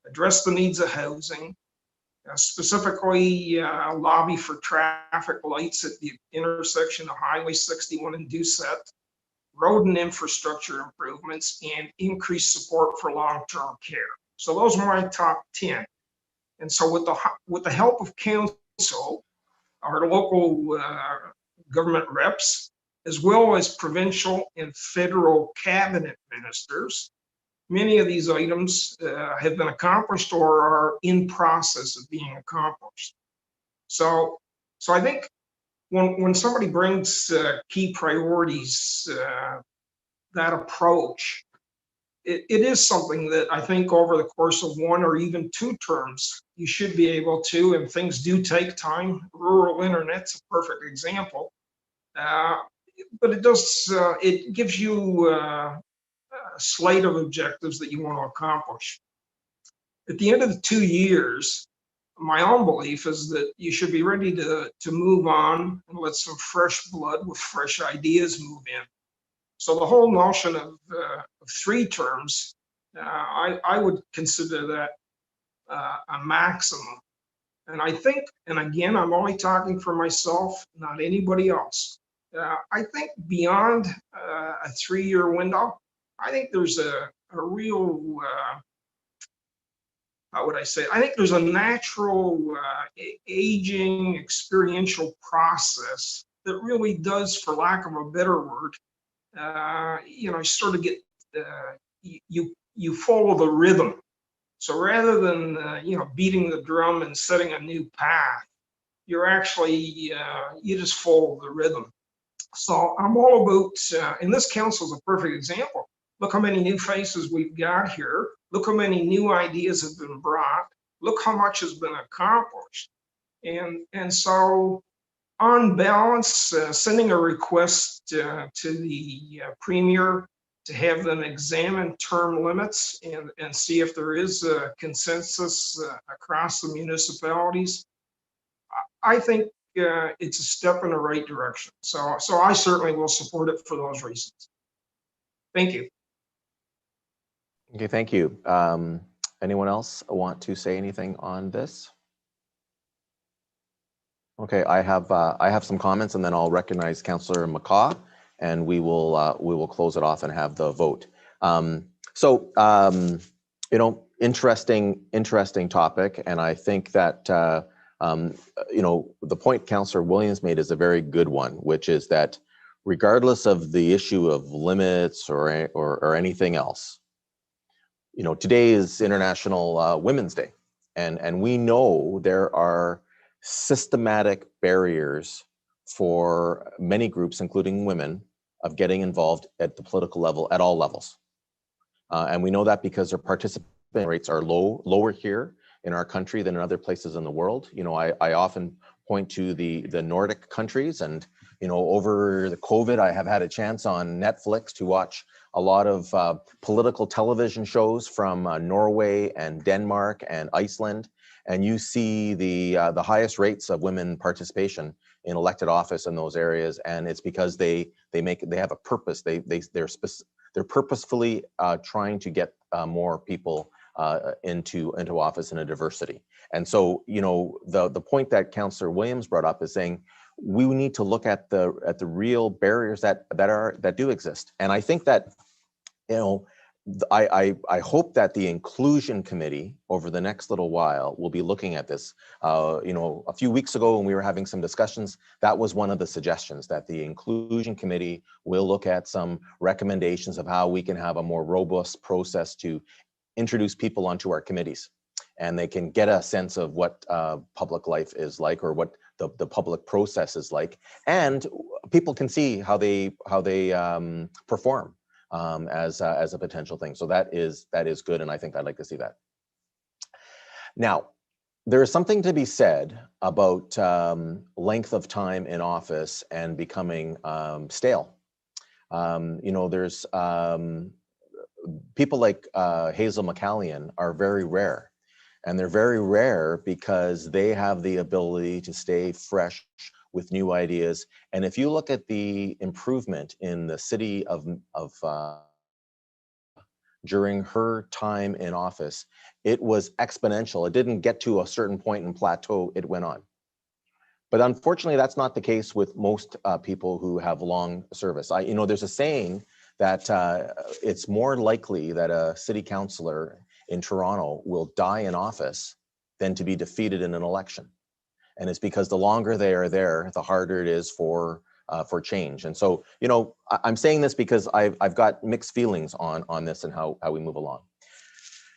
address the needs of housing, specifically lobby for traffic lights at the intersection of Highway 61 and Doucette, road and infrastructure improvements, and increased support for long-term care. So those are my top 10. And so with the help of council, our local government reps, as well as provincial and federal cabinet ministers, many of these items have been accomplished or are in process of being accomplished. So I think when somebody brings key priorities, that approach, it is something that I think over the course of 1 or even 2 terms, you should be able to, and things do take time. Rural internet's a perfect example. But it gives you a slate of objectives that you want to accomplish. At the end of the 2 years, my own belief is that you should be ready to move on and let some fresh blood with fresh ideas move in. So the whole notion of 3 terms, I would consider that a maximum. And I think, and again, I'm only talking for myself, not anybody else. I think beyond a 3-year window, I think there's a real, how would I say, I think there's a natural aging experiential process that really does, for lack of a better word, you sort of get, you follow the rhythm. So rather than, beating the drum and setting a new path, you're actually, you just follow the rhythm. So I'm all about, and this council is a perfect example. Look how many new faces we've got here. Look how many new ideas have been brought. Look how much has been accomplished. And so on balance, sending a request to the Premier to have them examine term limits and see if there is a consensus across the municipalities, I think it's a step in the right direction. So I certainly will support it for those reasons. Thank you. Okay, thank you. Anyone else want to say anything on this? Okay, I have some comments, and then I'll recognize Councillor McCaw, and we will close it off and have the vote. Interesting topic, and I think that the point Councillor Williams made is a very good one, which is that regardless of the issue of limits or anything else, today is International Women's Day, and we know there are systematic barriers for many groups, including women, of getting involved at the political level at all levels. And we know that because their participation rates are lower here in our country than in other places in the world. I often point to the Nordic countries, and over the COVID, I have had a chance on Netflix to watch a lot of political television shows from Norway and Denmark and Iceland, and you see the highest rates of women participation in elected office in those areas, and it's because they have a purpose. They're purposefully trying to get more people into office in a diversity. And so the point that Councillor Williams brought up is saying we need to look at the real barriers that do exist. And I think that I hope that the Inclusion Committee over the next little while will be looking at this. A few weeks ago when we were having some discussions, that was one of the suggestions, that the Inclusion Committee will look at some recommendations of how we can have a more robust process to introduce people onto our committees, and they can get a sense of what public life is like, or what the public process is like, and people can see how they perform as a potential thing. So that is good, and I think I'd like to see that. Now, there is something to be said about length of time in office and becoming stale. You know, there's people like Hazel McCallion are very rare. And they're very rare because they have the ability to stay fresh with new ideas. And if you look at the improvement in the city of during her time in office, it was exponential. It didn't get to a certain point and plateau, it went on. But unfortunately, that's not the case with most people who have long service. You know, there's a saying that it's more likely that a city councillor in Toronto will die in office than to be defeated in an election. And it's because the longer they are there, the harder it is for change. And so, you know, I'm saying this because I've got mixed feelings on this and how we move along.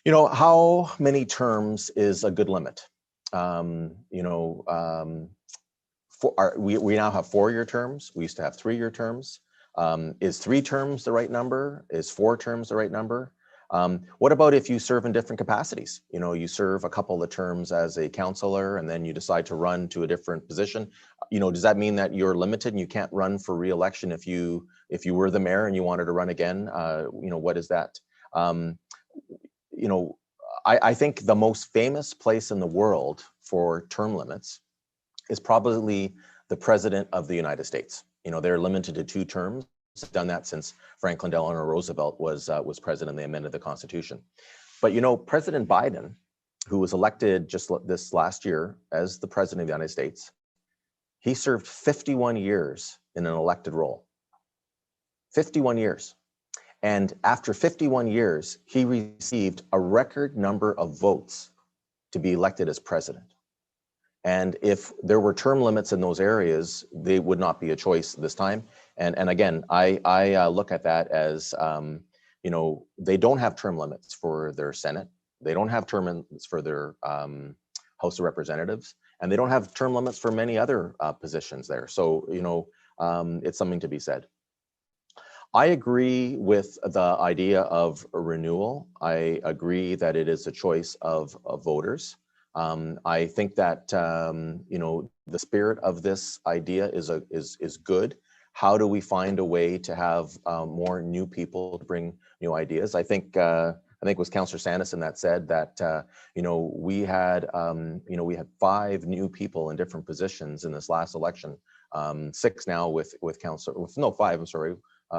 You know, how many terms is a good limit? You know, we now have 4-year terms. We used to have 3-year terms. Is 3 terms the right number? Is 4 terms the right number? What about if you serve in different capacities? You know, you serve a couple of terms as a councillor and then you decide to run to a different position. You know, does that mean that you're limited and you can't run for re-election if you were the mayor and you wanted to run again? You know, what is that? You know, I think the most famous place in the world for term limits is probably the President of the United States. You know, they're limited to 2 terms. It's done that since Franklin Delano Roosevelt was president. They amended the Constitution. But you know, President Biden, who was elected just this last year as the President of the United States, he served 51 years in an elected role. 51 years. And after 51 years, he received a record number of votes to be elected as president. And if there were term limits in those areas, they would not be a choice this time. And again, I look at that as, you know, they don't have term limits for their Senate. They don't have term limits for their House of Representatives, and they don't have term limits for many other positions there. So, you know, it's something to be said. I agree with the idea of a renewal. I agree that it is a choice of voters. I think that you know, the spirit of this idea is good. How do we find a way to have more new people to bring new ideas? I think it was Councillor Sanderson that said that you know, we had 5 new people in different positions in this last election. 6 now with 5. I'm sorry,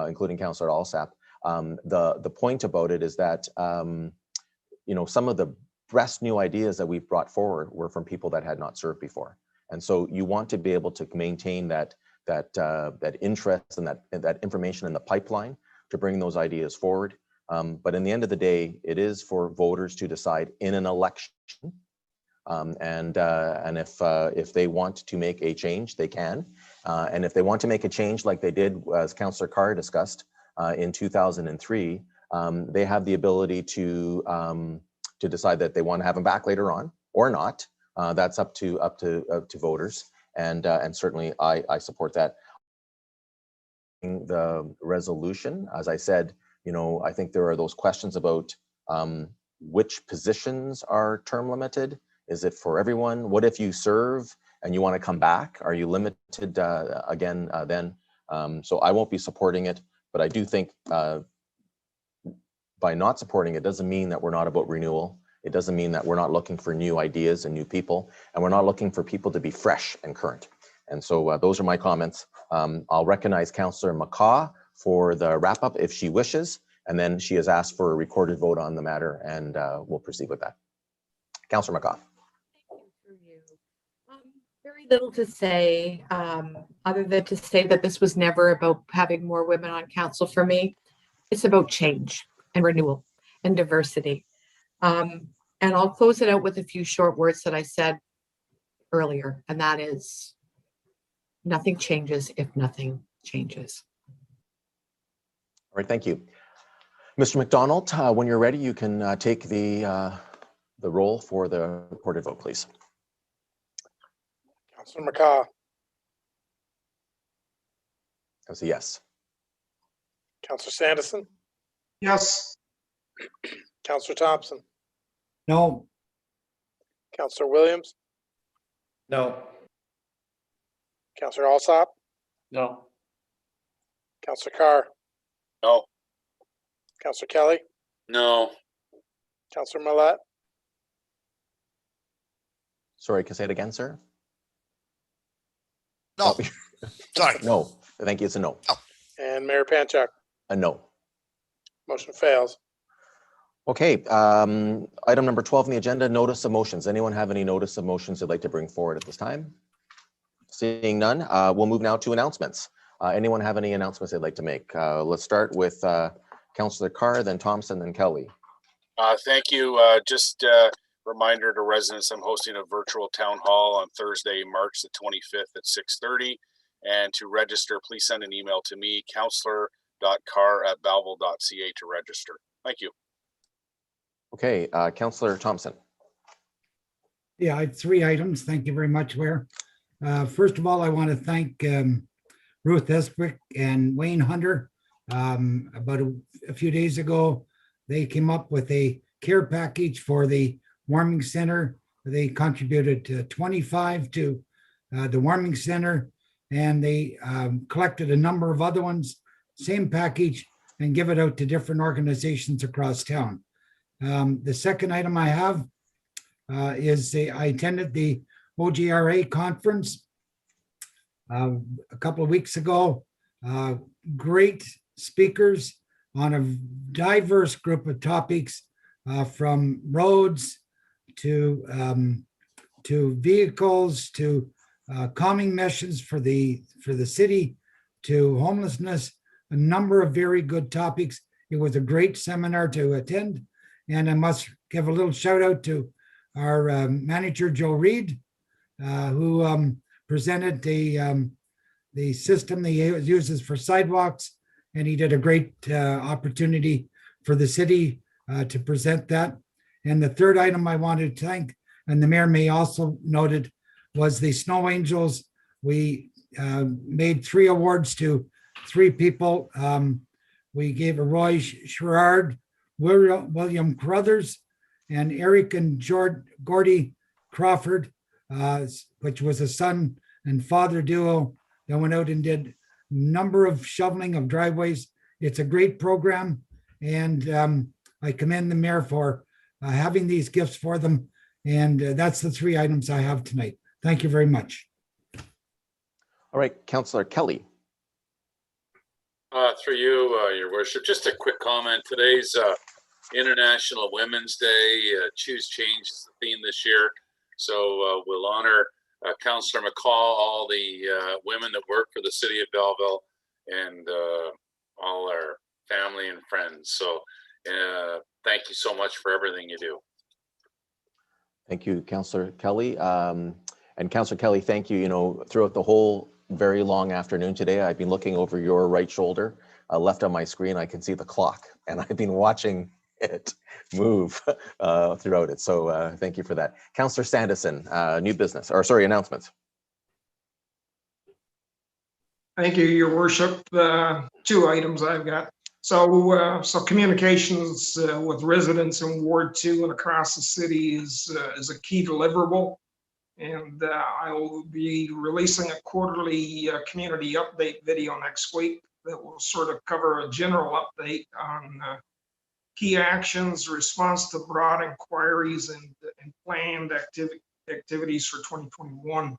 including Councillor Alsap. The point about it is that you know, some of the best new ideas that we've brought forward were from people that had not served before. And so you want to be able to maintain that interest and that information in the pipeline to bring those ideas forward. But in the end of the day, it is for voters to decide in an election. And if they want to make a change, they can. And if they want to make a change like they did, as Councillor Carr discussed in 2003, they have the ability to decide that they want to have them back later on or not. That's up to voters, and certainly I support that. The resolution, as I said, you know, I think there are those questions about which positions are term limited. Is it for everyone? What if you serve and you want to come back? Are you limited again then? So I won't be supporting it, but I do think by not supporting it doesn't mean that we're not about renewal. It doesn't mean that we're not looking for new ideas and new people, and we're not looking for people to be fresh and current. And so those are my comments. I'll recognize Councillor McCaw for the wrap up if she wishes, and then she has asked for a recorded vote on the matter, and we'll proceed with that. Councillor McCaw. Very little to say, other than to say that this was never about having more women on council for me. It's about change and renewal and diversity. And I'll close it out with a few short words that I said earlier, and that is, nothing changes if nothing changes. All right, thank you. Mr. McDonald, when you're ready, you can take the roll for the recorded vote, please. Councillor McCaw, That's a yes. Councillor Sanderson, Yes. Councillor Thompson, No. Councillor Williams, No. Councillor Alsop, No. Councillor Carr, No. Councillor Kelly, No. Councillor Millet, Sorry, can you say it again, sir? No, sorry. No, thank you. It's a no. and Mayor Panchak. A no. Motion fails. Okay, item number 12 on the agenda, notice of motions. Anyone have any notice of motions they'd like to bring forward at this time? Seeing none, we'll move now to announcements. Anyone have any announcements they'd like to make? Let's start with Councillor Carr, then Thompson, then Kelly. Thank you. Just reminder to residents, I'm hosting a virtual town hall on Thursday, March the 25th at 6:30. And to register, please send an email to me, councillor.carr@belleville.ca to register. Thank you. Okay, Councillor Thompson. Yeah, I have 3 items. Thank you very much, Ware. First of all, I want to thank Ruth Esbrick and Wayne Hunter. About a few days ago, they came up with a care package for the warming center. They contributed 25 to the warming center, and they collected a number of other ones, same package, and give it out to different organizations across town. The second item I have is I attended the OGRA conference a couple of weeks ago. Great speakers on a diverse group of topics, from roads to vehicles, to calming measures for the city, to homelessness, a number of very good topics. It was a great seminar to attend, and I must give a little shout out to our manager, Joe Reed, who presented the system that he uses for sidewalks, and he did a great opportunity for the city to present that. And the third item I wanted to thank, and the mayor may also noted, was the Snow Angels. We made 3 awards to 3 people. We gave a Roy Sherrard, William Crothers, and Eric and Gordy Crawford, which was a son and father duo that went out and did a number of shoveling of driveways. It's a great program, and I commend the mayor for having these gifts for them. And that's the 3 items I have tonight. Thank you very much. All right, Councillor Kelly. Through you, Your Worship, just a quick comment. Today's International Women's Day. Choose Change is the theme this year. So we'll honor Councillor McCaw, all the women that work for the city of Belleville, and all our family and friends. So thank you so much for everything you do. Thank you, Councillor Kelly. And Councillor Kelly, thank you. You know, throughout the whole very long afternoon today, I've been looking over your right shoulder. Left on my screen, I can see the clock, and I've been watching it move throughout it. So thank you for that. Councillor Sanderson, new business, or sorry, announcements. Thank you, Your Worship. 2 items I've got. So communications with residents in Ward 2 and across the city is a key deliverable. And I will be releasing a quarterly community update video next week that will sort of cover a general update on key actions, response to broad inquiries, and planned activities for 2021.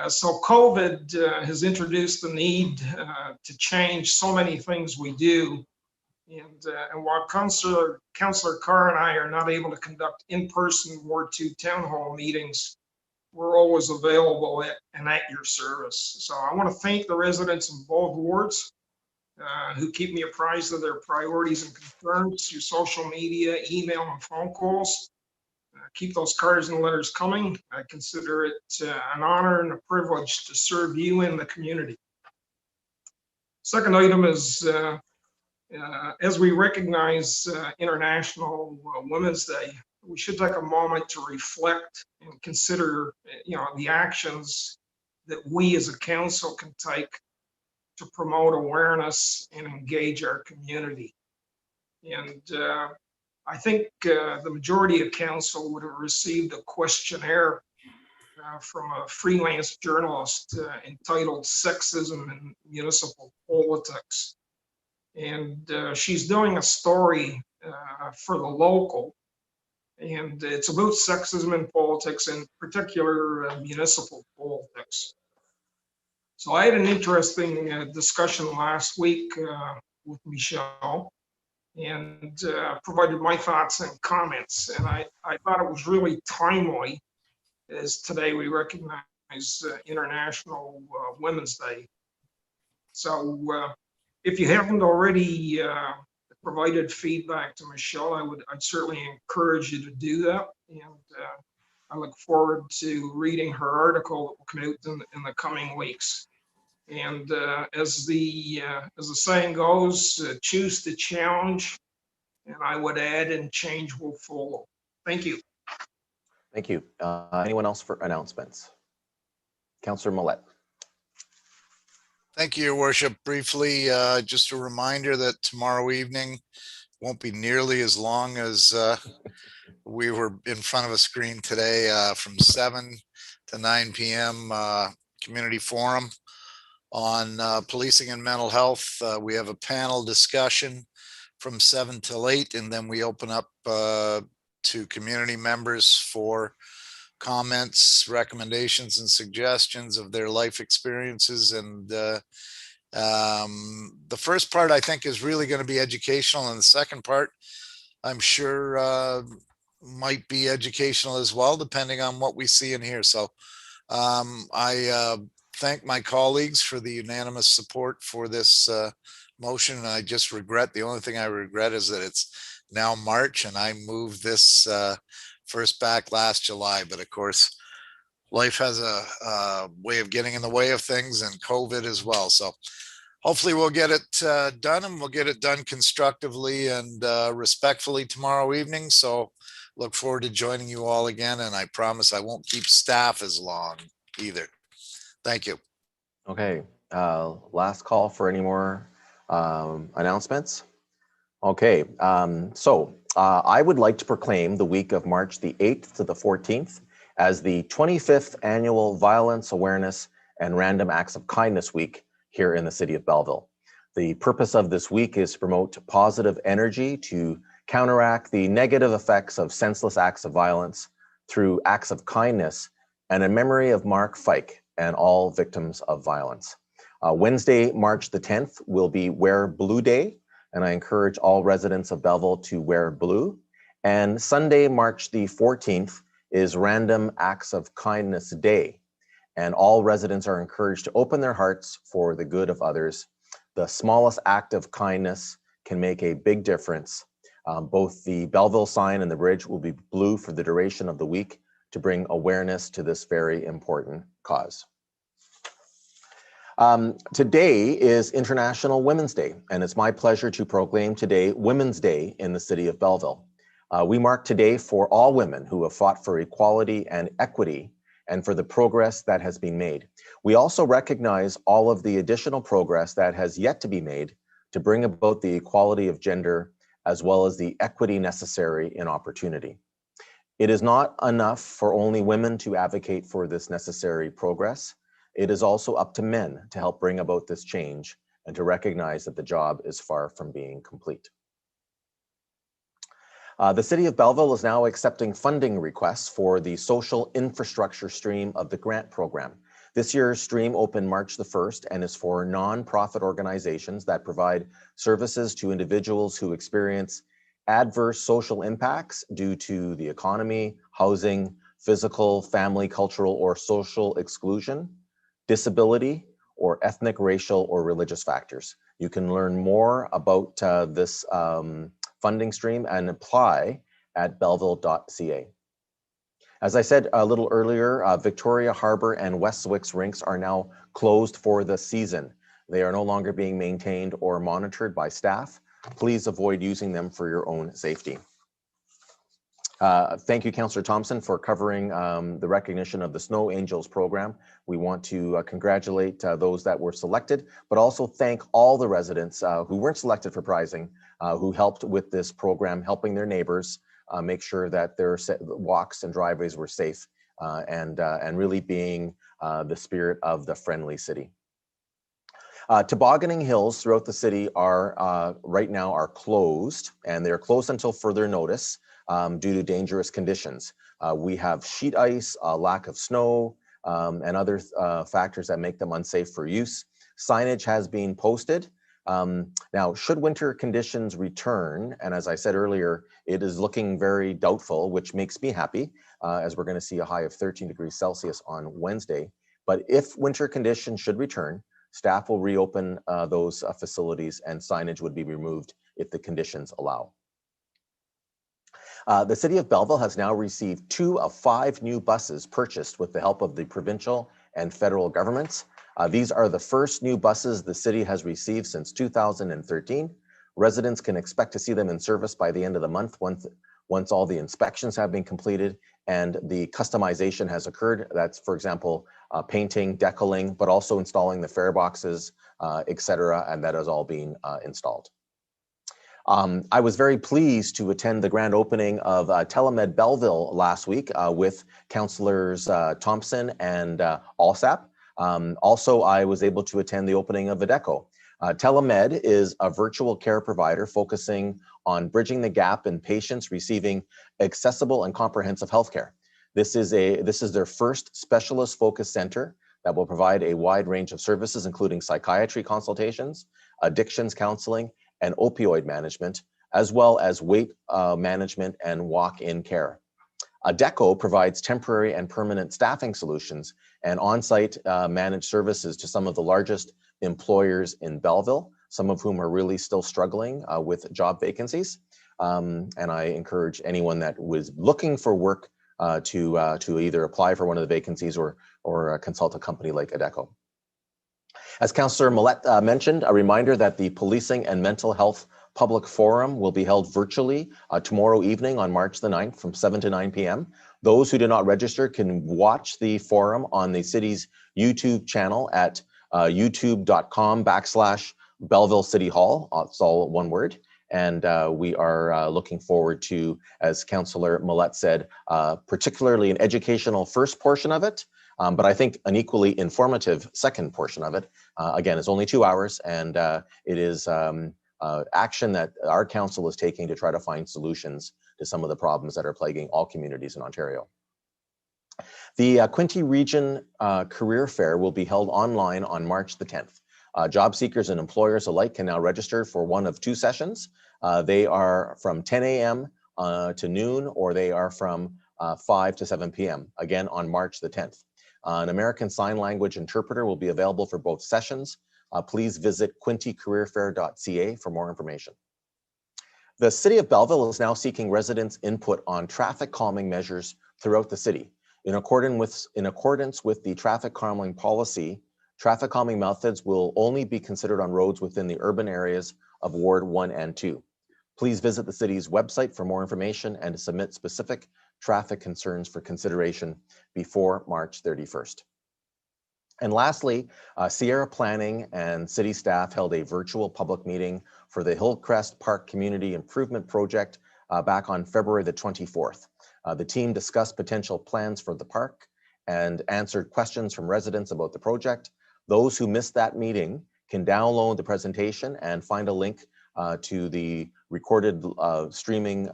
So COVID has introduced the need to change so many things we do. And while Councillor Carr and I are not able to conduct in-person Ward 2 town hall meetings, we're always available and at your service. So I want to thank the residents in both wards who keep me apprised of their priorities and concerns through social media, email, and phone calls. Keep those cards and letters coming. I consider it an honor and a privilege to serve you and the community. Second item is, as we recognize International Women's Day, we should take a moment to reflect and consider, the actions that we as a council can take to promote awareness and engage our community. And I think the majority of council would have received a questionnaire from a freelance journalist entitled Sexism in Municipal Politics. And she's doing a story for the local, and it's about sexism in politics, in particular municipal politics. So I had an interesting discussion last week with Michelle, and provided my thoughts and comments. And I thought it was really timely, as today we recognize International Women's Day. So if you haven't already provided feedback to Michelle, I'd certainly encourage you to do that. And I look forward to reading her article that will come out in the coming weeks. And as the saying goes, choose to challenge, and I would add, and change will follow. Thank you. Thank you. Anyone else for announcements? Councillor Millette. Thank you, Your Worship. Briefly, just a reminder that tomorrow evening won't be nearly as long as we were in front of a screen today, from 7 to 9 p.m. Community Forum on policing and mental health. We have a panel discussion from 7 till 8, and then we open up to community members for comments, recommendations, and suggestions of their life experiences. And the first part, I think, is really going to be educational, and the second part, I'm sure, might be educational as well, depending on what we see and hear. So I thank my colleagues for the unanimous support for this motion. And I just regret, the only thing I regret is that it's now March, and I moved this first back last July. But of course, life has a way of getting in the way of things, and COVID as well. So hopefully we'll get it done, and we'll get it done constructively and respectfully tomorrow evening. So look forward to joining you all again. And I promise I won't keep staff as long either. Thank you. Okay, last call for any more announcements. Okay, so I would like to proclaim the week of March the 8th to the 14th as the 25th Annual Violence Awareness and Random Acts of Kindness Week here in the city of Belleville. The purpose of this week is to promote positive energy to counteract the negative effects of senseless acts of violence through acts of kindness and in memory of Mark Fike and all victims of violence. Wednesday, March the 10th will be Wear Blue Day, and I encourage all residents of Belleville to wear blue. And Sunday, March the 14th is Random Acts of Kindness Day, and all residents are encouraged to open their hearts for the good of others. The smallest act of kindness can make a big difference. Both the Belleville sign and the bridge will be blue for the duration of the week to bring awareness to this very important cause. Today is International Women's Day, and it's my pleasure to proclaim today Women's Day in the city of Belleville. We mark today for all women who have fought for equality and equity and for the progress that has been made. We also recognize all of the additional progress that has yet to be made to bring about the equality of gender as well as the equity necessary in opportunity. It is not enough for only women to advocate for this necessary progress. It is also up to men to help bring about this change and to recognize that the job is far from being complete. The City of Belleville is now accepting funding requests for the social infrastructure stream of the grant program. This year's stream opened March the 1st and is for nonprofit organizations that provide services to individuals who experience adverse social impacts due to the economy, housing, physical, family, cultural, or social exclusion, disability, or ethnic, racial, or religious factors. You can learn more about this funding stream and apply at belleville.ca. As I said a little earlier, Victoria Harbour and Westwick's rinks are now closed for the season. They are no longer being maintained or monitored by staff. Please avoid using them for your own safety. Thank you, Councillor Thompson, for covering the recognition of the Snow Angels program. We want to congratulate those that were selected, but also thank all the residents who weren't selected for prizing, who helped with this program, helping their neighbors make sure that their walks and driveways were safe, and really being the spirit of the friendly city. Tobogganing hills throughout the city are right now are closed, and they're closed until further notice due to dangerous conditions. We have sheet ice, lack of snow, and other factors that make them unsafe for use. Signage has been posted. Now, should winter conditions return, and as I said earlier, it is looking very doubtful, which makes me happy, as we're going to see a high of 13 degrees Celsius on Wednesday. But if winter conditions should return, staff will reopen those facilities, and signage would be removed if the conditions allow. The City of Belleville has now received 2 of 5 new buses purchased with the help of the provincial and federal governments. These are the first new buses the city has received since 2013. Residents can expect to see them in service by the end of the month once all the inspections have been completed and the customization has occurred. That's, for example, painting, decaling, but also installing the fare boxes, etc., and that is all being installed. I was very pleased to attend the grand opening of Telemed Belleville last week with Councillors Thompson and Allsap. Also, I was able to attend the opening of Videco. Telemed is a virtual care provider focusing on bridging the gap in patients receiving accessible and comprehensive healthcare. This is their first specialist focus center that will provide a wide range of services, including psychiatry consultations, addictions counseling, and opioid management, as well as weight management and walk-in care. Deco provides temporary and permanent staffing solutions and on-site managed services to some of the largest employers in Belleville, some of whom are really still struggling with job vacancies. And I encourage anyone that was looking for work to either apply for one of the vacancies or consult a company like Deco. As Councillor Millette mentioned, a reminder that the Policing and Mental Health Public Forum will be held virtually tomorrow evening on March the 9th from 7 to 9 p.m. Those who do not register can watch the forum on the city's YouTube channel at youtube.com/Belleville City Hall. It's all one word. And we are looking forward to, as Councillor Millette said, particularly an educational first portion of it, but I think an equally informative second portion of it. Again, it's only 2 hours, and it is action that our council is taking to try to find solutions to some of the problems that are plaguing all communities in Ontario. The Quinte Region Career Fair will be held online on March the 10th. Job seekers and employers alike can now register for one of 2 sessions. They are from 10 a.m. To noon, or they are from 5 to 7 p.m. Again, on March the 10th. An American Sign Language interpreter will be available for both sessions. Please visit quintecareerfair.ca for more information. The City of Belleville is now seeking residents' input on traffic calming measures throughout the city. In accordance with the traffic calming policy, traffic calming methods will only be considered on roads within the urban areas of Ward 1 and 2. Please visit the city's website for more information and to submit specific traffic concerns for consideration before March 31st. And lastly, Sierra Planning and city staff held a virtual public meeting for the Hillcrest Park Community Improvement Project back on February the 24th. The team discussed potential plans for the park and answered questions from residents about the project. Those who missed that meeting can download the presentation and find a link to the recorded streaming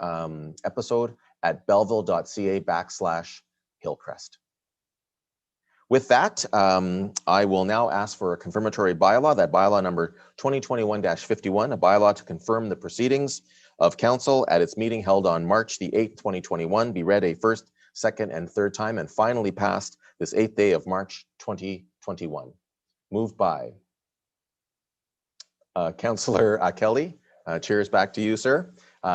episode at belleville.ca/Hillcrest. With that, I will now ask for a confirmatory bylaw, that bylaw number 2021-51, a bylaw to confirm the proceedings of council at its meeting held on March the 8th, 2021, be read a first, second, and third time, and finally passed this 8th day of March 2021. Moved by Councillor Kelly. Cheers back to you, sir.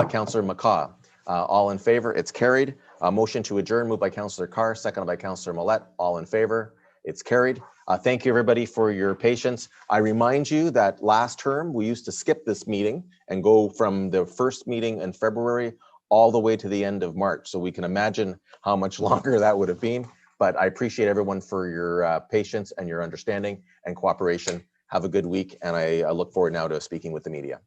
Councillor McCaw. All in favor? It's carried. Motion to adjourn moved by Councillor Carr, seconded by Councillor Millette. All in favor? It's carried. Thank you, everybody, for your patience. I remind you that last term we used to skip this meeting and go from the first meeting in February all the way to the end of March. So we can imagine how much longer that would have been. But I appreciate everyone for your patience and your understanding and cooperation. Have a good week. And I look forward now to speaking with the media.